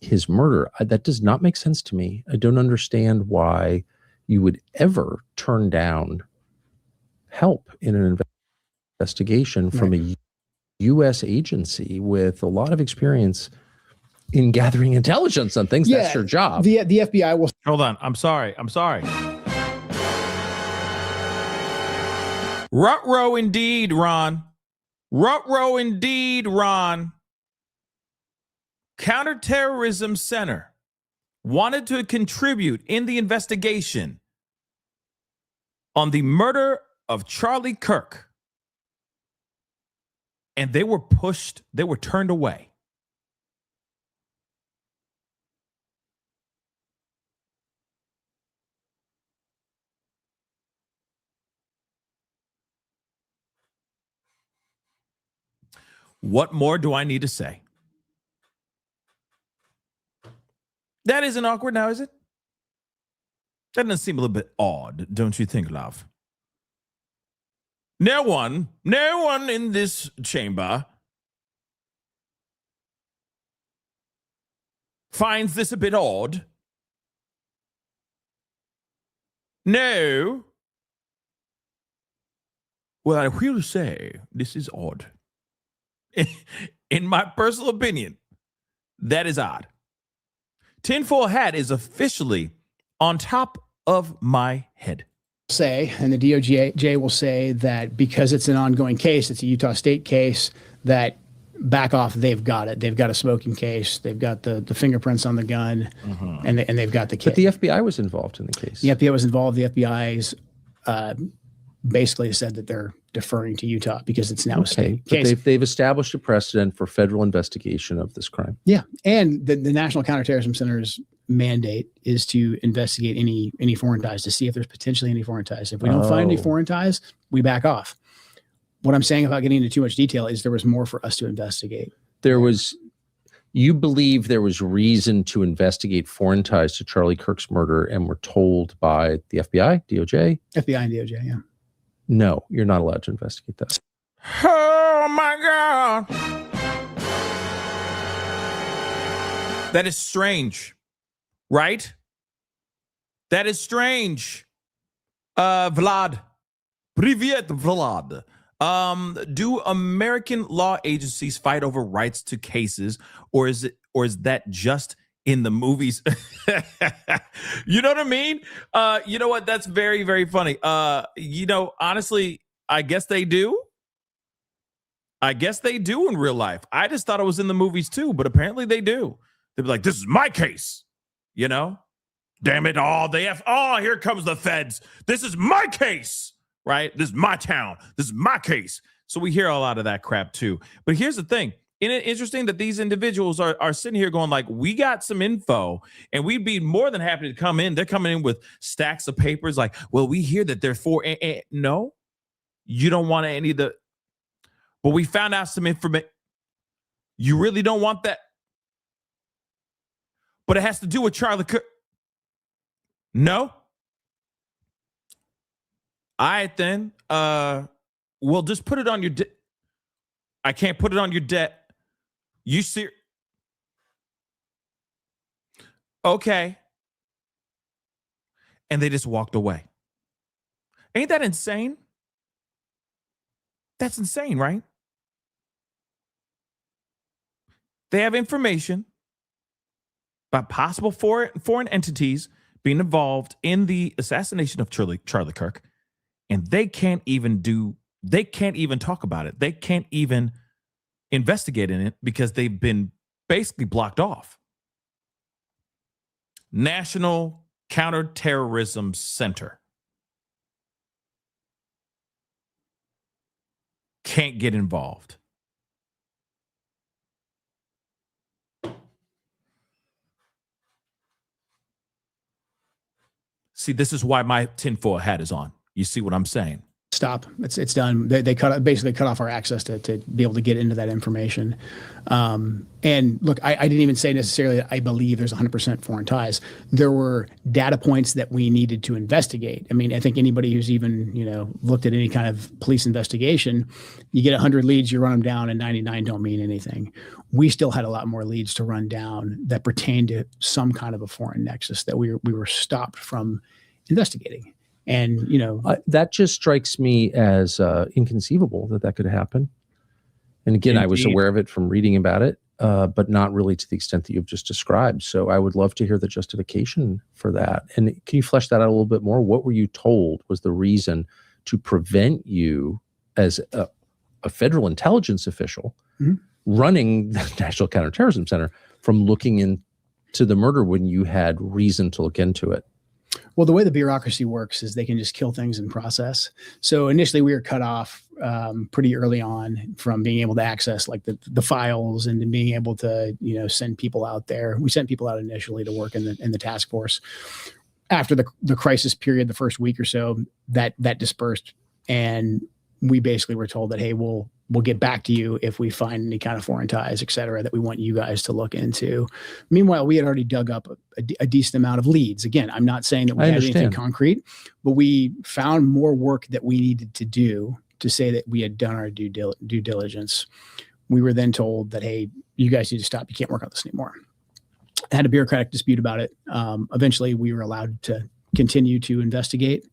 his murder. That does not make sense to me. I don't understand why you would ever turn down help in an investigation from a U.S. agency with a lot of experience in gathering intelligence on things. That's your job. The FBI will... Hold on. I'm sorry. Ruh-roh indeed, Ron. Ruh-roh indeed, Ron. Counterterrorism Center wanted to contribute in the investigation on the murder of Charlie Kirk. and they were pushed, they were turned away. What more do I need to say? That isn't awkward now, is it? That doesn't seem a little bit odd, don't you think, love? No one in this chamber finds this a bit odd. No. Well, I will say this is odd. In my personal opinion, that is odd. Tinfoil hat is officially on top of my head. Say, and the DOJ will say that because it's an ongoing case, it's a Utah State case, that back off, they've got it. They've got a smoking case. They've got the fingerprints on the gun, and they've got the case. But the FBI was involved in the case. The FBI was involved. The FBI's basically said that they're deferring to Utah because it's now a state case. But they've established a precedent for federal investigation of this crime. Yeah, and the National Counterterrorism Center's mandate is to investigate any foreign ties to see if there's potentially any foreign ties. If we don't find any foreign ties, we back off. What I'm saying about getting into too much detail is there was more for us to investigate. You believe there was reason to investigate foreign ties to Charlie Kirk's murder and were told by the FBI, DOJ? FBI and DOJ, yeah. No, you're not allowed to investigate that. Oh my God. That is strange, right? That is strange. Vlad. Привет, Vlad. Do American law agencies fight over rights to cases, or is that just in the movies? You know what I mean? You know what? That's very, very funny. Honestly, I guess they do. I guess they do in real life. I just thought it was in the movies too, but apparently they do. They'd be like, this is my case, you know? Damn it. Here comes the feds. This is my case, right? This is my town. This is my case. So we hear a lot of that crap too. But here's the thing. Isn't it interesting that these individuals are sitting here going like, we got some info and we'd be more than happy to come in. They're coming in with stacks of papers like, well, we hear that they're for. No, you don't want any of the. But we found out some information. You really don't want that. But it has to do with Charlie Kirk. No. All right, then. Well, just put it on your debt. I can't put it on your debt. You see? Okay. And they just walked away. Ain't that insane? That's insane, right? They have information about possible foreign entities being involved in the assassination of Charlie Kirk, and they can't even talk about it. They can't even investigate in it because they've been basically blocked off. National Counterterrorism Center can't get involved. See, this is why my tinfoil hat is on. You see what I'm saying? Stop. It's done. They basically cut off our access to be able to get into that information. And look, I didn't even say necessarily that I believe there's 100% foreign ties. There were data points that we needed to investigate. I mean, I think anybody who's even, looked at any kind of police investigation, you get 100 leads, you run them down, and 99 don't mean anything. We still had a lot more leads to run down that pertained to some kind of a foreign nexus that we were stopped from investigating. And, that just strikes me as inconceivable that could happen. And again, Indeed. I was aware of it from reading about it, but not really to the extent that you've just described. So I would love to hear the justification for that. And can you flesh that out a little bit more? What were you told was the reason to prevent you as a federal intelligence official running the National Counterterrorism Center from looking into the murder when you had reason to look into it? Well, the way the bureaucracy works is they can just kill things in process. So initially we were cut off pretty early on from being able to access like the files and being able to, send people out there. We sent people out initially to work in the task force. After the crisis period, the first week or so, that dispersed, and we basically were told that, hey, we'll get back to you if we find any kind of foreign ties, et cetera, that we want you guys to look into. Meanwhile, we had already dug up a decent amount of leads. Again, I'm not saying that we had anything concrete, but we found more work that we needed to do to say that we had done our due diligence. We were then told that, hey, you guys need to stop. You can't work on this anymore. I had a bureaucratic dispute about it. Eventually, we were allowed to continue to investigate.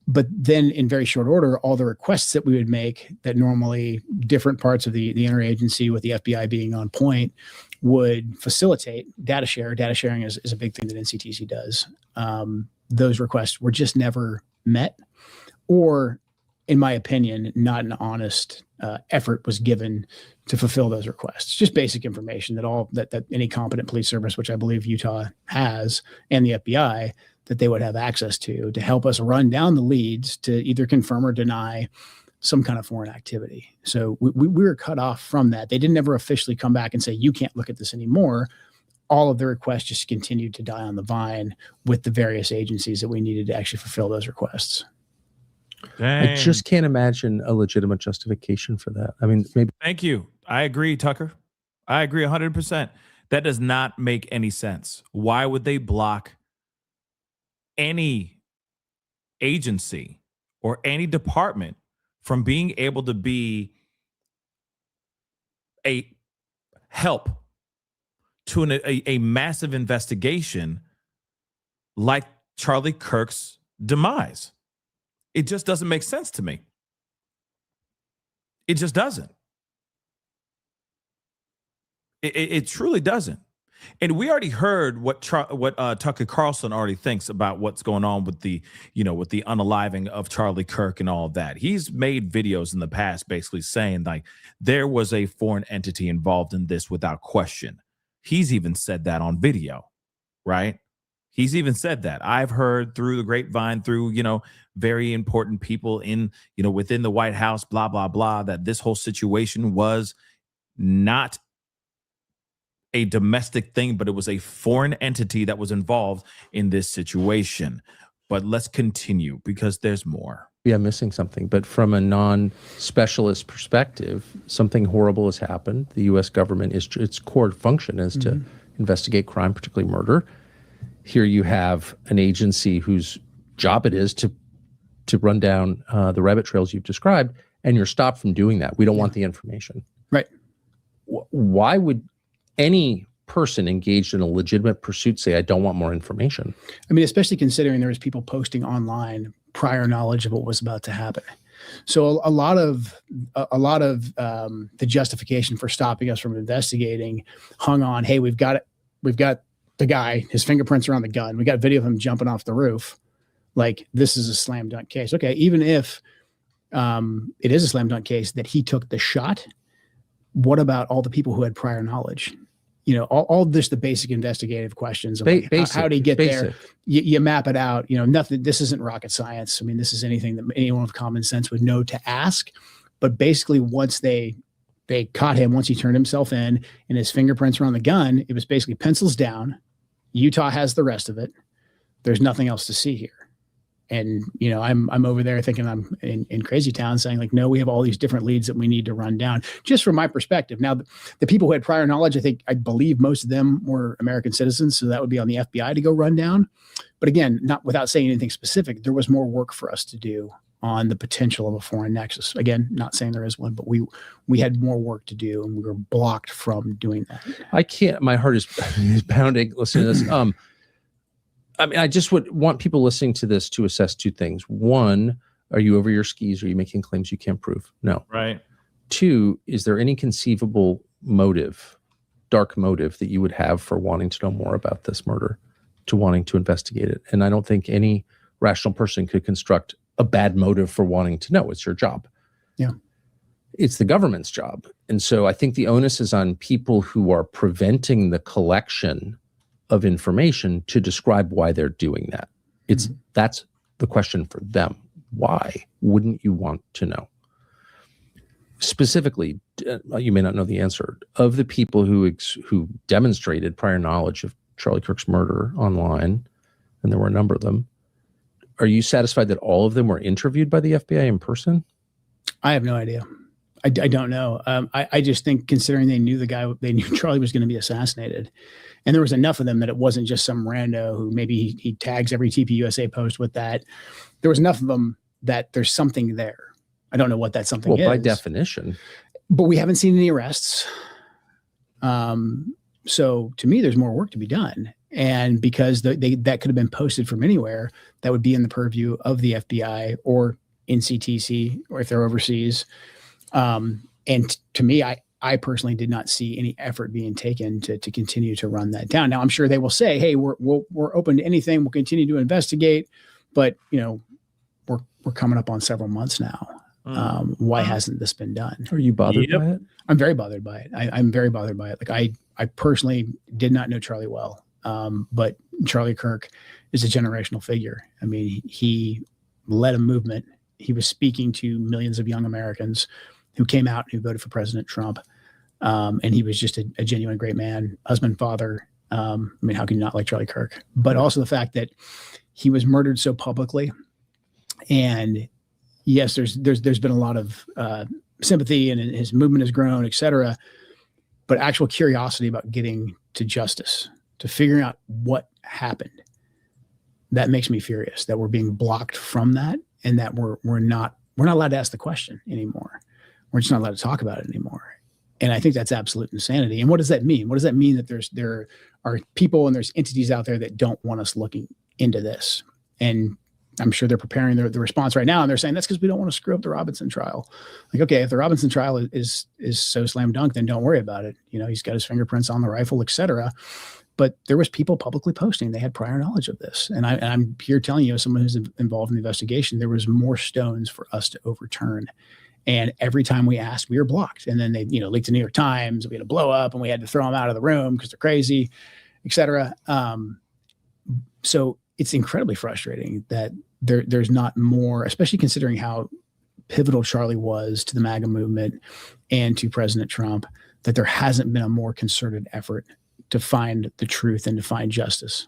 But then in very short order, all the requests that we would make that normally different parts of the interagency with the FBI being on point would facilitate data share. Data sharing is a big thing that NCTC does. Those requests were just never met, or in my opinion, not an honest effort was given to fulfill those requests. Just basic information that any competent police service, which I believe Utah has, and the FBI, that they would have access to help us run down the leads to either confirm or deny some kind of foreign activity. So we were cut off from that. They didn't ever officially come back and say, you can't look at this anymore. All of the requests just continued to die on the vine with the various agencies that we needed to actually fulfill those requests. Dang. I just can't imagine a legitimate justification for that. I mean, maybe. Thank you. I agree, Tucker. I agree 100%. That does not make any sense. Why would they block any agency or any department from being able to be a help to a massive investigation like Charlie Kirk's demise? It just doesn't make sense to me. It just doesn't. It truly doesn't. And we already heard what Tucker Carlson already thinks about what's going on with the unaliving of Charlie Kirk and all of that. He's made videos in the past basically saying like there was a foreign entity involved in this without question. He's even said that on video, right? He's even said that. I've heard through the grapevine, through, very important people in, within the White House, blah, blah, blah, that this whole situation was not a domestic thing, but it was a foreign entity that was involved in this situation. But let's continue because there's more. Yeah, missing something. But from a non-specialist perspective, something horrible has happened. The U.S. government, its core function is to investigate crime, particularly murder. Here you have an agency whose job it is to run down the rabbit trails you've described, and you're stopped from doing that. We don't want the information. Right. Why would any person engaged in a legitimate pursuit say, I don't want more information? I mean, especially considering there was people posting online prior knowledge of what was about to happen. So a lot of the justification for stopping us from investigating hung on, hey, we've got the guy, his fingerprints are on the gun. We got video of him jumping off the roof. Like, this is a slam dunk case. Okay, even if it is a slam dunk case that he took the shot, what about all the people who had prior knowledge? All this, the basic investigative questions of like, how do you get there? You map it out. Nothing. This isn't rocket science. I mean, this is anything that anyone with common sense would know to ask. But basically, once they caught him, once he turned himself in and his fingerprints were on the gun, it was basically pencils down. Utah has the rest of it. There's nothing else to see here. And, I'm over there thinking I'm in crazy town saying like, no, we have all these different leads that we need to run down just from my perspective. Now, the people who had prior knowledge, I believe most of them were American citizens. So that would be on the FBI to go run down. But again, not without saying anything specific, there was more work for us to do on the potential of a foreign nexus. Again, not saying there is one, but we had more work to do and we were blocked from doing that. I can't, my heart is pounding listening to this. I mean, I just would want people listening to this to assess two things. One, are you over your skis? Are you making claims you can't prove? No. Right. Two, is there any conceivable motive, dark motive that you would have for wanting to know more about this murder, to wanting to investigate it? And I don't think any rational person could construct a bad motive for wanting to know. It's your job. Yeah. It's the government's job. And so I think the onus is on people who are preventing the collection of information to describe why they're doing that. That's the question for them. Why wouldn't you want to know? Specifically, you may not know the answer, of the people who demonstrated prior knowledge of Charlie Kirk's murder online, and there were a number of them. Are you satisfied that all of them were interviewed by the FBI in person? I have no idea. I don't know. I just think, considering they knew Charlie was going to be assassinated, and there was enough of them that it wasn't just some rando who maybe he tags every TPUSA post with that. There was enough of them that there's something there. I don't know what that something is. Well, by definition. But we haven't seen any arrests. So to me, there's more work to be done. And because that could have been posted from anywhere, that would be in the purview of the FBI or NCTC, or if they're overseas. And to me, I personally did not see any effort being taken to continue to run that down. Now, I'm sure they will say, hey, we're open to anything. We'll continue to investigate. But, we're coming up on several months now. Why hasn't this been done? Are you bothered by it? I'm very bothered by it. I'm very bothered by it. Like I personally did not know Charlie well. But Charlie Kirk is a generational figure. I mean, he led a movement. He was speaking to millions of young Americans who came out and who voted for President Trump. And he was just a genuine great man, husband, father. I mean, how can you not like Charlie Kirk? But also the fact that he was murdered so publicly. And yes, there's been a lot of sympathy, and his movement has grown, et cetera. But actual curiosity about getting to justice, to figuring out what happened, that makes me furious that we're being blocked from that, and that we're not allowed to ask the question anymore. We're just not allowed to talk about it anymore. And I think that's absolute insanity. And what does that mean? What does that mean that there are people and there's entities out there that don't want us looking into this? And I'm sure they're preparing the response right now, and they're saying that's because we don't want to screw up the Robinson trial. Like, okay, if the Robinson trial is so slam dunk, then don't worry about it. He's got his fingerprints on the rifle, et cetera. But there was people publicly posting they had prior knowledge of this. And I'm here telling you, as someone who's involved in the investigation, there was more stones for us to overturn. And every time we asked, we were blocked. And then they, leaked to New York Times. We had a blow up, and we had to throw them out of the room because they're crazy, et cetera. So it's incredibly frustrating that there's not more, especially considering how pivotal Charlie was to the MAGA movement and to President Trump, that there hasn't been a more concerted effort to find the truth and to find justice.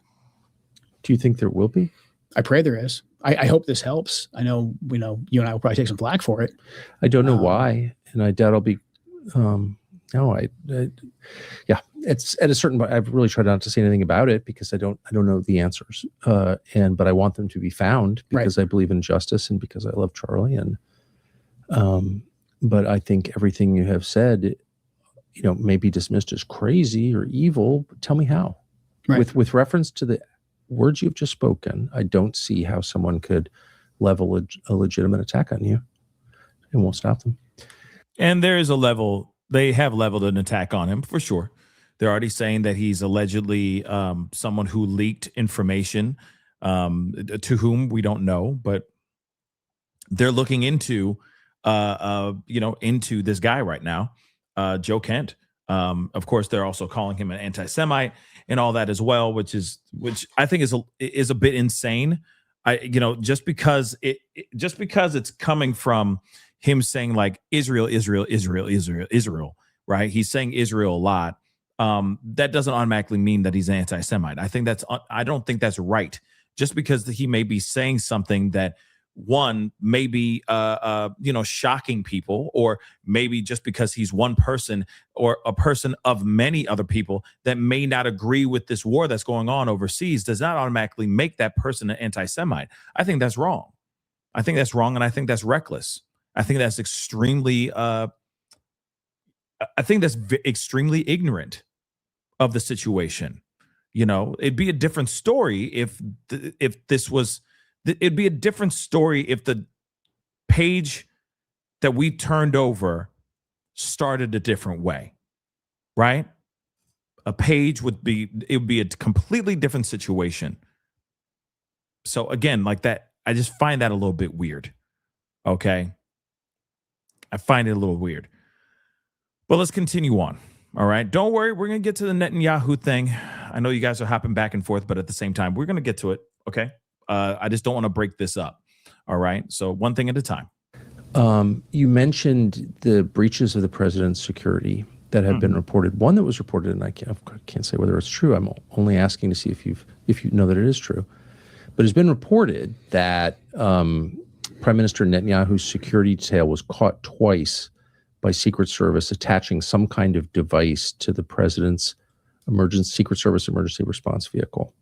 Do you think there will be? I pray there is. I hope this helps. I know, you and I will probably take some flack for it. I don't know why, and I doubt I'll be. Yeah, it's at a certain point. I've really tried not to say anything about it because I don't know the answers. But I want them to be found because I believe in justice and because I love Charlie. And but I think everything you have said, may be dismissed as crazy or evil. But tell me how. Right. With reference to the words you've just spoken, I don't see how someone could level a legitimate attack on you and won't stop them. And there is a level. They have leveled an attack on him for sure. They're already saying that he's allegedly someone who leaked information to whom we don't know, but they're looking into into this guy right now, Joe Kent. Of course, they're also calling him an anti-Semite and all that as well, which I think is a bit insane. Just because it's coming from him saying like Israel, right? He's saying Israel a lot. That doesn't automatically mean that he's anti-Semite. I don't think that's right. Just because he may be saying something that one may be shocking people, or maybe just because he's one person or a person of many other people that may not agree with this war that's going on overseas, does not automatically make that person an anti-Semite. I think that's wrong. And I think that's reckless. I think that's extremely extremely ignorant of the situation. It'd be a different story if this was. It'd be a different story if the page that we turned over started a different way, right? A page would be a completely different situation. So again, like that, I just find that a little bit weird. Okay. I find it a little weird. But let's continue on. All right. Don't worry. We're going to get to the Netanyahu thing. I know you guys are hopping back and forth, but at the same time, we're going to get to it. Okay. I just don't want to break this up. All right. So one thing at a time. You mentioned the breaches of the president's security that have been reported. One that was reported, and I can't say whether it's true. I'm only asking to see if you know that it is true. But it's been reported that Prime Minister Netanyahu's security detail was caught twice by Secret Service attaching some kind of device to the president's Secret Service emergency response vehicle.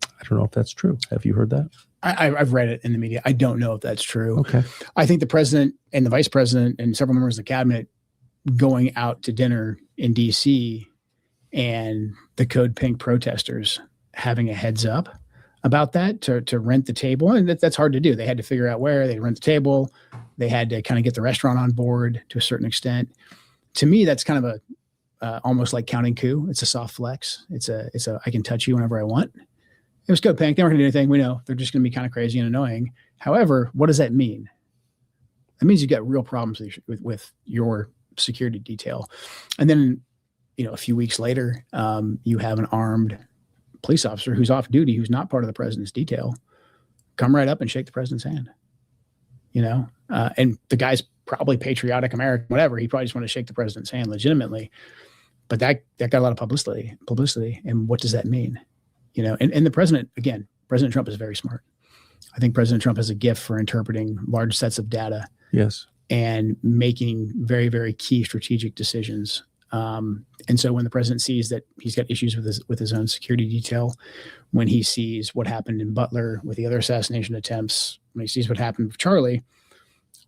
I don't know if that's true. Have you heard that? I've read it in the media. I don't know if that's true. Okay. I think the president and the vice president and several members of the cabinet going out to dinner in D.C. and the Code Pink protesters having a heads up about that to rent the table. And that's hard to do. They had to figure out where they rent the table. They had to kind of get the restaurant on board to a certain extent. To me, that's kind of almost like counting coup. It's a soft flex. It's a I can touch you whenever I want. It was Code Pink. They weren't going to do anything. We know they're just going to be kind of crazy and annoying. However, what does that mean? That means you've got real problems with your security detail. And then, a few weeks later, you have an armed police officer who's off duty, who's not part of the president's detail, come right up and shake the president's hand. And the guy's probably patriotic American, whatever. He probably just wanted to shake the president's hand legitimately. But that got a lot of publicity. And what does that mean? And the president, again, President Trump is very smart. I think President Trump has a gift for interpreting large sets of data. Yes. And making very, very key strategic decisions. And so when the president sees that he's got issues with his own security detail, when he sees what happened in Butler with the other assassination attempts, when he sees what happened with Charlie,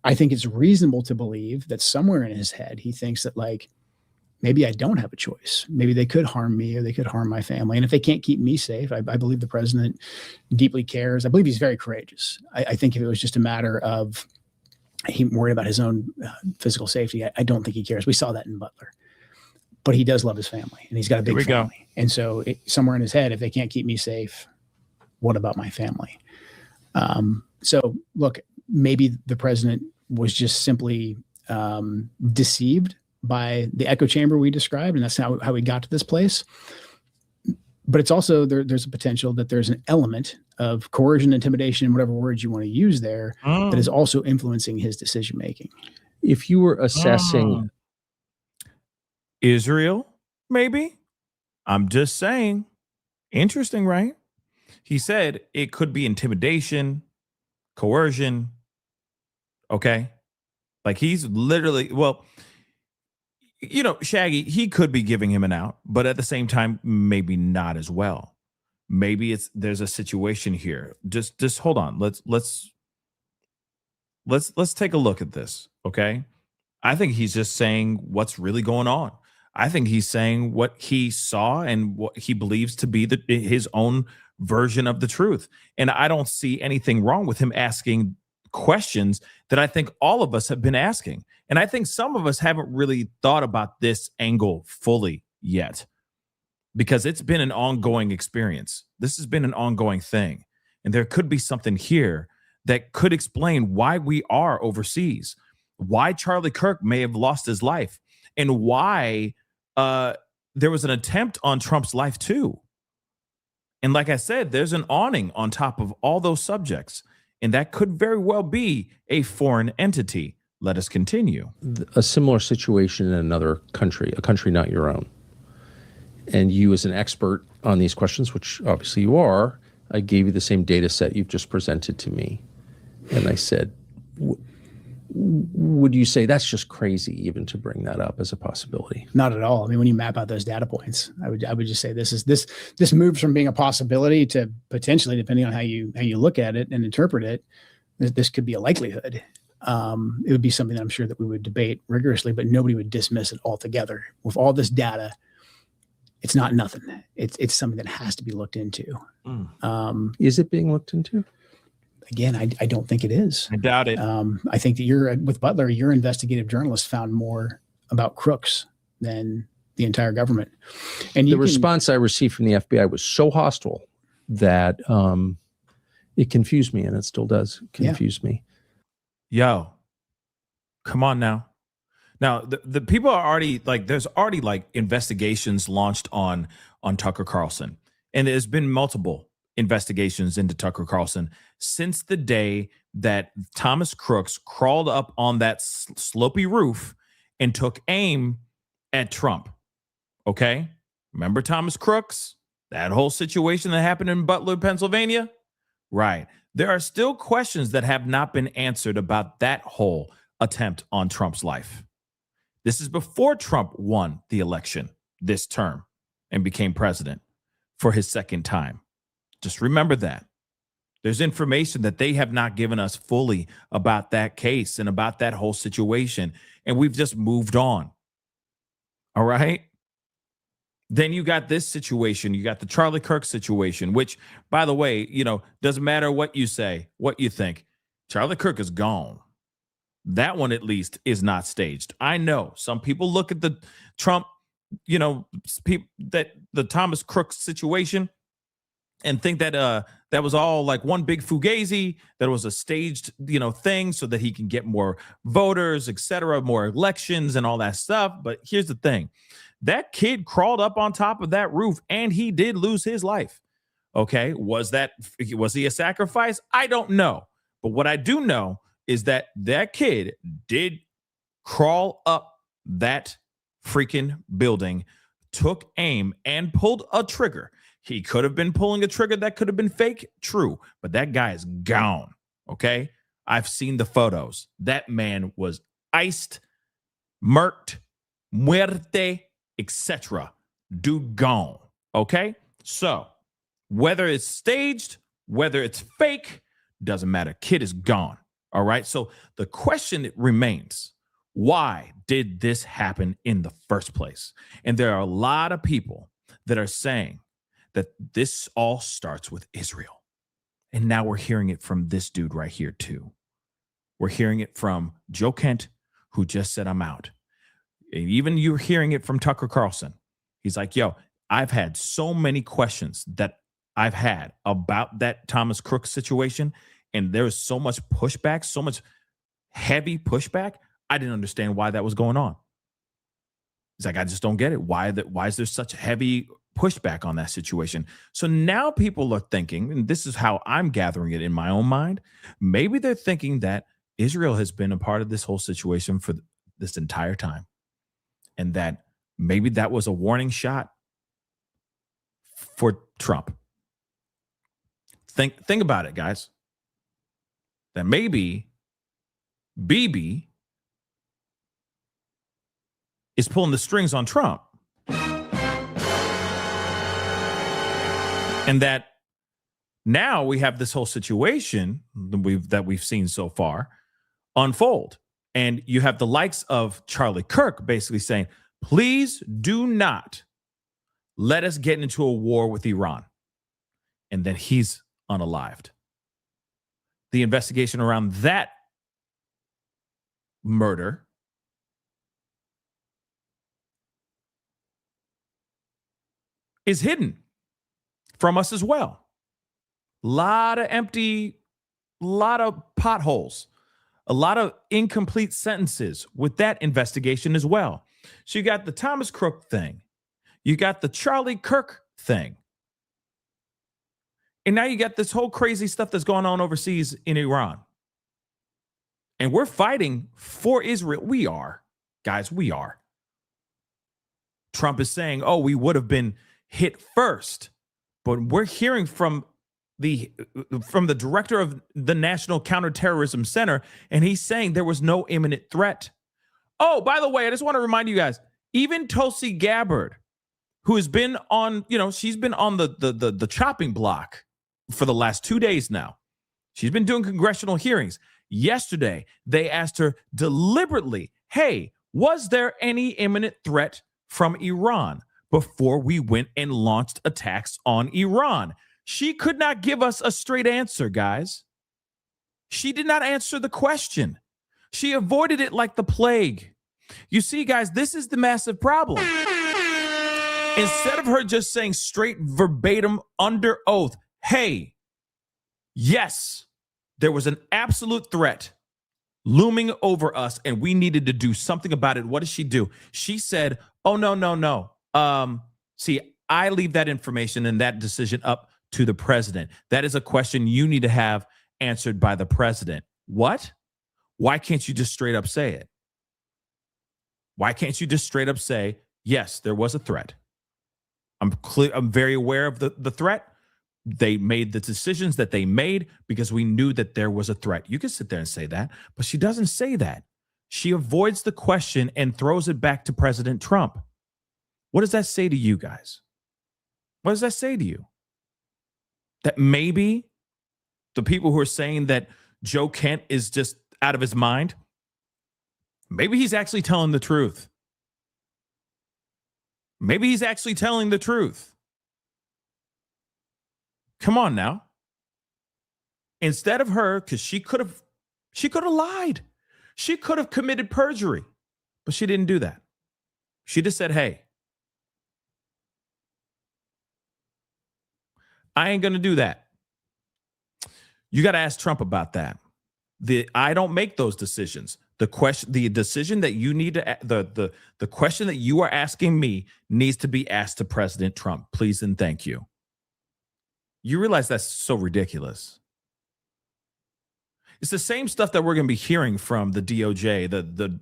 I think it's reasonable to believe that somewhere in his head, he thinks that maybe I don't have a choice. Maybe they could harm me or they could harm my family. And if they can't keep me safe, I believe the president deeply cares. I believe he's very courageous. I think if it was just a matter of he worried about his own physical safety, I don't think he cares. We saw that in Butler. But he does love his family, and he's got a big family. And so somewhere in his head, if they can't keep me safe, what about my family? So look, maybe the president was just simply deceived by the echo chamber we described, and that's how we got to this place. But it's also, there's a potential that there's an element of coercion, intimidation, whatever words you want to use there, that is also influencing his decision-making. If you were assessing Israel, maybe? I'm just saying. Interesting, right? He said it could be intimidation, coercion. Okay. He's literally, Shaggy, he could be giving him an out, but at the same time, maybe not as well. Maybe there's a situation here. Just hold on. Let's take a look at this. Okay. I think he's just saying what's really going on. I think he's saying what he saw and what he believes to be his own version of the truth. And I don't see anything wrong with him asking questions that I think all of us have been asking. And I think some of us haven't really thought about this angle fully yet because it's been an ongoing experience. This has been an ongoing thing. And there could be something here that could explain why we are overseas, why Charlie Kirk may have lost his life, and why there was an attempt on Trump's life too. And like I said, there's an awning on top of all those subjects, and that could very well be a foreign entity. Let us continue. A similar situation in another country, a country not your own. And you as an expert on these questions, which obviously you are, I gave you the same data set you've just presented to me. And I said, would you say that's just crazy even to bring that up as a possibility? Not at all. I mean, when you map out those data points, I would just say this moves from being a possibility to potentially, depending on how you look at it and interpret it, this could be a likelihood. It would be something that I'm sure that we would debate rigorously, but nobody would dismiss it altogether. With all this data, it's not nothing. It's something that has to be looked into. Is it being looked into? Again, I don't think it is. I doubt it. I think that with Butler, your investigative journalist found more about crooks than the entire government. And the response I received from the FBI was so hostile that it confused me, and it still does confuse me. Yo, come on now. Now, the people are already like, there's already like investigations launched on Tucker Carlson, and there's been multiple investigations into Tucker Carlson since the day that Thomas Crooks crawled up on that slopey roof and took aim at Trump. Okay, remember Thomas Crooks? That whole situation that happened in Butler, Pennsylvania? Right. There are still questions that have not been answered about that whole attempt on Trump's life. This is before Trump won the election this term and became president for his second time. Just remember that. There's information that they have not given us fully about that case and about that whole situation, and we've just moved on. All right? Then you got this situation. You got the Charlie Kirk situation, which, by the way, doesn't matter what you say, what you think. Charlie Kirk is gone. That one, at least, is not staged. I know some people look at the Trump, that the Thomas Crooks situation and think that that was all like one big fugazi, that it was a staged, thing so that he can get more voters, etc., more elections and all that stuff. But here's the thing. That kid crawled up on top of that roof and he did lose his life. Okay. Was he a sacrifice? I don't know. But what I do know is that kid did crawl up that freaking building, took aim, and pulled a trigger. He could have been pulling a trigger that could have been fake, true, but that guy is gone, okay? I've seen the photos. That man was iced, murked, muerte, etc. Dude gone, okay? So whether it's staged, whether it's fake, doesn't matter. Kid is gone. All right. So the question remains, why did this happen in the first place? And there are a lot of people that are saying that this all starts with Israel. And now we're hearing it from this dude right here, too. We're hearing it from Joe Kent, who just said, I'm out. And even you're hearing it from Tucker Carlson. He's like, yo, I've had so many questions that I've had about that Thomas Crooks situation. And there was so much pushback, so much heavy pushback. I didn't understand why that was going on. He's like, I just don't get it. Why is there such heavy pushback on that situation? So now people are thinking, and this is how I'm gathering it in my own mind, maybe they're thinking that Israel has been a part of this whole situation for this entire time. And that maybe that was a warning shot for Trump. Think about it, guys. That maybe Bibi is pulling the strings on Trump. And that now we have this whole situation that we've seen so far unfold. And you have the likes of Charlie Kirk basically saying, please do not let us get into a war with Iran. And then he's unalived. The investigation around that murder is hidden from us as well. Lot of potholes, a lot of incomplete sentences with that investigation as well. So you got the Thomas Crook thing. You got the Charlie Kirk thing. And now you got this whole crazy stuff that's going on overseas in Iran. And we're fighting for Israel. We are. Guys, we are. Trump is saying, oh, we would have been hit first. But we're hearing from the director of the National Counterterrorism Center, and he's saying there was no imminent threat. Oh, by the way, I just want to remind you guys, even Tulsi Gabbard, who has been on, she's been on the chopping block for the last 2 days now. She's been doing congressional hearings. Yesterday, they asked her deliberately, hey, was there any imminent threat from Iran before we went and launched attacks on Iran? She could not give us a straight answer, guys. She did not answer the question. She avoided it like the plague. You see, guys, this is the massive problem. Instead of her just saying straight verbatim under oath, hey, yes, there was an absolute threat looming over us, and we needed to do something about it. What did she do? She said, oh, no. See, I leave that information and that decision up to the president. That is a question you need to have answered by the president. What? Why can't you just straight up say it? Why can't you just straight up say, yes, there was a threat? I'm very aware of the threat. They made the decisions that they made because we knew that there was a threat. You can sit there and say that, but she doesn't say that. She avoids the question and throws it back to President Trump. What does that say to you guys? What does that say to you? That maybe the people who are saying that Joe Kent is just out of his mind, maybe he's actually telling the truth. Maybe he's actually telling the truth. Come on now. Instead of her, because she could have lied. She could have committed perjury, but she didn't do that. She just said, hey, I ain't going to do that. You got to ask Trump about that. I don't make those decisions. The decision that you need to, the question that you are asking me needs to be asked to President Trump. Please and thank you. You realize that's so ridiculous. It's the same stuff that we're going to be hearing from the DOJ,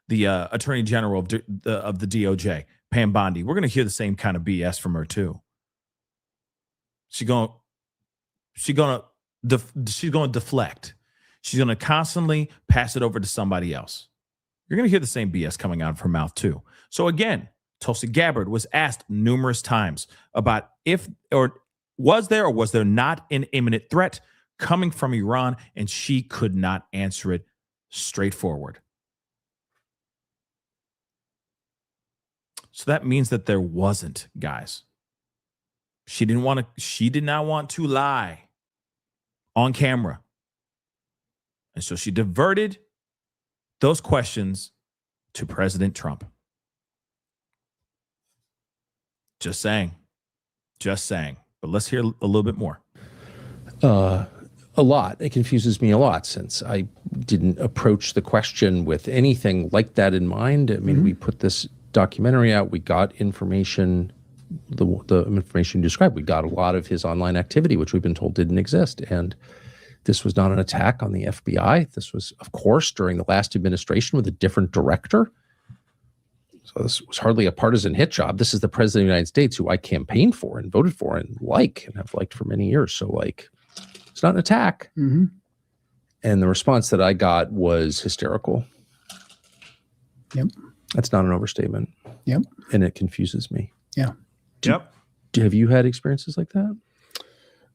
the Attorney General of the DOJ, Pam Bondi. We're going to hear the same kind of BS from her too. She's going to deflect. She's going to constantly pass it over to somebody else. You're going to hear the same BS coming out of her mouth too. So again, Tulsi Gabbard was asked numerous times about was there or was there not an imminent threat coming from Iran, and she could not answer it straightforward. So that means that there wasn't, guys. She did not want to lie on camera. And so she diverted those questions to President Trump. Just saying. But let's hear a little bit more. A lot. It confuses me a lot since I didn't approach the question with anything like that in mind. I mean, we put this documentary out. We got information, the information you described. We got a lot of his online activity, which we've been told didn't exist. And this was not an attack on the FBI. This was, of course, during the last administration with a different director. So this was hardly a partisan hit job. This is the president of the United States who I campaigned for and voted for and have liked for many years. So it's not an attack. Mm-hmm. And the response that I got was hysterical. Yep. That's not an overstatement. Yep. And it confuses me. Yeah. Have you had experiences like that?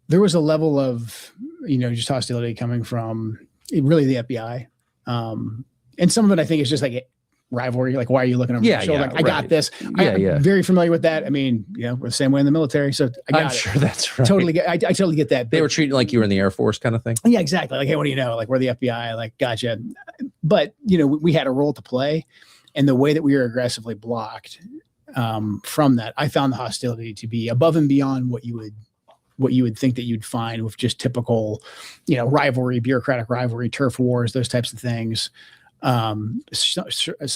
There was a level of, just hostility coming from really the FBI. And some of it, I think, is just like rivalry. Like, why are you looking over my shoulder? I got this. I'm very familiar with that. I mean, we're the same way in the military. So I'm sure that's right. Totally I totally get that. They were treating like you were in the Air Force kind of thing. Yeah, exactly. Like, hey, what do you know? Like, we're the FBI. Like, gotcha. But, we had a role to play. And the way that we were aggressively blocked from that, I found the hostility to be above and beyond what you would think that you'd find with just typical, rivalry, bureaucratic rivalry, turf wars, those types of things. Some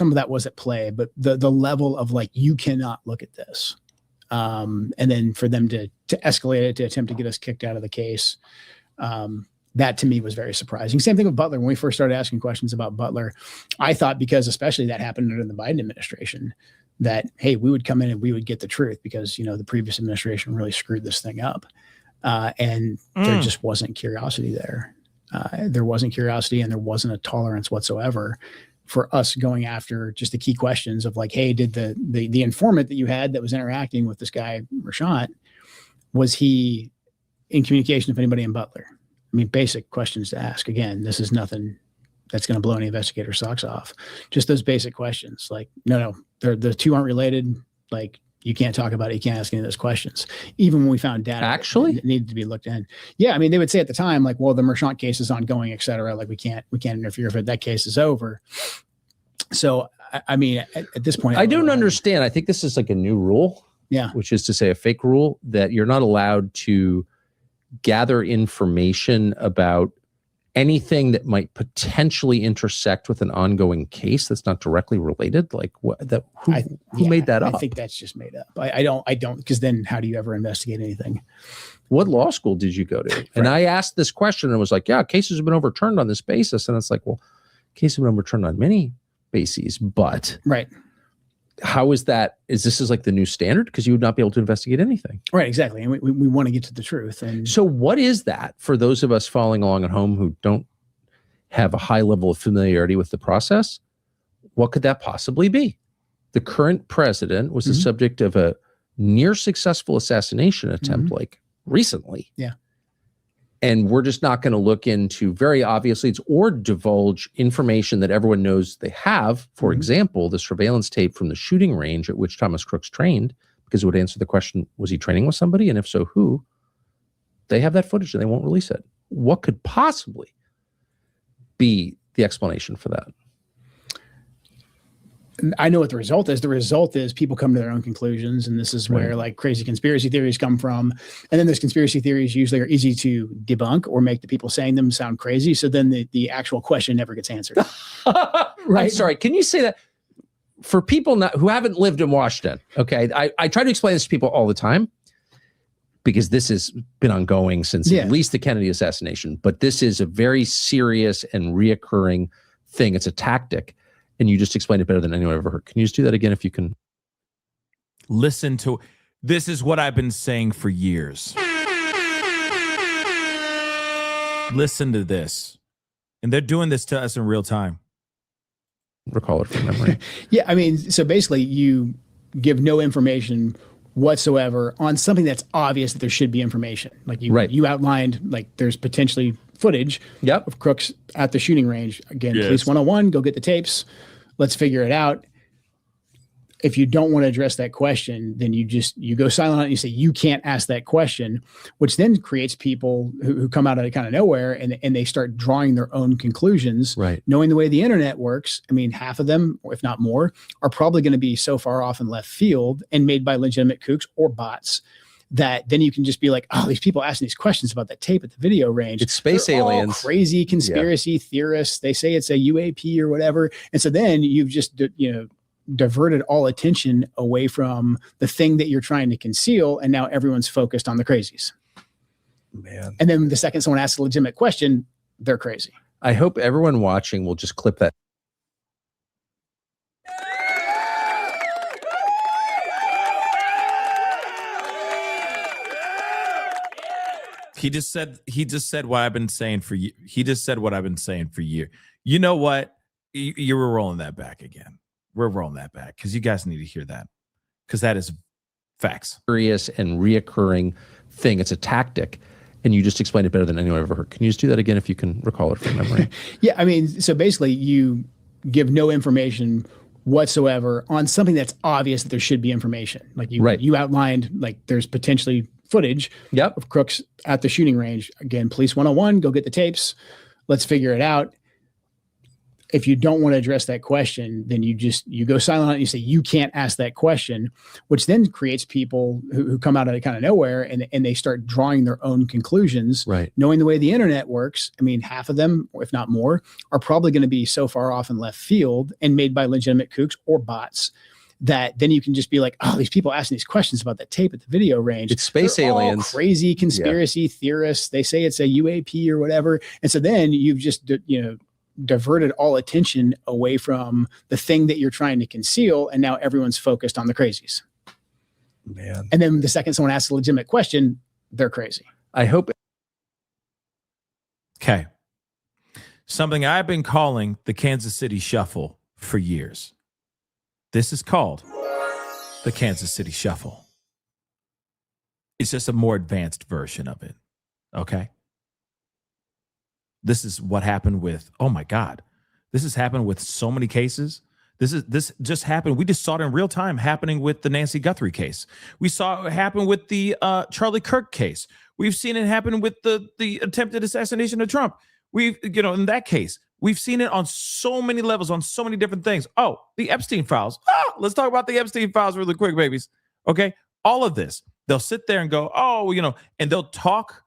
of that was at play, but the level of like, you cannot look at this. And then for them to escalate it, to attempt to get us kicked out of the case. That to me was very surprising. Same thing with Butler. When we first started asking questions about Butler, I thought, because especially that happened under the Biden administration, that, hey, we would come in and we would get the truth because, the previous administration really screwed this thing up. And there just wasn't curiosity there. There wasn't curiosity, and there wasn't a tolerance whatsoever for us going after just the key questions of like, hey, did the informant that you had that was interacting with this guy, Rashad, was he in communication with anybody in Butler? I mean, basic questions to ask. Again, this is nothing that's going to blow any investigator's socks off. Just those basic questions. Like, no, the two aren't related. Like, you can't talk about it. You can't ask any of those questions. Even when we found data that needed to be looked in. Yeah, I mean, they would say at the time, like, well, the Merchant case is ongoing, et cetera. Like, we can't interfere if that case is over. So, I mean, at this point, I don't understand. I think this is like a new rule. Yeah. Which is to say a fake rule that you're not allowed to gather information about anything that might potentially intersect with an ongoing case that's not directly related? Like what? Who made that up? I think that's just made up. I don't, because then how do you ever investigate anything? What law school did you go to? And I asked this question and it was like, yeah, cases have been overturned on this basis. And it's like, well, cases have been overturned on many bases, but how is that? Is this like the new standard? Because you would not be able to investigate anything. Right, exactly. And we want to get to the truth. And so what is that for those of us following along at home who don't have a high level of familiarity with the process? What could that possibly be? The current president was the subject of a near successful assassination attempt like recently. Yeah. And we're just not going to look into, very obviously, or divulge information that everyone knows they have. For example, the surveillance tape from the shooting range at which Thomas Crooks trained, because it would answer the question, was he training with somebody? And if so, who? They have that footage and they won't release it. What could possibly be the explanation for that? I know what the result is. The result is people come to their own conclusions, and this is where like crazy conspiracy theories come from. And then those conspiracy theories usually are easy to debunk or make the people saying them sound crazy. So then the actual question never gets answered. I'm sorry. Can you say that for people who haven't lived in Washington? Okay, I try to explain this to people all the time because this has been ongoing since at least the Kennedy assassination. But this is a very serious and reoccurring thing. It's a tactic. And you just explained it better than anyone I've ever heard. Can you just do that again if you can? Listen to, this is what I've been saying for years. Listen to this. And they're doing this to us in real time. Recall it from memory. Yeah, I mean, so basically you give no information whatsoever on something that's obvious that there should be information. Like you outlined, like there's potentially footage of Crooks at the shooting range. Again, Police 101, go get the tapes. Let's figure it out. If you don't want to address that question, then you go silent on it and you say, you can't ask that question, which then creates people who come out of kind of nowhere and they start drawing their own conclusions. Right. Knowing the way the internet works, I mean, half of them, or if not more, are probably going to be so far off in left field and made by legitimate kooks or bots that then you can just be like, oh, these people asking these questions about that tape at the video range. It's space They're all aliens. crazy conspiracy theorists. They say it's a UAP or whatever. And so then you've just, diverted all attention away from the thing that you're trying to conceal. And now everyone's focused on the crazies. Man. And then the second someone asks a legitimate question, they're crazy. I hope everyone watching will just clip that. He just said what I've been saying for you. He just said what I've been saying for years. You know what? You were rolling that back again. We're rolling that back because you guys need to hear that because that is facts. Serious and reoccurring thing. It's a tactic. And you just explained it better than anyone I've ever heard. Can you just do that again if you can recall it from memory? Yeah, I mean, so basically you give no information whatsoever on something that's obvious that there should be information. Like you outlined, like there's potentially footage of Crooks at the shooting range. Again, Police 101, go get the tapes. Let's figure it out. If you don't want to address that question, then you go silent on it and you say, you can't ask that question, which then creates people who come out of kind of nowhere and they start drawing their own conclusions. Right. Knowing the way the internet works, I mean, half of them, or if not more, are probably going to be so far off in left field and made by legitimate kooks or bots that then you can just be like, oh, these people asking these questions about that tape at the video range. It's space They're all aliens. crazy conspiracy theorists. They say it's a UAP or whatever. And so then you've just, diverted all attention away from the thing that you're trying to conceal. And now everyone's focused on the crazies. Man. And then the second someone asks a legitimate question, they're crazy. I hope. Okay. Something I've been calling the Kansas City Shuffle for years. This is called the Kansas City Shuffle. It's just a more advanced version of it. Okay. This is what happened with, oh my God, this has happened with so many cases. This just happened. We just saw it in real time happening with the Nancy Guthrie case. We saw it happen with the Charlie Kirk case. We've seen it happen with the attempted assassination of Trump. In that case, we've seen it on so many levels, on so many different things. Oh, the Epstein files. Let's talk about the Epstein files really quick, babies. Okay. All of this, they'll sit there and go, and they'll talk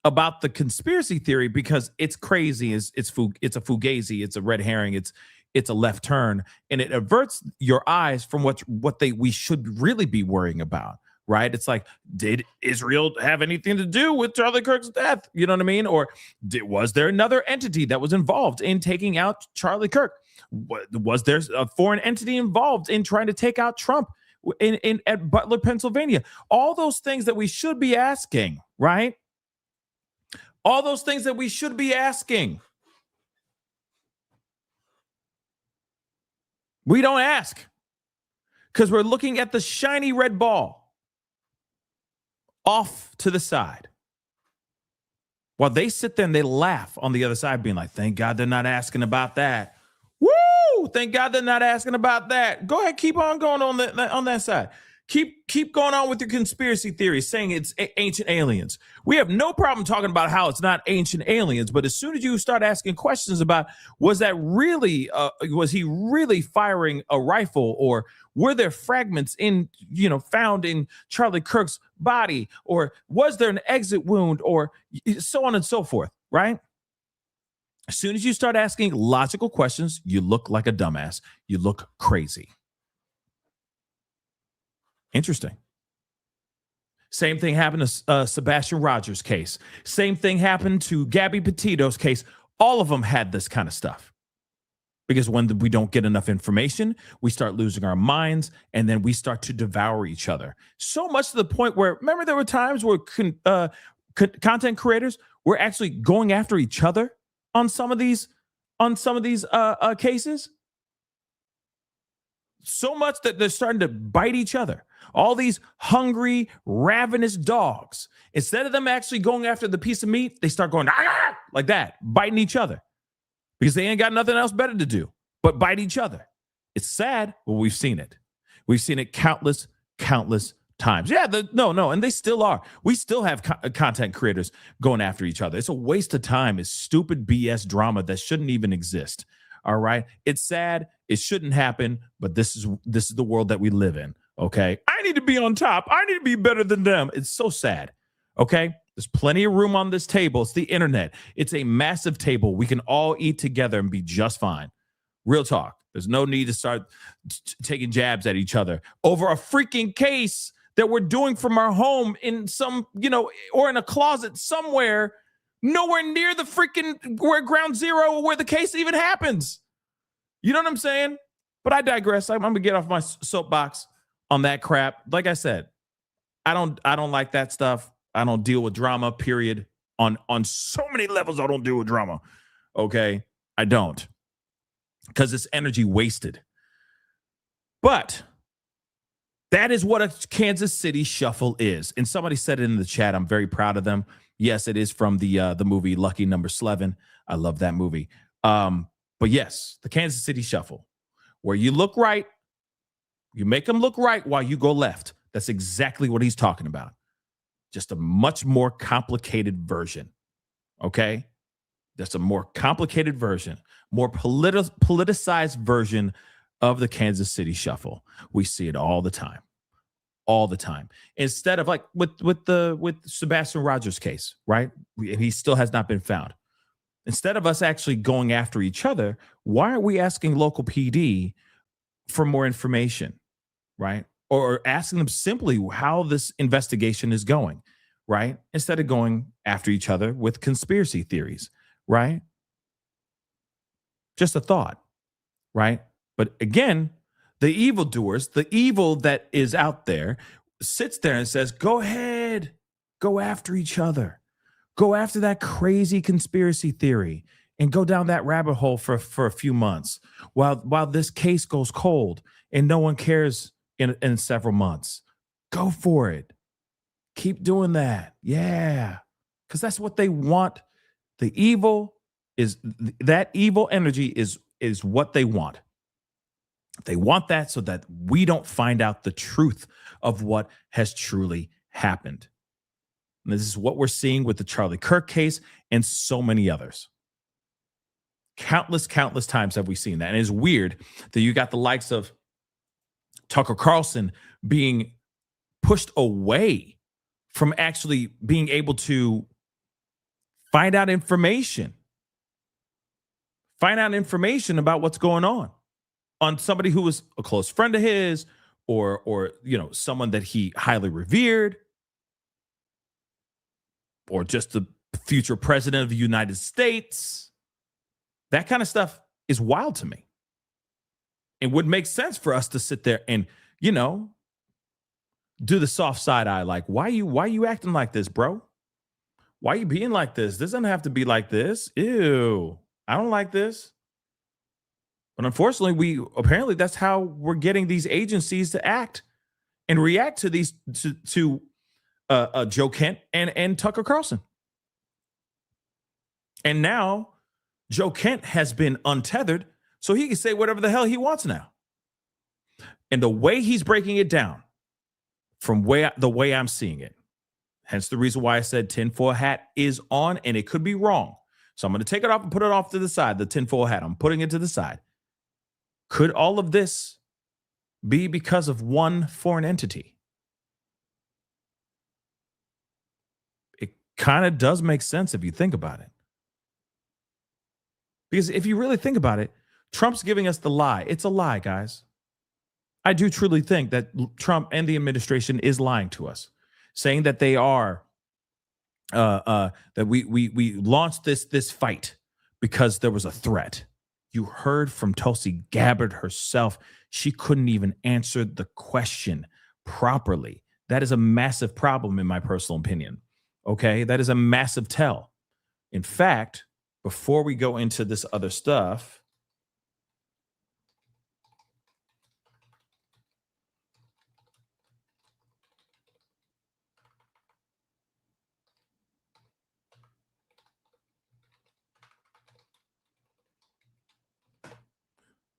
about the conspiracy theory because it's crazy. It's a fugazi. It's a red herring. It's a left turn, and it averts your eyes from what we should really be worrying about. Right? It's like, did Israel have anything to do with Charlie Kirk's death? You know what I mean? Or was there another entity that was involved in taking out Charlie Kirk? Was there a foreign entity involved in trying to take out Trump at Butler, Pennsylvania? All those things that we should be asking, right? All those things that we should be asking. We don't ask because we're looking at the shiny red ball off to the side while they sit there and they laugh on the other side, being like, thank God they're not asking about that. Woo! Thank God they're not asking about that. Go ahead, keep on going on that side. Keep going on with your conspiracy theories, saying it's ancient aliens. We have no problem talking about how it's not ancient aliens, but as soon as you start asking questions about was he really firing a rifle, or were there fragments found in Charlie Kirk's body, or was there an exit wound, or so on and so forth, right? As soon as you start asking logical questions, you look like a dumbass. You look crazy. Interesting. Same thing happened to Sebastian Rogers' case. Same thing happened to Gabby Petito's case. All of them had this kind of stuff. Because when we don't get enough information, we start losing our minds, and then we start to devour each other. So much to the point where, remember, there were times where content creators were actually going after each other on some of these cases. So much that they're starting to bite each other. All these hungry, ravenous dogs, instead of them actually going after the piece of meat, they start going like that, biting each other because they ain't got nothing else better to do but bite each other. It's sad, but we've seen it. We've seen it countless times. Yeah, and they still are. We still have content creators going after each other. It's a waste of time. It's stupid BS drama that shouldn't even exist. All right. It's sad. It shouldn't happen, but this is the world that we live in. Okay. I need to be on top. I need to be better than them. It's so sad. Okay. There's plenty of room on this table. It's the internet. It's a massive table. We can all eat together and be just fine. Real talk. There's no need to start taking jabs at each other over a freaking case that we're doing from our home in some, or in a closet somewhere, nowhere near the freaking where ground zero or where the case even happens. You know what I'm saying? But I digress. I'm gonna get off my soapbox on that crap. Like I said, I don't like that stuff. I don't deal with drama, period. On so many levels, I don't deal with drama. Okay? I don't. Because it's energy wasted. But that is what a Kansas City shuffle is. And somebody said it in the chat. I'm very proud of them. Yes, it is from the movie Lucky Number 11. I love that movie. But yes, the Kansas City shuffle, where you look right, you make them look right while you go left. That's exactly what he's talking about. Just a much more complicated version. Okay? That's a more complicated version, more politicized version of the Kansas City shuffle. We see it all the time. All the time. Instead of like with Sebastian Rogers' case, right? He still has not been found. Instead of us actually going after each other, why are we asking local PD for more information, right? Or asking them simply how this investigation is going, right? Instead of going after each other with conspiracy theories, right? Just a thought, right? But again, the evildoers, the evil that is out there, sits there and says, go ahead, go after each other. Go after that crazy conspiracy theory and go down that rabbit hole for a few months while this case goes cold and no one cares in several months. Go for it. Keep doing that. Yeah. Because that's what they want. The evil is that evil energy is what they want. They want that so that we don't find out the truth of what has truly happened. And this is what we're seeing with the Charlie Kirk case and so many others. Countless times have we seen that. And it's weird that you got the likes of Tucker Carlson being pushed away from actually being able to Find out information. Find out information about what's going on somebody who was a close friend of his, or someone that he highly revered, or just the future president of the United States. That kind of stuff is wild to me. It would make sense for us to sit there and, do the soft side eye, like, why you acting like this, bro? Why are you being like this? This doesn't have to be like this. Ew, I don't like this. But unfortunately, apparently that's how we're getting these agencies to act and react to these to Joe Kent and Tucker Carlson. And now Joe Kent has been untethered, so he can say whatever the hell he wants now. And the way he's breaking it down, from the way I'm seeing it, hence the reason why I said tinfoil hat is on, and it could be wrong. So I'm going to take it off and put it off to the side, the tinfoil hat. I'm putting it to the side. Could all of this be because of one foreign entity? It kind of does make sense if you think about it. Because if you really think about it, Trump's giving us the lie. It's a lie, guys. I do truly think that Trump and the administration is lying to us, saying that they are, that we launched this fight because there was a threat. You heard from Tulsi Gabbard herself. She couldn't even answer the question properly. That is a massive problem, in my personal opinion. Okay, that is a massive tell. In fact, before we go into this other stuff,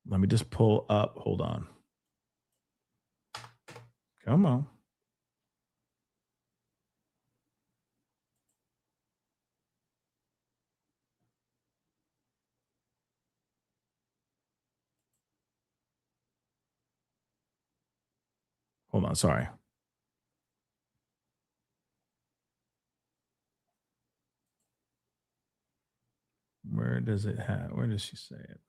let me just pull up. Hold on. Come on. Hold on. Sorry. Where does she say it?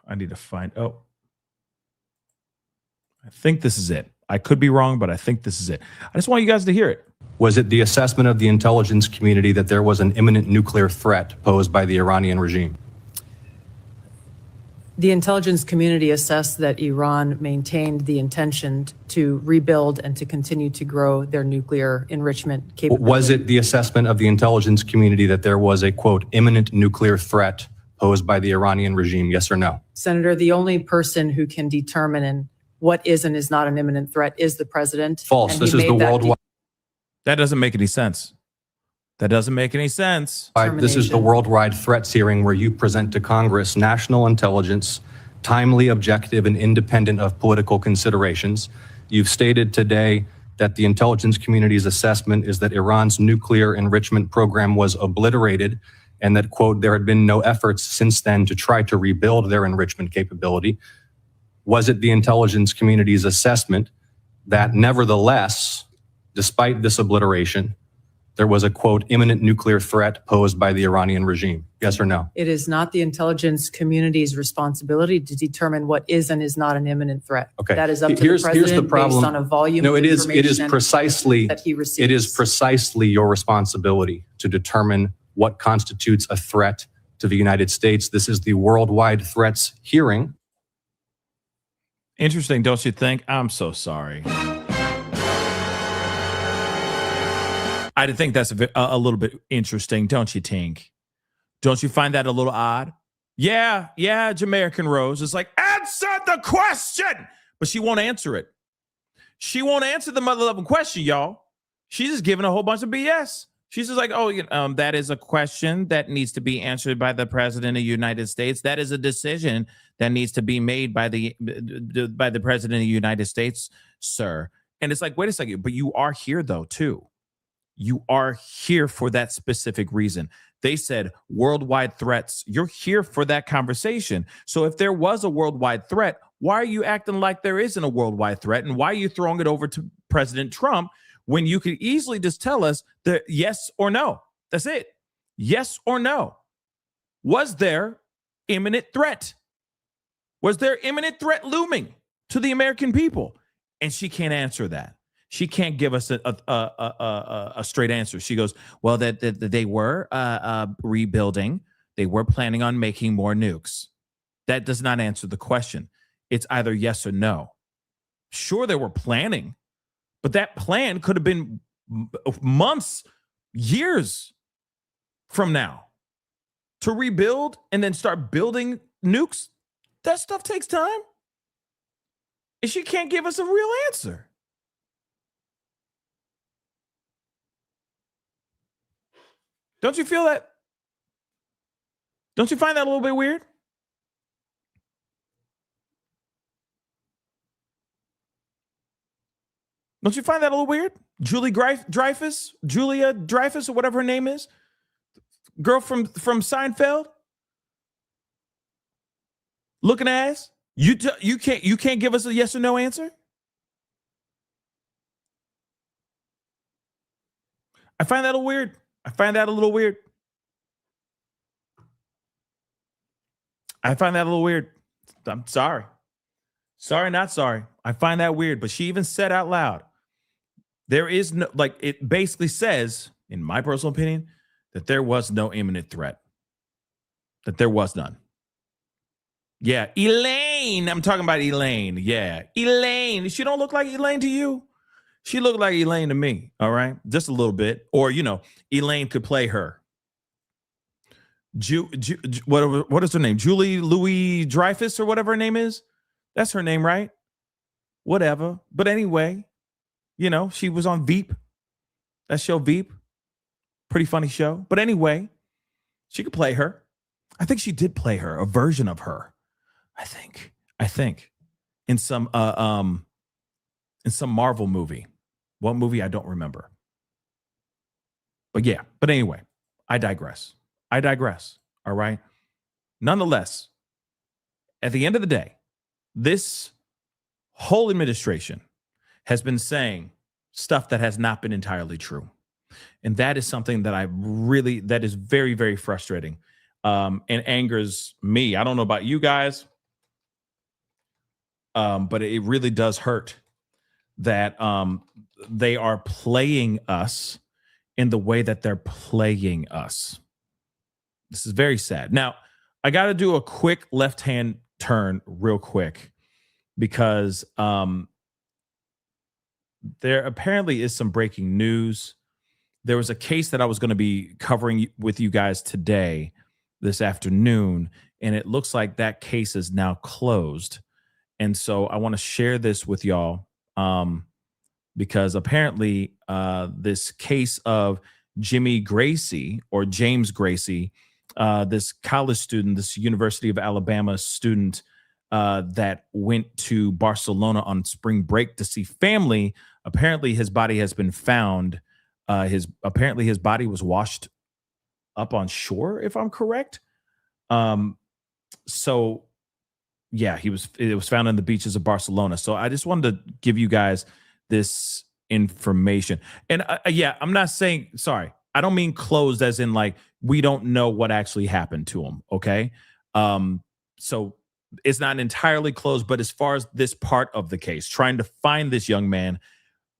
I need to find. Oh, I think this is it. I could be wrong, but I think this is it. I just want you guys to hear it. Was it the assessment of the intelligence community that there was an imminent nuclear threat posed by the Iranian regime? The intelligence community assessed that Iran maintained the intention to rebuild and to continue to grow their nuclear enrichment capability. Was it the assessment of the intelligence community that there was a, quote, imminent nuclear threat posed by the Iranian regime? Yes or no? Senator, the only person who can determine what is and is not an imminent threat is the president. False. This is the worldwide. That doesn't make any sense. That doesn't make any sense. This is the worldwide threats hearing where you present to Congress national intelligence, timely, objective, and independent of political considerations. You've stated today that the intelligence community's assessment is that Iran's nuclear enrichment program was obliterated and that, quote, there had been no efforts since then to try to rebuild their enrichment capability. Was it the intelligence community's assessment that nevertheless, despite this obliteration, there was a, quote, imminent nuclear threat posed by the Iranian regime? Yes or no? It is not the intelligence community's responsibility to determine what is and is not an imminent threat. Okay. That is up to Here's the the president problem. based on a volume No, of it is information precisely that he receives. it is precisely your responsibility to determine what constitutes a threat to the United States. This is the worldwide threats hearing. Interesting, don't you think? I'm so sorry. I think that's a little bit interesting, don't you think? Don't you find that a little odd? Yeah, Jamaican Rose is like, answer the question! But she won't answer it. She won't answer the mother-loving question, y'all. She's just giving a whole bunch of BS. She's just like, that is a question that needs to be answered by the president of the United States. That is a decision that needs to be made by the president of the United States, sir. And it's like, wait a second, but you are here though, too. you are here for that specific reason. They said worldwide threats. You're here for that conversation. So if there was a worldwide threat, why are you acting like there isn't a worldwide threat? And why are you throwing it over to President Trump when you could easily just tell us the yes or no? That's it. Yes or no. Was there imminent threat? Was there imminent threat looming to the American people? And she can't answer that. She can't give us a straight answer. She goes, well, that they were rebuilding. They were planning on making more nukes. That does not answer the question. It's either yes or no. Sure, they were planning, but that plan could have been months, years from now to rebuild and then start building nukes. That stuff takes time. And she can't give us a real answer. Don't you feel that? Don't you find that a little bit weird? Don't you find that a little weird? Julia Dreyfus, or whatever her name is, girl from Seinfeld, looking ass. You can't give us a yes or no answer. I find that a little weird. I find that a little weird. I'm sorry. Sorry, not sorry. I find that weird. But she even said out loud, there is no, like, it basically says, in my personal opinion, that there was no imminent threat. That there was none. Yeah, Elaine. I'm talking about Elaine. Yeah, Elaine. She don't look like Elaine to you? She looked like Elaine to me, all right? Just a little bit. Or, Elaine could play her. What is her name? Julie Louis Dreyfus or whatever her name is? That's her name, right? Whatever. But anyway, she was on Veep. That show Veep. Pretty funny show. But anyway, she could play her. I think she did play her, a version of her. I think. In some Marvel movie. What movie? I don't remember. But yeah, anyway, I digress. All right. Nonetheless, at the end of the day, this whole administration has been saying stuff that has not been entirely true. And that is something that that is very, very frustrating and angers me. I don't know about you guys, but it really does hurt that they are playing us in the way that they're playing us. This is very sad. Now, I got to do a quick left-hand turn real quick because there apparently is some breaking news. There was a case that I was going to be covering with you guys today, this afternoon, and it looks like that case is now closed. And so I want to share this with y'all because apparently this case of Jimmy Gracie or James Gracie, this college student, this University of Alabama student that went to Barcelona on spring break to see family. Apparently his body has been found. His body was washed up on shore, if I'm correct. So yeah, it was found on the beaches of Barcelona. So I just wanted to give you guys this information. And yeah, I'm not saying, sorry, I don't mean closed as in like we don't know what actually happened to him. Okay. So it's not entirely closed, but as far as this part of the case, trying to find this young man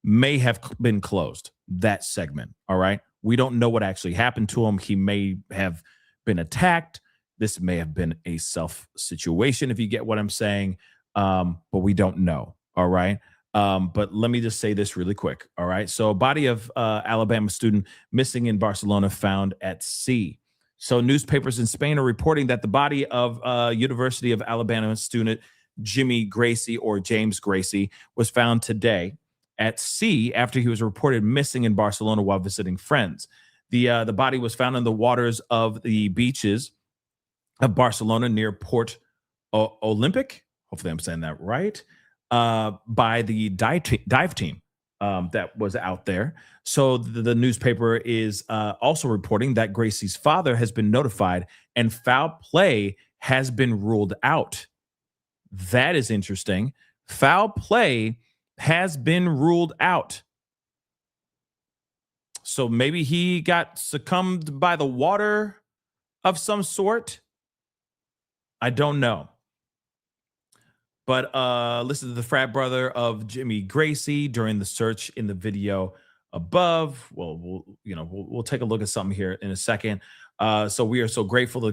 may have been closed, that segment. All right. We don't know what actually happened to him. He may have been attacked. This may have been a self situation, if you get what I'm saying. But we don't know. All right. But let me just say this really quick. All right. So a body of Alabama student missing in Barcelona found at sea. So newspapers in Spain are reporting that the body of University of Alabama student Jimmy Gracie or James Gracie was found today at sea after he was reported missing in Barcelona while visiting friends. The body was found in the waters of the beaches of Barcelona near Port Olympic. Hopefully I'm saying that right. By the dive team that was out there. So the newspaper is also reporting that Gracie's father has been notified and foul play has been ruled out. That is interesting. Foul play has been ruled out. So maybe he got succumbed by the water of some sort. I don't know. But listen to the frat brother of Jimmy Gracie during the search in the video above. Well, we'll take a look at something here in a second. So we are so grateful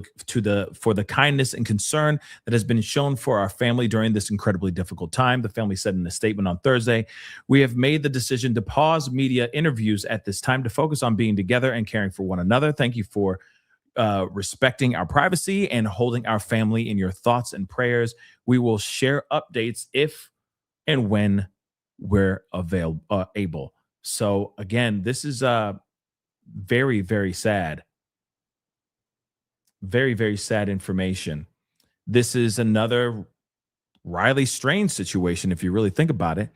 for the kindness and concern that has been shown for our family during this incredibly difficult time. The family said in a statement on Thursday, "We have made the decision to pause media interviews at this time to focus on being together and caring for one another. Thank you for respecting our privacy and holding our family in your thoughts and prayers. We will share updates if and when we're able." So again, this is very, very sad. Very, very sad information. This is another Riley Strange situation, if you really think about it.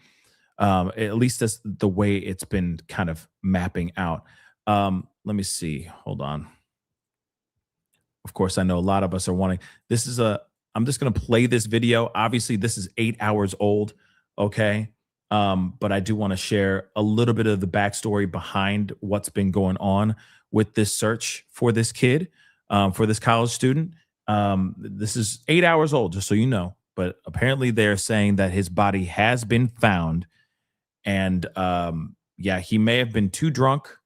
At least that's the way it's been kind of mapping out. Let me see. Hold on. Of course, I know a lot of us are wanting. I'm just going to play this video. Obviously, this is 8 hours old. Okay. But I do want to share a little bit of the backstory behind what's been going on with this search for this kid. For this college student. This is 8 hours old, just so you know. But apparently they're saying that his body has been found. And he may have been too drunk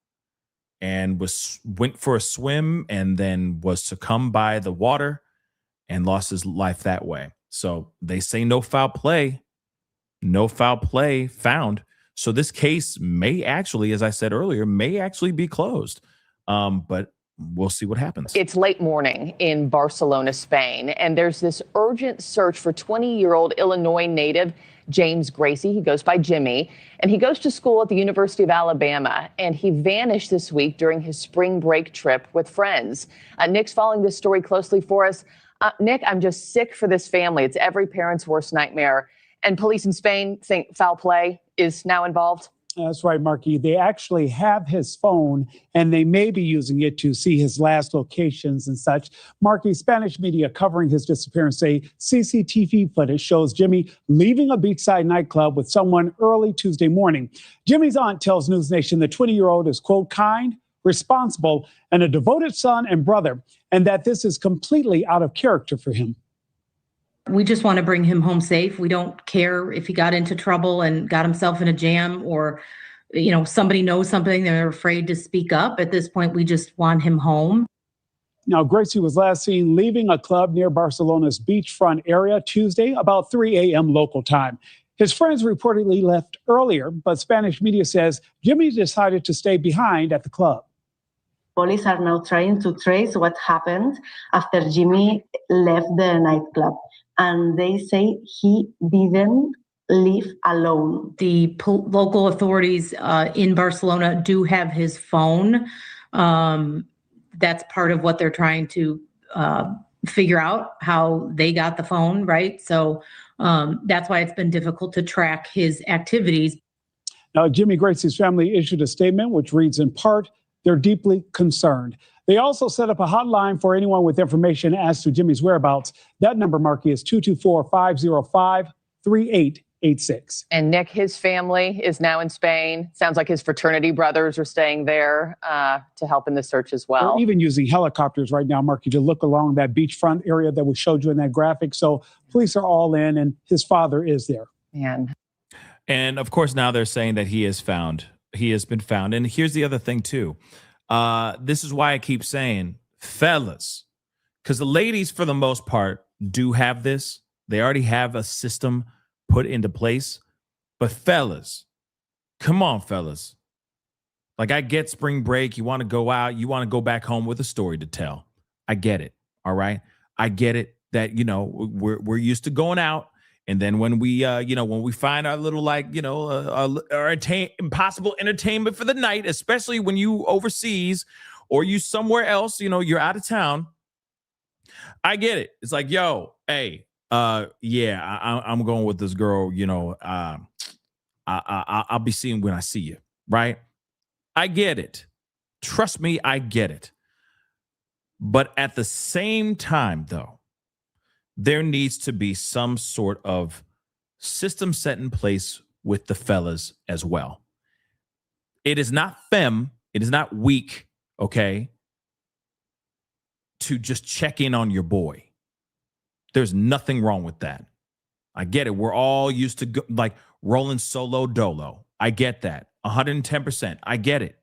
and went for a swim and then was succumbed by the water and lost his life that way. So they say no foul play found. So this case may actually, as I said earlier, be closed. But we'll see what happens. It's late morning in Barcelona, Spain, and there's this urgent search for 20-year-old Illinois native James Gracie. He goes by Jimmy, and he goes to school at the University of Alabama, and he vanished this week during his spring break trip with friends. Nick's following this story closely for us. Nick, I'm just sick for this family. It's every parent's worst nightmare. And police in Spain think foul play is now involved. That's right, Marky. They actually have his phone, and they may be using it to see his last locations and such. Marky, Spanish media covering his disappearance say CCTV footage shows Jimmy leaving a beachside nightclub with someone early Tuesday morning. Jimmy's aunt tells News Nation the 20-year-old is, quote, kind, responsible, and a devoted son and brother, and that this is completely out of character for him. We just want to bring him home safe. We don't care if he got into trouble and got himself in a jam or, somebody knows something, they're afraid to speak up. At this point, we just want him home. Now, Gracie was last seen leaving a club near Barcelona's beachfront area Tuesday, about 3 a.m. local time. His friends reportedly left earlier, but Spanish media says Jimmy decided to stay behind at the club. Police are now trying to trace what happened after Jimmy left the nightclub. And they say he didn't leave alone. The local authorities in Barcelona do have his phone. That's part of what they're trying to figure out, how they got the phone, right? So that's why it's been difficult to track his activities. Now, Jimmy Gracie's family issued a statement which reads in part, they're deeply concerned. They also set up a hotline for anyone with information as to Jimmy's whereabouts. That number, Marky, is 224-505-3886. And Nick, his family is now in Spain. Sounds like his fraternity brothers are staying there to help in the search as well. They're even using helicopters right now, Marky, to look along that beachfront area that we showed you in that graphic. So police are all in, and his father is there. Man. And of course, now they're saying that he is found. He has been found. And here's the other thing, too. This is why I keep saying, fellas, because the ladies, for the most part, do have this. They already have a system put into place. But fellas, come on, fellas. Like, I get spring break. You want to go out. You want to go back home with a story to tell. I get it. All right. I get it that, we're used to going out. And then when we, when we find our little, our impossible entertainment for the night, especially when you overseas or you somewhere else, you're out of town. I get it. It's like, yo, hey, I'm going with this girl. I I'll be seeing when I see you, right? I get it. Trust me, I get it. But at the same time, though, there needs to be some sort of system set in place with the fellas as well. It is not it is not weak, okay, to just check in on your boy. There's nothing wrong with that. I get it. We're all used to like rolling solo dolo. I get that. 110%. I get it.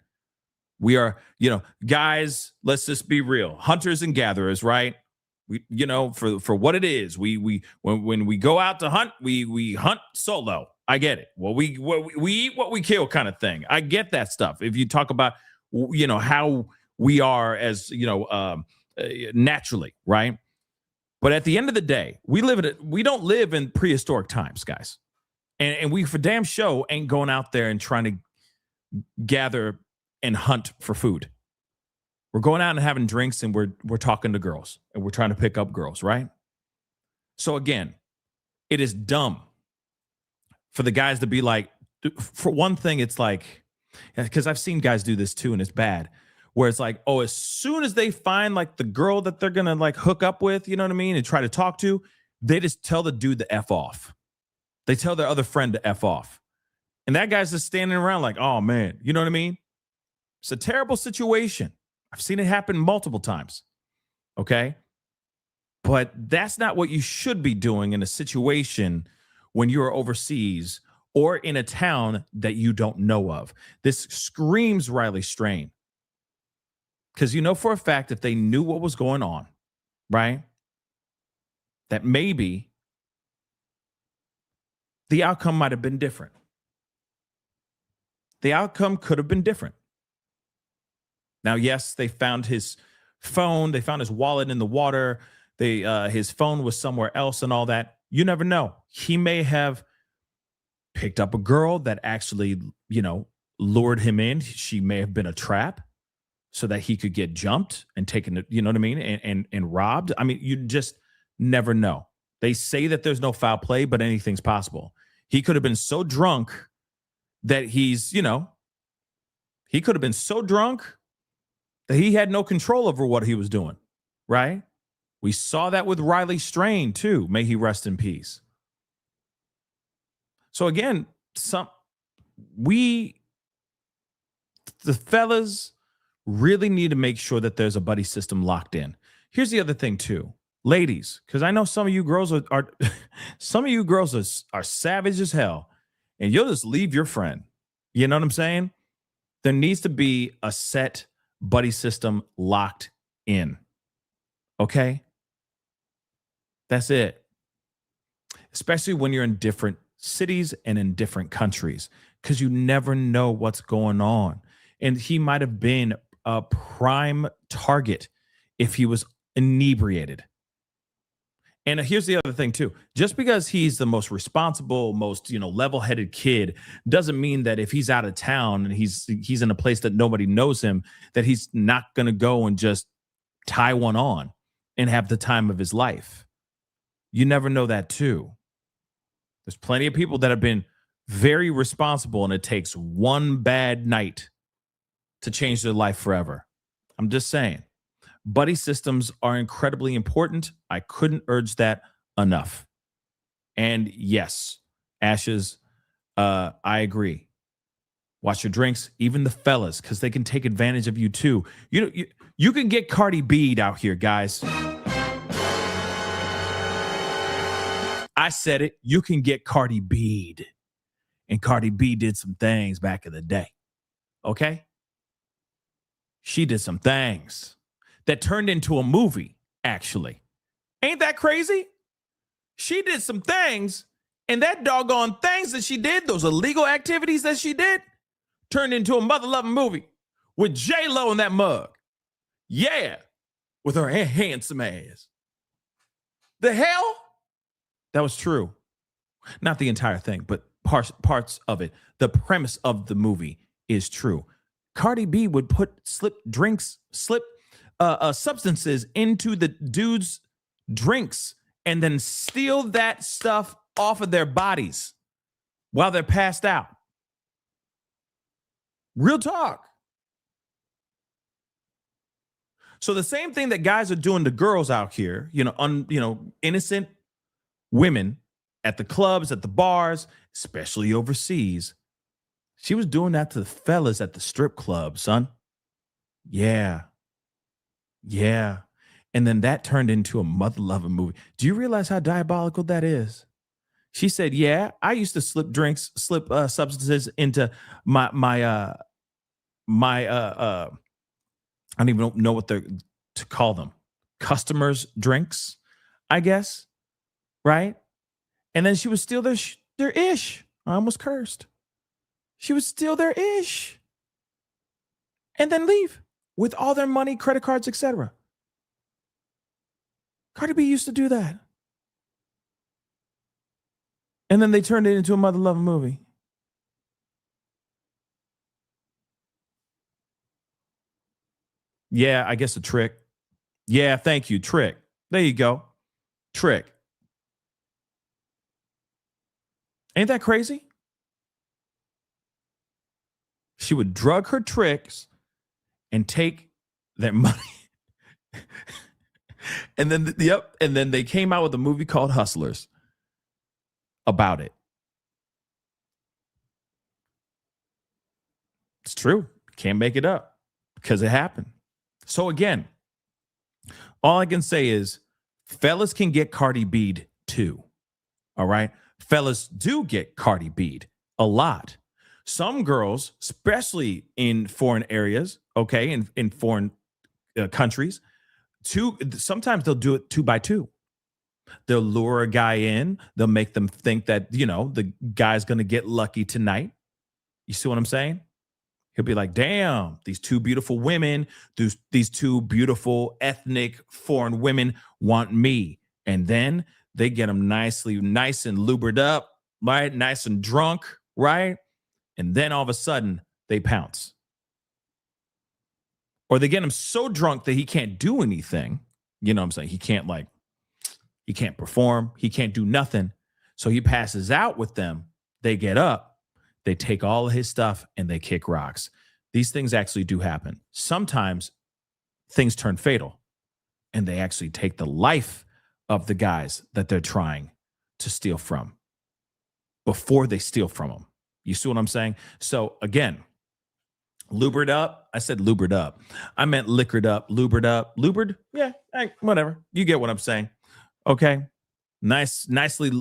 We are, guys, let's just be real. Hunters and gatherers, right? We, for what it is, when we go out to hunt, we hunt solo. I get it. Well, we eat what we kill kind of thing. I get that stuff. If you talk about, how we are as, naturally, right? But at the end of the day, we don't live in prehistoric times, guys. And we for damn show ain't going out there and trying to gather and hunt for food. We're going out and having drinks, and we're talking to girls, and we're trying to pick up girls, right? So again, it is dumb for the guys to be like, for one thing, it's like, because I've seen guys do this too, and it's bad, where it's like, oh, as soon as they find like the girl that they're gonna like hook up with, you know what I mean, and try to talk to, they just tell the dude to F off. They tell their other friend to F off. And that guy's just standing around like, oh man, you know what I mean? It's a terrible situation. I've seen it happen multiple times. Okay. But that's not what you should be doing in a situation when you're overseas or in a town that you don't know of. This screams Riley Strain. Because you know for a fact if they knew what was going on, right, that maybe the outcome might have been different. The outcome could have been different. Now, yes, they found his phone. They found his wallet in the water. His phone was somewhere else and all that. You never know. He may have picked up a girl that actually, lured him in. She may have been a trap so that he could get jumped and taken, you know what I mean, and robbed. I mean, you just never know. They say that there's no foul play, but anything's possible. He could have been so drunk that he could have been so drunk that he had no control over what he was doing, right? We saw that with Riley Strain too. May he rest in peace. So again, the fellas really need to make sure that there's a buddy system locked in. Here's the other thing too, ladies, because I know some of you girls are savage as hell, and you'll just leave your friend. You know what I'm saying? There needs to be a set buddy system locked in. Okay? That's it. Especially when you're in different cities and in different countries, because you never know what's going on. And he might have been a prime target if he was inebriated. And here's the other thing too. Just because he's the most responsible, most, level-headed kid doesn't mean that if he's out of town and he's in a place that nobody knows him, that he's not going to go and just tie one on and have the time of his life. You never know that too. There's plenty of people that have been very responsible, and it takes one bad night to change their life forever. I'm just saying. Buddy systems are incredibly important. I couldn't urge that enough. And yes, Ashes, I agree. Watch your drinks, even the fellas, because they can take advantage of you too. You can get Cardi B'd out here, guys. I said it. You can get Cardi B'd. And Cardi B did some things back in the day. Okay? She did some things that turned into a movie, actually. Ain't that crazy? She did some things, and that doggone things that she did, those illegal activities that she did, turned into a mother-loving movie with J-Lo in that mug. Yeah, with her handsome ass. The hell? That was true. Not the entire thing, but parts of it. The premise of the movie is true. Cardi B would slip substances into the dude's drinks and then steal that stuff off of their bodies while they're passed out. Real talk. So the same thing that guys are doing to girls out here, innocent women at the clubs, at the bars, especially overseas. She was doing that to the fellas at the strip club, son. Yeah. Yeah. And then that turned into a mother-loving movie. Do you realize how diabolical that is? She said, yeah, I used to slip substances into my I don't even know what to call them. Customers' drinks, I guess. Right? And then she would steal their ish. I almost cursed. She would steal their ish. And then leave with all their money, credit cards, etc. Cardi B used to do that. And then they turned it into a mother-loving movie. Yeah, I guess a trick. Yeah, thank you, trick. There you go. Trick. Ain't that crazy? She would drug her tricks and take their money. And then they came out with a movie called Hustlers about it. It's true. Can't make it up because it happened. So again, all I can say is fellas can get Cardi B'd too. All right. Fellas do get Cardi B'd a lot. Some girls, especially in foreign areas, okay, in foreign countries, sometimes they'll do it 2 by 2. They'll lure a guy in. They'll make them think that, the guy's going to get lucky tonight. You see what I'm saying? He'll be like, damn, these 2 beautiful women, these 2 beautiful ethnic foreign women want me. And then they get them nice and lubered up, right? Nice and drunk, right? And then all of a sudden they pounce. Or they get him so drunk that he can't do anything. You know what I'm saying? He can't perform. He can't do nothing. So he passes out with them. They get up. They take all of his stuff and they kick rocks. These things actually do happen. Sometimes things turn fatal and they actually take the life of the guys that they're trying to steal from before they steal from them. You see what I'm saying? So again, lubered up. I said lubered up. I meant liquored up, lubered up, lubered. Yeah, whatever. You get what I'm saying. Okay. Nicely,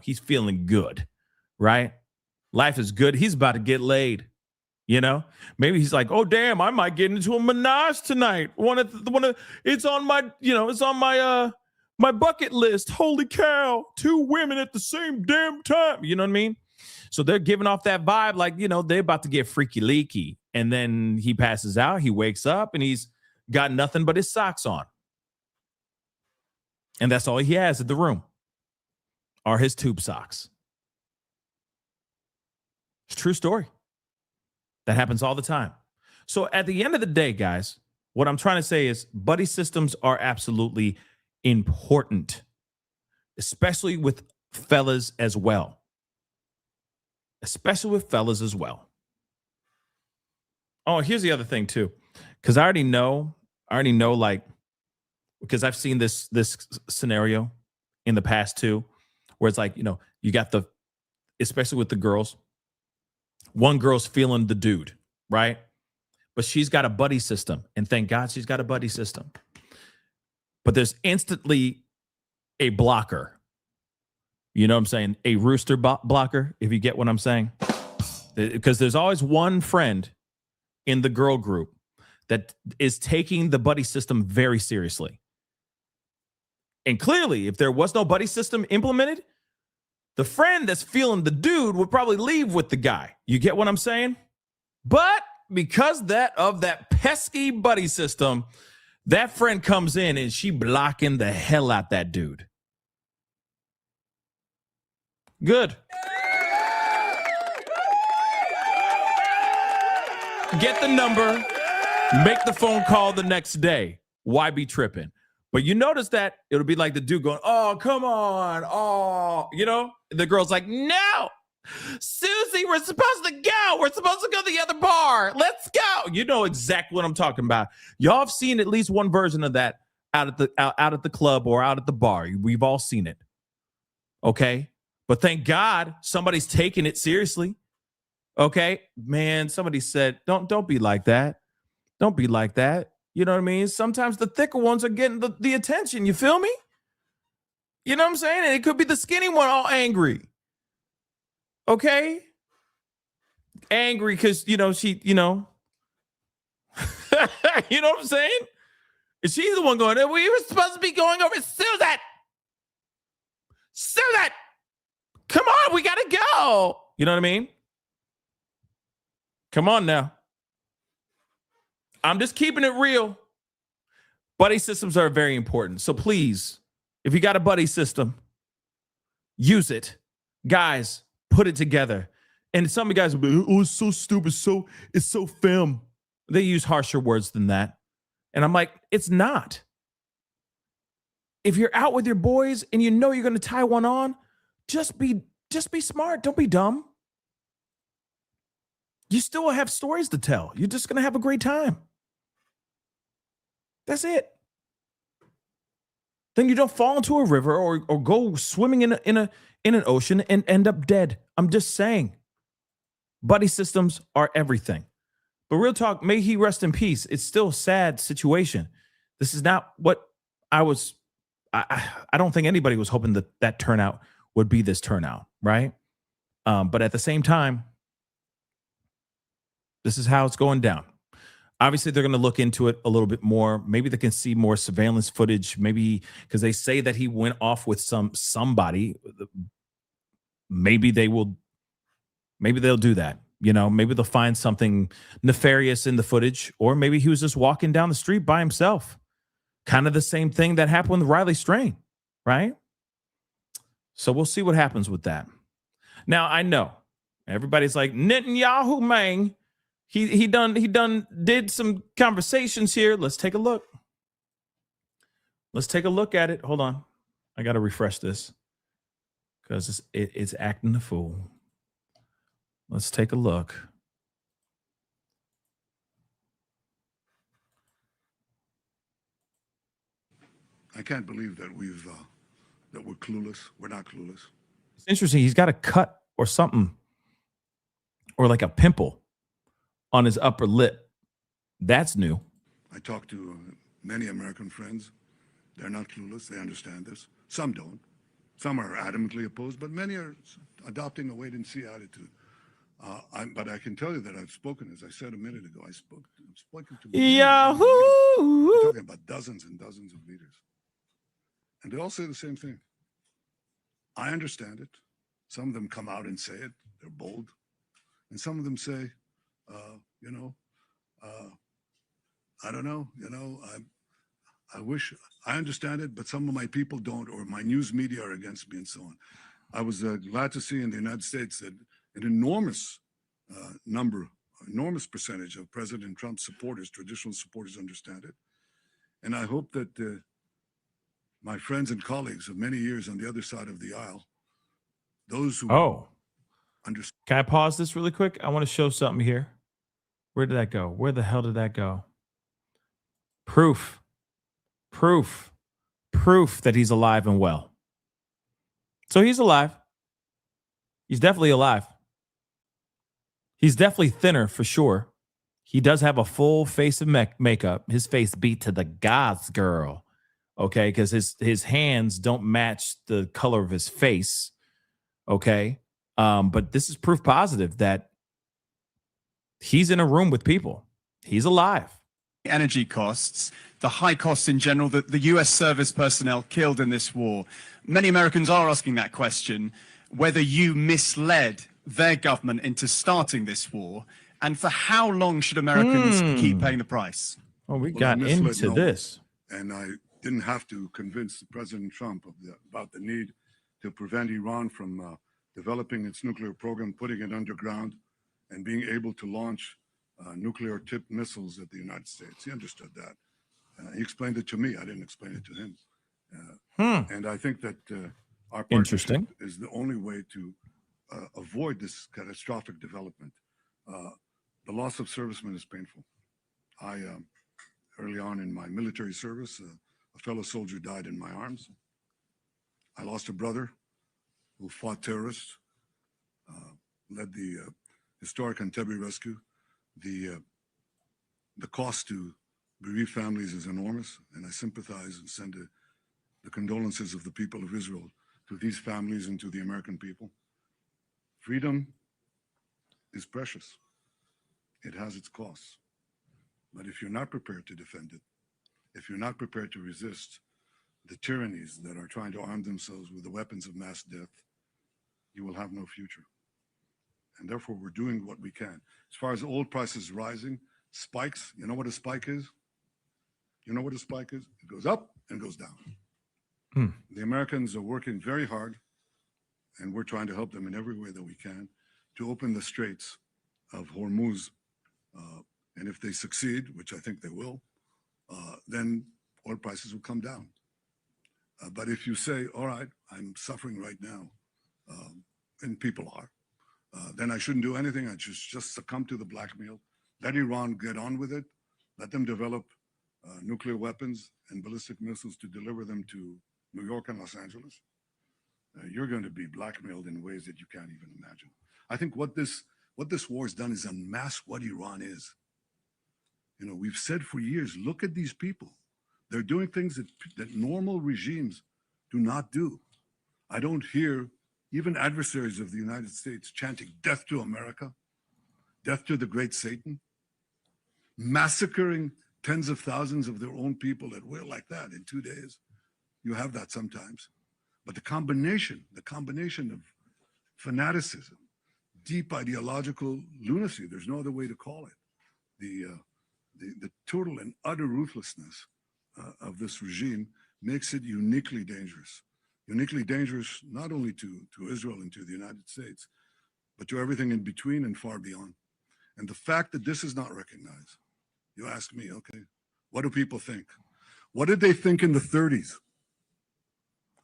he's feeling good, right? Life is good. He's about to get laid. Maybe he's like, oh damn, I might get into a menage tonight. It's on my, my bucket list. Holy cow, 2 women at the same damn time. You know what I mean? So they're giving off that vibe like, they're about to get freaky leaky. And then he passes out. He wakes up and he's got nothing but his socks on. And that's all he has in the room are his tube socks. It's a true story. That happens all the time. So at the end of the day, guys, what I'm trying to say is buddy systems are absolutely important, especially with fellas as well. Oh, here's the other thing too, because I already know, like, because I've seen this scenario in the past too, where it's like, you got especially with the girls, one girl's feeling the dude, right? But she's got a buddy system, and thank God she's got a buddy system. But there's instantly a blocker. You know what I'm saying? A rooster blocker, if you get what I'm saying. Because there's always one friend in the girl group that is taking the buddy system very seriously. And clearly, if there was no buddy system implemented, the friend that's feeling the dude would probably leave with the guy. You get what I'm saying? But because of that pesky buddy system, that friend comes in and she blocking the hell out that dude. Good. Get the number, make the phone call the next day. Why be tripping? But you notice that it'll be like the dude going, oh, come on. Oh, the girl's like, no. Susie, we're supposed to go. We're supposed to go to the other bar. Let's go. You know exactly what I'm talking about. Y'all have seen at least one version of that out at the club or out at the bar. We've all seen it. Okay? But thank God somebody's taking it seriously. Okay? Man, somebody said, don't be like that. Don't be like that. You know what I mean? Sometimes the thicker ones are getting the attention. You feel me? You know what I'm saying? And it could be the skinny one all angry. Okay? Angry because, she, you know what I'm saying? And she's the one going, we were supposed to be going over. Susan! Come on, we got to go. You know what I mean? Come on now. I'm just keeping it real. Buddy systems are very important. So please, if you got a buddy system, use it. Guys, put it together. And some of you guys will be, oh, it's so stupid. It's so femme. They use harsher words than that. And I'm like, it's not. If you're out with your boys and you know you're going to tie one on, just be smart. Don't be dumb. You still have stories to tell. You're just going to have a great time. That's it. Then you don't fall into a river or go swimming in an ocean and end up dead. I'm just saying. Buddy systems are everything. But real talk, may he rest in peace. It's still a sad situation. This is not what I don't think anybody was hoping that turnout would be this turnout, right? But at the same time, this is how it's going down. Obviously, they're going to look into it a little bit more. Maybe they can see more surveillance footage. Maybe because they say that he went off with somebody. Maybe they'll do that. Maybe they'll find something nefarious in the footage, or maybe he was just walking down the street by himself. Kind of the same thing that happened with Riley Strain, right? So we'll see what happens with that. Now, I know everybody's like, Netanyahu, man. He did some conversations here. Let's take a look. Let's take a look at it. Hold on. I got to refresh this because it's acting a fool. Let's take a look. I can't believe that that we're clueless. We're not clueless. It's interesting. He's got a cut or something, or like a pimple on his upper lip. That's new. I talked to many American friends. They're not clueless. They understand this. Some don't. Some are adamantly opposed, but many are adopting a wait-and-see attitude. But I can tell you that I've spoken, as I said a minute ago, I've spoken to Yahoo! I'm talking about dozens and dozens of leaders. And they all say the same thing. I understand it. Some of them come out and say it. They're bold. And some of them say, I don't know, I wish I understand it, but some of my people don't, or my news media are against me and so on. I was glad to see in the United States that an enormous enormous percentage of President Trump's supporters, traditional supporters, understand it. And I hope that my friends and colleagues of many years on the other side of the aisle, those who understand. Can I pause this really quick? I want to show something here. Where did that go? Where the hell did that go? Proof that he's alive and well. So he's alive. He's definitely alive. He's definitely thinner for sure. He does have a full face of makeup. His face beat to the gods, girl. Okay, because his hands don't match the color of his face. Okay, but this is proof positive that he's in a room with people. He's alive. Energy costs, the high costs in general that the U.S. service personnel killed in this war. Many Americans are asking that question, whether you misled their government into starting this war, and for how long should Americans keep paying the price? Oh, we got into this. And I didn't have to convince President Trump about the need to prevent Iran from developing its nuclear program, putting it underground, and being able to launch nuclear-tipped missiles at the United States. He understood that. He explained it to me. I didn't explain it to him. And I think that our partnership is the only way to avoid this catastrophic development. The loss of servicemen is painful. Early on in my military service, a fellow soldier died in my arms. I lost a brother who fought terrorists, led the historic Entebbe rescue. The cost to bereaved families is enormous, and I sympathize and send the condolences of the people of Israel to these families and to the American people. Freedom is precious. It has its costs. But if you're not prepared to defend it, if you're not prepared to resist the tyrannies that are trying to arm themselves with the weapons of mass death, you will have no future. And therefore, we're doing what we can. As far as oil prices rising, spikes, you know what a spike is? You know what a spike is? It goes up and goes down. The Americans are working very hard, and we're trying to help them in every way that we can to open the straits of Hormuz. And if they succeed, which I think they will, then oil prices will come down. But if you say, all right, I'm suffering right now, and people are, then I shouldn't do anything. I just succumb to the blackmail. Let Iran get on with it. Let them develop nuclear weapons and ballistic missiles to deliver them to New York and Los Angeles. You're going to be blackmailed in ways that you can't even imagine. I think what this war has done is unmask what Iran is. You know, we've said for years, look at these people. They're doing things that normal regimes do not do. I don't hear even adversaries of the United States chanting death to America, death to the great Satan, massacring tens of thousands of their own people at will like that in 2 days. You have that sometimes. But the combination of fanaticism, deep ideological lunacy, there's no other way to call it, the total and utter ruthlessness of this regime makes it uniquely dangerous. Uniquely dangerous not only to Israel and to the United States, but to everything in between and far beyond. And the fact that this is not recognized, you ask me, okay, what do people think? What did they think in the 30s?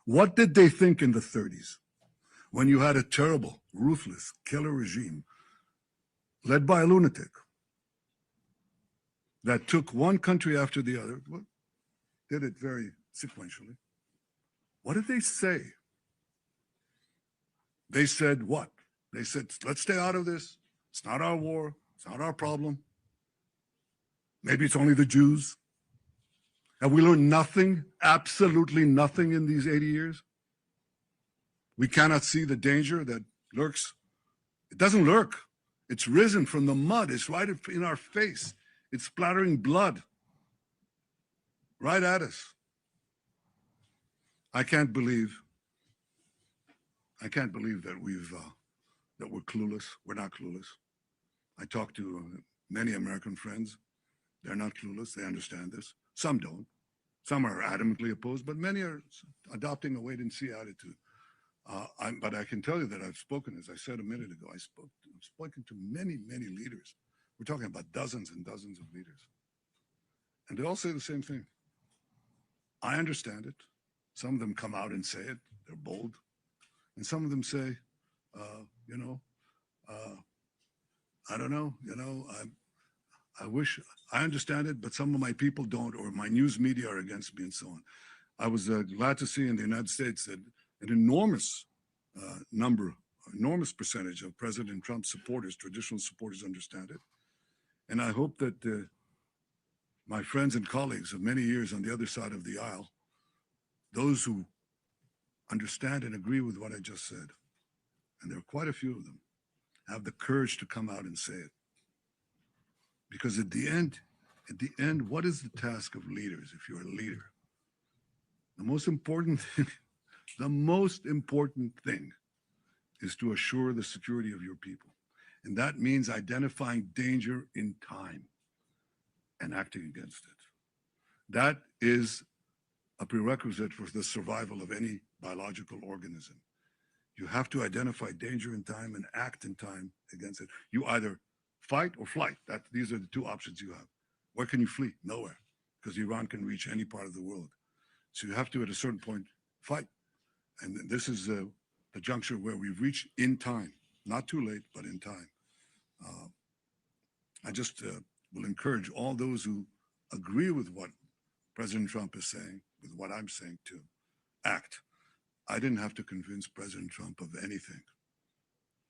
What did they think in the 30s when you had a terrible, ruthless, killer regime led by a lunatic that took one country after the other, did it very sequentially? What did they say? They said what? They said, let's stay out of this. It's not our war. It's not our problem. Maybe it's only the Jews. Have we learned nothing, absolutely nothing in these 80 years? We cannot see the danger that lurks. It doesn't lurk. It's risen from the mud. It's right in our face. It's splattering blood right at us. I can't believe that we're clueless. We're not clueless. I talk to many American friends. They're not clueless. They understand this. Some don't. Some are adamantly opposed, but many are adopting a wait-and-see attitude. But I can tell you that I've spoken, as I said a minute ago, I've spoken to many, many leaders. We're talking about dozens and dozens of leaders. And they all say the same thing. I understand it. Some of them come out and say it. They're bold. And some of them say, I don't know, I wish I understand it, but some of my people don't, or my news media are against me and so on. I was glad to see in the United States that an enormous enormous percentage of President Trump's supporters, traditional supporters, understand it. And I hope that my friends and colleagues of many years on the other side of the aisle, those who understand and agree with what I just said, and there are quite a few of them, have the courage to come out and say it. Because at the end, what is the task of leaders if you're a leader? The most important thing is to assure the security of your people. And that means identifying danger in time and acting against it. That is a prerequisite for the survival of any biological organism. You have to identify danger in time and act in time against it. You either fight or flight. These are the two options you have. Where can you flee? Nowhere, because Iran can reach any part of the world. So you have to, at a certain point, fight. And this is the juncture where we've reached in time. not too late, but in time. I just will encourage all those who agree with what President Trump is saying, with what I'm saying, to act. I didn't have to convince President Trump of anything.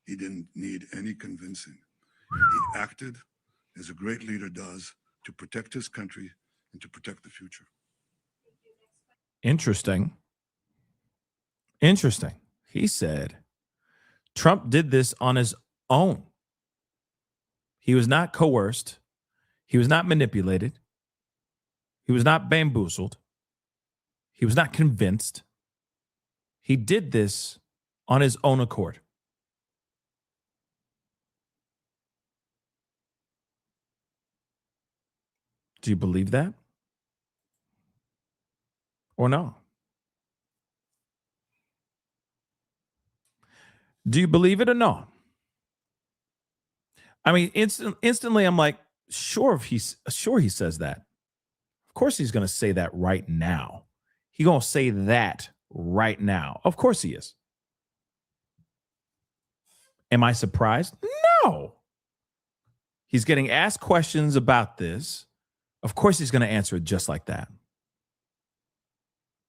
He didn't need any convincing. He acted as a great leader does to protect his country and to protect the future. Interesting. He said Trump did this on his own. He was not coerced. He was not manipulated. He was not bamboozled. He was not convinced. He did this on his own accord. Do you believe that? Or no? Do you believe it or no? I mean, instantly, I'm like, sure he says that. Of course he's going to say that right now. He's going to say that right now. Of course he is. Am I surprised? No. He's getting asked questions about this. Of course he's going to answer it just like that.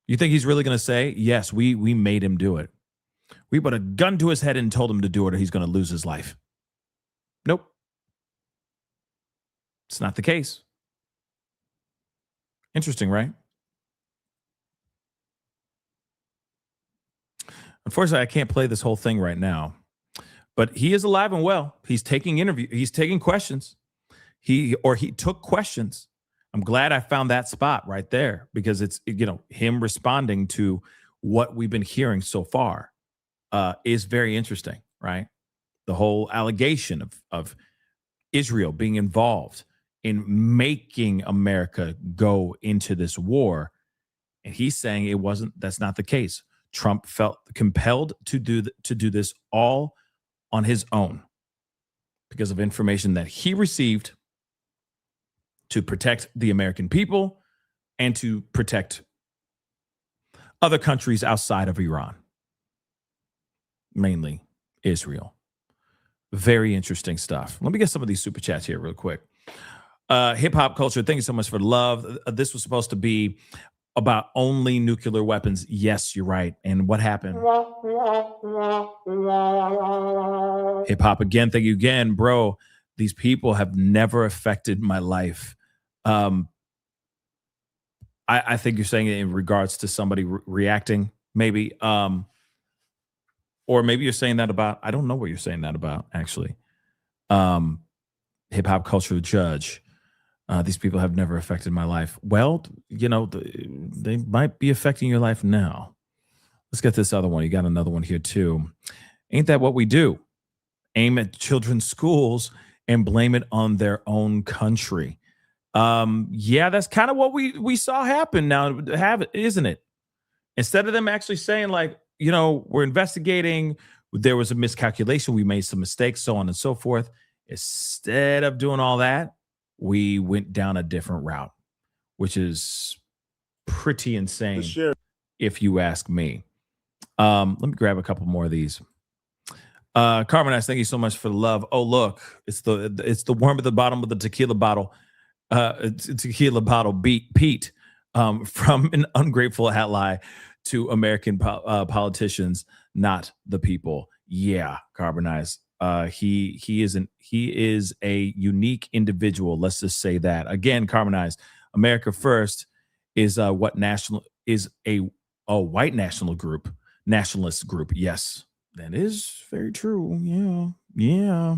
You think he's really going to say, yes, we made him do it. We put a gun to his head and told him to do it or he's going to lose his life. Nope. It's not the case. Interesting, right? Unfortunately, I can't play this whole thing right now. But he is alive and well. He's taking He's taking questions. He took questions. I'm glad I found that spot right there because it's, him responding to what we've been hearing so far is very interesting, right? The whole allegation of Israel being involved in making America go into this war. And he's saying that's not the case. Trump felt compelled to do this all on his own because of information that he received to protect the American people and to protect other countries outside of Iran, mainly Israel. Very interesting stuff. Let me get some of these super chats here real quick. Hip hop culture, thank you so much for the love. This was supposed to be about only nuclear weapons. Yes, you're right. And what happened? Hip hop again, thank you again, bro. These people have never affected my life. I think you're saying it in regards to somebody reacting, maybe. Or maybe you're saying that about, I don't know what you're saying that about, actually. Hip hop culture judge. These people have never affected my life. Well, they might be affecting your life now. Let's get this other one. You got another one here too. Ain't that what we do? Aim at children's schools and blame it on their own country. Yeah, that's kind of what we saw happen now, isn't it? Instead of them actually saying like, we're investigating, there was a miscalculation, we made some mistakes, so on and so forth. Instead of doing all that, we went down a different route, which is pretty insane, if you ask me. Let me grab a couple more of these. Carbonize, thank you so much for the love. Oh, look, it's the worm at the bottom of the tequila bottle. Tequila bottle Pete, from an ungrateful ally to American politicians, not the people. Yeah, Carbonize. He is a unique individual. Let's just say that again. Carbonize. America First is a white nationalist group. Yes, that is very true. Yeah.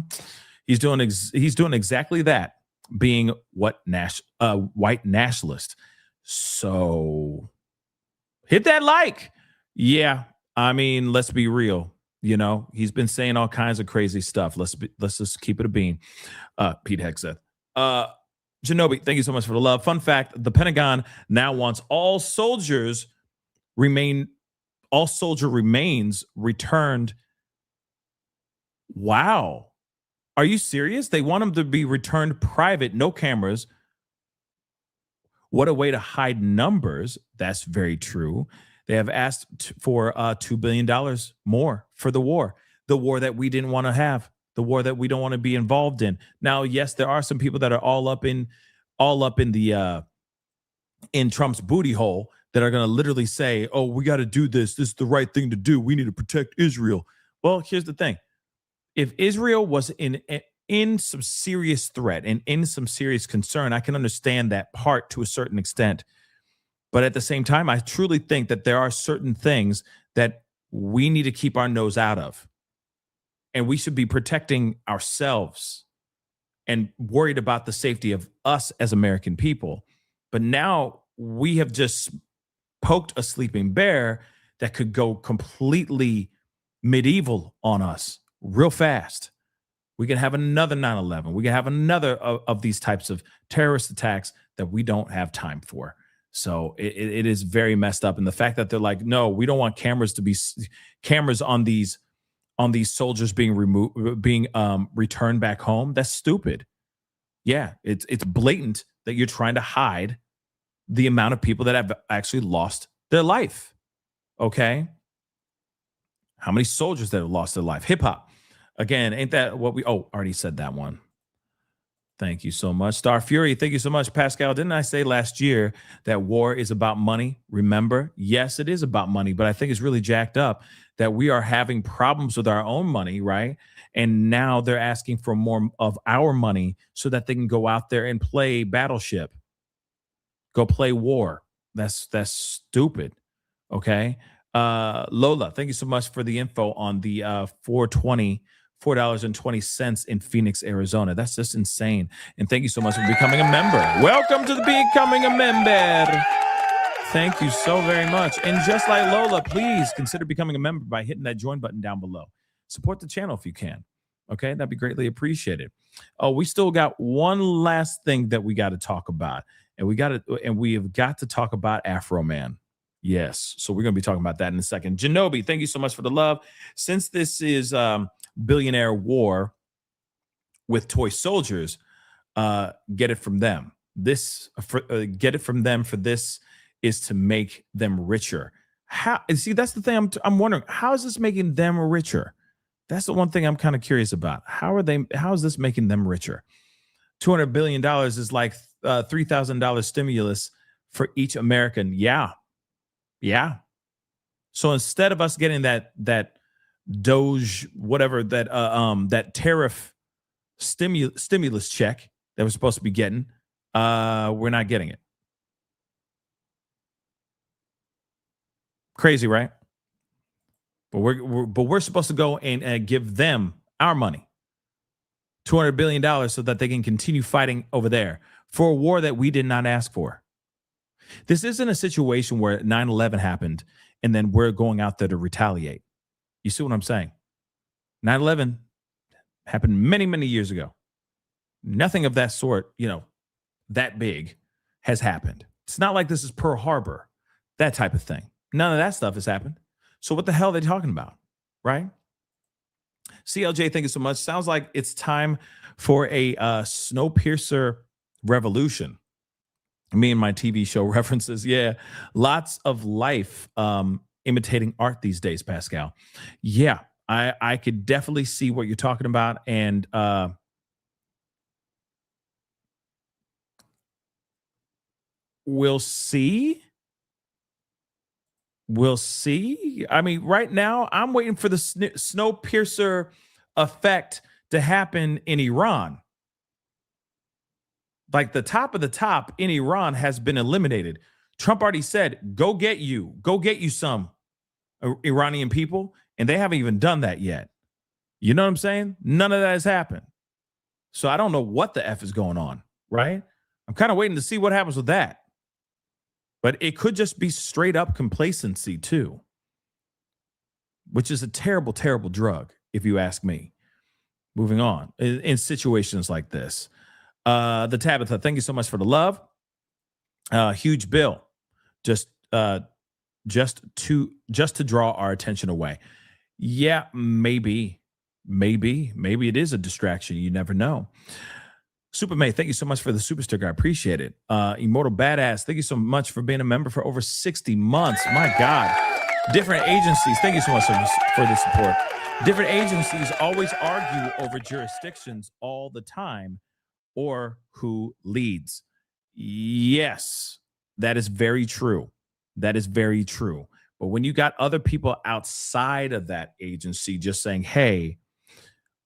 He's doing exactly that, being white nationalist. So hit that like. Yeah, I mean, let's be real. He's been saying all kinds of crazy stuff. Let's just keep it a bean. Pete Hexeth. Janobi, thank you so much for the love. Fun fact, the Pentagon now wants all soldier remains returned. Wow. Are you serious? They want them to be returned private, no cameras. What a way to hide numbers. That's very true. They have asked for $2 billion more for the war. the war that we didn't want to have, the war that we don't want to be involved in. Now, yes, there are some people that are all up in the in Trump's booty hole that are going to literally say, oh, we got to do this. This is the right thing to do. We need to protect Israel. Well, here's the thing. If Israel was in some serious threat and in some serious concern, I can understand that part to a certain extent. But at the same time, I truly think that there are certain things that we need to keep our nose out of. And we should be protecting ourselves and worried about the safety of us as American people. But now we have just poked a sleeping bear that could go completely medieval on us real fast. We can have another 9/11. We can have another of these types of terrorist attacks that we don't have time for. So it is very messed up. And the fact that they're like, no, we don't want cameras on these soldiers being returned back home. That's stupid. Yeah, it's blatant that you're trying to hide the amount of people that have actually lost their life. Okay. How many soldiers that have lost their life? Hip hop. Again, ain't that what we, already said that one. Thank you so much. Star Fury, thank you so much. Pascal, didn't I say last year that war is about money? Remember? Yes, it is about money, but I think it's really jacked up that we are having problems with our own money, right? And now they're asking for more of our money so that they can go out there and play Battleship. Go play war. That's stupid. Okay. Lola, thank you so much for the info on the $4.20 in Phoenix, Arizona. That's just insane. And thank you so much for becoming a member. Welcome to becoming a member. Thank you so very much. And just like Lola, please consider becoming a member by hitting that join button down below. Support the channel if you can. Okay, that'd be greatly appreciated. Oh, we still got one last thing that we got to talk about. And we have got to talk about Afro Man. Yes. So we're going to be talking about that in a second. Janobi, thank you so much for the love. Since this is billionaire war with toy soldiers, get it from them. Get it from them for this is to make them richer. How? And see, that's the thing I'm wondering. How is this making them richer? That's the one thing I'm kind of curious about. How is this making them richer? $200 billion is like $3,000 stimulus for each American. Yeah. So instead of us getting that Doge, whatever, that tariff stimulus check that we're supposed to be getting, we're not getting it. Crazy, right? But we're supposed to go and give them our money, $200 billion, so that they can continue fighting over there for a war that we did not ask for. This isn't a situation where 9/11 happened and then we're going out there to retaliate. You see what I'm saying? 9/11 happened many, many years ago. Nothing of that sort, that big has happened. It's not like this is Pearl Harbor, that type of thing. None of that stuff has happened. So what the hell are they talking about, right? CLJ, thank you so much. Sounds like it's time for a Snowpiercer revolution. Me and my TV show references. Yeah, lots of life imitating art these days, Pascal. Yeah, I could definitely see what you're talking about. And we'll see. We'll see. I mean, right now, I'm waiting for the Snowpiercer effect to happen in Iran. Like the top of the top in Iran has been eliminated. Trump already said, go get you some Iranian people. And they haven't even done that yet. You know what I'm saying? None of that has happened. So I don't know what the F is going on, right? I'm kind of waiting to see what happens with that. But it could just be straight up complacency too, which is a terrible, terrible drug, if you ask me. Moving on in situations like this. The Tabitha, thank you so much for the love. Huge bill, just to draw our attention away. Yeah, maybe it is a distraction. You never know. Super May, thank you so much for the super sticker. I appreciate it. Immortal Badass, thank you so much for being a member for over 60 months. My God. Different agencies, thank you so much for the support. Different agencies always argue over jurisdictions all the time or who leads. Yes, that is very true. That is very true. But when you got other people outside of that agency just saying, hey,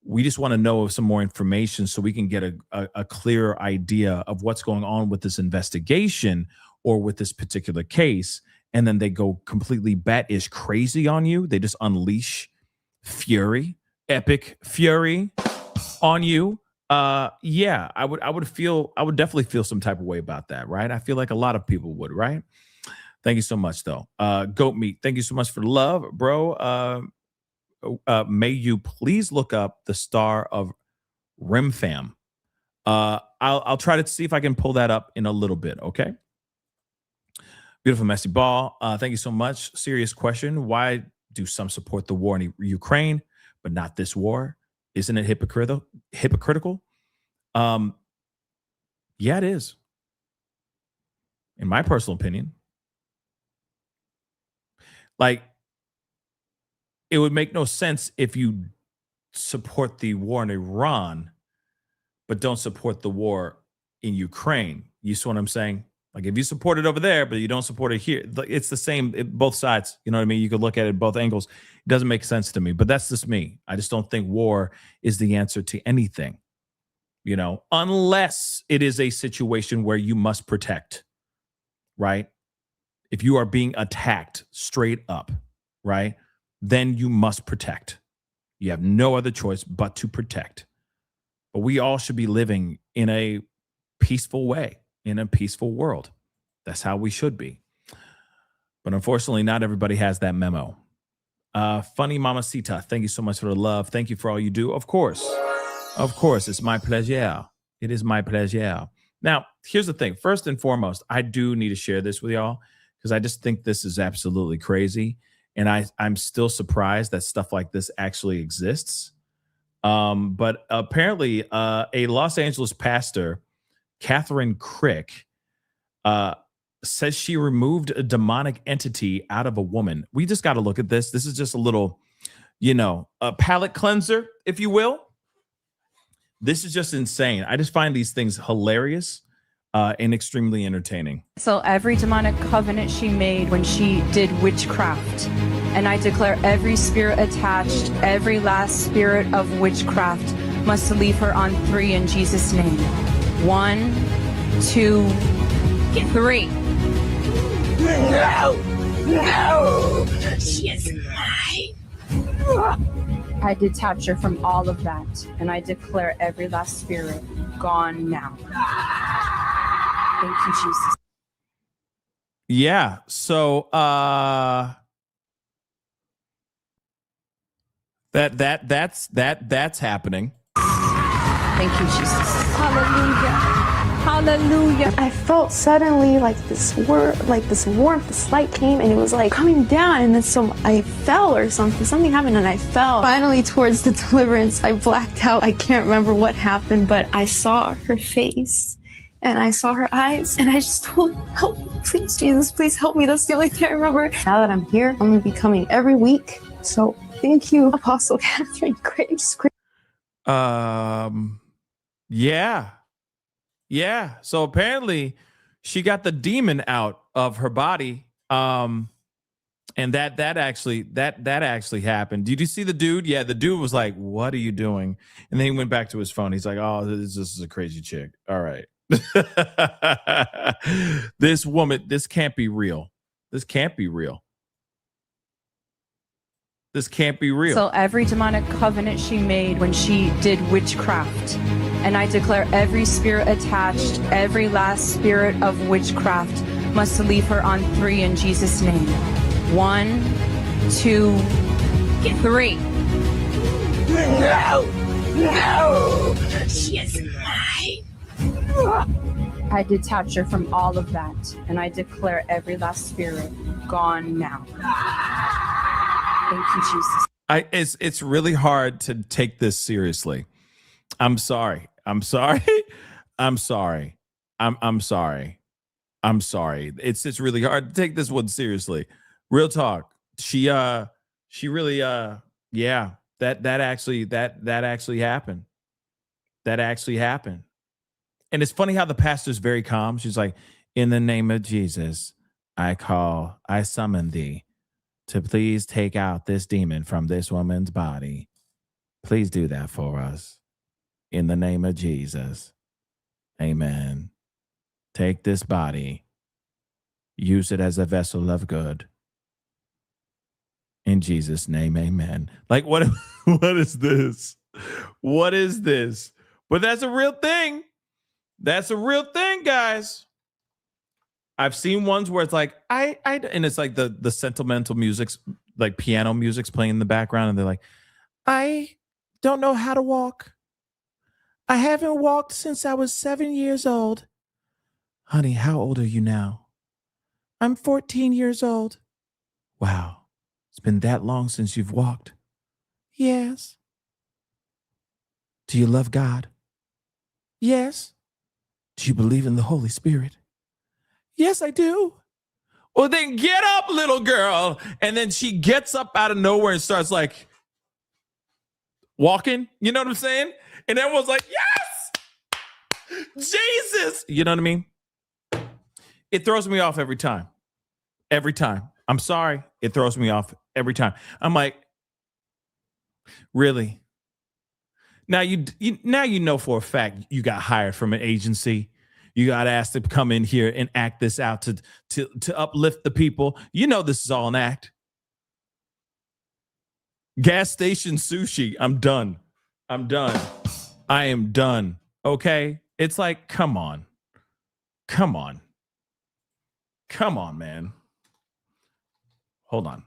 we just want to know some more information so we can get a clearer idea of what's going on with this investigation or with this particular case, and then they go completely bat-ish crazy on you. They just unleash fury, epic fury on you. Yeah, I would definitely feel some type of way about that, right? I feel like a lot of people would, right? Thank you so much, though. Goat Meat, thank you so much for the love, bro. May you please look up the star of Rimfam. I'll try to see if I can pull that up in a little bit, okay? Beautiful Messy Ball. Thank you so much. Serious question. Why do some support the war in Ukraine, but not this war? Isn't it hypocritical? Yeah, it is. In my personal opinion. Like, it would make no sense if you support the war in Iran, but don't support the war in Ukraine. You see what I'm saying? Like, if you support it over there, but you don't support it here, it's the same, both sides. You know what I mean? You could look at it both angles. It doesn't make sense to me, but that's just me. I just don't think war is the answer to anything, you know, unless it is a situation where you must protect, right? If you are being attacked straight up, right? Then you must protect. You have no other choice but to protect. But we all should be living in a peaceful way, in a peaceful world. That's how we should be. But unfortunately, not everybody has that memo. Funny Mamacita, thank you so much for the love. Thank you for all you do. Of course, it's my pleasure. It is my pleasure. Now, here's the thing. First and foremost, I do need to share this with y'all because I just think this is absolutely crazy. And I'm still surprised that stuff like this actually exists. But apparently, a Los Angeles pastor, Catherine Crick, says she removed a demonic entity out of a woman. We just got to look at this. This is just a little, a palate cleanser, if you will. This is just insane. I just find these things hilarious and extremely entertaining. So every demonic covenant she made when she did witchcraft, and I declare every spirit attached, every last spirit of witchcraft must leave her on 3 in Jesus' name. 1, 2, 3. No, she is mine. I detach her from all of that, and I declare every last spirit gone now. Thank you, Jesus. Yeah. So that's happening. Thank you, Jesus. Hallelujah. Hallelujah. I felt suddenly like this warmth, this light came and it was like coming down, and then I fell or something. Something happened and I fell. Finally, towards the deliverance, I blacked out. I can't remember what happened, but I saw her face and I saw her eyes, and I just told her, help me, please, Jesus, please help me. That's the only thing I remember. Now that I'm here, I'm going to be coming every week. So thank you, Apostle Catherine Grace. Yeah. So apparently she got the demon out of her body. And that actually happened. Did you see the dude? Yeah, the dude was like, what are you doing? And then he went back to his phone. He's like, oh, this is a crazy chick. All right. This woman, this can't be real. This can't be real. This can't be real. So every demonic covenant she made when she did witchcraft, and I declare every spirit attached, every last spirit of witchcraft must leave her on 3 in Jesus' name. 1, 2, 3. No, she is mine. I detach her from all of that, and I declare every last spirit gone now. Thank you, Jesus. It's really hard to take this seriously. I'm sorry. I'm sorry. It's really hard to take this one seriously. Real talk. She really yeah. That actually happened. That actually happened. And it's funny how the pastor's very calm. She's like, in the name of Jesus, I summon thee to please take out this demon from this woman's body. Please do that for us. In the name of Jesus. Amen. Take this body. Use it as a vessel of good. In Jesus' name, amen. Like, what is this? What is this? But that's a real thing. That's a real thing, guys. I've seen ones where it's like, and it's like the sentimental music's, like piano music's playing in the background, and they're like, I don't know how to walk. I haven't walked since I was 7 years old. Honey, how old are you now? I'm 14 years old. Wow. It's been that long since you've walked. Yes. Do you love God? Yes. Do you believe in the Holy Spirit? Yes, I do. Well, then get up, little girl. And then she gets up out of nowhere and starts like walking. You know what I'm saying? And everyone's like, yes, Jesus. You know what I mean? It throws me off every time. Every time. I'm sorry. It throws me off every time. I'm like, really? Now you know for a fact you got hired from an agency. You got asked to come in here and act this out to uplift the people. You know this is all an act. Gas station sushi. I'm done. I am done. Okay? It's like, come on. Come on, man. Hold on.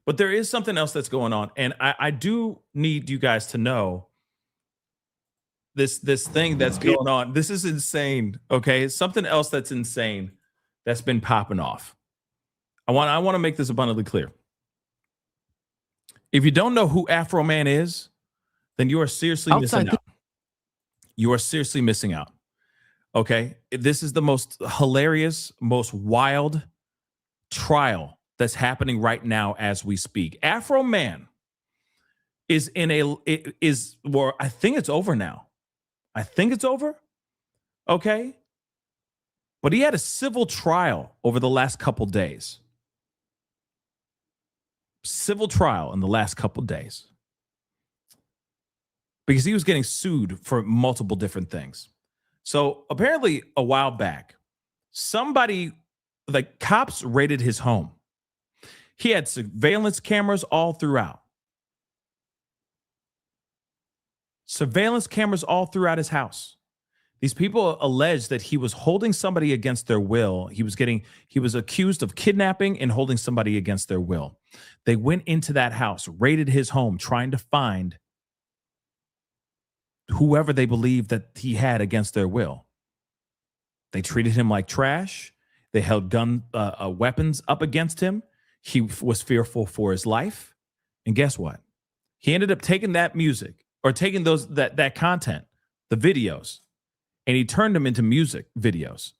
But there is something else that's going on. And I do need you guys to know this thing that's going on. This is insane. Okay. It's something else that's insane that's been popping off. I want to make this abundantly clear. If you don't know who Afro Man is, then you are seriously missing out. You are seriously missing out. Okay. This is the most hilarious, most wild trial that's happening right now as we speak. Afro Man is well, I think it's over now. I think it's over. Okay. But he had a civil trial over the last couple days. Civil trial in the last couple days. Because he was getting sued for multiple different things. So apparently a while back, the cops raided his home. He had surveillance cameras all throughout. Surveillance cameras all throughout his house. These people allege that he was holding somebody against their will. He was accused of kidnapping and holding somebody against their will. They went into that house, raided his home, trying to find whoever they believed that he had against their will. They treated him like trash. They held weapons up against him. He was fearful for his life. And guess what? He ended up taking that music or taking that content, the videos, and he turned them into music videos.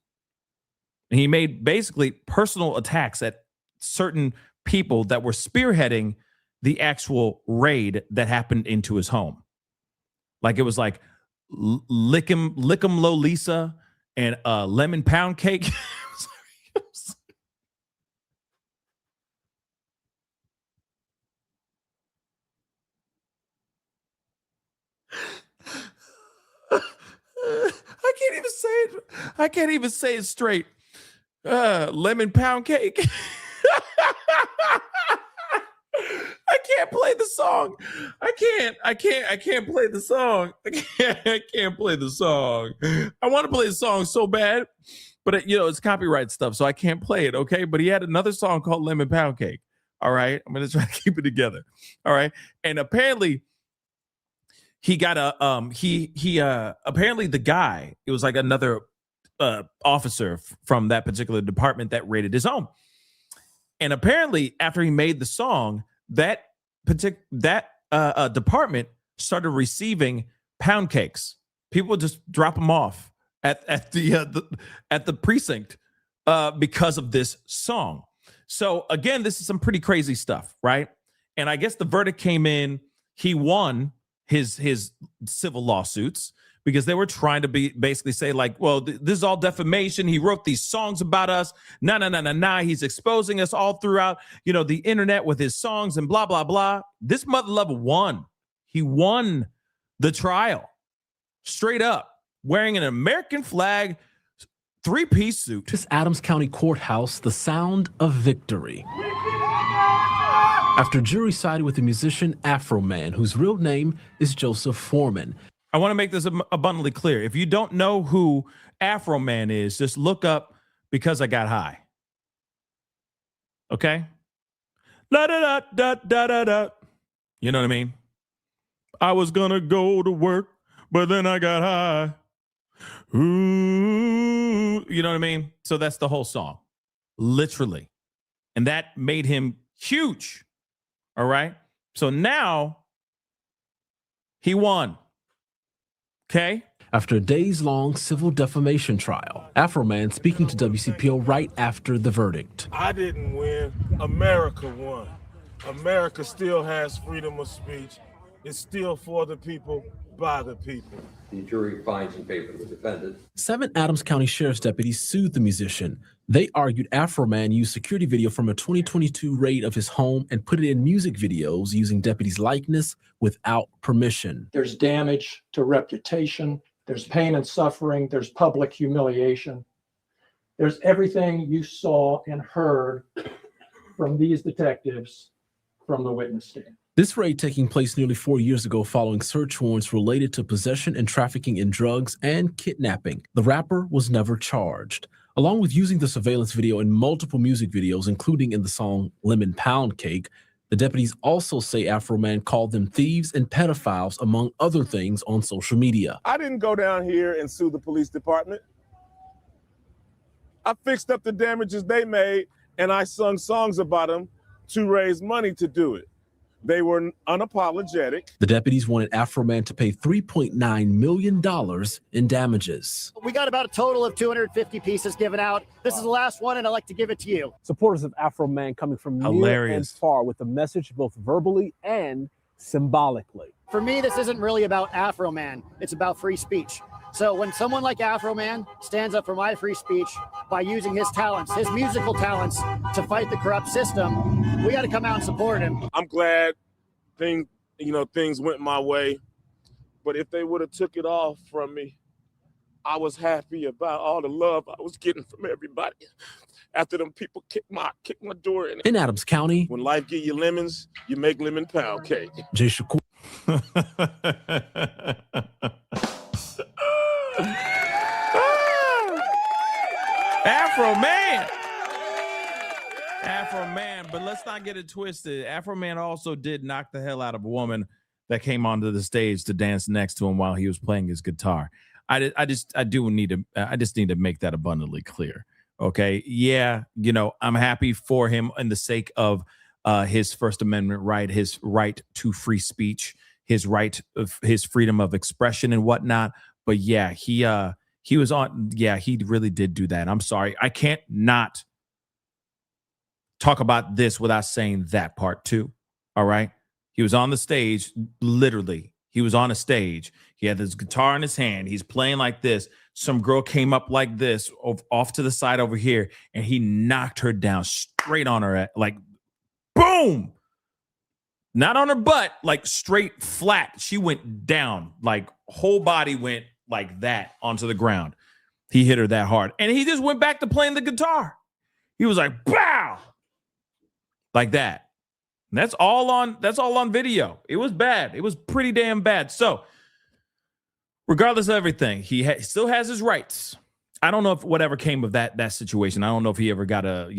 And he made basically personal attacks at certain people that were spearheading the actual raid that happened into his home. Like it was like Lickum Lolisa and Lemon Pound Cake. I can't even say it straight. Lemon Pound Cake. I can't play the song. I can't play the song. I can't play the song. I want to play the song so bad, but it's copyright stuff, so I can't play it. Okay. But he had another song called Lemon Pound Cake. All right. I'm going to try to keep it together. All right. And apparently he got apparently the guy, it was like another officer from that particular department that raided his home. And apparently after he made the song, that department started receiving pound cakes. People would just drop them off at the precinct because of this song. So again, this is some pretty crazy stuff, right? And I guess the verdict came in. He won his civil lawsuits because they were trying to basically say like, well, this is all defamation. He wrote these songs about us. Nah. He's exposing us all throughout, the internet with his songs and blah, blah, blah. This mother lover won. He won the trial straight up wearing an American flag 3-piece suit. This Adams County Courthouse, the sound of victory. After jury sided with the musician Afro Man, whose real name is Joseph Foreman. I want to make this abundantly clear. If you don't know who Afro Man is, just look up Because I Got High. Okay? La da da da da da. You know what I mean? I was gonna go to work, but then I got high. Ooh, you know what I mean? So that's the whole song, literally. And that made him huge. All right? So now he won. Okay? After a days-long civil defamation trial, Afro Man speaking to WCPO right after the verdict. I didn't win. America won. America still has freedom of speech. It's still for the people, by the people. The jury finds in favor of the defendant. 7 Adams County Sheriff's deputies sued the musician. They argued Afro Man used security video from a 2022 raid of his home and put it in music videos using deputies' likeness without permission. There's damage to reputation. There's pain and suffering. There's public humiliation. There's everything you saw and heard from these detectives from the witness stand. This raid taking place nearly 4 years ago following search warrants related to possession and trafficking in drugs and kidnapping. The rapper was never charged. Along with using the surveillance video in multiple music videos, including in the song Lemon Pound Cake, the deputies also say Afro Man called them thieves and pedophiles, among other things, on social media. I didn't go down here and sue the police department. I fixed up the damages they made, and I sung songs about them to raise money to do it. They were unapologetic. The deputies wanted Afro Man to pay $3.9 million in damages. We got about a total of 250 pieces given out. This is the last one, and I'd like to give it to you. Supporters of Afro Man coming from near and far with a message both verbally and symbolically. For me, this isn't really about Afro Man. It's about free speech. So when someone like Afro Man stands up for my free speech by using his talents, his musical talents, to fight the corrupt system, we got to come out and support him. I'm glad things went my way, but if they would have took it off from me, I was happy about all the love I was getting from everybody. After them people kicked my door in. In Adams County, when life give you lemons, you make lemon pound cake. Jay Shakur. Afro Man, but let's not get it twisted. Afro Man also did knock the hell out of a woman that came onto the stage to dance next to him while he was playing his guitar. I just need to make that abundantly clear. Okay, yeah, I'm happy for him in the sake of his First Amendment right, his right to free speech, his right of his freedom of expression and whatnot. But yeah, he was on. Yeah, he really did do that. I'm sorry, I can't not talk about this without saying that part too. All right, he was on the stage, literally. He was on a stage. He had this guitar in his hand. He's playing like this. Some girl came up like this, off to the side over here, and he knocked her down straight on her, like, boom! Not on her butt, like straight flat. She went down, like whole body went like that onto the ground. He hit her that hard. And he just went back to playing the guitar. He was like, bow! Like that. And that's all on video. It was bad. It was pretty damn bad. So, regardless of everything, he still has his rights. I don't know if whatever came of that situation. I don't know if he ever got a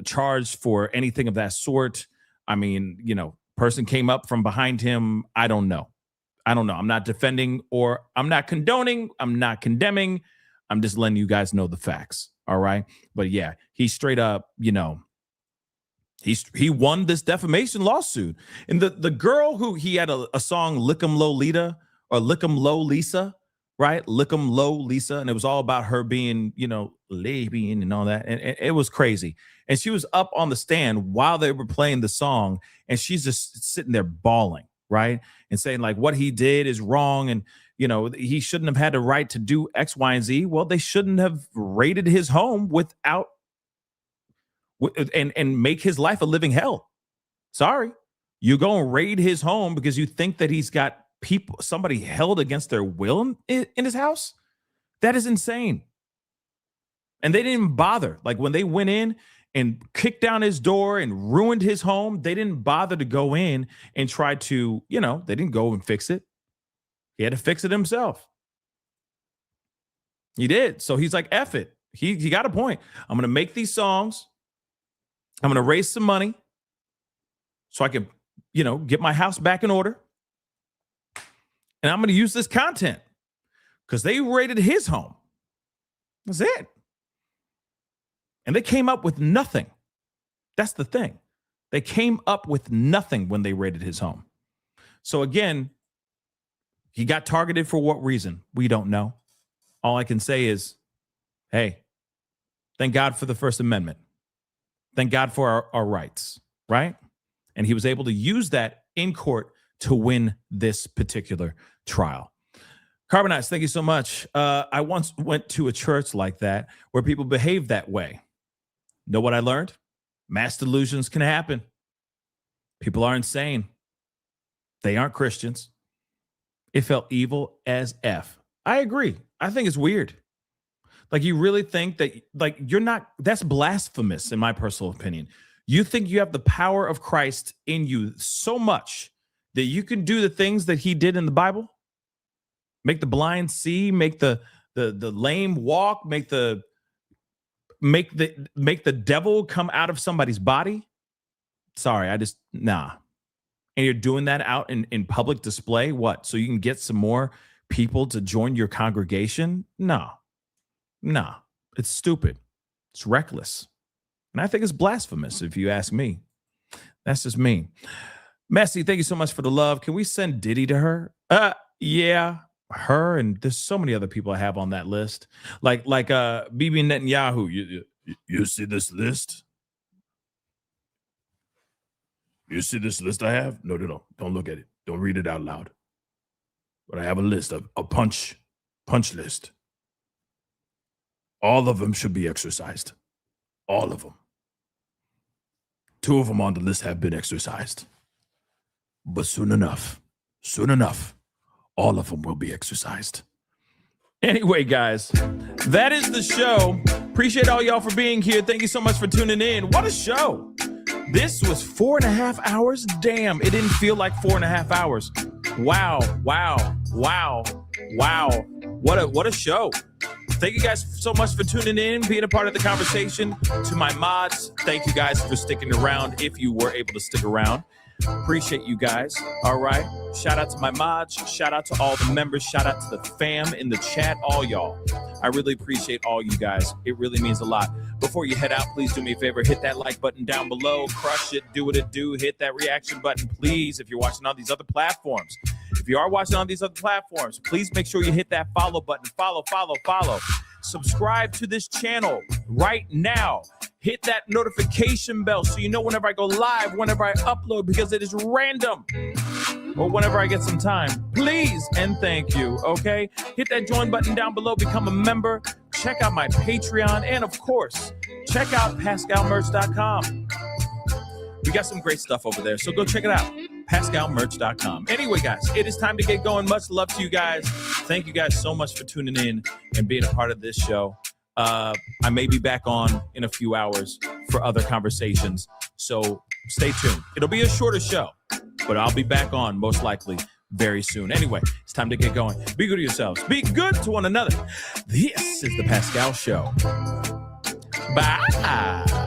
charge for anything of that sort. I mean, person came up from behind him. I don't know. I'm not defending, or I'm not condoning. I'm not condemning. I'm just letting you guys know the facts. All right. But yeah, he straight up, he won this defamation lawsuit. And the girl who he had a song, Lick 'em Lolita or Lick 'em Low Lisa, right? Lick 'em low, Lisa. And it was all about her being, you know, lesbian and all that. And it was crazy. And she was up on the stand while they were playing the song. And she's just sitting there bawling, right? And saying like what he did is wrong. And, you know, he shouldn't have had the right to do X, Y, and Z. Well, they shouldn't have raided his home without and make his life a living hell. Sorry. You go and raid his home because you think that he's got somebody held against their will in his house? That is insane. And they didn't bother. Like when they went in and kicked down his door and ruined his home, they didn't bother to go in and try to, you know, they didn't go and fix it. He had to fix it himself. He did. So he's like, F it. He got a point. I'm going to make these songs. I'm going to raise some money so I can, you know, get my house back in order. And I'm going to use this content because they raided his home. That's it. And they came up with nothing. That's the thing. They came up with nothing when they raided his home. So again, he got targeted for what reason? We don't know. All I can say is, hey, thank God for the First Amendment. Thank God for our rights, right? And he was able to use that in court to win this particular trial. Carbonites, thank you so much. I once went to a church like that where people behave that way. Know what I learned? Mass delusions can happen. People are insane. They aren't Christians. It felt evil as F. I agree. I think it's weird. Like you really think that, like, you're not, that's blasphemous in my personal opinion. You think you have the power of Christ in you so much that you can do the things that he did in the Bible? Make the blind see, make the lame walk, make the devil come out of somebody's body? Sorry, nah. And you're doing that out in public display? What? So you can get some more people to join your congregation? No. It's stupid. It's reckless. And I think it's blasphemous, if you ask me. That's just me. Messi, thank you so much for the love. Can we send Diddy to her? Yeah, her, and there's so many other people I have on that list. Like Bibi Netanyahu. You see this list? You see this list I have? No. Don't look at it. Don't read it out loud. But I have a list of a punch list. All of them should be exercised. All of them. 2 of them on the list have been exercised. But soon enough, all of them will be exercised. Anyway, guys, that is the show. Appreciate all y'all for being here. Thank you so much for tuning in. What a show. This was 4.5 hours. Damn, it didn't feel like 4.5 hours. Wow. What a show. Thank you guys so much for tuning in, being a part of the conversation. To my mods, thank you guys for sticking around if you were able to stick around. Appreciate you guys. All right. Shout out to my mods. Shout out to all the members. Shout out to the fam in the chat, all y'all. I really appreciate all you guys. It really means a lot. Before you head out, please do me a favor. Hit that like button down below. Crush it. Do what it do. Hit that reaction button, please, if you're watching on these other platforms. If you are watching on these other platforms, please make sure you hit that follow button. Follow. Subscribe to this channel right now. Hit that notification bell so you know whenever I go live, whenever I upload, because it is random. Or whenever I get some time. Please and thank you, okay? Hit that join button down below. Become a member. Check out my Patreon. And, of course, check out PascalMerch.com. We got some great stuff over there, so go check it out. PascalMerch.com. Anyway, guys, it is time to get going. Much love to you guys. Thank you guys so much for tuning in and being a part of this show. I may be back on in a few hours for other conversations, so stay tuned. It'll be a shorter show, but I'll be back on most likely very soon. Anyway, it's time to get going. Be good to yourselves. Be good to one another. This is The Pascal Show. Bye.